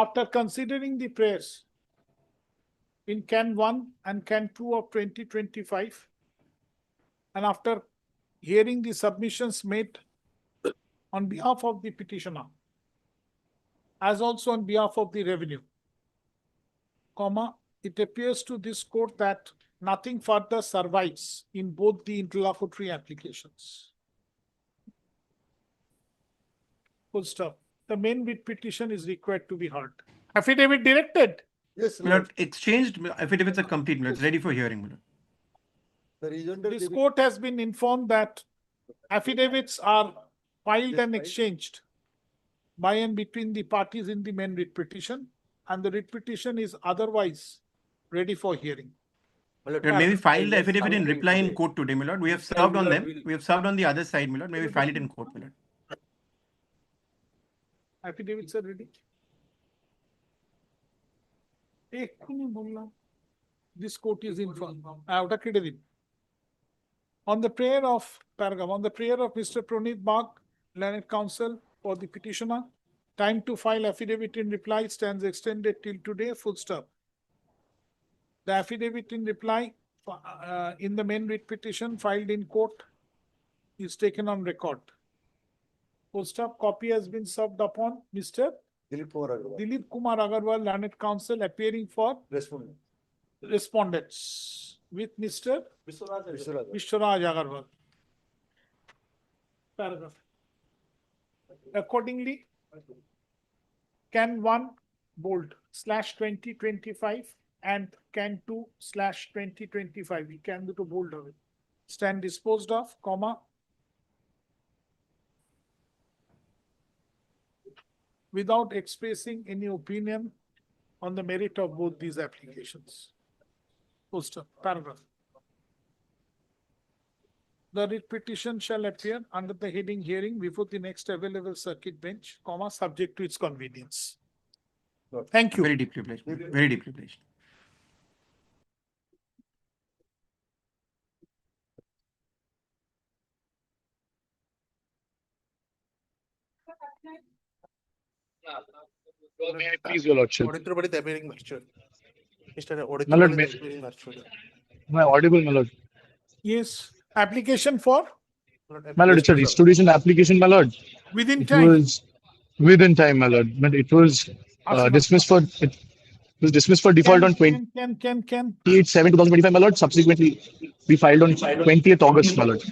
after considering the prayers in can 1 and can 2 of 2025 and after hearing the submissions made on behalf of the petitioner as also on behalf of the revenue, it appears to this court that nothing further survives in both the interlocutory applications. Full stop. The main writ petition is required to be heard. Affidavit directed? Yes, My lord, exchanged affidavits are complete, my lord. It's ready for hearing, my lord. This court has been informed that affidavits are filed and exchanged by and between the parties in the main writ petition, and the writ petition is otherwise ready for hearing. May we file the affidavit in reply in court today, my lord? We have served on them. We have served on the other side, my lord. May we file it in court, my lord? Affidavits are ready. This court is informed. On the prayer of Mr. Pranit Bagh, Learned Counsel for the petitioner, time to file affidavit in reply stands extended till today, full stop. The affidavit in reply in the main writ petition filed in court is taken on record. Full stop. Copy has been served upon Mr. Dilip Kumar Agarwal, Learned Counsel, appearing for respondents with Mr. Vishwaraj Agarwal. Paragraph. Accordingly, can 1 bold /2025 and can 2/2025, we can do to bold of it, stand disposed of, comma, without expressing any opinion on the merit of both these applications. Poster, paragraph. The writ petition shall appear under the heading hearing before the next available circuit bench, comma, subject to its convenience. Thank you. Very deeply obliged. Very deeply obliged. May I please, your lordship? Auditor appearing virtual. Mr. Auditor My lord, may- appearing virtual. Am I audible, my lord? Yes, application for My lord, it's a restitution application, my lord. within It time. was within time, my lord, but it was dismissed for default on Can. 28/7/2025, my lord. Subsequently, we filed on 20th August, my lord.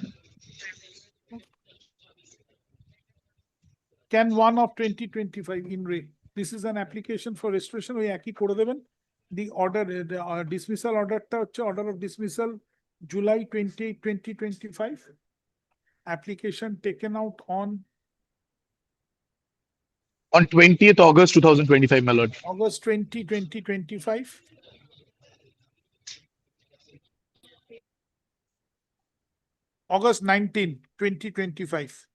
Can 1 of 2025 in re. This is an application for restoration. We একই করে দেবেন. The order, the dismissal order order of dismissal, July 28, 2025. Application taken out on 20th August 2025, my lord. August 20, 2025. August 19, 2025.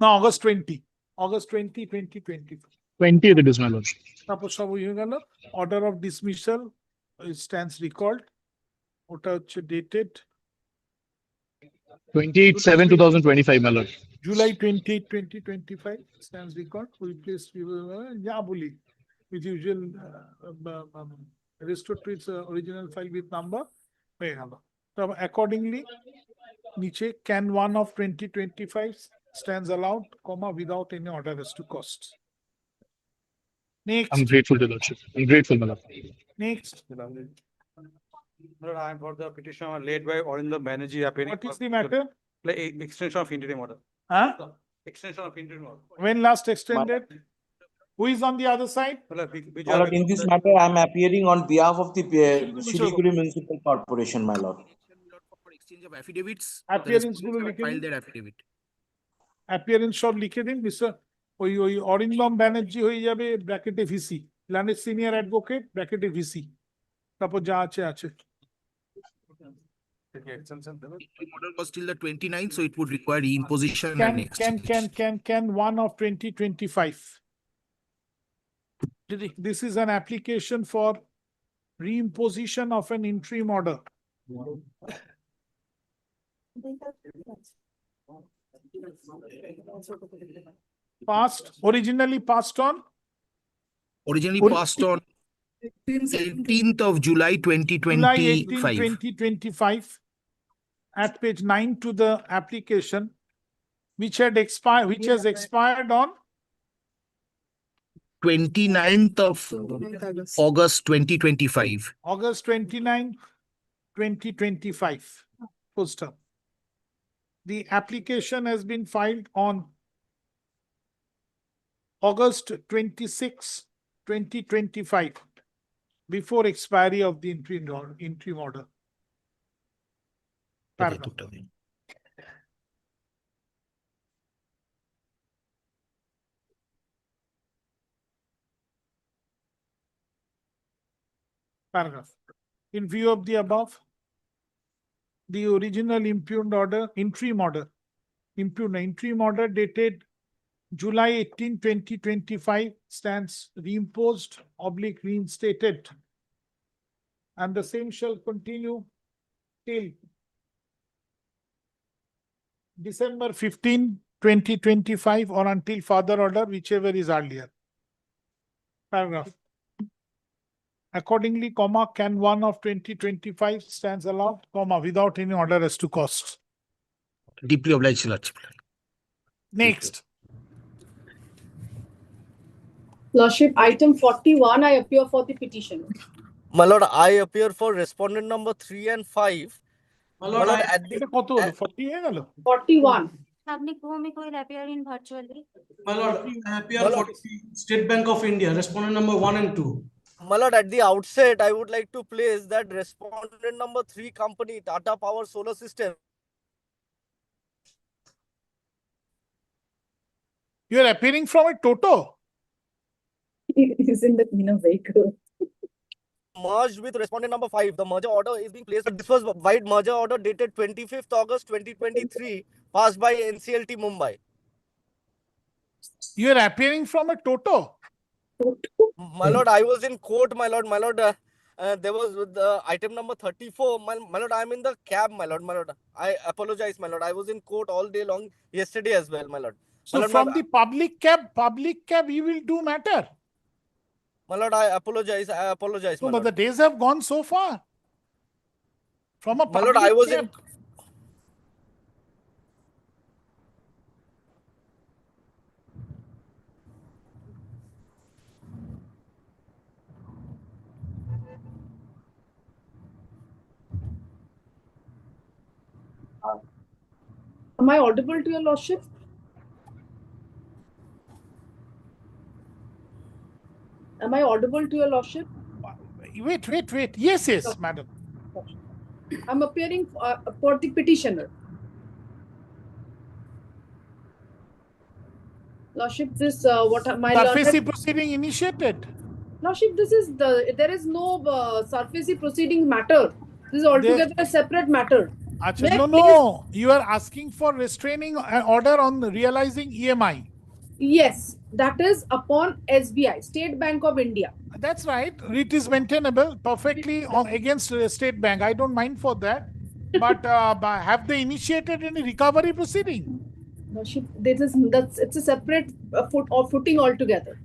No, August 20, 2025. 20th it is, my lord. তারপর সব হয়ে গেল। Order of dismissal stands recalled. ওটা হচ্ছে dated 28/7/2025, my lord. July 28, 2025 stands recalled. Replaced yeah, bully with usual restored to its original file with number. Accordingly, niche can 1 of 2025 stands allowed, comma, without any order as to costs. Next. I'm grateful to lordship. I'm grateful, my lord. Next. I am for the petition laid by Orinder Banerjee appearing. What is the matter? Extension of interim order. Huh? Extension of interim order. When last extended? Who is on the other side? My lord, in this matter, I am appearing on behalf of the Siliguri Municipal Corporation, my lord. Exchange of affidavits. Appearance গুলো লিখে File দিন। their affidavit. Appearance সব লিখে দিন, mister ওই অরিন্দম ব্যানার্জি হয়ে যাবে ব্র্যাকেটে ভিসি, লানের সিনিয়র অ্যাডভোকেট ব্র্যাকেটে ভিসি, তারপর যা আছে আছে। Order was till the 29th, so it would require reimposition and extension. Can 1 of 2025. This is an application for reimposition of an interim order. Originally passed on? Originally passed on 18th of July, July 18, 2025. 2025. At page 9 to the application, which has expired on 29th of August, 2025. August 29, 2025. Full stop. The application has been filed on August 26, 2025. before expiry of the interim order. Paragraph. Paragraph. In view of the above, the original interim order dated July 18, 2025 stands reimposed / reinstated, and the same shall continue till December 15, 2025 or until further order, whichever is earlier. Paragraph. Accordingly, can 1 of 2025 stands allowed, without any order as to costs. Deeply obliged, Lordship. Next. Lordship, item 41, I appear for the petition. My lord, I appear for respondent number 3 and 5. My lord, at the 41. will appear in virtually. My lord, I appear for State Bank of India, respondent number 1 and 2. My lord, at the outset, I would like to place that respondent number 3 company, Tata Power Solar System. You are appearing from a Toto. It is in the vehicle. Merged with respondent number 5. The merger order is being placed. This was wide merger order dated 25th August 2023, passed by NCLT Mumbai. You are appearing from a Toto. My lord, I was in court, my lord. There was the item number 34. My lord, I am in the cab, my lord. I apologize, my lord. I was in court all day long yesterday as well, my lord. So my lord, from the public cab, you will do matter. My lord, I apologize. No, but the days have gone so far. From a my lord, I was in. Am I audible to your lordship? Am I audible to your lordship? Wait. Yes, madam. I'm appearing for the petitioner. Lordship, this surfacey proceeding initiated. Lordship, there is no surfacey proceeding matter. This is altogether a separate matter. No. You are asking for restraining order on realizing EMI. Yes, that is upon SBI, State Bank of India. That's right. It is maintainable perfectly against State Bank. I don't mind for that. But have they initiated any recovery proceeding? It's a separate footing altogether.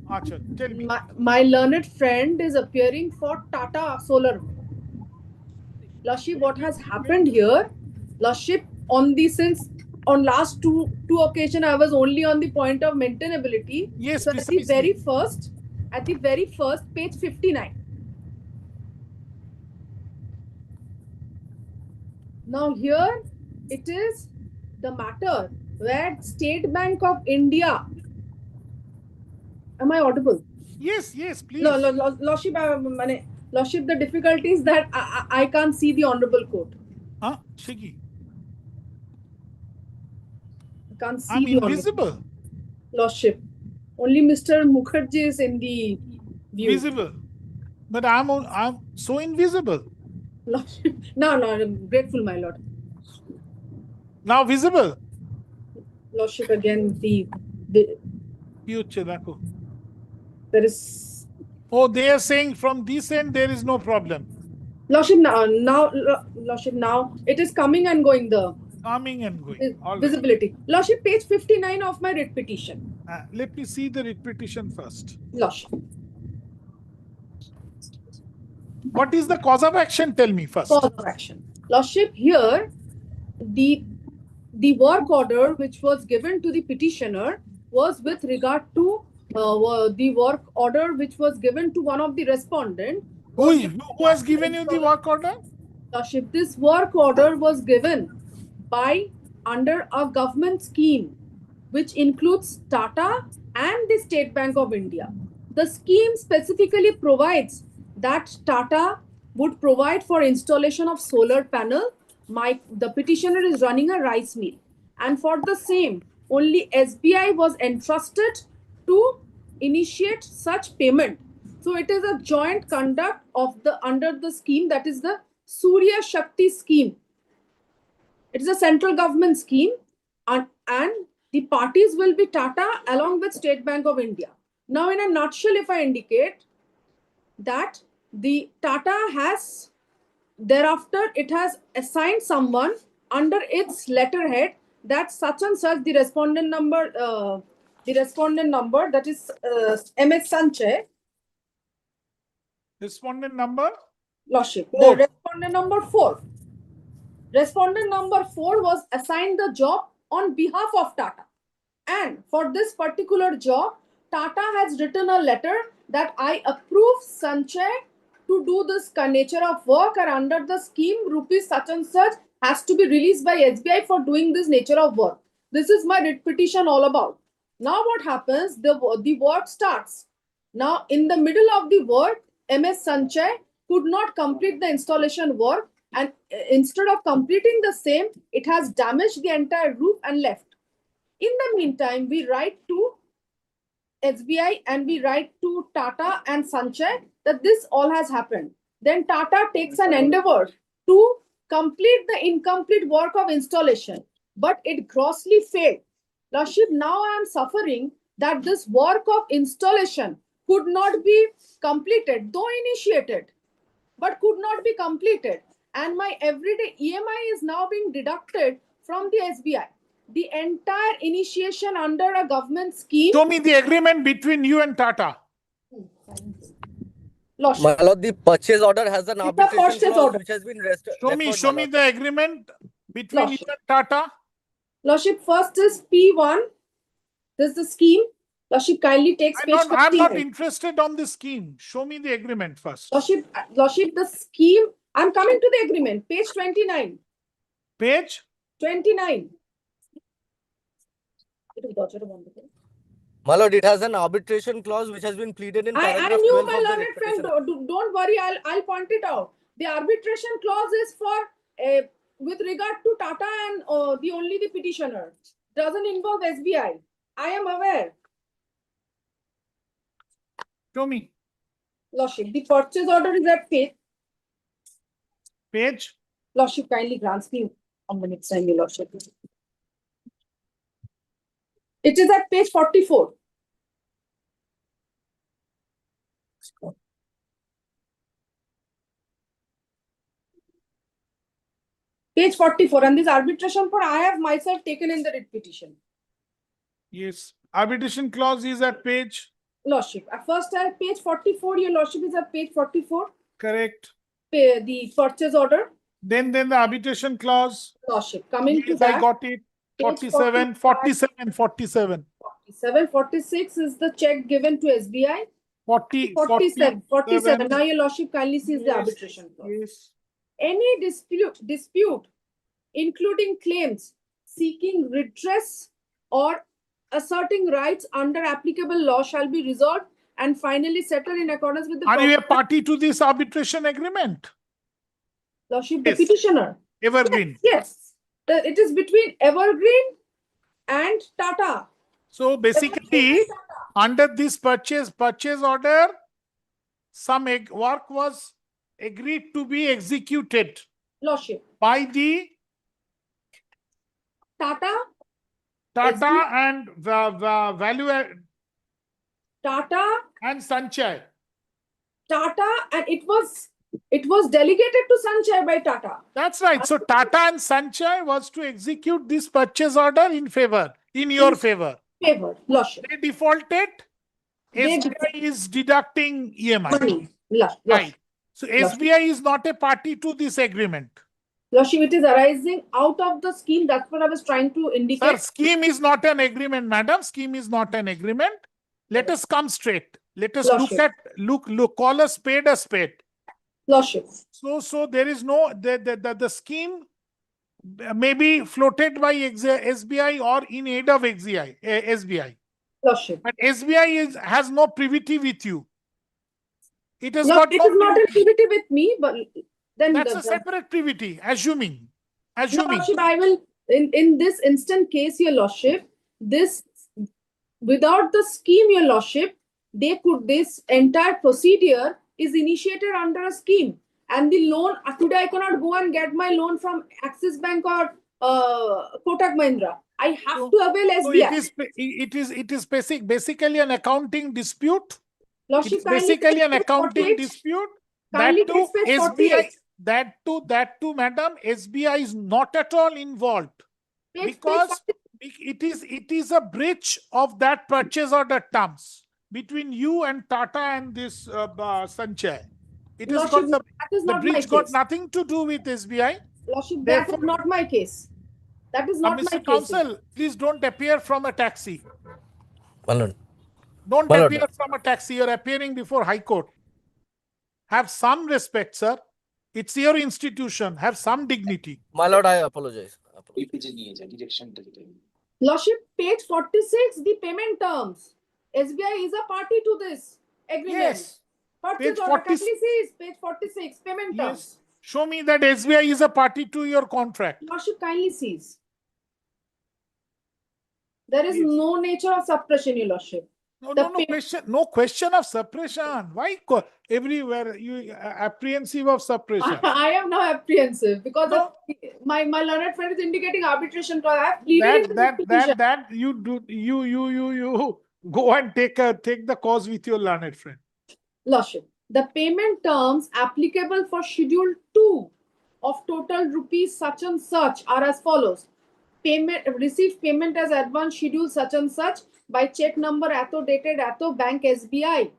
Achha, tell me. My learned friend is appearing for Tata Solar. Lordship, what has happened here? Lordship, on last two occasions, I was only on the point of maintainability. Yes, so at the very first, page 59. Now here it is the matter where State Bank of India. Am I audible? Yes, please. No, Lordship, Lordship, the difficulty is that I can't see the honorable court. Shiki. I can't see I'm the invisible. Lordship. Only Mr. Mukherjee is in the view. Visible. But I'm so invisible. Lordship. No, I'm grateful, my lord. Now visible. Lordship, again, there is. Oh, they are saying from this end there is no problem. Lordship, Lordship, now it is coming and going. Coming and going. Visibility. Right. Lordship, page 59 of my writ petition. Let me see the writ petition first. Lordship. What is the cause of action? Tell me first. Cause of action. Lordship, here the work order which was given to the petitioner was with regard to the work order which was given to one of the respondent. Who has given you the work order? Lordship, this work order was given under a government scheme which includes Tata and the State Bank of India. The scheme specifically provides that Tata would provide for installation of solar panel. The petitioner is running a rice mill, and for the same, only SBI was entrusted to initiate such payment. So it is a joint conduct of the under the scheme, that is the Surya Shakti scheme. It is a central government scheme, and the parties will be Tata along with State Bank of India. Now, in a nutshell, if I indicate that the Tata has thereafter, it has assigned someone under its letterhead that such and such the respondent number that is MS Sanchay. Respondent number? Lordship. Four. The respondent number 4. Respondent number 4 was assigned the job on behalf of Tata. And for this particular job, Tata has written a letter that I approve Sanchay to do this nature of work, and under the scheme, rupees such and such has to be released by SBI for doing this nature of work. This is my writ petition all about. Now what happens? The work starts. Now in the middle of the work, MS Sanchay could not complete the installation work, and instead of completing the same, it has damaged the entire roof and left. In the meantime, we write to SBI and we write to Tata and Sanchay that this all has happened. Then Tata takes an endeavor to complete the incomplete work of installation, but it grossly failed. Lordship, now I am suffering that this work of installation could not be completed, though initiated, but could not be completed. And my everyday EMI is now being deducted from the SBI. The entire initiation under a government scheme. Show me the agreement between you and Tata. Lordship. My lord, the purchase order has an arbitration purchase clause order. which has been Show me the agreement between you and Tata. Lordship, first is P1. This is the scheme. Lordship, kindly takes page 59. I'm not interested on the scheme. Show me the agreement first. Lordship, the scheme. I'm coming to the agreement. Page 29. Page 29. My lord, it has an arbitration clause which has been pleaded in paragraph I knew 12 my of the learned writ friend. petition. Don't worry, I'll point it out. The arbitration clause is for with regard to Tata and only the petitioner. Doesn't involve SBI. I am aware. Show me. Lordship, the purchase order is at Page. Lordship, kindly grants me a minute, time, your Lordship. It is at page 44. Page 44, and this arbitration for I have myself taken in the writ petition. Yes. Arbitration clause is at page. Lordship, first at page 44, your Lordship is at page 44. Correct. The purchase order. Then the arbitration clause. Lordship, coming to Yes, that. I got it. 47, 47, 47. 47, 46 is the check given to SBI. 47. Now your Lordship kindly sees the arbitration clause. Yes. Any dispute, including claims seeking redress or asserting rights under applicable law, shall be resolved and finally settled in accordance with the. Are you a party to this arbitration agreement? Lordship, the petitioner. Evergreen. Yes. It is between Evergreen and Tata. So basically, under this purchase order, some work was agreed to be executed. Lordship. By the Tata and Tata and Sanchay. Tata, and it was delegated to Sanchay by Tata. That's right. So Tata and Sanchay was to execute this purchase order in your favor. Lordship. They defaulted. SBI is deducting EMI. Right. So SBI is not a party to this agreement. Lordship, it is arising out of the scheme. That's what I was trying to indicate. Sir, scheme is not an agreement, madam. Scheme is not an agreement. Let us come straight. Let us call a spade a spade. Lordship. So there is no, the scheme may be floated by SBI or in aid of SBI. Lordship. But SBI has no privity with you. It has No, got it no is not a privity. privity with me, but then That's a separate privity, assuming. No, Assuming. Lordship, I will, in this instant case, your Lordship, this, without the scheme, your Lordship, this entire procedure is initiated under a scheme. And the loan, today I cannot go and get my loan from Axis Bank or Kotak Mahindra. I have to avail So SBI. it is basically an accounting dispute. Lordship, It's basically an accounting dispute. That Kindly too, take page SBI, 48. that too, madam, SBI is not at all involved. Because it is a breach of that purchase order terms between you and Tata and this Sanchay. It has got Lordship, that is the not my breach got case. nothing to do with SBI. Lordship, that is not my case. That is not my Mr. case. Counsel, please don't appear from a taxi. My lord. Don't My lord. appear from a taxi. You're appearing before High Court. Have some respect, sir. It's your institution. Have some dignity. My lord, I apologize. Lordship, page 46, the payment terms. SBI is a party to this agreement. Yes. Purchase Page order, 40 kindly see, page 46, payment terms. Yes. Show me that SBI is a party to your contract. Lordship, kindly sees. There is no nature of suppression, your Lordship. No question of suppression. Why everywhere you apprehensive of suppression? I am now apprehensive because my learned friend is indicating arbitration clause. I have pleaded in this petition. That you do you go and take the cause with your learned friend. Lordship, the payment terms applicable for Schedule 2 of total rupees such and such are as follows. Receive payment as advance schedule such and such by check number ato dated ato bank SBI.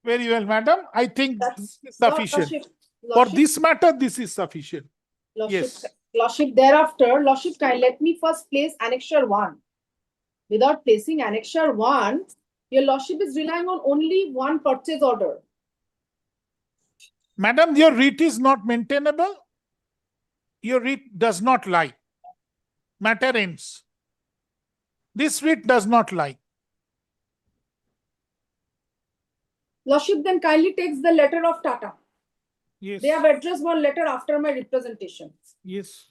Very well, madam. I think this is sufficient. Lordship, For this matter, this is sufficient. Yes. Lordship, thereafter, Lordship, let me first place Annexure 1. Without placing Annexure 1, your Lordship is relying on only one purchase order. Madam, your writ is not maintainable. Your writ does not lie. Matter ends. This writ does not lie. Lordship then kindly takes the letter of Tata. Yes. They have addressed one letter after my representation. Yes.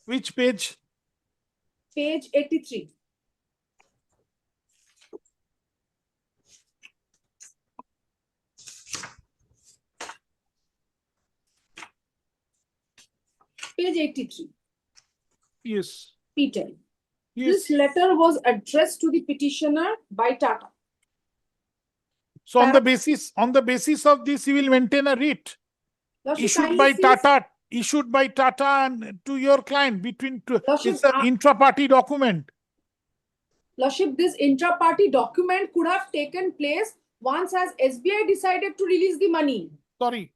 Which page? Page 83. Page 83. Yes. P10. Yes. This letter was addressed to the petitioner by Tata. So on the basis of this, you will maintain a writ issued by Tata and to your client between two. It's an intra-party document. Lordship, this intra-party document could have taken place once as SBI decided to release the money. Sorry.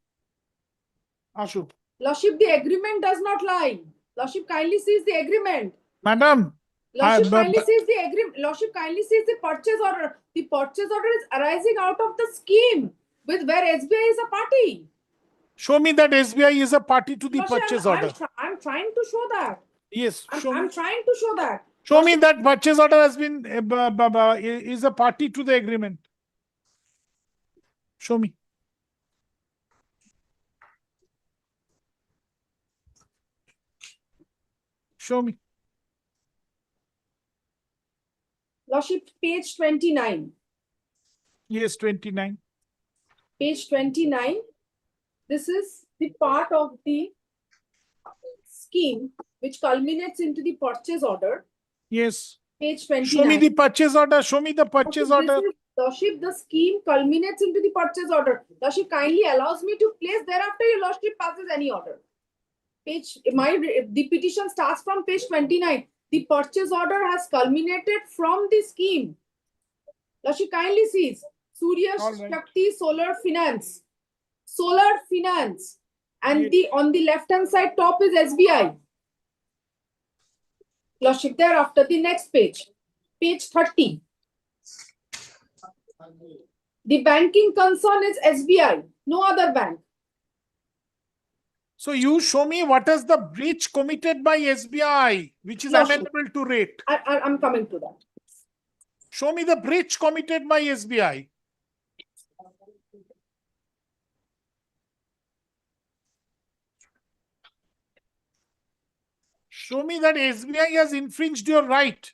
Ashok. Lordship, the agreement does not lie. Lordship, kindly sees the agreement. Madam. Lordship, kindly sees the agreement. Lordship, kindly sees the purchase order. The purchase order is arising out of the scheme with where SBI is a party. Show me that SBI is a party to the Lordship, purchase order. I'm trying to show that. Yes. I'm trying to show that. Show me that purchase order has been is a party to the agreement. Show me. Show me. Lordship, page 29. Yes, 29. Page 29. This is the part of the scheme which culminates into the purchase order. Yes. Page 29. Show me the purchase order. Show me the purchase order. Lordship, the scheme culminates into the purchase order. Lordship kindly allows me to place thereafter your Lordship passes any order. The petition starts from page 29. The purchase order has culminated from the scheme. Lordship kindly sees Surya Shakti Solar Finance. Solar Finance. And on the left hand side top is SBI. Lordship, thereafter the next page. Page 30. The banking concern is SBI, no other bank. So you show me what is the breach committed by SBI, which is amenable to rate. I'm coming to that. Show me the breach committed by SBI. Show me that SBI has infringed your right.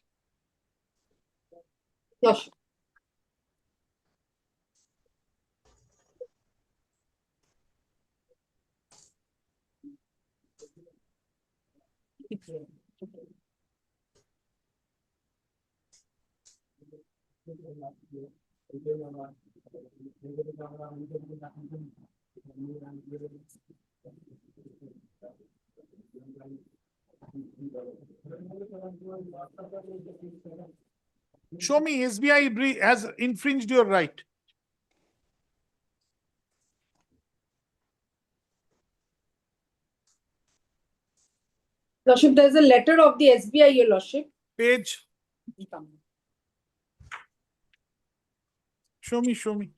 Yes. Show me SBI has infringed your right. Lordship, there is a letter of the SBI, Your Lordship. Page. Show me.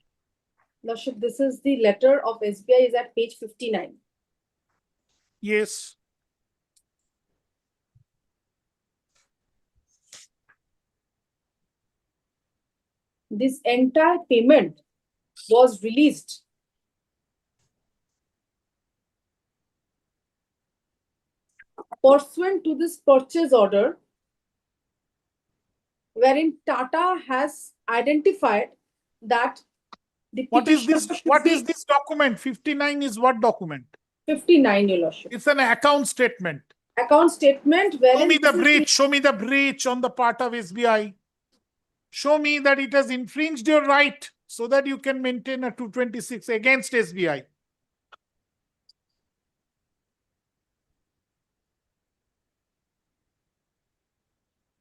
Lordship, this is the letter of SBI is at page 59. Yes. This entire payment was released pursuant to this purchase order, wherein Tata has identified that the What is this? petitioner What should is be this document? 59 is what document? 59, Your Lordship. It's an account statement. Account statement wherein Show me the this is breach. Show me the breach on the part of SBI. Show me that it has infringed your right so that you can maintain a 226 against SBI.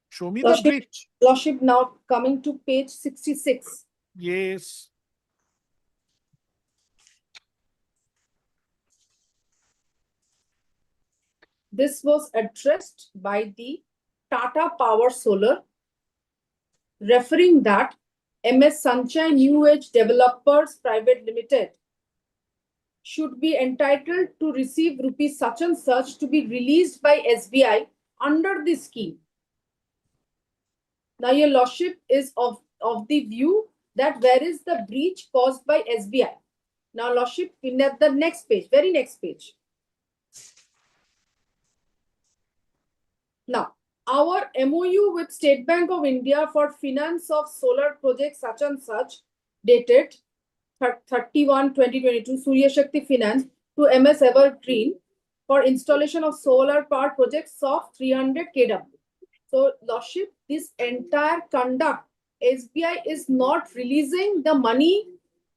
Show me the breach. Lordship, now coming to page 66. Yes. This was addressed by the Tata Power Solar, referring that MS Sunshine New Age Developers Private Limited should be entitled to receive rupees such and such to be released by SBI under the scheme. Now, Your Lordship is of the view that where is the breach caused by SBI? Now, Lordship, in at the next page, very next page. Now, our MOU with State Bank of India for finance of solar projects such and such, dated 31/2022, Surya Shakti Finance to MS Evergreen for installation of solar power projects of 300 kW. So, Lordship, this entire conduct, SBI is not releasing the money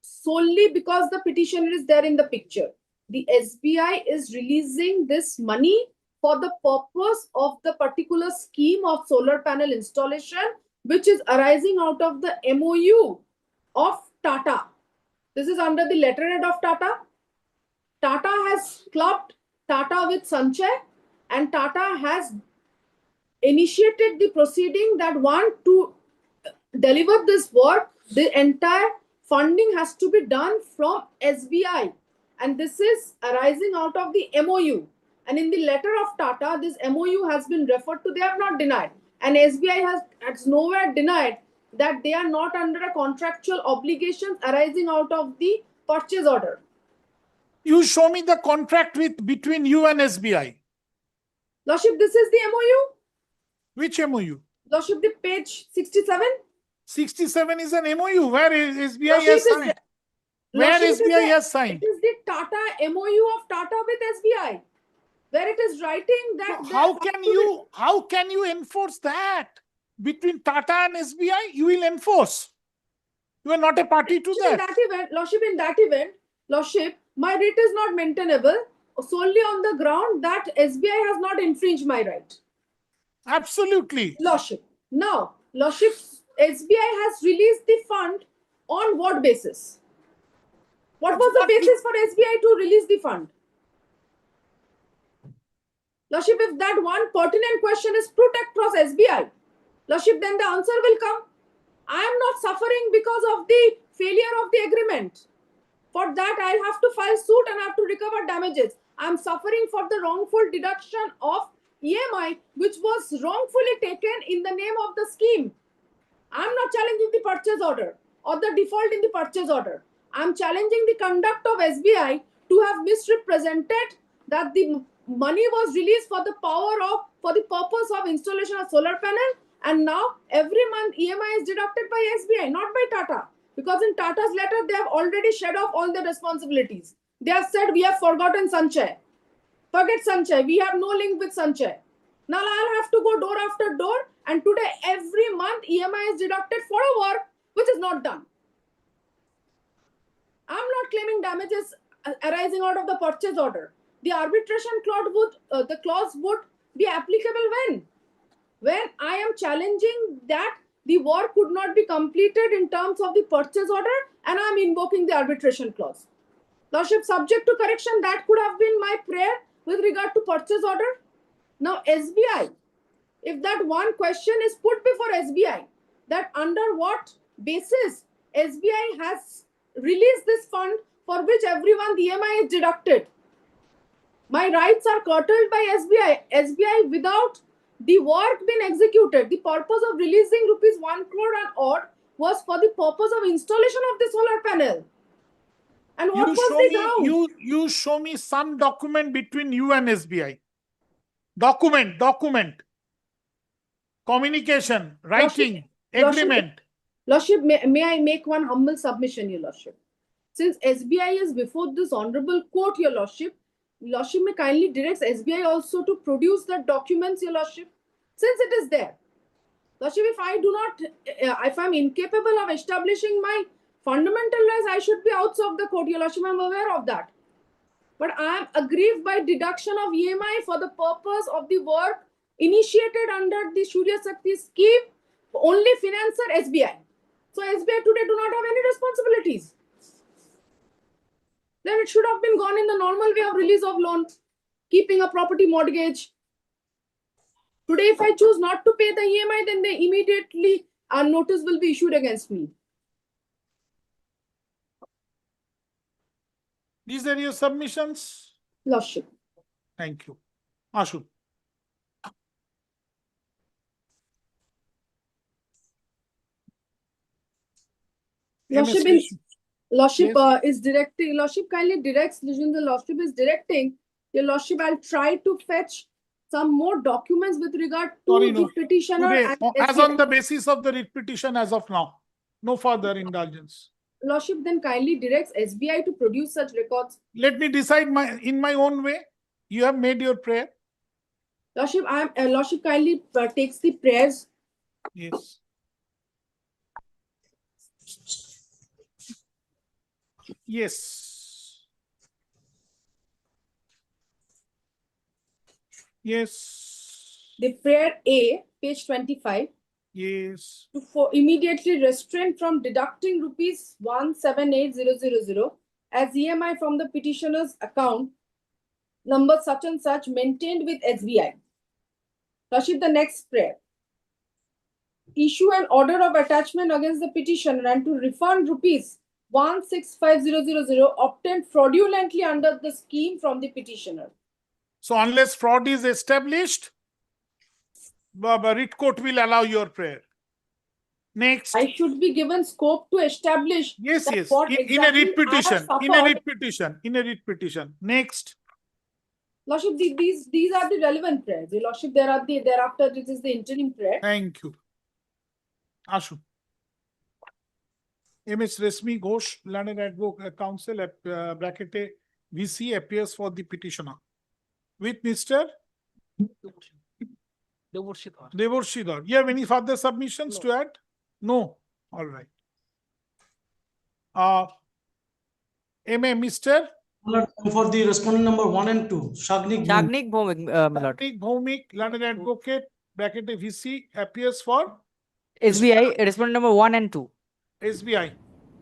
solely because the petitioner is there in the picture. The SBI is releasing this money for the purpose of the particular scheme of solar panel installation, which is arising out of the MOU of Tata. This is under the letterhead of Tata. Tata has clubbed Tata with Sanchay, and Tata has initiated the proceeding that want to deliver this work. The entire funding has to be done from SBI, and this is arising out of the MOU. And in the letter of Tata, this MOU has been referred to. They have not denied, and SBI has nowhere denied that they are not under a contractual obligation arising out of the purchase order. You show me the contract between you and SBI. Lordship, this is the MOU. Which MOU? Lordship, the page 67. 67 is an MOU where SBI Lordship has is signed. Where Lordship, SBI has signed. It is the Tata MOU of Tata with SBI, where it is writing that. How can you enforce that between Tata and SBI? You will enforce. You are not a party to that. In that event, Lordship, my right is not maintainable solely on the ground that SBI has not infringed my right. Absolutely. Lordship. Now, Lordship, SBI has released the fund on what basis? What was the basis for SBI to release the fund? Lordship, if that one pertinent question is put across SBI, Lordship, then the answer will come. I am not suffering because of the failure of the agreement. For that, I'll have to file suit and have to recover damages. I'm suffering for the wrongful deduction of EMI, which was wrongfully taken in the name of the scheme. I'm not challenging the purchase order or the default in the purchase order. I'm challenging the conduct of SBI to have misrepresented that the money was released for the purpose of installation of solar panel, and now every month EMI is deducted by SBI, not by Tata. Because in Tata's letter, they have already shed off all their responsibilities. They have said we have forgotten Sanchay. Forget Sanchay. We have no link with Sanchay. Now I'll have to go door after door, and today every month EMI is deducted for a work which is not done. I'm not claiming damages arising out of the purchase order. The arbitration clause would be applicable when I am challenging that the work could not be completed in terms of the purchase order, and I'm invoking the arbitration clause. Lordship, subject to correction, that could have been my prayer with regard to purchase order. Now SBI, if that one question is put before SBI, that under what basis SBI has released this fund for which everyone the EMI is deducted. My rights are curtailed by SBI. SBI, without the work being executed, the purpose of releasing rupees 1 crore and odd was for the purpose of installation of the solar panel. And what was the ground? You show me some document between you and SBI. Document. Communication, writing, agreement. Lordship, may I make one humble submission, Your Lordship? Since SBI is before this honorable court, Your Lordship, Lordship may kindly directs SBI also to produce the documents, Your Lordship, since it is there. Lordship, if I'm incapable of establishing my fundamental rights, I should be outside of the court, Your Lordship. I'm aware of that. But I am aggrieved by deduction of EMI for the purpose of the work initiated under the Surya Shakti scheme, only financer SBI. So SBI today do not have any responsibilities. Then it should have been gone in the normal way of release of loan, keeping a property mortgage. Today, if I choose not to pay the EMI, then they immediately a notice will be issued against me. These are your submissions. Lordship. Thank you. Ashu. Lordship is directing. Lordship kindly directs. The Lordship is directing. Your Lordship, I'll try to fetch some more documents with regard to the petitioner. Today, and as on the basis of the writ petition as of now. No further indulgence. Lordship then kindly directs SBI to produce such records. Let me decide in my own way. You have made your prayer. Lordship, Lordship kindly takes the prayers. Yes. Yes. Yes. The prayer A, page 25. Yes. To immediately restrain from deducting rupees 178,000 as EMI from the petitioner's account number such and such maintained with SBI. Lordship, the next prayer. Issue an order of attachment against the petitioner and to refund rupees 165,000 obtained fraudulently under the scheme from the petitioner. So unless fraud is established, writ court will allow your prayer. Next. I should be given scope to establish. Yes. In exactly a writ petition. In a writ petition. Next. Lordship, these are the relevant prayers. Your Lordship, thereafter this is the interim prayer. Thank you. Ashu. M.S. Resmi Ghosh, Learned Advocate Counsel, bracket VC appears for the petitioner. With Mr. Devorshidhar. You have any further submissions to add? No. All right. Mr. For the respondent number 1 and 2, Shagnik Bhomik, my lord. Shagnik Bhomik, Learned Advocate, bracket VC appears for SBI, respondent number 1 and 2. SBI.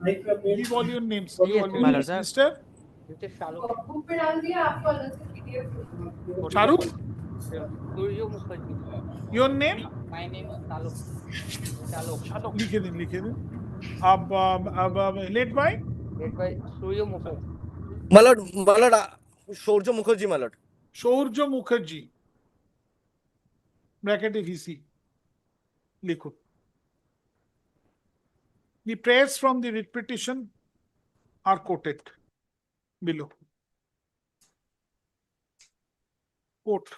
Give all your names. My lord, sir. Mr. Charu? Your name? My name is Shalok. लिखे दिन अब led by Surya Mukherjee. My lord, Shaurya Mukherjee, my lord. Shaurya Mukherjee, bracket VC लिखो. The prayers from the writ petition are quoted below. Quote.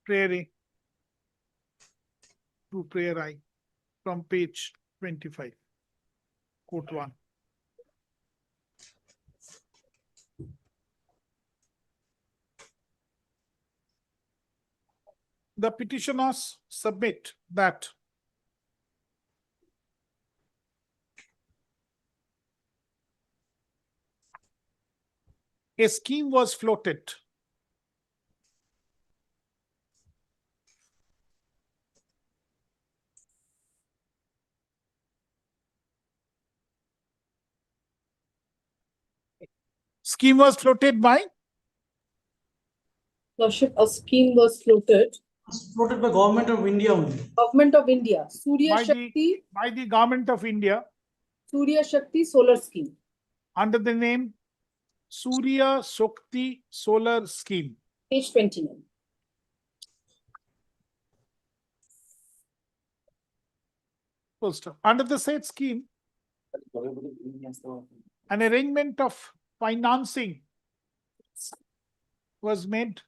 Prayer A to prayer I from page 25. Quote 1. The petitioners submit that a scheme was floated by Lordship, a scheme was floated. Floated by Government of India only. Government of India, Surya by Shakti, the Government of India Surya Shakti Solar Scheme. under the name Surya Shakti Solar Scheme. Page 29. First, under the said scheme, an arrangement of financing was made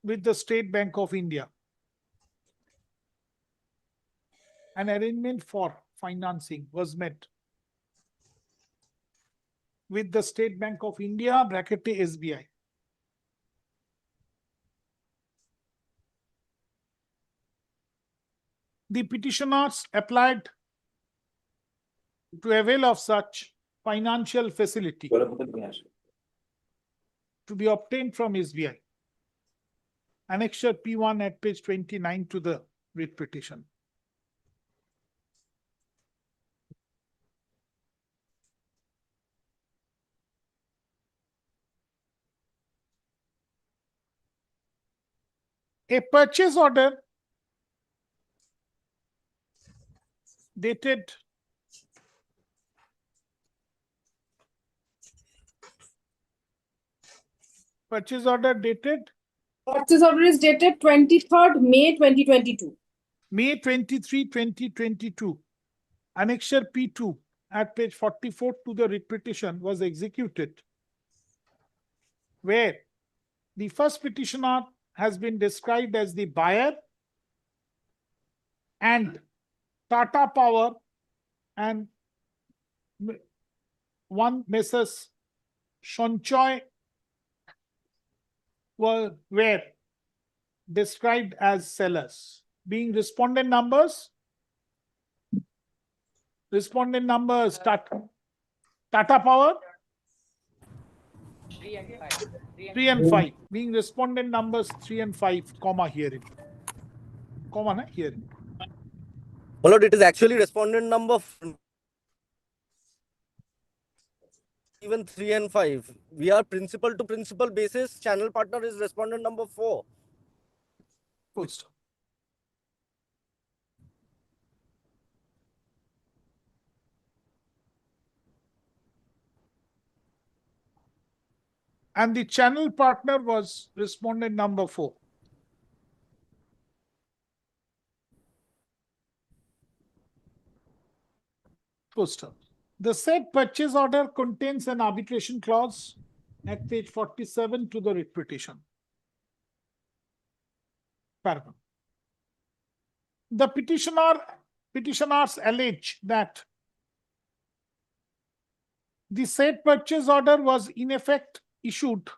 with the State Bank of India. An arrangement for financing was made with the State Bank of India, bracket SBI. The petitioners applied to avail of such financial facility to be obtained from SBI. Annexure P1 at page 29 to the writ petition. A purchase order dated Purchase order is dated 23rd May 2022. May 23, 2022. Annexure P2 at page 44 to the writ petition was executed, where the first petitioner has been described as the buyer and Tata Power and one Messrs. Shonchoy were described as sellers, being respondent numbers Tata Power 3 and 5, being respondent numbers 3 and 5, comma herein. Comma na herein. My lord, it is actually respondent number even 3 and 5. We are principal to principal basis. Channel partner is respondent number 4. Full stop. And the channel partner was respondent number 4. Full stop. The said purchase order contains an arbitration clause at page 47 to the writ petition. Paragraph. The petitioners allege that the said purchase order was in effect issued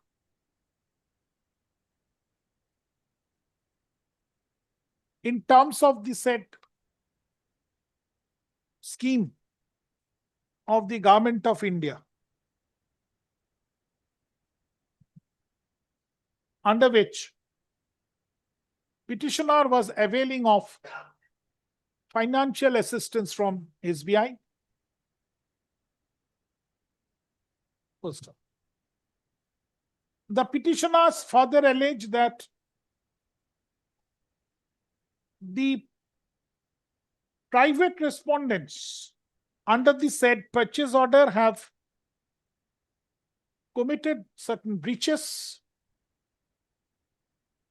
in terms of the said scheme of the Government of India, under which petitioner was availing of financial assistance from SBI. First, the petitioners further allege that the private respondents under the said purchase order have committed certain breaches.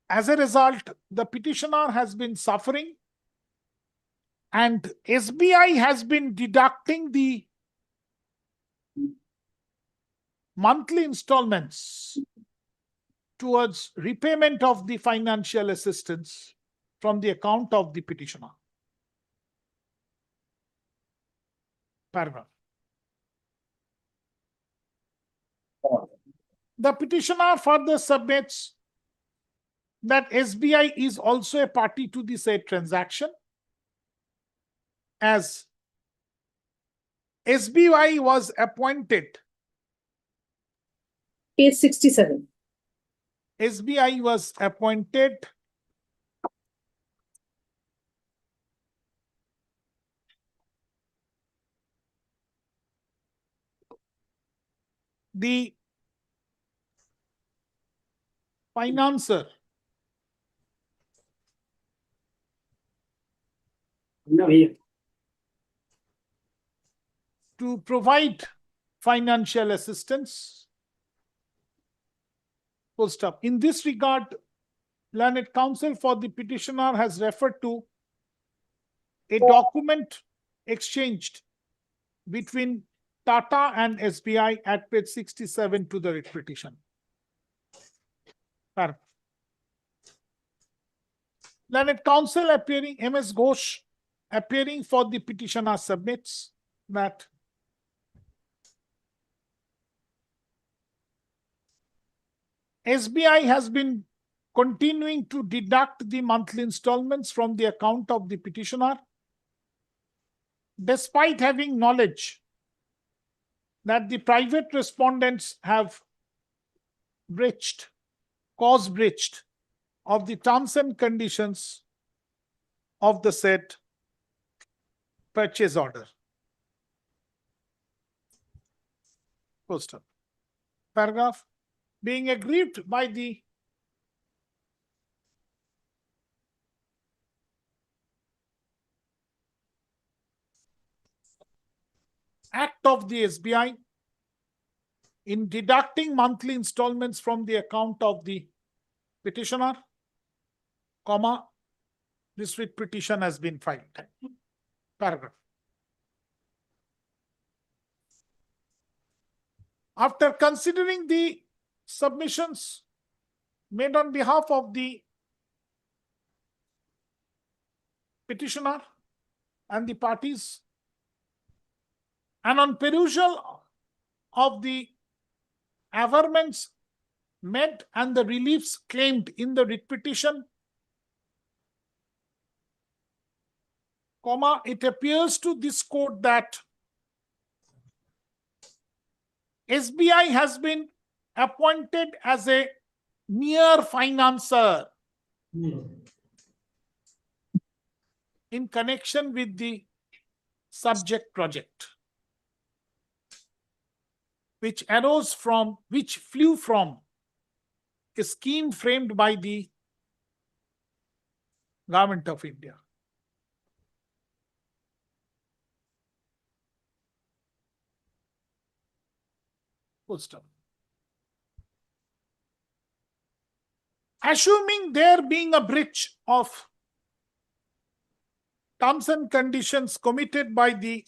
As a result, the petitioner has been suffering And SBI has been deducting the monthly installments towards repayment of the financial assistance from the account of the petitioner. Paragraph. The petitioner further submits that SBI is also a party to the said transaction, as SBI was appointed. Page 67. SBI was appointed the financer to provide financial assistance. Full stop. In this regard, learned counsel for the petitioner has referred to a document exchanged between Tata and SBI at page 67 to the writ petition. Learned counsel appearing, MS Ghosh, appearing for the petitioner, submits that SBI has been continuing to deduct the monthly installments from the account of the petitioner, despite having knowledge that the private respondents have caused breach of the terms and conditions of the said purchase order. Full stop. Paragraph. Being aggrieved by the act of the SBI in deducting monthly installments from the account of the petitioner, comma, this writ petition has been filed. Paragraph. After considering the submissions made on behalf of the petitioner and the parties, and on perusal of the averments made and the reliefs claimed in the writ petition, comma, it appears to this court that SBI has been appointed as a mere financer in connection with the subject project, which flew from a scheme framed by the Government of India. Full stop. Assuming there being a breach of terms and conditions committed by the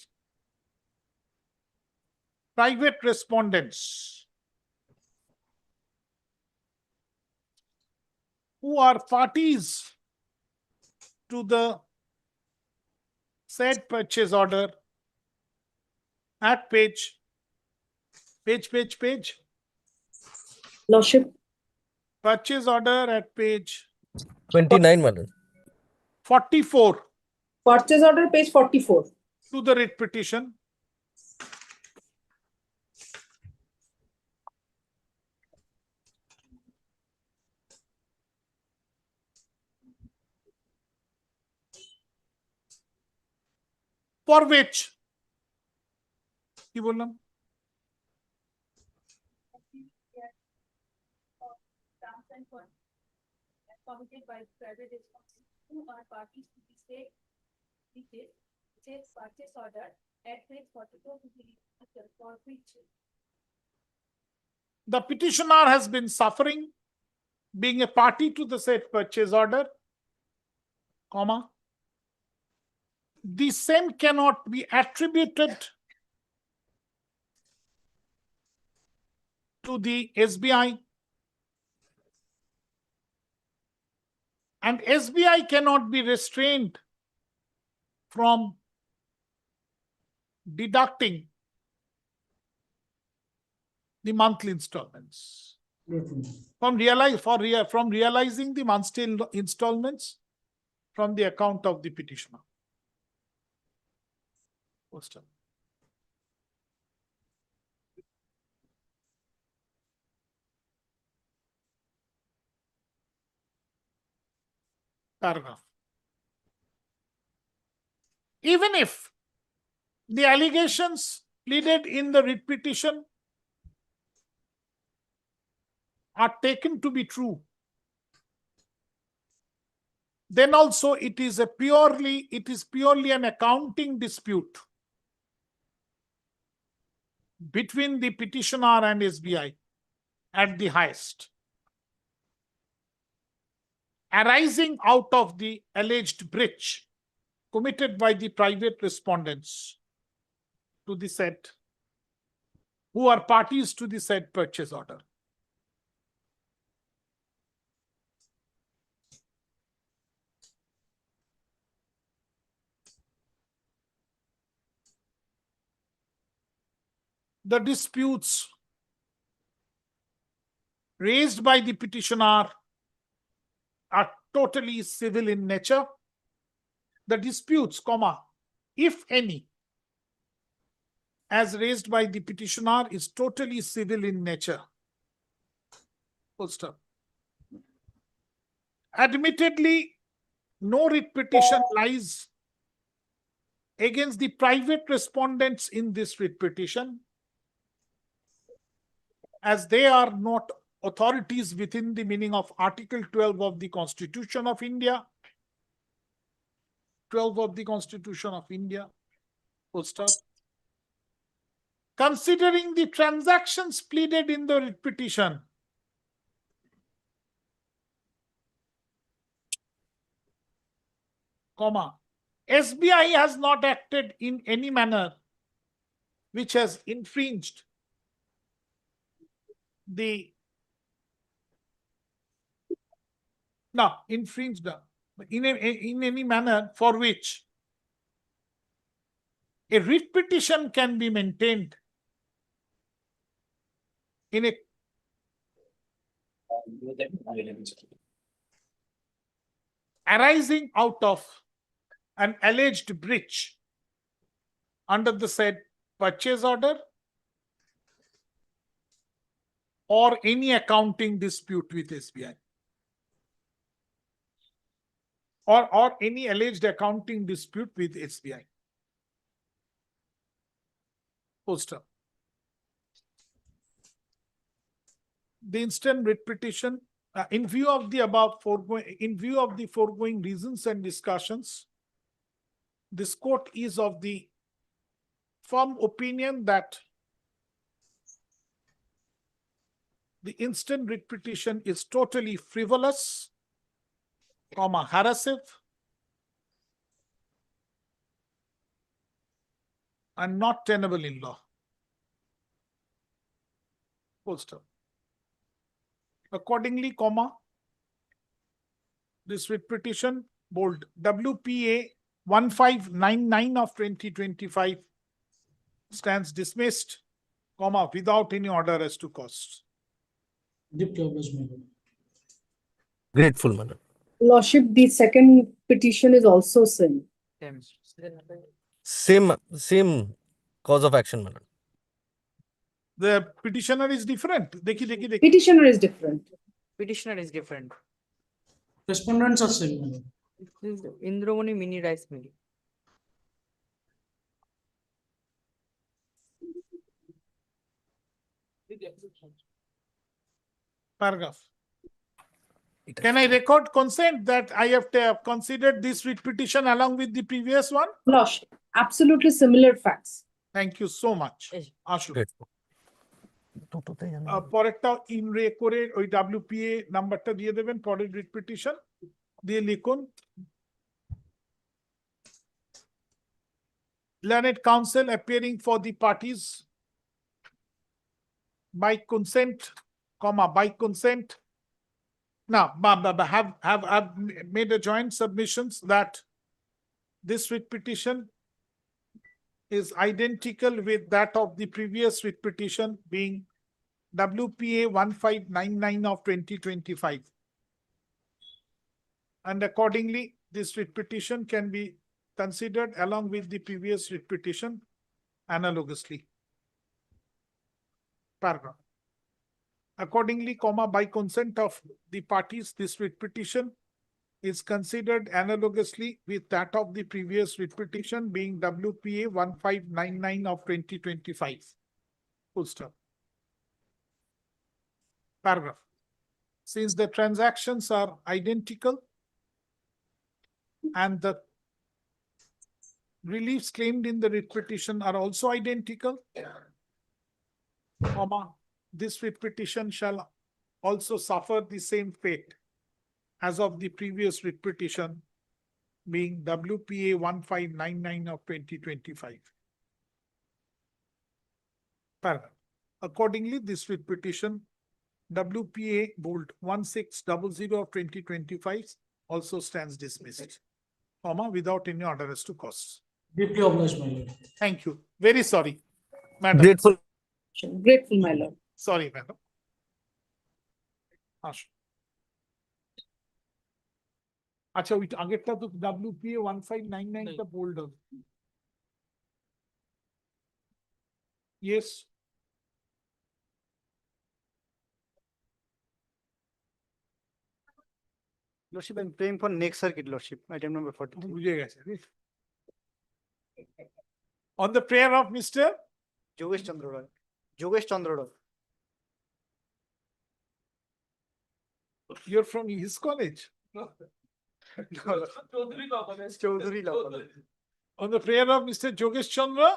private respondents who are parties to the said purchase order at page. Lordship. Purchase order at page 29, madam. 44. Purchase order, page 44. To the writ petition. For which, কি বললাম? Committed by private responsible who are parties to the state purchase order at page 44 to the for which the petitioner has been suffering, being a party to the said purchase order, comma, the same cannot be attributed to the SBI, and SBI cannot be restrained from deducting the monthly installments. From realizing the monthly installments from the account of the petitioner. Poster. Paragraph. Even if the allegations pleaded in the writ petition are taken to be true, then also it is purely an accounting dispute between the petitioner and SBI at the highest, arising out of the alleged breach committed by the private respondents to the said, who are parties to the said purchase order. The disputes raised by the petitioner are totally civil in nature. The disputes, if any, as raised by the petitioner is totally civil in nature. Full stop. Admittedly, no writ petition lies against the private respondents in this writ petition, as they are not authorities within the meaning of Article 12 of the Constitution of India. 12 of the Constitution of India. Full stop. Considering the transactions pleaded in the writ petition, SBI has not acted in any manner which has infringed in any manner for which a writ petition can be maintained in a arising out of an alleged breach under the said purchase order or any accounting dispute with SBI, or any alleged accounting dispute with SBI. Poster. The instant writ petition, in view of the foregoing reasons and discussions, this court is of the firm opinion that the instant writ petition is totally frivolous, harassive, and not tenable in law. Poster. Accordingly, this writ petition, bold, WPA 1599 of 2025 stands dismissed, without any order as to costs. Grateful, madam. Lordship, the second petition is also same. Same cause of action, madam. The petitioner is different. Petitioner is different. Petitioner is different. Respondents are same. This is Indramani mini rice mill. Paragraph. Can I record consent that I have considered this writ petition along with the previous one? Lordship, absolutely similar facts. Thank you so much. Ashu. পরেরটা ইনরে করে ওই WPA নাম্বারটা দিয়ে দেবেন, পরের writ petition দিয়ে লিখুন learned counsel appearing for the parties by consent, comma, by consent. Now, have made a joint submissions that this writ petition is identical with that of the previous writ petition, being WPA 1599 of 2025. And accordingly, this writ petition can be considered along with the previous writ petition analogously. Paragraph. Accordingly, comma, by consent of the parties, this writ petition is considered analogously with that of the previous writ petition, being WPA 1599 of 2025. Full stop. Paragraph. Since the transactions are identical and the reliefs claimed in the writ petition are also identical, comma, this writ petition shall also suffer the same fate as of the previous writ petition, being WPA 1599 of 2025. Paragraph. Accordingly, this writ petition WPA bold 1600 of 2025 also stands dismissed, comma, without any order as to costs. Deeply obliged, my lord. Thank you. Very sorry, madam. Grateful. Grateful, my lord. Sorry, madam. আচ্ছা ওই আগেরটা তো WPA 1599 টা bold হবে। Yes. Lordship, I'm praying for next circuit, Lordship, item number 43. বুঝে গেছে। On the prayer of Mr. Jogesh Chandra Roy. Jogesh Chandra Roy. You're from his college? Chaudhary Law College. On the prayer of Mr. Jogesh Chandra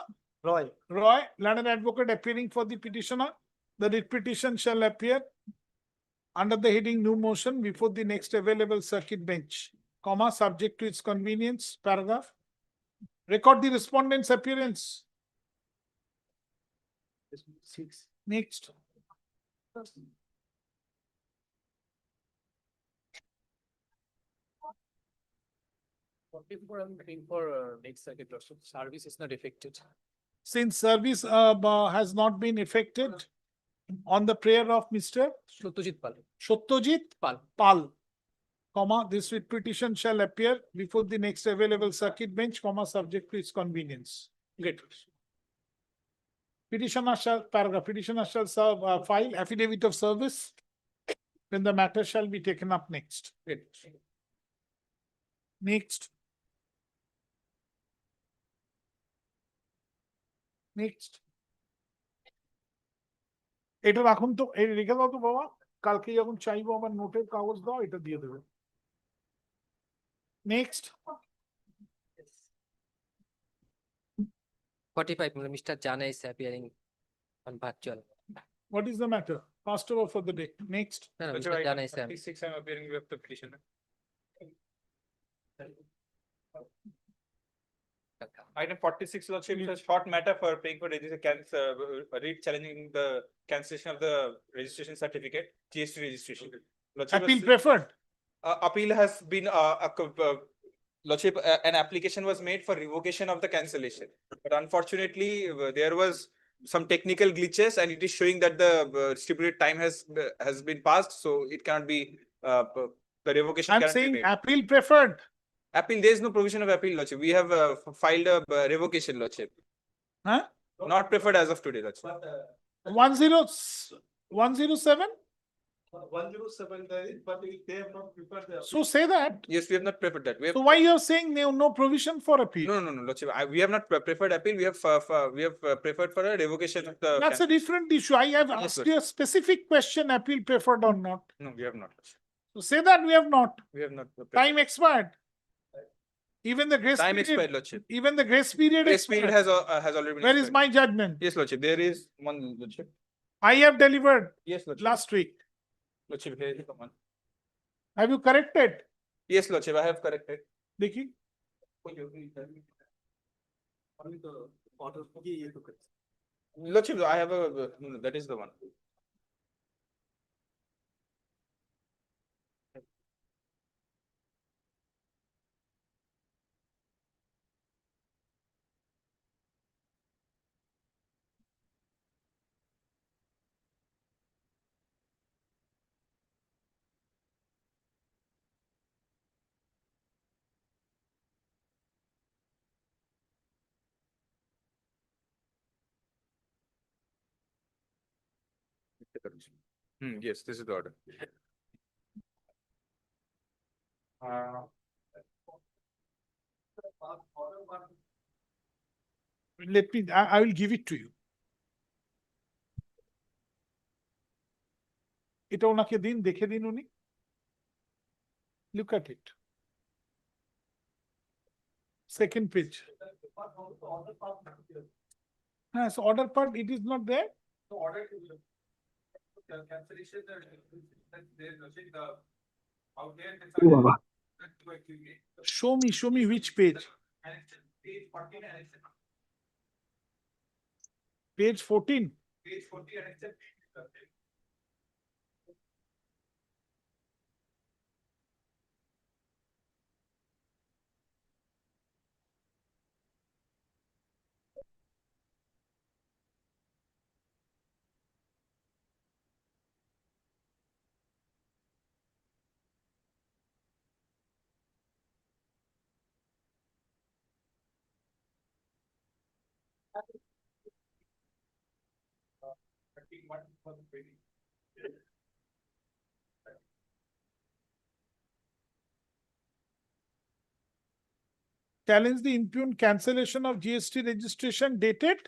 Roy. Roy, learned advocate appearing for the petitioner, the writ petition shall appear under the heading new motion before the next available circuit bench, comma, subject to its convenience. Paragraph. Record the respondent's appearance. Next. I'm waiting for next circuit, Lordship. Service is not affected. Since service has not been effected, on the prayer of Mr. Satyajit Pal, comma, this writ petition shall appear before the next available circuit bench, comma, subject to its convenience. Great. Petitioner shall, paragraph, petitioner shall serve, file affidavit of service when the matter shall be taken up next. Great. Next. Next. এটা রাখুন তো, এই রেখে দাও তো বাবা, কালকে যখন চাইবো আমার নোটের কাগজ দাও, এটা দিয়ে দেবে। Next. 45, Mr. Jana is appearing on virtual. What is the matter? Passed over for the day. Next. No, Mr. Jana is 36, I'm appearing with the petitioner. Item 46, Lordship, is a short matter for paying for read challenging the cancellation of the registration certificate, GST registration. Lordship, Appeal preferred. Appeal has been, Lordship, an application was made for revocation of the cancellation. But unfortunately, there was some technical glitches and it is showing that the stipulated time has been passed, so it cannot be, the revocation I'm cannot be saying made. appeal preferred. Appeal, there is no provision of appeal, Lordship. We have filed a revocation, Lordship. Huh? Not preferred as of today, Lordship. 107? 107, but they have not preferred the. So say that. Yes, we have not preferred that. We have, So why you're saying no provision for appeal? no, Lordship. We have not preferred appeal. We have preferred for a revocation of the. That's a different issue. I have Yes, asked sir. you a specific question, appeal preferred or not. No, we have not, Lordship. So say that we have not. We have not. Time expired. Even the grace Time period. expired, Lordship. Even the grace period. Grace period expired. has already been. Where is expired. my judgment? Yes, Lordship. There is one, Lordship. I have delivered Yes, Lordship. last week. Lordship, here is the one. Have you corrected? Yes, Lordship, I have corrected. Dekhi. Lordship, I have a, no, that is the one. Yes, this is the order. Let me, I will give it to you. এটা ওনাকে দিন, দেখে দিন উনি। Look at it. Second page. Yes, order part, it is not there. Show me which page. Page 14. Challenge the impugned cancellation of GST registration dated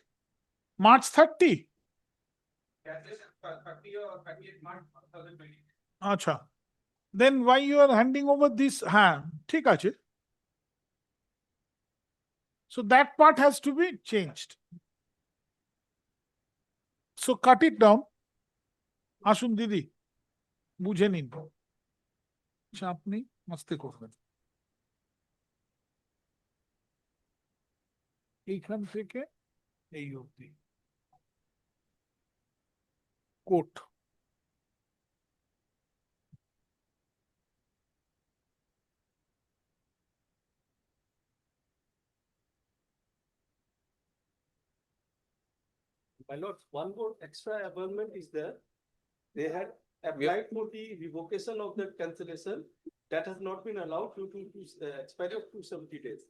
March 30. Acha. Then why you are handing over this? ঠিক আছে. So that part has to be changed. So cut it down. আসুন দিদি, বুঝে নিন। চাপ নেই, মস্তে করবেন। এইখান থেকে এই অবধি coat. My lord, one more extra amendment is there. They had applied for the revocation of the cancellation that has not been allowed due to expiry of 270 days.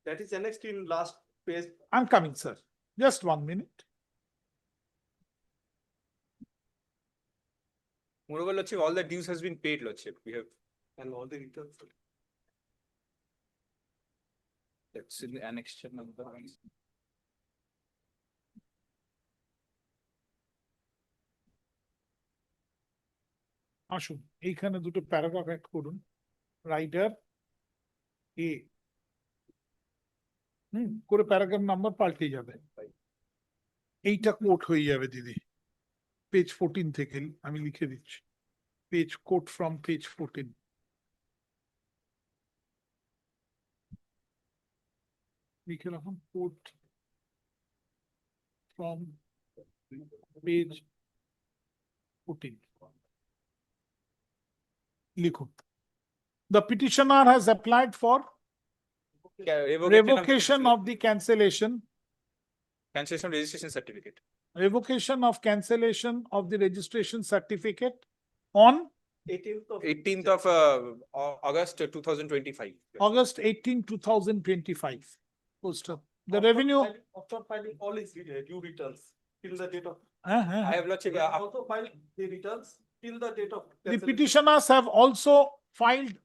That is annexed in last page. I'm coming, sir. Just 1 minute. Moreover, Lordship, all the dues has been paid, Lordship. We have. And all the returns. That's in the annexure number. আসুন এইখানে দুটো paragraph add করুন। Writer এ করে paragraph number পাল্টে যাবে। এইটা coat হয়ে যাবে দিদি। পেজ 14 থেকে আমি লিখে দিচ্ছি। Page quote from page 14। লিখে রাখুন কোট ফ্রম পেজ 14। লিখুন। The petitioner has applied for revocation of the cancellation. Cancellation of registration certificate. Revocation of cancellation of the registration certificate on 18th of August 2025. August 18, 2025. Poster. The revenue. After filing all its due returns till the date of. I have Lordship. Also filed the returns till the date of. The petitioners have also filed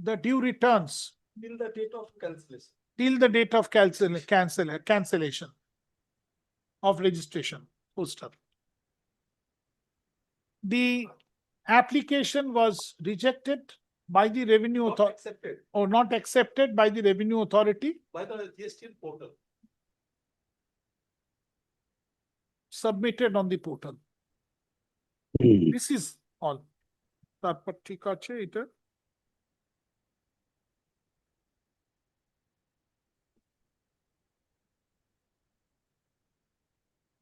the due returns Till the date of cancellation. till the date of cancellation of registration. Poster. The application was rejected by the revenue authority Accepted or not accepted by the revenue authority, by the GST portal. submitted on the portal. This is all. তারপর ঠিক আছে এটা।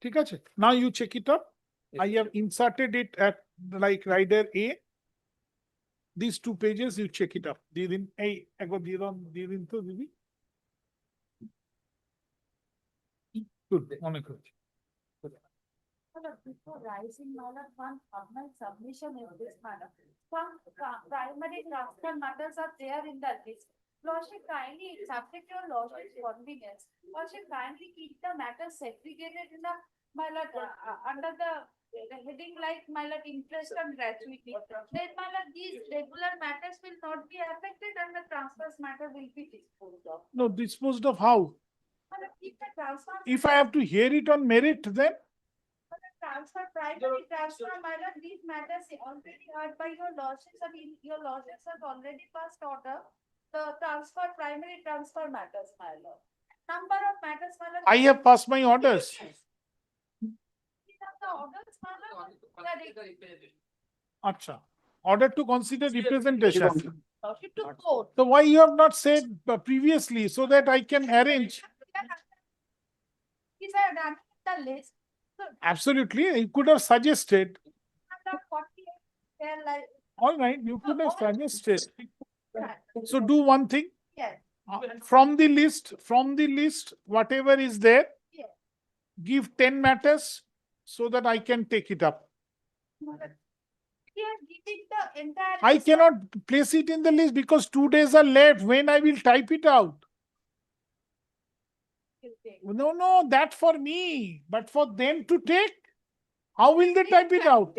ঠিক আছে? Now you check it up. I have inserted it at like rider A. These 2 pages you check it up. দিয়ে দিন এই একবার দিয়ে দিন তো দিদি। Good, অনেক হয়েছে। Before rising, one formal submission is this matter. Some primary transfer matters are there in the list. Lordship kindly, subject your lordship's convenience. Lordship kindly keep the matters segregated in the, my lord, under the heading like, my lord, interest and gratuity. Then, my lord, these regular matters will not be affected and the transfers matter will be disposed of. No, disposed of how? My lord, keep the transfer. If I have to hear it on merit, then Transfer, primary transfer, my lord, these matters already heard by your lordships and your lordships have already passed order. The transfer, primary transfer matters, my lord. Number of matters, my lord. I have passed my orders. These are the orders, my lord. Acha. Order to consider representation. Lordship to court. So why you have not said previously so that I can arrange? These are done the list. So, Absolutely, you could have suggested. under 48, they're like, All right, you could have suggested. So do one thing. yes, From the list, whatever is there, yes. give 10 matters so that I can take it up. We are giving the entire. I list. cannot place it in the list because 2 days are left when I will type it out. No, that for me, but for them to take, how will they type it out?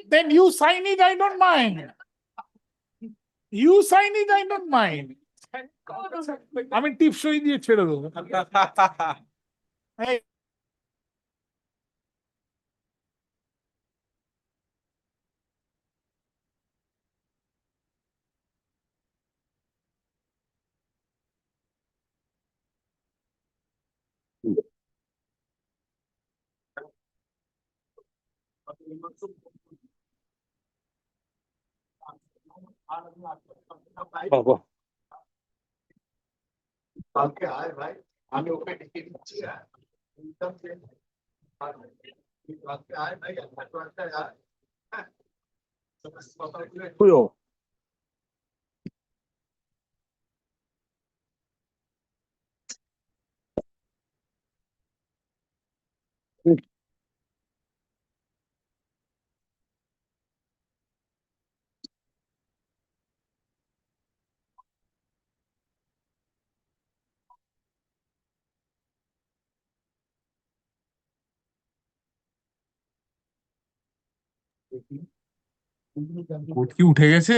Then you sign it, I don't mind. You sign it, I don't mind. I mean, tips showing the ছেড়ে দেবো। Hey, বাবা কালকে আয় ভাই আমি ওকে ডেকে দিচ্ছি income কালকে আয় ভাই আয় হ্যাঁ কোর্ট কি উঠে গেছে?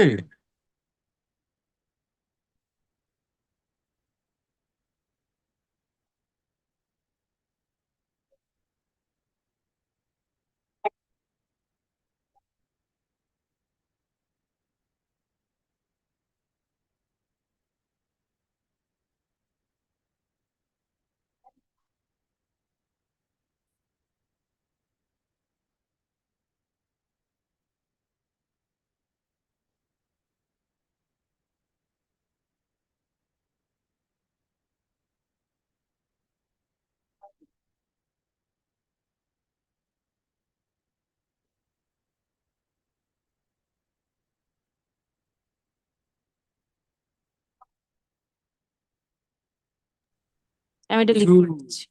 আমি এটা লিখে দিচ্ছি।